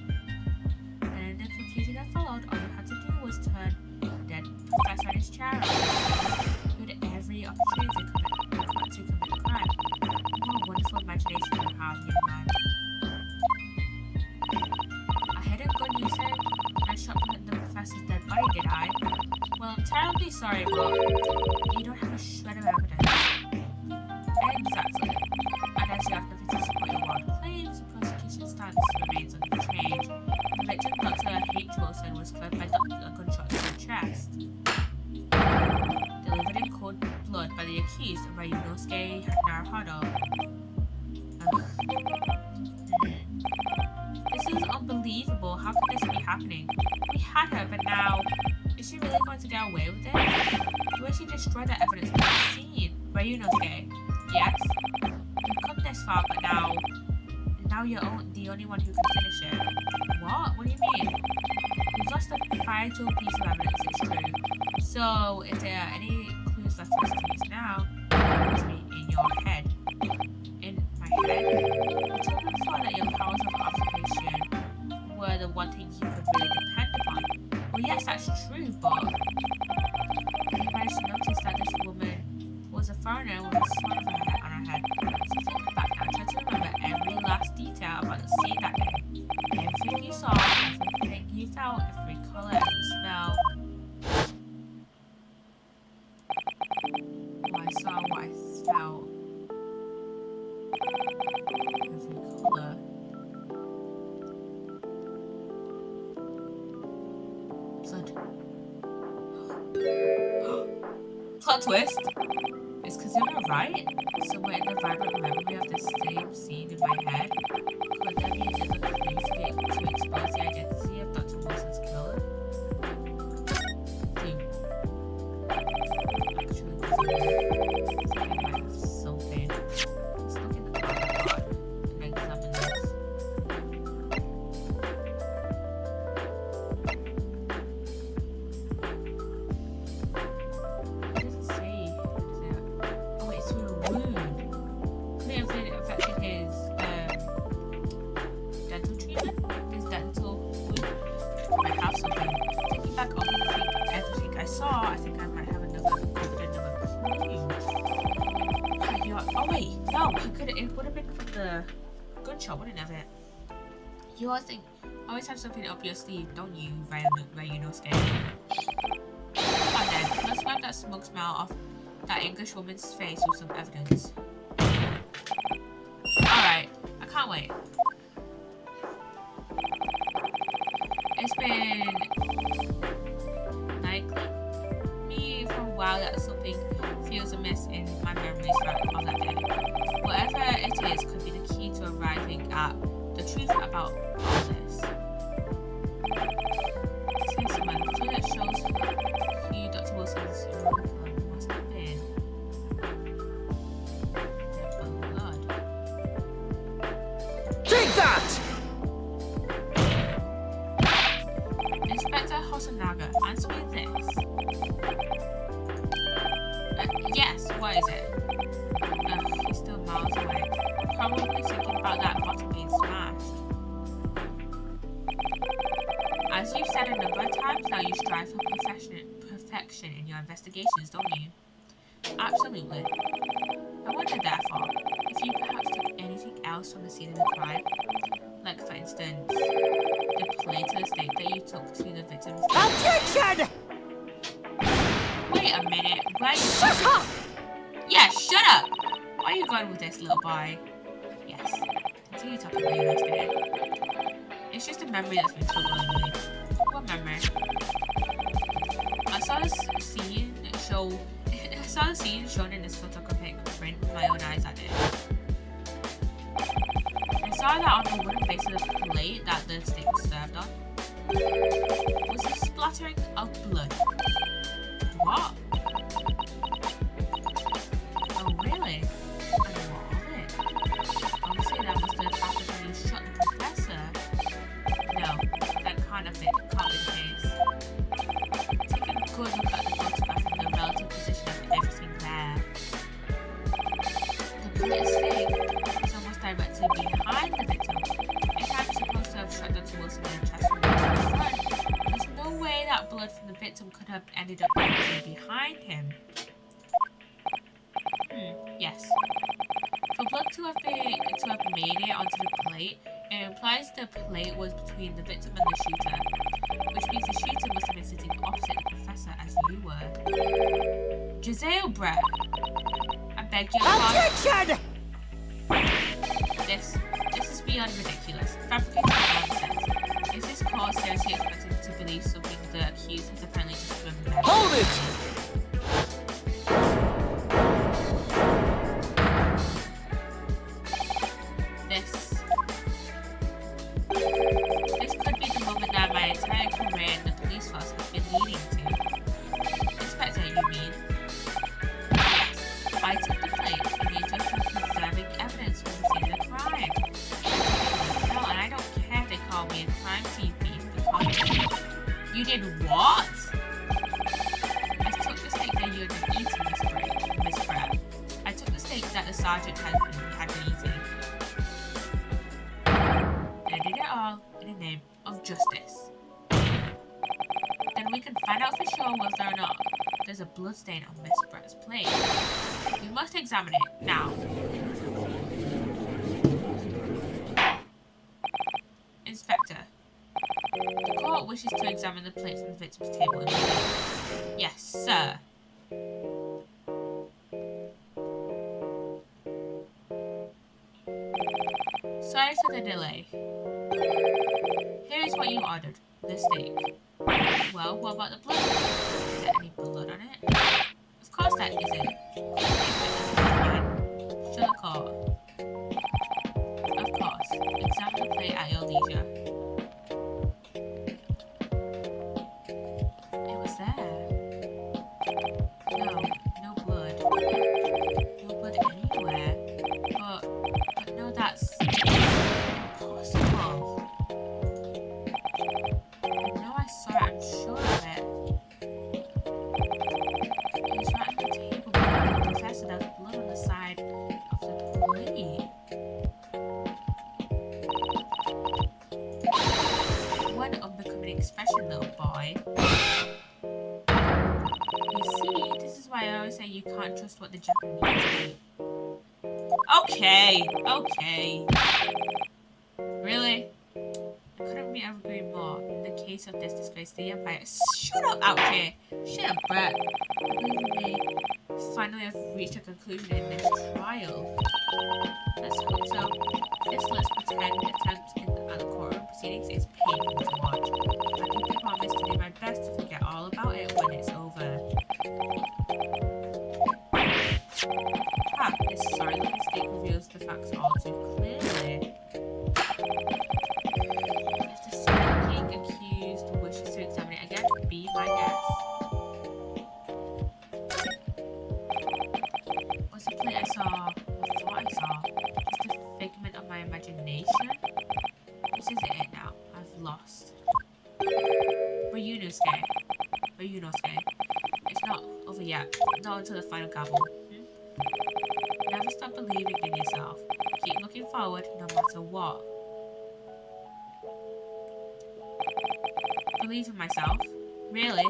And in the confusion that followed, all you had to do was turn the dead professor on his chair around. You had every opportunity to commit the crime. What a wonderful imagination you have, young man. I had a gun, you said? I shot the professor's dead body, did I? Well, I'm terribly sorry, but you don't have a shred of evidence. Exactly. And as you have nothing to support your wild claims, the prosecution stance remains unchanged. The victim, Dr. H. Wilson, was killed by a gunshot to the chest, delivered in cold blood by the accused, Ryunosuke Naruhodo. This is unbelievable. How could this be happening? We had her, but now... Is she really going to get away with it? The way she destroyed that evidence at the scene. Ryunosuke. Yes? You've come this far, but now you're the only one who can finish it. What? What do you mean? We've lost a vital piece of evidence, it's true. So, if there are any clues left for us to use now, it must be in your head. In my head? You told me before that your powers of observation were the one thing you could really depend upon. Well, yes, that's true, but you managed to notice that this woman was a foreigner with a sword on her head. So think back and try to remember every last detail about the scene that day. Everything you saw, everything you felt, every colour, every smell. Plot twist. Is Kazuma right? Somewhere in the vibrant memory of the same scene in my head, could there be another clue to expose the identity of Dr. Wilson's killer? Actually, Kazuma might have something. Let's look in the card and examine this. It doesn't say. Oh wait, it's through a wound. Could it have been affecting his dental treatment? His dental wound? I might have something. Thinking back on everything I saw, I think I might have another clue. Oh wait, no, it would have been from the gunshot, wouldn't it? You always have something up your sleeve, don't you, Ryunosuke? Come on then, let's wipe that smoke smell off that English woman's face with some evidence. Alright, I can't wait. It's been likely me for a while that something feels amiss in my memories of that day. Whatever it is could be the key to arriving at the truth about all this. Say someone, the clue that shows who Dr. Wilson's killer must have been. Their blood. Take that! Inspector Hosonaga, answer me this. Yes, what is it? He's still miles away. Probably thinking about that bottle being smashed. As you've said a number of times now, you strive for perfection in your investigations, don't you? Absolutely. I wonder, therefore, if you perhaps took anything else from the scene of the crime. Like, for instance, the plate to the steak that you took to the victim's... Objection! Wait a minute, where are you Shut going? up! Yeah, shut up! Where are you going with this, little boy? Yes, continue talking about your yesterday. It's just a memory that's been troubling me. What memory? I saw the scene shown in this photographic print with my own eyes that day. I saw that on the wooden base of the plate that the steak was served on was a splattering of blood. What? Oh, really? And what of it? Obviously, that must have happened when you shot the professor. No, that can't be the case. Take a good look at the photograph and the relative position of everything there. The plate steak is almost directly behind the victim. If I'm supposed to have shot Dr. Wilson in the chest from the front, there's no way that blood from the victim could have ended up directly behind him. Yes. For blood to have made it onto the plate, it implies the plate was between the victim and the shooter, which means the shooter must have been sitting opposite the professor as you were. Giselle Brett, I beg your pardon. Objection! This is beyond ridiculous. Fabricated nonsense. Is this cause seriously expected to believe something the accused has apparently just remembered? Hold it! This could be the moment that my entire career in the police force has been leading to. Inspector, you mean? Yes, I took the plate in the interest of preserving evidence from the scene of the crime. No, and I don't care if they call me a crime scene thief because... You did what? I took the steak that you had been eating, Miss Pratt. I took the steak that the sergeant had been eating. And I did it all in the name of justice. Then we can find out for sure whether or not there's a bloodstain on Miss Pratt's plate. We must examine it now. Inspector, the court wishes to examine the plates on the victim's table immediately. Yes, sir. Sorry for the delay. Here is what you ordered. The steak. Well, what about the blood? Is there any blood on it? Of course set is it? Should have caught. Of course. Examine the plate at your leisure. It was there. No blood. No blood anywhere. But no, that's impossible. I know I saw it, I'm sure of it. It was right on the table, but the professor, there was blood on the side of the plate. One unbecoming expression, little boy. You see, this is why I always say you can't trust what the Japanese eat. Okay. Really? I couldn't be agree more. In the case of this disgrace to the Empire. Shut up out here! Shut up, Brett. I believe we may finally have reached a conclusion in this trial. Let's hope so. Let's pretend the attempt at the courtroom proceedings is painful to watch. I think I promise to do my best to forget all about it when it's over. This sorry-looking stick reveals the facts all too clearly. If the smoking accused wishes to examine it again, be my guest. What's the plate I thought I saw? Just a figment of my imagination? This isn't it now. I've lost. Ryunosuke. It's not over yet. Not until the final gavel. Never stop believing in yourself. Keep looking forward no matter what. Believe in myself? Really?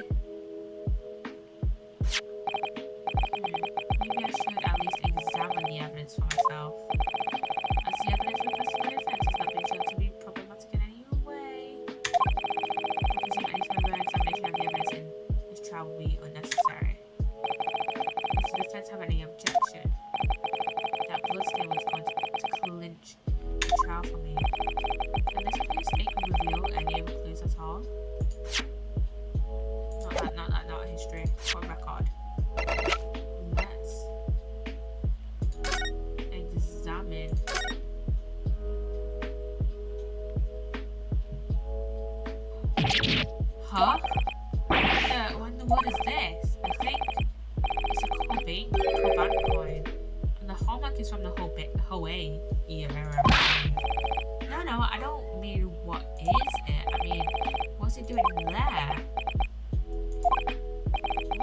Maybe I should at least examine the evidence for myself. As the evidence requested by the defense has not been shown to be problematic in any way. I presume any further examination of the evidence in this trial will be unnecessary. Does the defense have any objection? That bloodstain was going to clinch the trial for me. Can this clear statement reveal any of the clues at all? Not history or record. Let's examine. Huh? What in the world is this? I think it's a Koban coin. And the hallmark is from the Hoei era. No, I don't mean what is it? I mean, what's it doing there?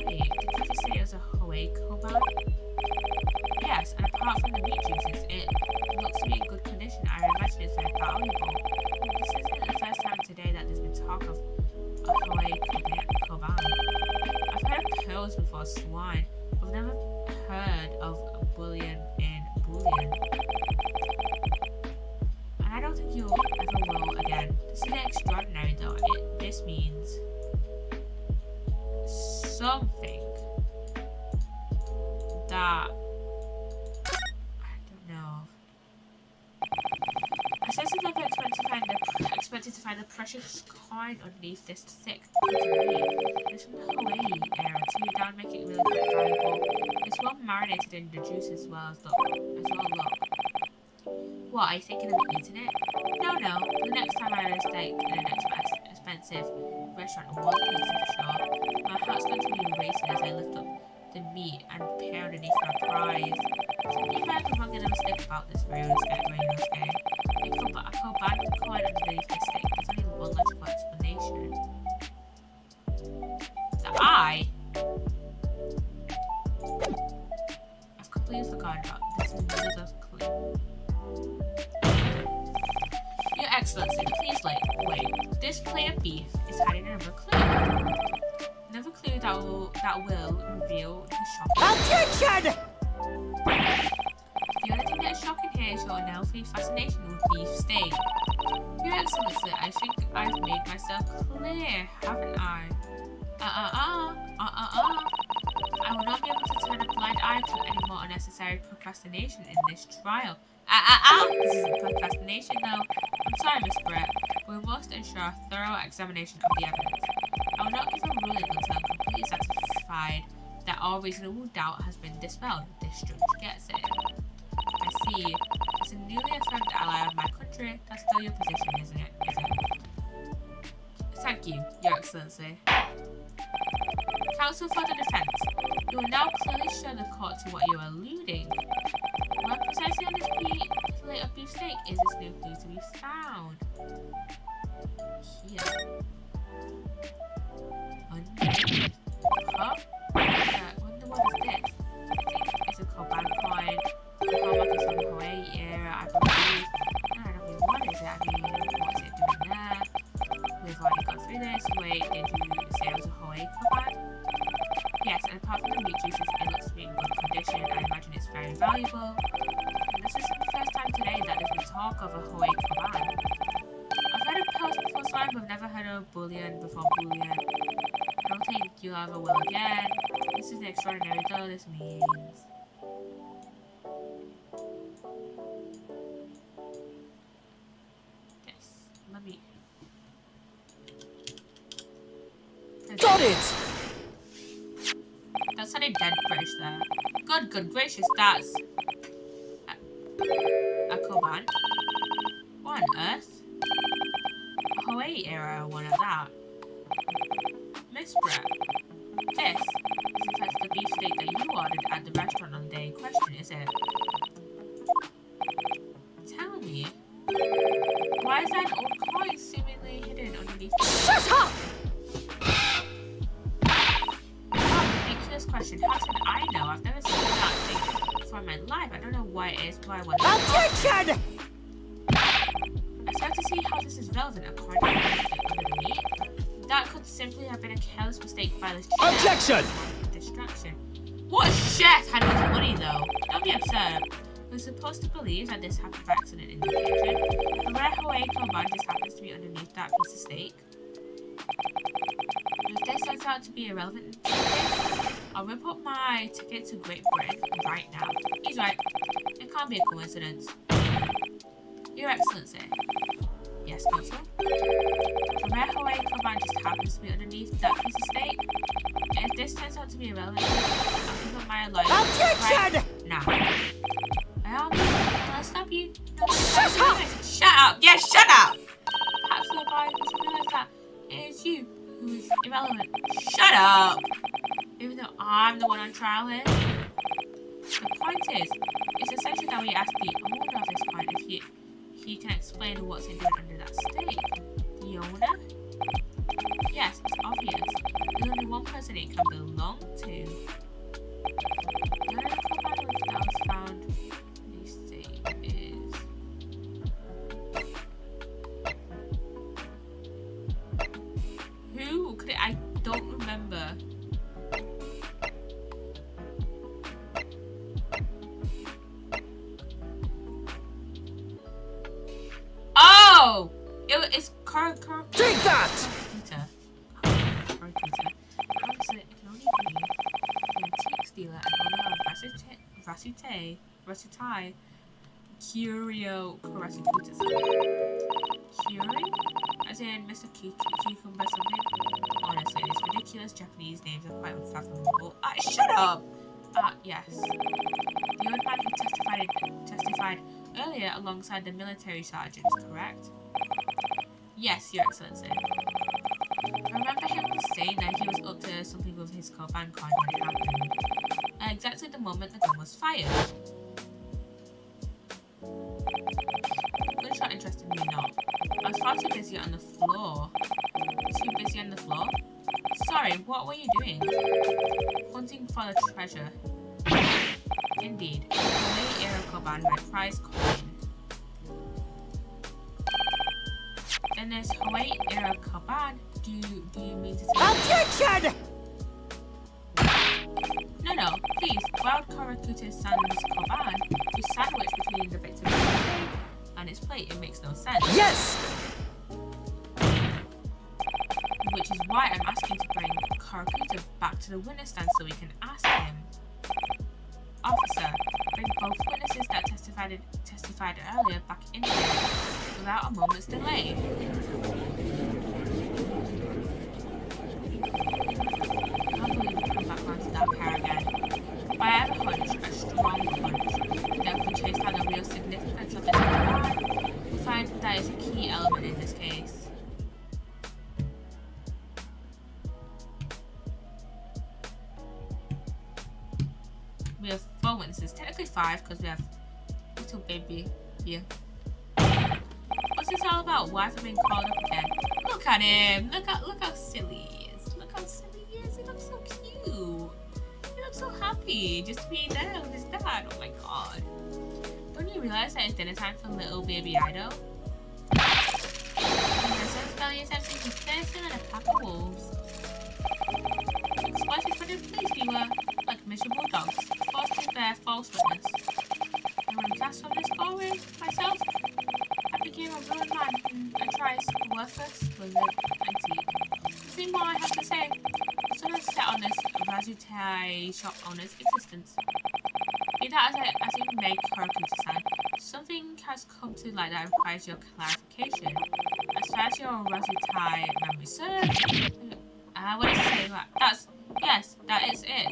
Wait, did you just say it was a Hoei Koban? Yes, and apart from the meat juices, it looks to be in good condition. I imagine it's very valuable. This isn't the first time today that there's been talk of a Hoei Koban. I've heard of pearls before, swine. I've never heard of bullion in bullion. And I don't think you'll ever will again. This is extraordinary though. This means something that I don't know. I said something expected to find the precious coin underneath this thick it's from the Hawaii era too. That would make it really quite valuable. It's well marinated in the juice as well. Look. What, are you thinking of eating it? No. The next time I have a steak in an expensive restaurant, one thing is for sure. My heart's going to be racing as I lift up the meat and peer underneath for a prize. Something bad is wrong and I'm stick about this Ryunosuke. A Koban coin underneath this steak. There's only one logical explanation. The eye? I've completely forgotten about this. Another clue. Your Excellency, please wait. This plate of beef is hiding another clue. Another clue that will reveal the shocking. Attention! The only thing that is shocking here is your unhealthy fascination with beef steak. Your Excellency, I think I've made myself clear, haven't I? I will not be able to turn a blind eye to any more unnecessary procrastination in this trial. This isn't procrastination though. I'm sorry, Miss Brett, but we must ensure a thorough examination of the evidence. I will not give a ruling until I'm completely satisfied that all reasonable doubt has been dispelled. This judge gets it. I see. As a newly affirmed ally of my country, that's still your position, isn't it? Thank you, Your Excellency. Counsel for the defense. You will now clearly show the court to what you are alluding. Where precisely on this plate of beefsteak is this new clue to be found? Here. Underneath. Huh? Wonder what is this? I think it's a Koban coin. The hallmark is from the Hawaii era, I believe. I don't mean, what is it? I mean, what's it doing there? We've already got through this. Wait, did you say it was a Hawaii Koban? Yes, and apart from the meat juices, it looks to be in good condition. I imagine it's very valuable. And this isn't the first time today that there's been talk of a Hawaii Koban. I've heard of pearls before slime, but I've never heard of bullion before bullion. I don't think you'll ever will again. This is extraordinary though, this means. Yes, let me... Got it! That sounded dead British there. Good gracious, that's... a Koban? What on earth? A Hawaii era one of that. Miss Brett, this is in fact the beefsteak that you ordered at the restaurant on the day in question, is it? Tell me, why is that an old coin seemingly hidden underneath the... Shut up! Ridiculous question. How should I know? I've never seen that thing before in my life. I don't know why it is, why I want Objection! I start to see how this is relevant according to the meat. That could simply have been a careless mistake by this chef. Objection! Distraction. What chef had his money though? Don't be absurd. We're supposed to believe that this happened by accident in the kitchen. The rare Hawaii Koban just happens to be underneath that piece of steak. If this turns out to be irrelevant, I'll rip up my ticket to Great Britain right now. He's right. It can't be a coincidence. Your Excellency. Yes, Counsel? The rare Hawaii Koban just happens to be underneath that piece of steak. If this turns out to be irrelevant, I'll give up my life right now. By all means, I'll stop you. No, shut up! Shut up! Yeah, shut up! Perhaps you'll realize that it is you who is irrelevant. Shut up! Even though I'm the one on trial here. The point is, it's essential that we ask the owner of this coin if he can explain what's hidden under that steak. The owner? Yes, it's obvious. There's only one person it can belong to. The only Koban that was found in this steak is... Who could it? I don't remember. Oh! It's Take that! Peter. Obviously, it can only be the antique dealer and owner of Rasutai Curio Kurasukuta. Curie? As in Mr. Cucumber something? Honestly, these ridiculous Japanese names are quite unfathomable. Shut up! Yes. The old man who testified earlier alongside the military sergeants, correct? Yes, Your Excellency. I remember him saying that he was up to something with his Koban coin when it happened. Exactly the moment the gun was fired. Gunshot interested me not. I was far too busy on the floor. Too busy on the floor? Sorry, what were you doing? Hunting for the treasure. Indeed. The Hawaii era Koban, my prize coin. And this Hawaii era Koban, do you mean to say... Objection! No, please. Wild Karakuta's son's Koban is sandwiched between the victim's plate and its plate. It makes no sense. Yes! Which is why I'm asking to bring Karakuta back to the witness stand so we can ask him. Officer, bring both witnesses that testified earlier back in here without a moment's delay. I can't believe we come back around to that pair We have 4 witnesses. Technically 5 because we have little baby here. What's this all about? Why have I been called up again? Look at him. Look how silly he is. Look how silly he is. He looks so cute. He looks so happy just to be there with his dad. Oh my god. Don't you realize that it's dinner time for little baby Ido? Princess Belly is empty. He's thirsty like a pack of wolves. Spicy footed police viewer, like miserable dogs, forced to bear false witness. And when cast on this ballroom myself, I became a ruined man and tries worthless with an antique. Nothing more I have to say. The sun has set on this Razutai shop owner's existence. Be that as it may, Korokuta-san, something has come to light that requires your clarification. As far as your Razutai memory serves, what is it say? Yes, that is it.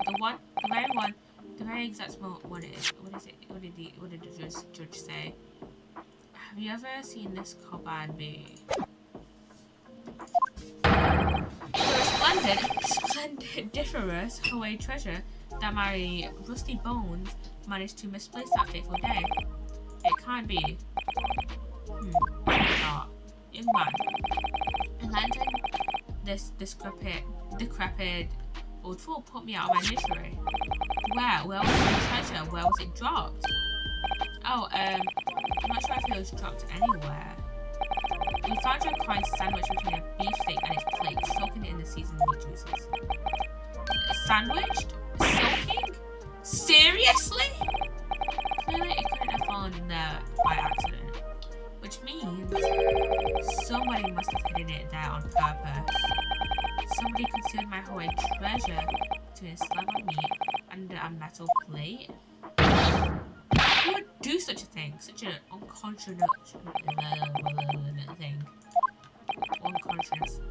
The very exact one it is. What is it? What did the judge say? Have you ever seen this Koban be? The resplendent, Hawaii treasure that my rusty bones managed to misplace that fateful day. It can't be. Not. Young man. Enlighten this decrepit old fool put me out of my misery. Where was the treasure? Where was it dropped? Oh, I'm not sure if it was dropped anywhere. We found your coin sandwiched between a beefsteak and its plate, soaking it in the seasoned meat juices. Sandwiched? Soaking? Seriously? Clearly it couldn't have fallen in there by accident. Which means somebody must have hidden it there on purpose. Somebody concealed my Hawaii treasure between a slab of meat and a metal plate. Who would do such a thing? Such an unconscious thing. Unconscious.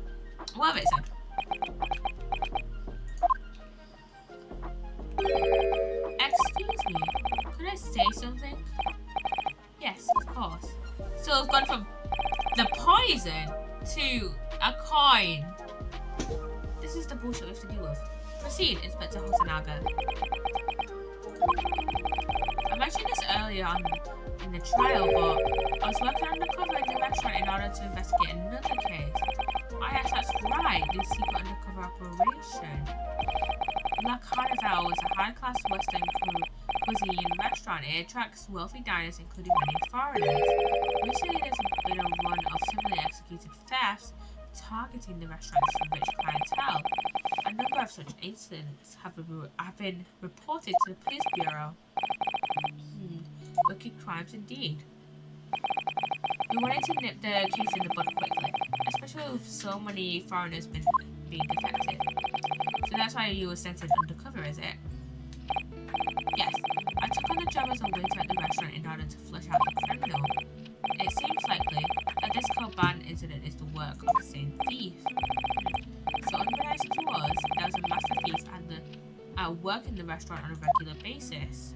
Whatever it said. Excuse me, could I say something? Yes, of course. So I've gone from the poison to a coin. This is the bullshit we have to deal with. Proceed, Inspector Hosonaga. I mentioned this earlier on in the trial, but I was working undercover in the restaurant in order to investigate another case. Ah, yes, that's right, the secret undercover operation. La Carnival was a high-class Western cuisine restaurant. It attracts wealthy diners, including many foreigners. Recently, there's been a run of similarly executed thefts targeting the restaurant's rich clientele. A number of such incidents have been reported to the police bureau. Wicked crimes indeed. We wanted to nip the case in the bud quickly, especially with so many foreigners being defected. So that's why you were sent in undercover, is it? Yes, I took on the job as a waiter at the restaurant in order to flush out the criminal. It seems likely that this Koban incident is the work of the same thief. So unbeknownst to us, there was a master thief at work in the restaurant on a regular basis.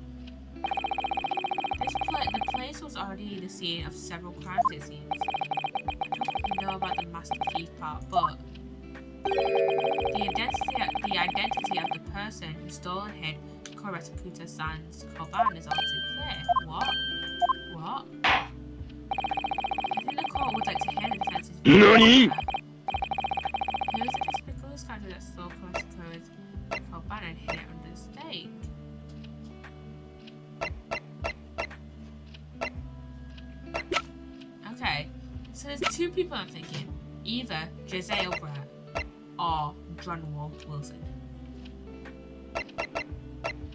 The place was already the scene of several crimes, it seems. I don't know about the master thief part, but the identity of the person who stole and hid Korokuta-san's Koban is all too clear. What? I think the court would like to hear the defense's view. NANI? He was a conspicuous character that stole Korokuta-san's Koban and hid it under the steak. Okay, so there's 2 people I'm thinking. Either Jose O'Brien or John Walt Wilson.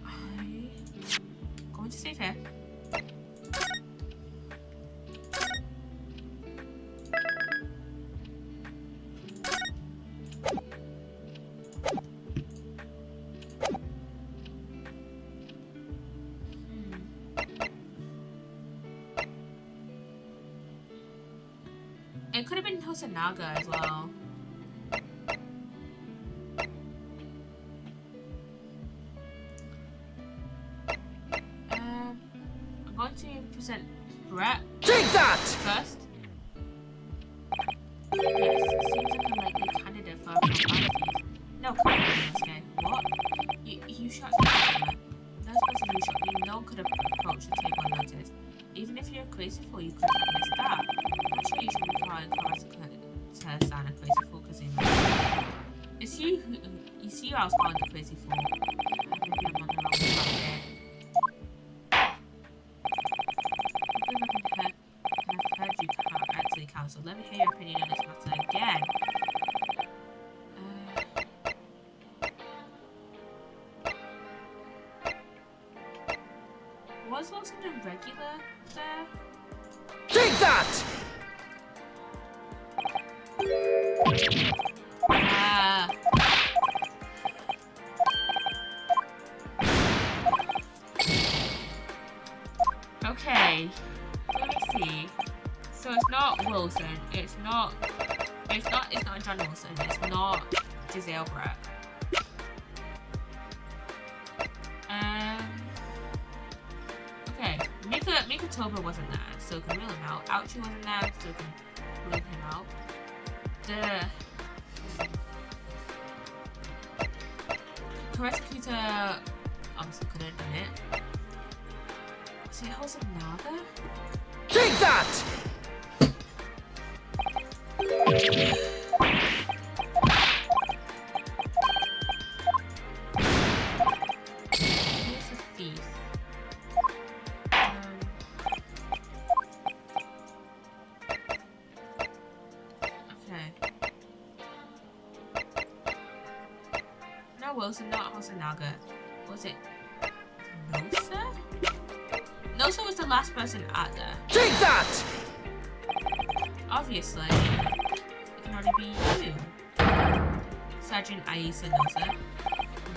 I'm going to save here. It could have been Hosonaga as well. I'm going to present Brett. Take that! First. Yes, seems like a likely candidate for a No candidate in this game. What? You shot someone. Those person too short. No one could have approached the table unnoticed. Even if you're a crazy fool, you couldn't have missed that. I'm not sure you should be calling Clara to San a crazy fool because it's you who I was calling the crazy fool. Maybe I'm on the wrong track there. I've heard you actually counsel. Let me hear your opinion on this matter again. Was Wilson a regular there? Take that! Ah. Okay. Let me see. So it's not Wilson. It's not John Wilson. It's not Giselle Brett. Okay. Mika Toba wasn't there, so we can rule him out. Ouchie wasn't there, so we can rule him out. The prosecutor obviously could have done it. So it was another? Take that! Who's a thief? Okay. No Wilson, not Hosanaga. Was it Nosa? Nosa was the last person out there. Take that! Obviously, it can only be you. Sergeant Aisa Nosa.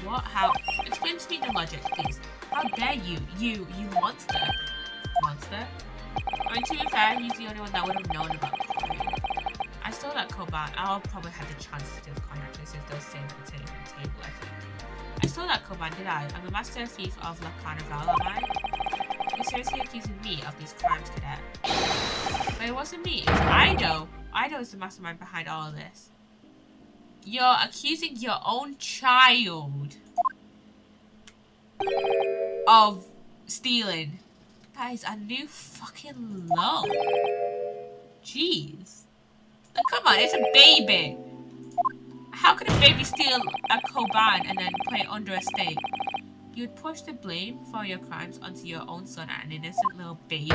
What? How? Explain to me the logic, please. How dare you? You monster. Monster? I mean, to be fair, he's the only one that would have known about it. I stole that Koban. I'll probably have the chance to steal the coin actually since they're sitting at the table, I think. I stole that Koban, did I? I'm a master thief of La Carnival, am I? You're seriously accusing me of these crimes, cadet? But it wasn't me, it was Ido. Ido is the mastermind behind all of this. You're accusing your own child of stealing. That is a new fucking low. Jeez. Like, come on, it's a baby. How could a baby steal a Koban and then put it under a stake? You'd push the blame for your crimes onto your own son and an innocent little baby?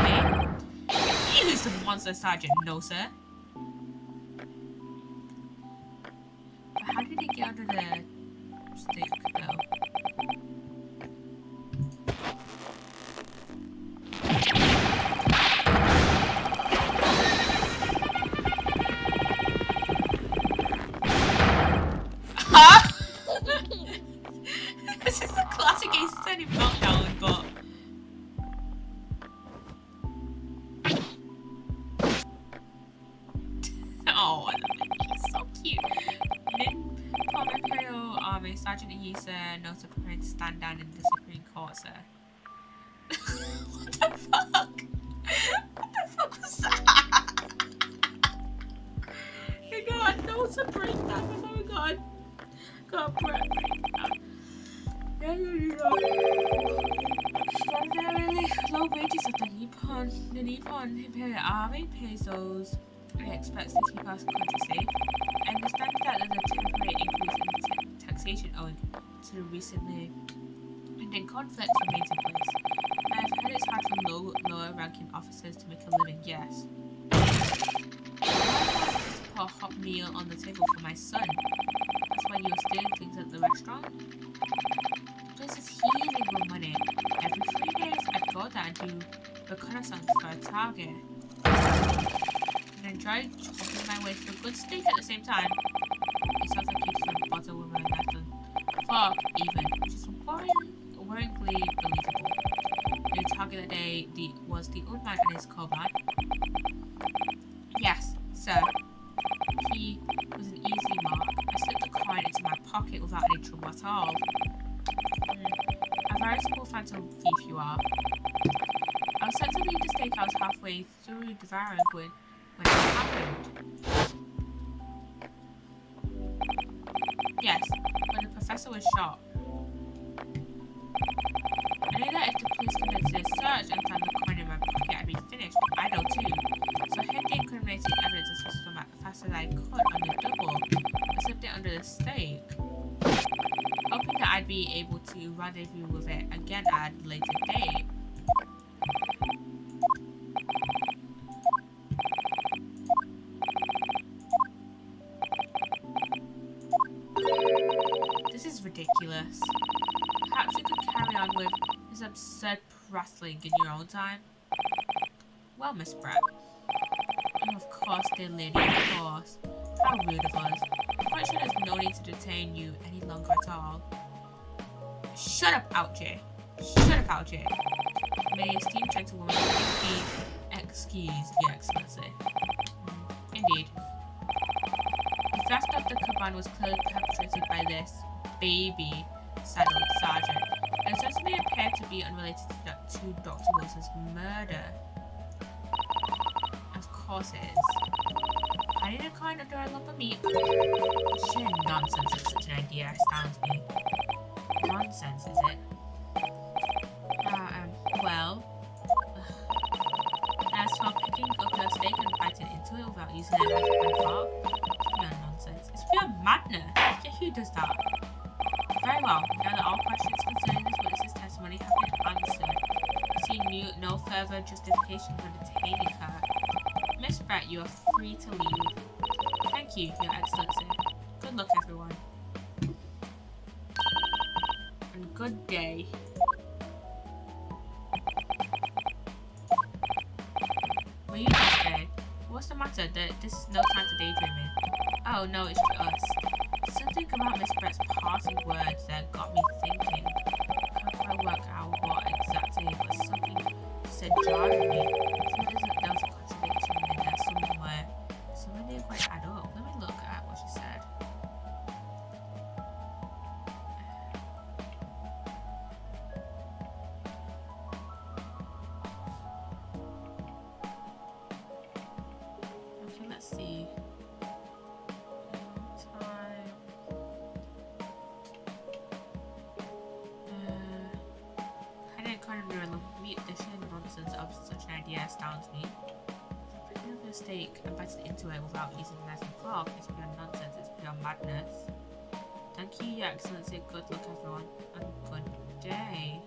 It's you who's the monster, Sergeant. No, sir. But how did he get under the stake, though? Huh? This is a classic Ace Attorney meltdown, but... Oh, I love it. He's so cute. From Imperial Army, Sergeant Iyisa knows to prepare to stand down in the Supreme Court, sir. What the fuck? What the fuck was that? Oh god, no, it's a breakdown. Oh my god. God, breakdown. Extraordinarily low wages of the Nippon Imperial Army pays those it expects to keep our country safe. I understand that there's a temporary increase in taxation owing to the recently ending conflicts remains in place. I have heard it's hard for lower ranking officers to make a living, yes. I put a hot meal on the table for my son. That's why you were stealing things at the restaurant? The place is heaving with money. Every 3 days I'd go there and do reconnaissance for a target. And enjoy chopping my way through a good steak at the same time. It sounds like you just a bottle with a knife and fork even, which is worryingly believable. The target that day was the old man and his Koban. Yes, sir. He was an easy mark. I slipped the coin into my pocket without any trouble at all. A very simple phantom thief you are. I was sent to leave the steakhouse halfway through devouring when it happened. Yes, when the professor was shot. I knew that if police conducted a search and found the coin in my pocket, I'd be finished. I know too. So I hid the incriminating evidence as fast as I could on the double. I slipped it under the stake, hoping that I'd be able to rendezvous with it again at a later date. This is ridiculous. Perhaps you could carry on with this absurd wrestling in your own time? Well, Miss Pratt. Oh, of course, dear lady, of course. How rude of us. I'm quite sure there's no need to detain you any longer at all. Shut up, Algie. Shut up, Algie. May the esteemed gentlewoman please be excused, Your Excellency. Indeed. The theft of the cabane was clearly perpetrated by this baby saddled sergeant, and it certainly appeared to be unrelated to Dr. Wilson's murder. Of course it is. Hiding a coin under a lump of meat? Sheer nonsense if such an idea astounds me. Nonsense, is it? Well... As for picking up your steak and biting into it without using a knife and fork, it's pure nonsense. It's pure madness. Yeah, who does that? Very well. Now that all questions concerning this witness's testimony have been answered, I see no further justification for detaining her. Miss Pratt, you are free to leave. Thank you, Your Excellency. Good luck, everyone. And good day. Were you yesterday? What's the matter? This is no time for daydreaming. Oh no, it's just something about Miss Pratt's parting words that got me thinking. Can't quite work out what exactly, but something she said jarred me. There was a contradiction in there somewhere. Something didn't quite add up. Let me look at what she said. Okay, let's see. Time. I didn't kind of meet the sheer nonsense of such an idea astounds me. Picking up a steak and biting into it without using a knife and fork is pure nonsense, it's pure madness. Thank you, Your Excellency. Good luck, everyone, and good day.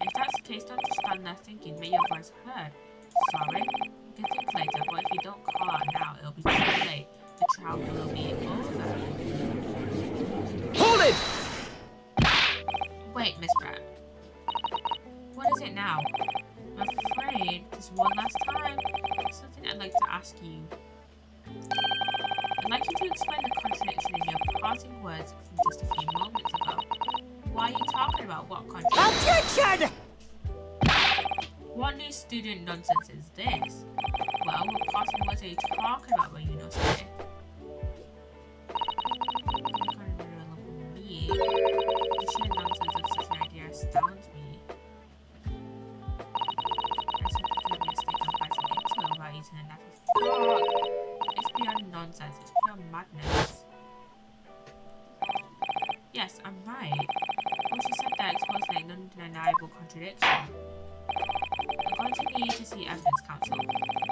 If that's the case, don't just stand there thinking, make your voice heard. Sorry, you can think later, but if you don't call out now, it'll be too late. The trial will be over. Hold it! Wait, Miss Pratt. What is it now? I'm afraid, just one last time, something I'd like to ask you. I'd like you to explain the contradiction in your parting words from just a few moments ago. What are you talking about? What contradiction? Objection! What new student nonsense is this? Well, what parting words are you talking about when you know something? The sheer nonsense of such an idea astounds me. Using a knife and fork. It's beyond nonsense, it's pure madness. Yes, I'm right. What she said there exposed an undeniable contradiction. I'm going to need to see evidence, counsel.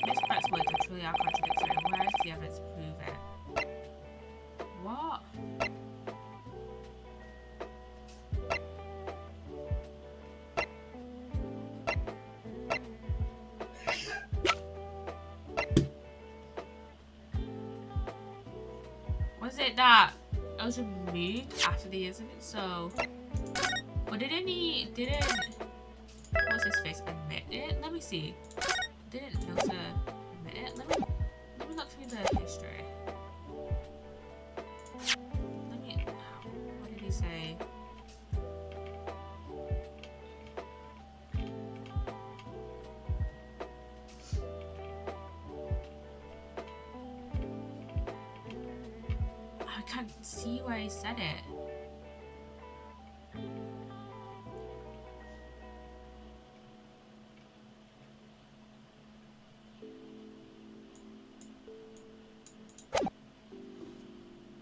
Miss Pratt's words are truly are contradictory. Where is the evidence to prove it? What? Was it that I was removed after the incident? So, but didn't what's his face admit it? Let me see. Didn't Nosa admit it? Let me look through the history. What did he say? I can't see where he said it.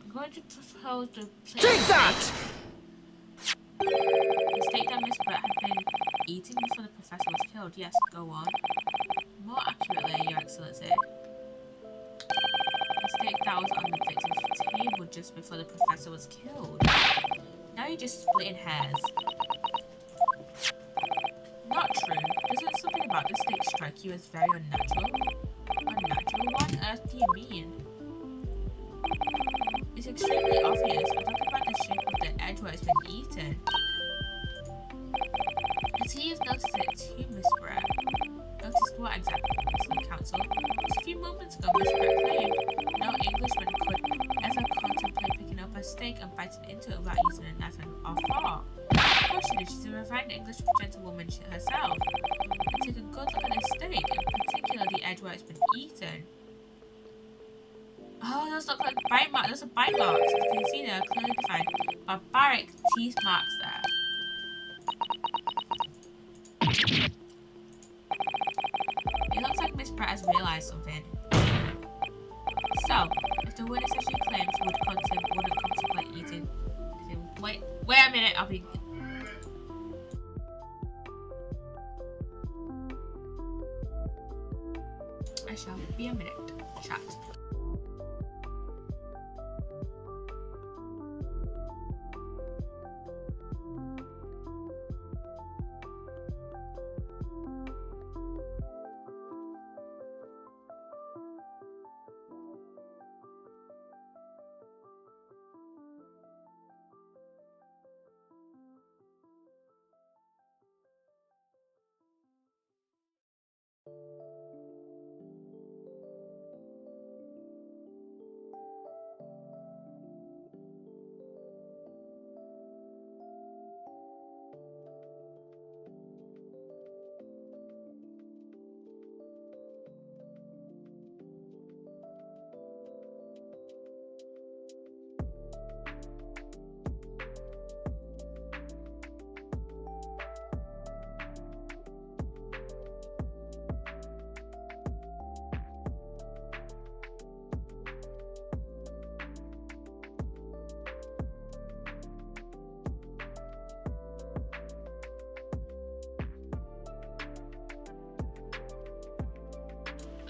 I'm going to propose to Take that! the steak that Miss Brett had been eating before the professor was killed. Yes, go on. More accurately, Your Excellency. The steak that was on the victim's table just before the professor was killed. Now you're just splitting hairs. Not true. Doesn't something about the steak strike you as very unnatural? Unnatural? What on earth do you mean? It's extremely obvious. I'm talking about the shape of the edge where it's been eaten. And he has noticed it too, Miss Brett. Noticed what exactly, Mr. Counsel? Just a few moments ago, Miss Brett claimed no Englishman could ever contemplate picking up a steak and biting into it without using a knife or fork. Of course she did. She's a refined English gentlewoman herself. And take a good look at this steak, in particular the edge where it's been eaten. Oh, those look like bite marks. Those are bite marks. As you can see, they are clearly defined, barbaric teeth marks there. It looks like Miss Pratt has realised something. So, if the witness as she claims wouldn't contemplate eating... Wait a minute, I'll be... I shall be a minute. Chat.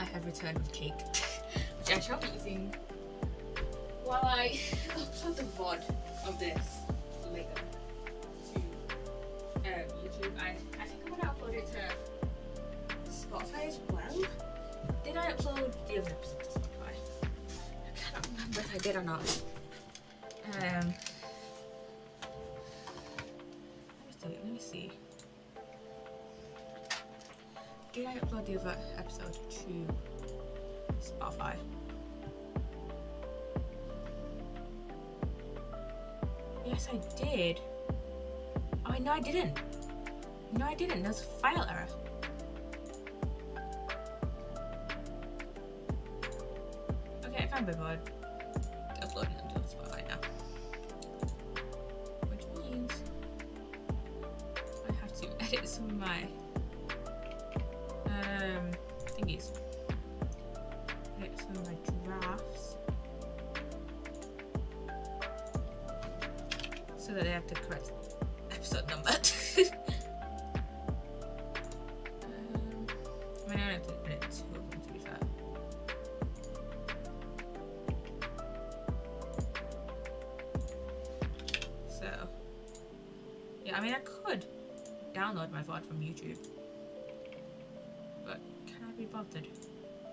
I have returned with cake, which I shall be eating while I upload the VOD of this later to YouTube. I think I'm gonna upload it to Spotify as well. Did I upload the other episode to Spotify? I cannot remember if I did or not. Let me see. Did I upload the other episode to Spotify? Yes, I did. Oh, no, I didn't. No, I didn't. There's a file error. Okay, I can't be bothered uploading them to Spotify now. Which means I have to edit some of my thingies. Edit some of my drafts so that they have the correct episode number. I mean, I don't have to edit two of them, to be fair. So, yeah, I mean, I could download my VOD from YouTube, but can I be bothered?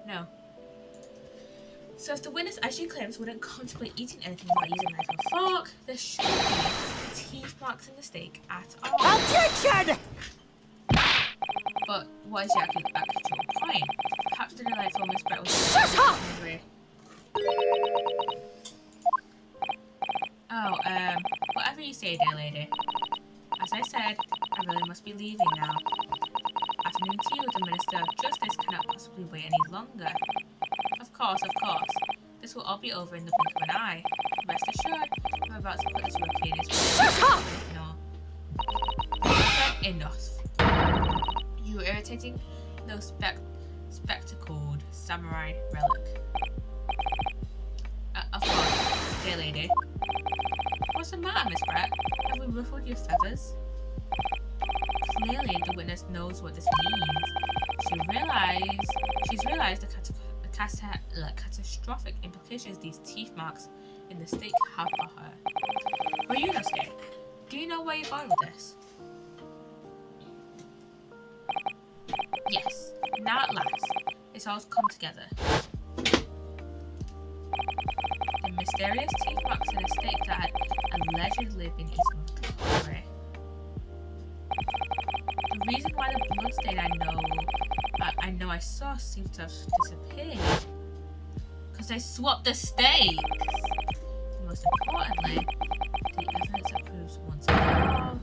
No. So if the witness, as she claims, wouldn't contemplate eating anything without using a knife or fork, there shouldn't be teeth marks in the steak at all. Objection! But what is the actual point? Perhaps the delightful Miss Brett was Shut up! hungry. Oh, whatever you say, dear lady. As I said, I really must be leaving now. Afternoon tea with the Minister of Justice cannot possibly wait any longer. Of course. This will all be over in the blink of an eye. Rest assured, I'm about to put this rookie in his place. Shut up! Enough. You irritating little spectacled samurai relic. Of course, dear dear lady. What's the matter, Miss Brett? Have we ruffled your feathers? Clearly, the witness knows what this means. She's realized the catastrophic implications these teeth marks in the steak have for her. Ryunosuke, do you know where you're going with this? Yes, now at last, it's all come together. The mysterious teeth marks in a steak that had allegedly been eaten with glory. The reason why the bloodstain I know I saw seems to have disappeared. Because they swapped the steaks! Most importantly, the evidence that proves once and for all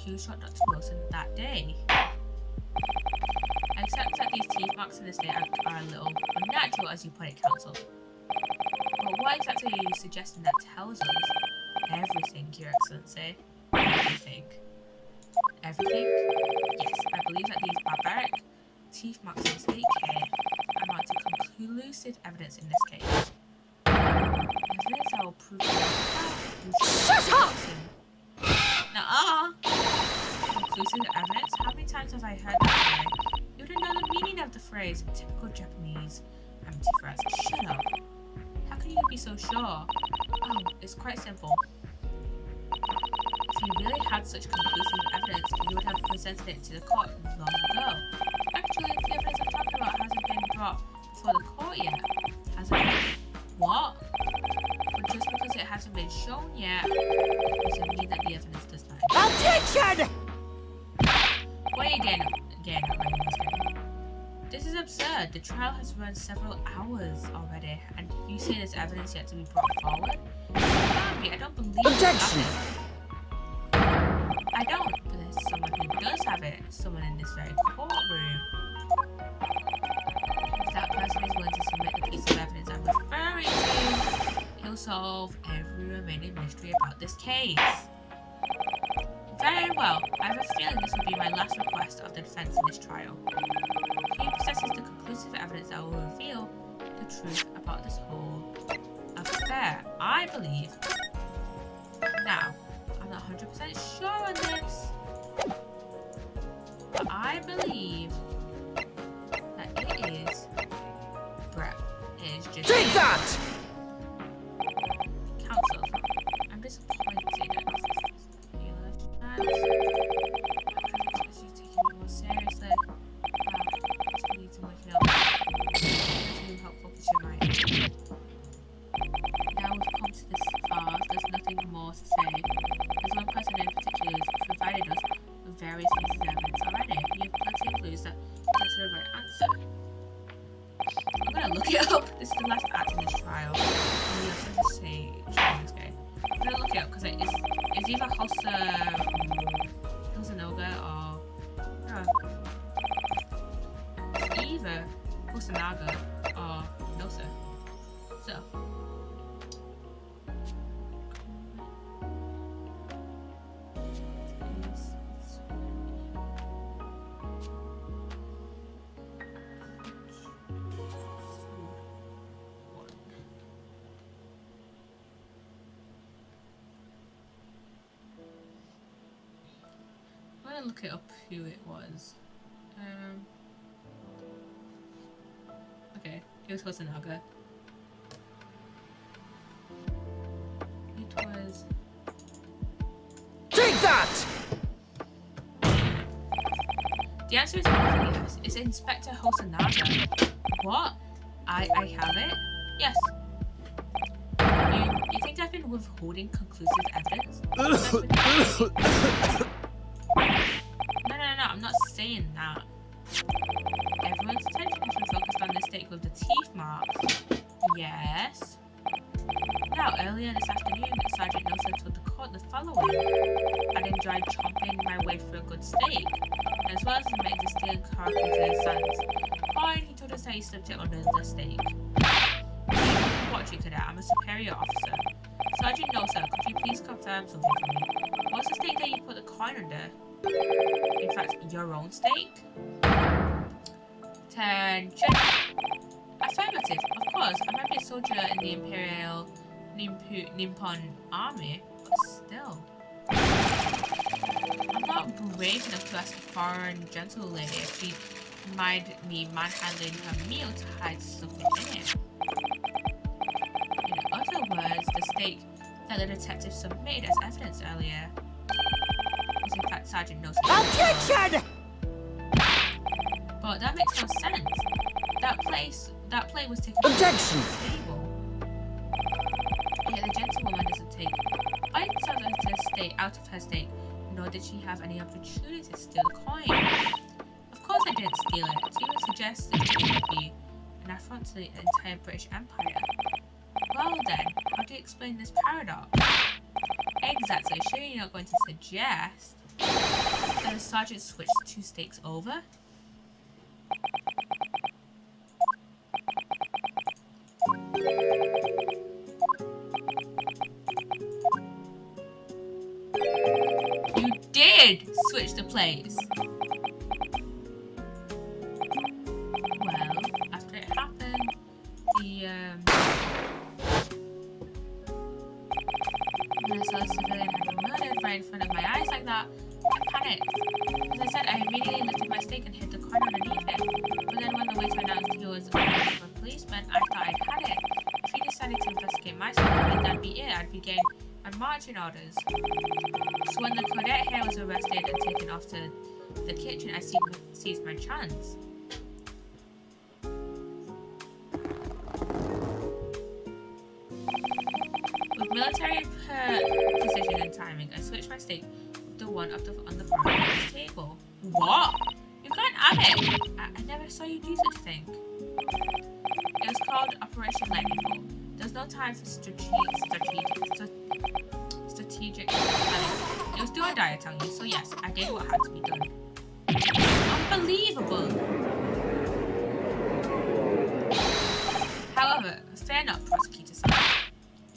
who shot Dr. Wilson that day. I accept that these teeth marks in the steak are a little unnatural, as you put it, counsel. But what exactly are you suggesting that tells us? Everything, Your Excellency. Everything. Everything? Yes, I believe that these barbaric teeth marks in the steak here amount to conclusive evidence in this case. Evidence that will prove Shut up! Conclusive evidence? How many times have I heard that today? You don't know the meaning of the phrase. Typical Japanese empty threats. Shut up. How can you be so sure? Oh, it's quite simple. If you really had such conclusive evidence, you would have presented it to the court long ago. Actually, the evidence I'm talking about hasn't been brought before the court yet. Hasn't it? What? But just because it hasn't been shown yet, doesn't mean that the evidence does not exist. Objection! What are you getting at, Ryunosuke? This is absurd. The trial has run several hours already, and you say there's evidence yet to be brought forward? I don't believe Objection! you have it. I don't, but there's someone who does have it. Someone in this very courtroom. If that person is willing to submit the piece of evidence I'm referring to, he'll solve every remaining mystery about this case. Very well. I have a feeling this will be my last request of the defense in this trial. He possesses the conclusive evidence that will reveal the truth about this whole affair. I believe. Now, I'm not 100% sure on this, but I believe that it is Brett. It is just Take that! Counsel. I'm disappointed that this is the last chance. Is you taking it more seriously? Just need to make it up. To help focus your mind. Now we've come to this far, there's nothing more to say. There's one person in particular who's provided us with various pieces of evidence already. You have plenty of clues that get to the right answer. I'm gonna look it up. This is the last act in this trial. I'm gonna look it up because it's either Hosanoga or it's either Hosanaga or Nosa. So I'm gonna look it up who it was. Okay, it was Hosanaga. It was. Take that! The answer is obvious. It's Inspector Hosanaga. What? I have it? Yes. You think I've been withholding conclusive evidence? No, I'm not saying that. Everyone's attention has been focused on this steak with the teeth marks. Yes. Now, earlier this afternoon, Sergeant Nosa told the court the following. I'd enjoyed chomping my way through a good steak, as well as admitting to stealing Carpenter's sons. Fine, he told us that he slipped it under the steak. Watch you, cadet. I'm a superior officer. Sergeant Nosa, could you please confirm something for me? What's the steak that you put the coin under? In fact, your own steak? Attention! Affirmative, of course. I might be a soldier in the Imperial Nippon army, but still. I'm not brave enough to ask a foreign gentle lady if she'd mind me manhandling her meal to hide something in it. In other words, the stake that the detective submitted as evidence earlier was in fact Sergeant Nelson's. Objection! But that makes no sense. That plate was taken Objection! off the table. Yet the gentlewoman doesn't take bites out of her steak, nor did she have any opportunity to steal the coin. Of course I didn't steal it. To even suggest that it would be an affront to the entire British Empire. Well then, how do you explain this paradox? Exactly, sure you're not going to suggest that the sergeant switched 2 steaks over? You did switch the plates! Well, after it happened, when I saw a civilian had been murdered right in front of my eyes like that, I panicked. As I said, I immediately lifted my steak and hid the coin underneath it. But then when the waiter announced he was a policeman, I thought I'd had it. If he decided to investigate my story, that'd be it. I'd begin my marching orders. So when the cadet here was arrested and taken off to the kitchen, I seized my chance. With military precision and timing, I switched my steak with the one on the front of the table. What? You can't have it! I never saw you do such a thing. It was called Operation Lightning Bolt. There was no time for strategic planning. It was do or die, I tell you. So yes, I did what had to be done. Unbelievable! However, fair not, prosecutor sir.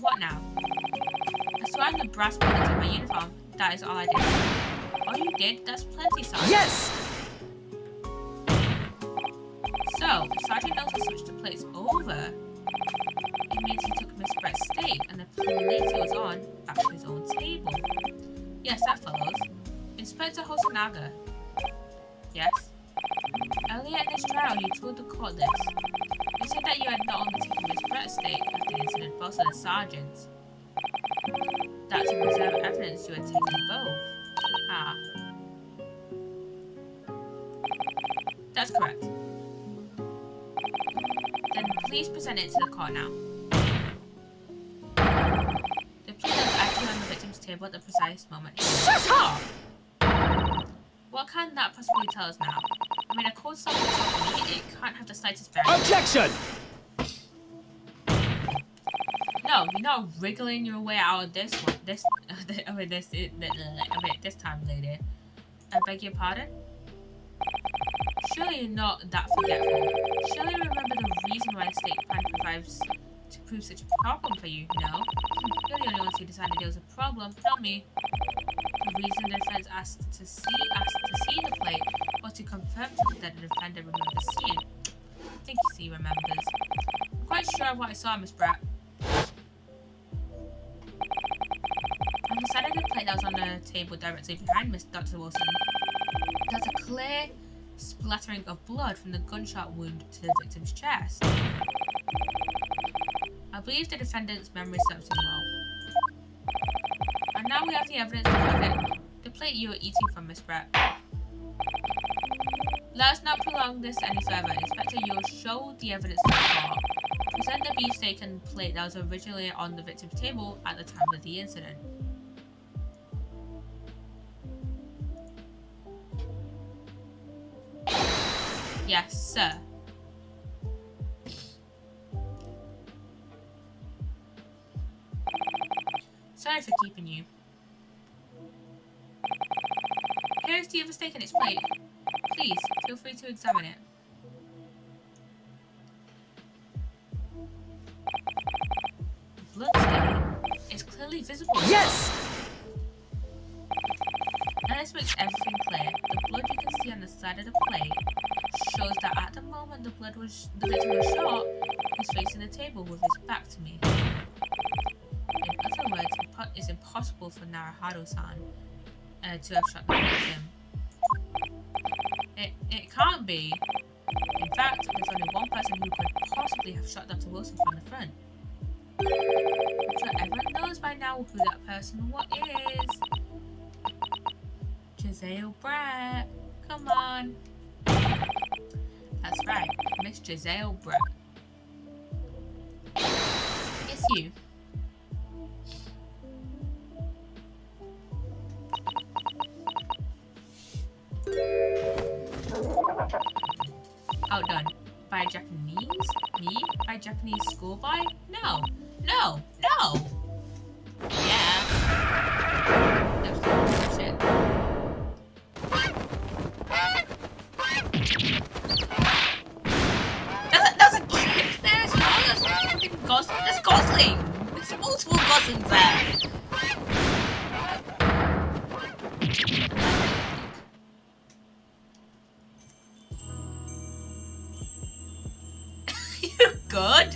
What now? I swear on the brass bullets in my uniform, that is all I did. All you did? That's plenty, Sergeant. Yes! So, Sergeant Nelson switched the plates over. It means he took Miss Brett's steak and the plate he was on back to his own table. Yes, that follows. Inspector Hosonaga. Yes? Earlier in this trial, you told the court this. You said that you had not only taken Miss Brett's steak after the incident, but also the sergeant's. That to preserve evidence you had taken both. Ah. That's correct. Then please present it to the court now. The plate that was actually on the victim's table at the precise moment. Shut up! What can that possibly tell us now? I mean, a cold solid to me, it can't have the slightest bearing. Objection! No, you're not wriggling your way out of this one. This time, lady. I beg your pardon? Surely you're not that forgetful. Surely you remember the reason why the state plan provides to prove such a problem for you, no? You're the only one who decided there was a problem. Tell me. The reason the defense asked to see the plate was to confirm that the defender remembered seeing. I think he remembers. I'm quite sure of what I saw, Miss Brett. On the side of the plate that was on the table directly behind Miss Dr. Wilson, there's a clear splattering of blood from the gunshot wound to the victim's chest. I believe the defendant's memory serves him well. And now we have the evidence to prove it. The plate you were eating from, Miss Brett. Let us not prolong this any further. Inspector, you will show the evidence to the court. Present the beefsteak and plate that was originally on the victim's table at the time of the incident. Yes, sir. Sorry for keeping you. Here is the other steak and its plate. Please, feel free to examine it. The blood stain is clearly visible. Yes! Now this makes everything clear. The blood you can see on the side of the plate shows that at the moment the victim was shot, he was facing the table with his back to me. impossible for Naruhado-san to have shot the victim. It can't be. In fact, there's only one person who could possibly have shot Dr. Wilson from the front. I'm sure everyone knows by now who that person is. Giselle Brett. Come on. That's right, Miss Giselle Brett. It's you. Outdone. By a Japanese? Me? By a Japanese schoolboy? No. No. No! Yeah. That's shit. There's a kid there as well. There's fucking Gosling. There's Gosling. There's multiple Goslings there. Good.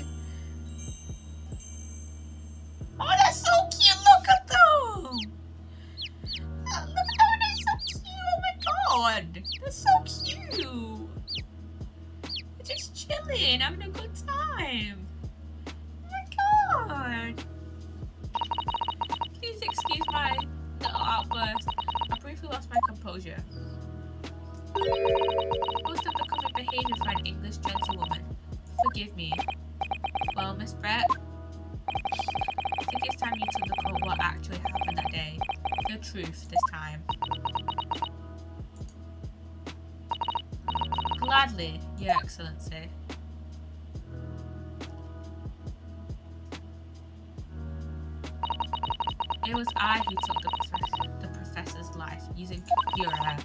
Oh, they're so cute. Look at them. Look at them. They're so cute. Oh my god. They're so cute. They're just chilling, having a good time. Oh my god. Please excuse my little outburst. I briefly lost my composure. Most of the common behavior for an English gentlewoman. Forgive me. Well, Miss Brett, I think it's time you took the call what actually happened that day. The truth this time. Gladly, Your Excellency. It was I who took the professor's life using Cura.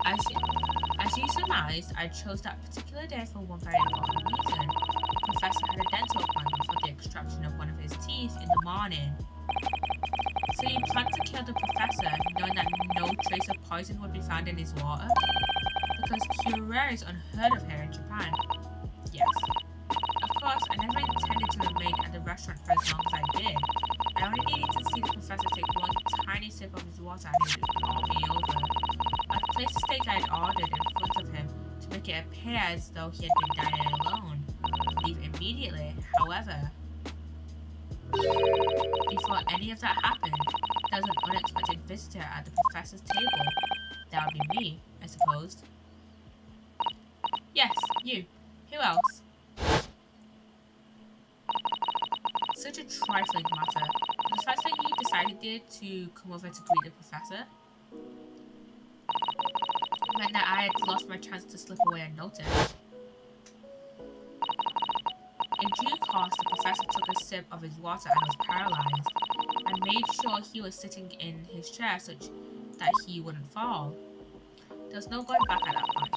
As you surmised, I chose that particular day for one very important reason. The professor had a dental appointment for the extraction of one of his teeth in the morning. So you planned to kill the professor, knowing that no trace of poison would be found in his water? Because Cura is unheard of here in Japan. Yes. Of course, I never intended to remain at the restaurant for as long as I did. I only needed to see the professor take one tiny sip of his water and he would call me over. I placed the steak I had ordered in front of him to make it appear as though he had been dining alone. Leave immediately, however. Before any of that happened, there was an unexpected visitor at the professor's table. That would be me, I supposed. Yes, you. Who else? Such a trifling matter. The fact that you decided to come over to greet the professor meant that I had lost my chance to slip away unnoticed. In due course, the professor took a sip of his water and was paralyzed. I made sure he was sitting in his chair such that he wouldn't fall. There was no going back at that point,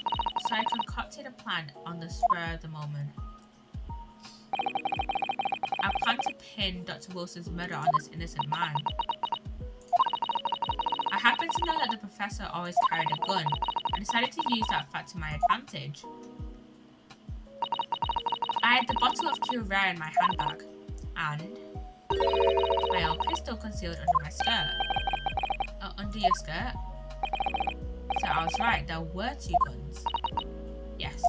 so I concocted a plan on the spur of the moment. I planned to pin Dr. Wilson's murder on this innocent man. I happened to know that the professor always carried a gun. I decided to use that fact to my advantage. I had the bottle of Cura in my handbag, and my old pistol concealed under my skirt. Under your skirt? So I was right, there were two guns. Yes.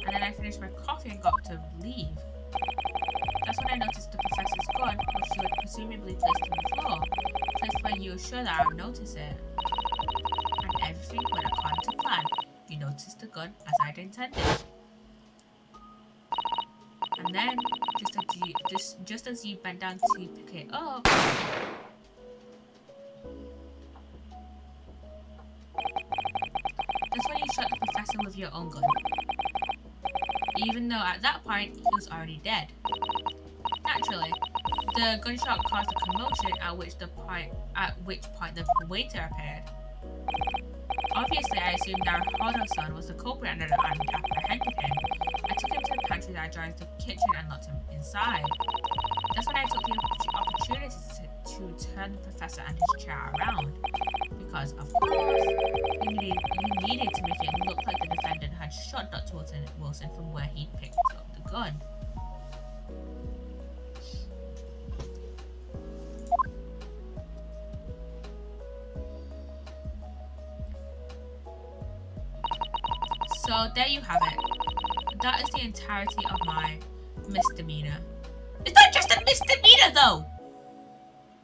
And then I finished my coffee and got to leave. That's when I noticed the professor's gun, which you had presumably placed on the floor, placed where you were sure that I would notice it. And everything went according to plan. You noticed the gun as I'd intended. And then, just as you bent down to pick it up, that's when you shot the professor with your own gun. Even though at that point, he was already dead. Naturally, the gunshot caused a commotion at which point the waiter appeared. Obviously, I assumed Naruhado-san was the culprit and apprehended him. I took him to the pantry that adjoins the kitchen and locked him inside. That's when I took the opportunity to turn the professor and his chair around. Because, of course, you needed to make it look like the defendant had shot Dr. Wilson from where he'd picked up the gun. So there you have it. That is the entirety of my misdemeanor. It's not just a misdemeanor though!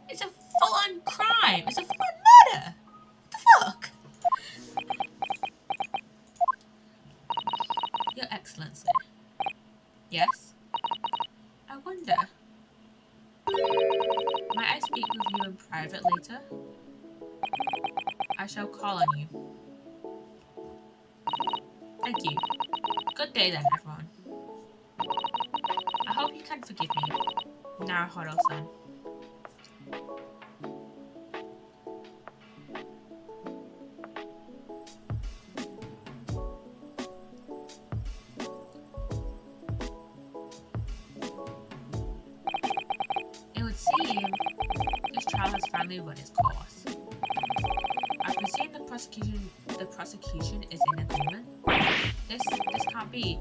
It's a full-on crime! It's a full-on murder! What the fuck? Your Excellency. Yes? I wonder. Might I speak with you in private later? I shall call on you. Thank you. Good day then, everyone. I hope you can forgive me, Naruhodo-san. It would seem this trial has finally run its course. I presume the prosecution is in agreement. This can't be.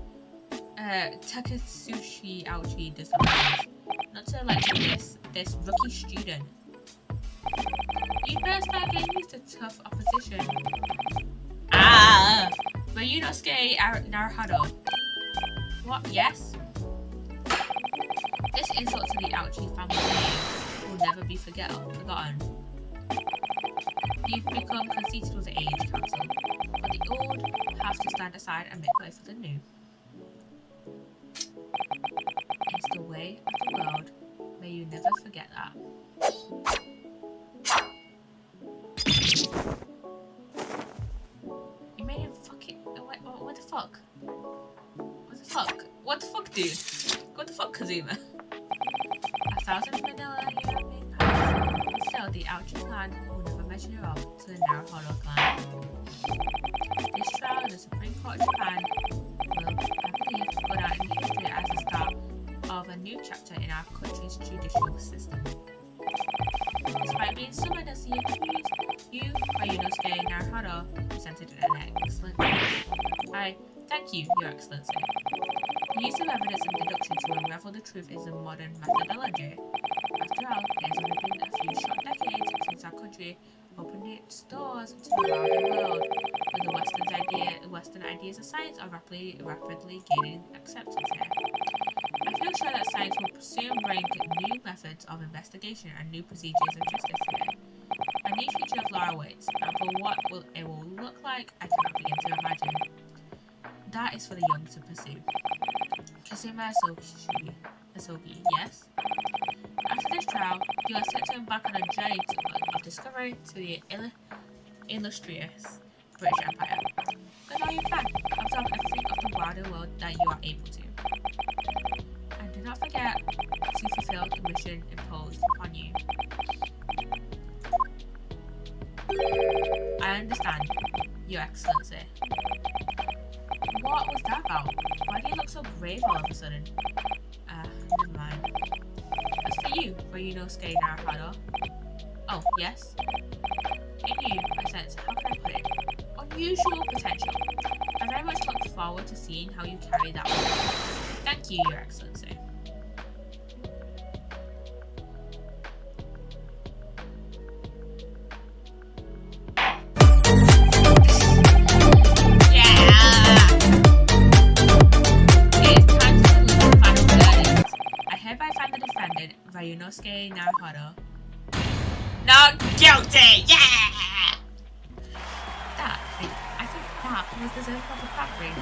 Takatsuchi Aochi does not to elect this rookie student. You better start getting used to tough opposition. Ah! Ryunosuke Naruhodo. What? Yes? This insult to the Aochi family name will never be forgotten. You've become conceited with age, Council, but the old have to stand aside and make way for the new. It's the way of the world. May you never forget that. You made him fucking... What the fuck? What the fuck? What the fuck, dude? What the fuck, Kazuma? 1,000 vanilla made pies. Still, the Aochi clan will never measure up to the Naruhodo clan. This trial of the Supreme Court of Japan will, I believe, go down in history as the start of a new chapter in our country's judicial system. Despite being summoned as the accused, you, Ryunosuke Naruhodo, presented an excellent case. I thank you, Your Excellency. The use of evidence and deduction to unravel the truth is a modern methodology. After all, it has only been a few short decades since our country opened its doors to the wider world, where the Western ideas of science are rapidly gaining acceptance here. I feel sure that science will soon bring new methods of investigation and new procedures of justice today. A new future of law awaits, but what it will look like, I cannot begin to imagine. That is for the young to pursue. Kazuma Asogi, yes? After this trial, you are set to embark on a journey of discovery to the illustrious British Empire. Good all you can. Absorb everything of the wider world that you are able to. And do not forget to fulfill the mission imposed upon you. I understand, Your Excellency. What was that about? Why do you look so grave all of a sudden? Never mind. As for you, Ryunosuke Naruhodo. Oh, yes? In you, I sense, how can I put it? Unusual potential. I very much look forward to seeing how you carry that on. Thank you, Your Excellency. Ryunosuke Naruhodo. Not guilty! Yeah! I think that was deserved of the crack ring.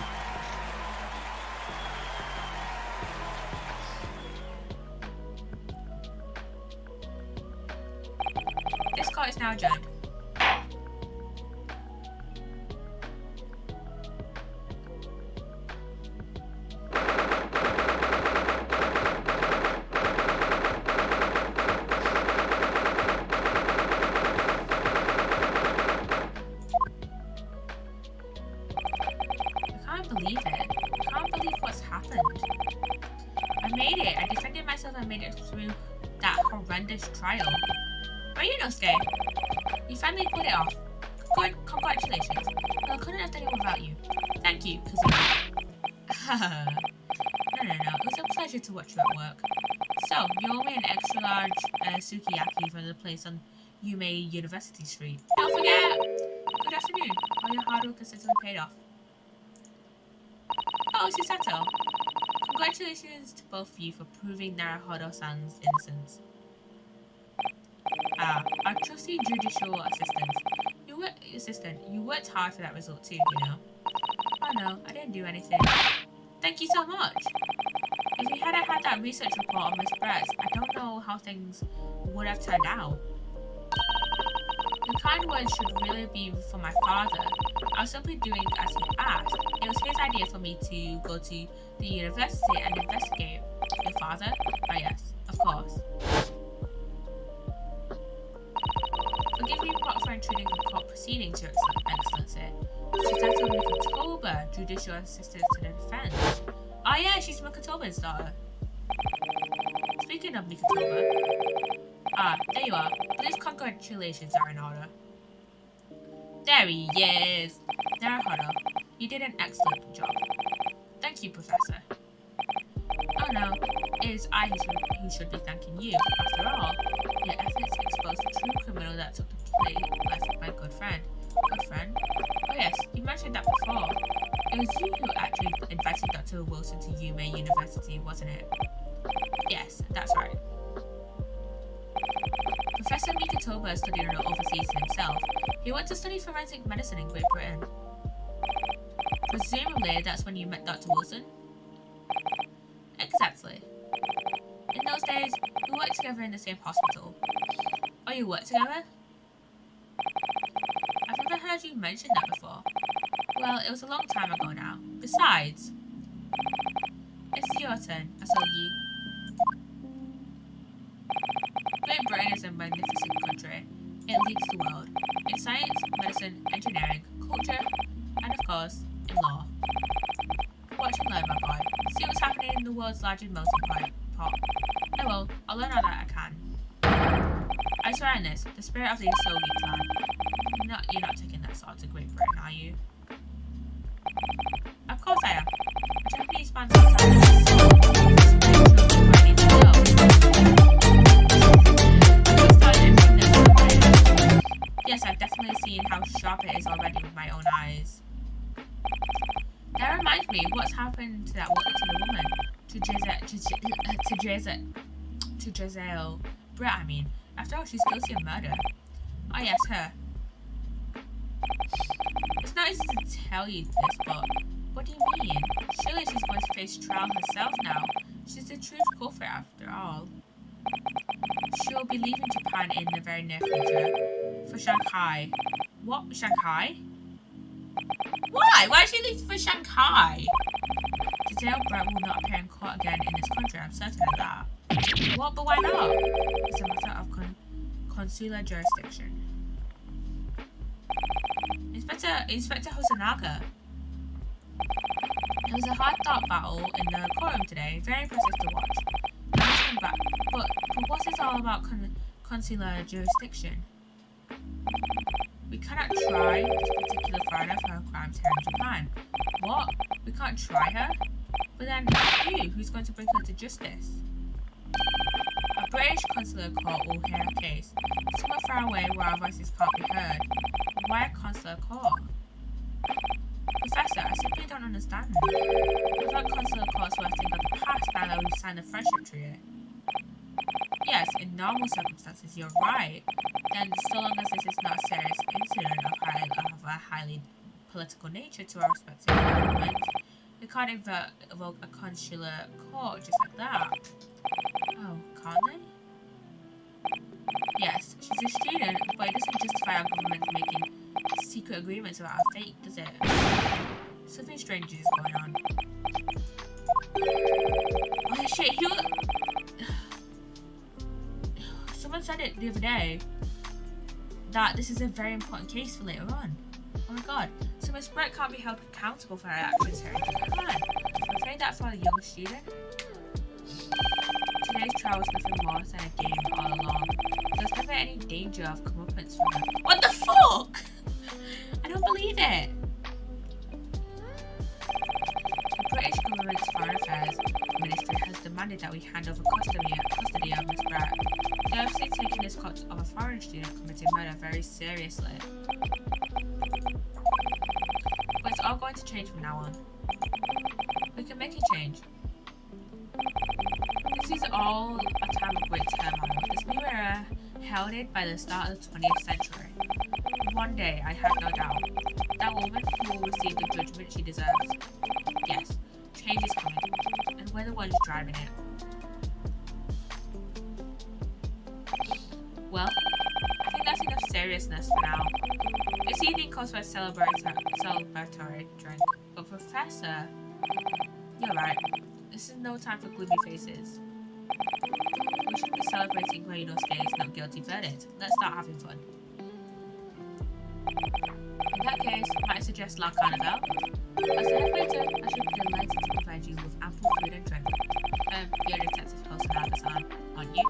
This court is now adjourned. Trial. Ryunosuke, you finally put it off. Good, congratulations. Well, I couldn't have done it without you. Thank you, Kazuma. No. It was a pleasure to watch you at work. So, you owe me an extra large sukiyaki from the place on Yume University Street. Don't forget! Good afternoon. All your hard work has certainly paid off. Oh, Psssttt. Congratulations to both of you for proving Naruhodo-san's innocence. Our trusty judicial assistant. You worked hard for that result too, you know. Oh no, I didn't do anything. Thank you so much. If we hadn't had that research report on Miss Brett's, I don't know how things would have turned out. The kind words should really be for my father. I was simply doing as he asked. It was his idea for me to go to the university and investigate. Your father? Oh yes, of course. Forgive me for intruding on court proceedings, Your Excellency. Psssttt Mikotoba, Judicial Assistant to the Defense. Oh yeah, she's Mikotoba's daughter. Speaking of Mikotoba, there you are. Please congratulations are in order. There he is. Naruhodo, you did an excellent job. Thank you, Professor. Oh no, it is I who should be thanking you. After all, your efforts exposed the true criminal that took the life of my good friend. Good friend? Oh yes, you mentioned that before. It was you who actually invited Dr. Wilson to Yume University, wasn't it? Yes, that's right. Professor Mikotoba studied overseas himself. He went to study forensic medicine in Great Britain. Presumably, that's when you met Dr. Wilson? Exactly. In those days, we worked together in the same hospital. Oh, you worked together? I've never heard you mention that before. Well, it was a long time ago now. Besides, it's your turn, Asogi. Great Britain is a magnificent country. It leads the world in science, medicine, engineering, culture, and of course, in law. Watch and learn, my boy. See what's happening in the world's largest melting pot. I will. I'll learn all that I can. I swear on this, the spirit of the Asogi clan. You're not taking that sword to Great Britain, are you? Of course I am. A Japanese man Yes, I've definitely seen how sharp it is already with my own eyes. That reminds me, what's happened to the woman? To Giselle Brett, I mean. After all, she's guilty of murder. Oh yes, her. It's not easy to tell you this, but what do you mean? Surely she's going to face trial herself now. She's the true culprit after all. She'll be leaving Japan in the very near future. For Shanghai. What? Shanghai? Why? Why is she leaving for Shanghai? Giselle Brett will not appear in court again in this country, I'm certain of that. What? But why not? It's a matter of consular jurisdiction. Inspector Hosonaga. It was a hard-fought battle in the courtroom today. Very impressive to watch. But what's this all about consular jurisdiction? We cannot try this particular foreigner for her crimes here in Japan. What? We can't try her? But then who's going to bring her to justice? A British consular court will hear her case. Somewhere far away where our voices can't be heard. Why a consular court? Professor, I simply don't understand. I thought consular courts were a thing of the past now that we've signed the friendship treaty. Yes, in normal circumstances, you're right. Then, so long as this is not a serious incident of a highly political nature to our respective governments, we can't evoke a consular court just like that. Oh, can't they? Yes, she's a student, but it doesn't justify our government making secret agreements about our fate, does it? Something strange is going on. Oh shit, someone said it the other day that this is a very important case for later on. Oh my god, so Miss Brett can't be held accountable for her actions here in Japan. I'm afraid that's for the young student. Today's trial was nothing more than a game all along. There's never any danger of comeuppance from her. What the fuck? I don't believe it. The British government's Foreign Affairs Ministry has demanded that we hand over custody of Miss Brett. They're obviously taking this case of a foreign student committing murder very seriously. But it's all going to change from now on. We making change. This is all a time of great turmoil. This new era heralded by the start of the 20th century. One day, I have no doubt, that woman will receive the judgment she deserves. Yes, change is coming, and we're the ones driving it. Well, I think that's enough seriousness for now. This evening calls for a celebratory drink, but Professor, you're right. This is no time for gloomy faces. We should be celebrating Ryunosuke's not guilty verdict. Let's start having fun. In that case, might I suggest La Carnival? As the head waiter, I should be delighted to provide you with ample food and drink. You're Detective Hosonaga-san, aren't you?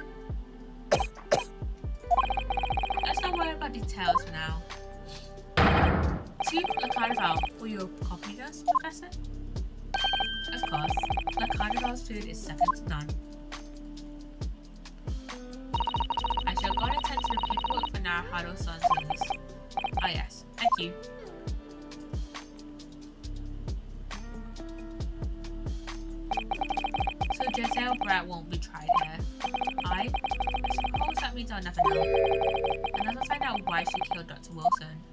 Let's not worry about details for now. To La Carnival, will you accompany us, Professor? Of course. La Carnival's food is second to none. I shall go and attend to the paperwork for Naruhado-san's release. Ah yes, thank you. So Giselle Brett won't be tried here. I suppose that means I'll never know. I'll never find out why she killed Dr. Wilson.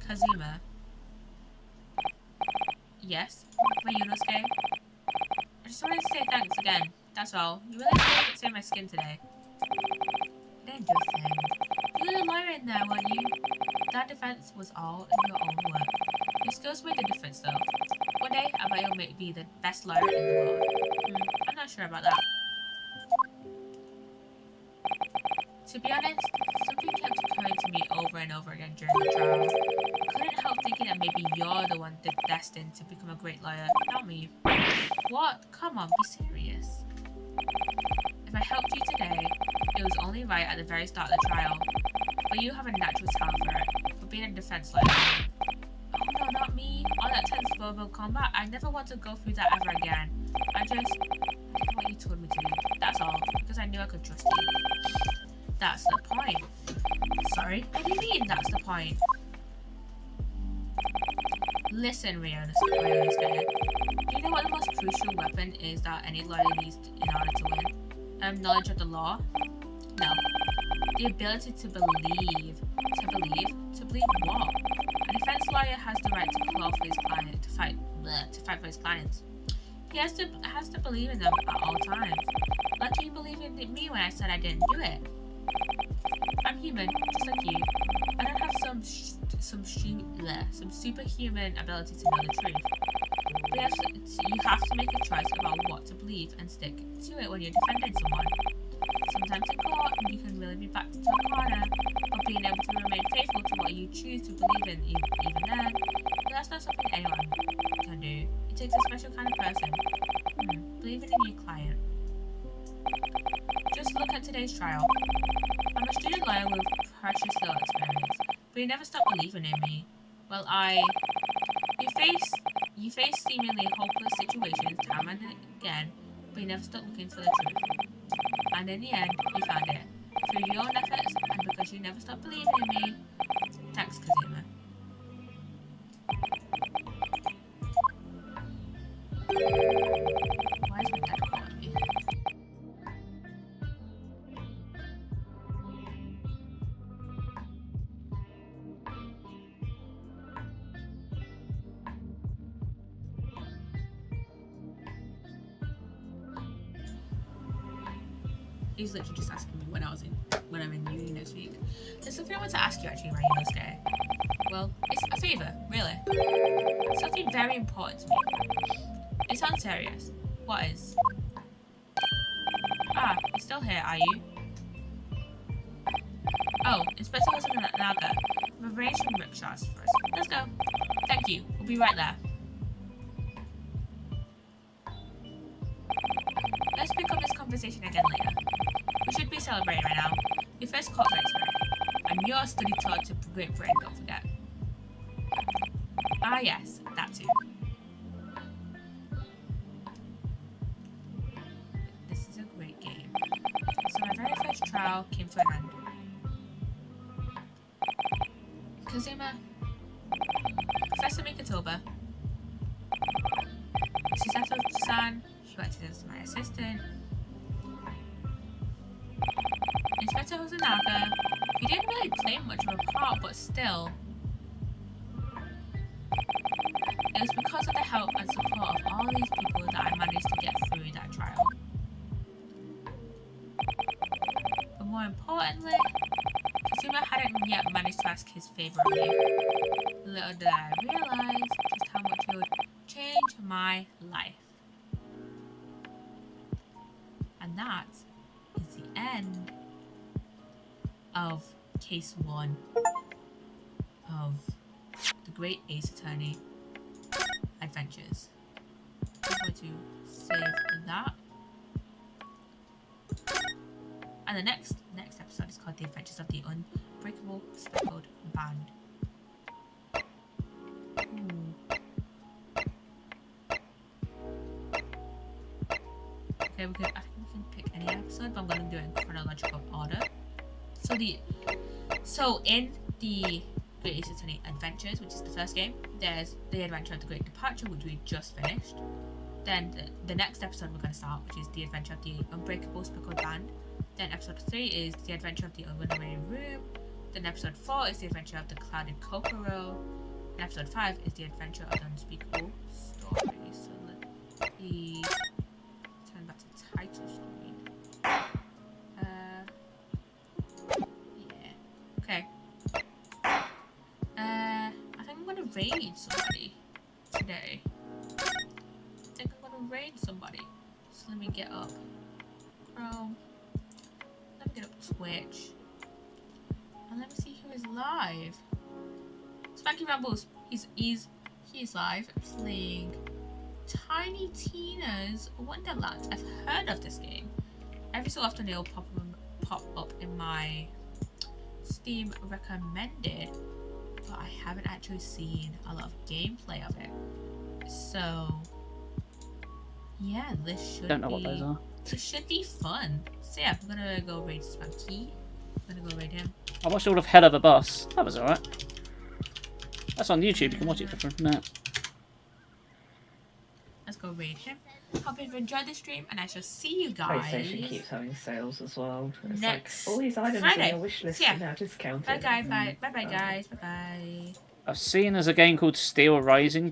Kazuma. Yes, Ryunosuke. I just wanted to say thanks again. That's all. You really saved my skin today. I didn't do a thing. You were the lawyer in there, weren't you? That defense was all in your own work. Your skills made a difference, though. One day, I bet you'll be the best lawyer in the world. I'm not sure about that. To be honest, something kept occurring to me over and over again during the trial. I couldn't help thinking that maybe you're the one destined to become a great lawyer, not me. What? Come on, be serious. If I helped you today, it was only right at the very start of the trial. But you have a natural talent for it, for being a defense lawyer. Oh no, not me. All that tense verbal combat, I never want to go through that ever again. I did what you told me to do. That's all, because I knew I could trust you. That's the point. Sorry? What do you mean, that's the point? Listen, Ryunosuke. Do you know what the most crucial weapon is that any lawyer needs in order to win? Knowledge of the law? No. The ability to believe. To believe what? A defense lawyer has the right to call for his client to fight for his clients. He has to believe in them at all times. Like you believed in me when I said I didn't do it. I'm human, just like you. I don't have some superhuman ability to know the truth. But you have to make a choice about what to believe and stick to it when you're defending someone. Sometimes in court, you can really be backed into a corner, but being able to remain faithful to what you choose to believe in even then, that's not something anyone can do. It takes a special kind of person. Believing in your client. Just look at today's trial. I'm a student lawyer with precious little experience, but you never stopped believing in me. Well, you face seemingly hopeless situations time and again, but you never stopped looking for the truth. And in the end, you found it. Through your own efforts, and because you never stopped believing in me. Thanks, Kazuma. Why is my dad calling me? He's literally just asking me when I'm in uni next week. There's something I want to ask you actually, Ryunosuke. Well, it's a favour, really. Something very important to me. It sounds serious. What is? Ah, you're still here, are you? Oh, Inspector Hosonaga. We've arranged some rickshaws for us. Let's go. Thank you. We'll be right there. Let's pick up this conversation again later. We should be celebrating right now. Your first court victory. And your study tour to Great Britain, don't forget. Ah yes, that too. This is a great game. So my very first trial came to an end. Kazuma, Professor Sasumi Katoba. Shisato-san, who acted as my assistant. Inspector Hosonaga, he didn't really play much of a part, but still. It was because of the help and support of all these people that I managed to get through that trial. But more importantly, Kazuma hadn't yet managed to ask his favour of me. Little did I realise just how much it would change my life. And that is the end of Case 1 of the Great Ace Attorney Adventures. I'm going to save that. And the next episode is called The Adventures of the Unbreakable Speckled Band. Ooh. Okay, I think we can pick any episode, but I'm going to do it in chronological order. So in the Great Ace Attorney Adventures, which is the first game, there's The Adventure of the Great Departure, which we just finished. Then the next episode we're going to start, which is The Adventure of the Unbreakable Speckled Band. Then episode 3 is The Adventure of the Unrenovated Room. Then episode 4 is The Adventure of the Clouded Kokoro. And episode 5 is The Adventure of the Unspeakable Story. So let me turn back to title screen. Yeah. Okay. I think I'm gonna raid somebody today. So let me get up Chrome. Let me get up Twitch. And let me see who is live. Spanky Rambles. He's live playing Tiny Tina's Wonderland. I've heard of this game. Every so often it'll pop up in my Steam recommended, but I haven't actually seen a lot of gameplay of it. So yeah, this should Don't know what those are. This should be fun. So yeah, I'm gonna go raid Spanky. I'm gonna go raid him. I watched all of Hell of a Bus. That was alright. That's on YouTube. You can watch it for free. No. Let's go raid him. Hope you've enjoyed the stream, and I shall see you guys. PlayStation keeps having sales as well. It's next like all these items Friday. on your wish list are now discounted. Bye guys. Bye bye guys. Bye bye. I've seen there's a game called Steel Rising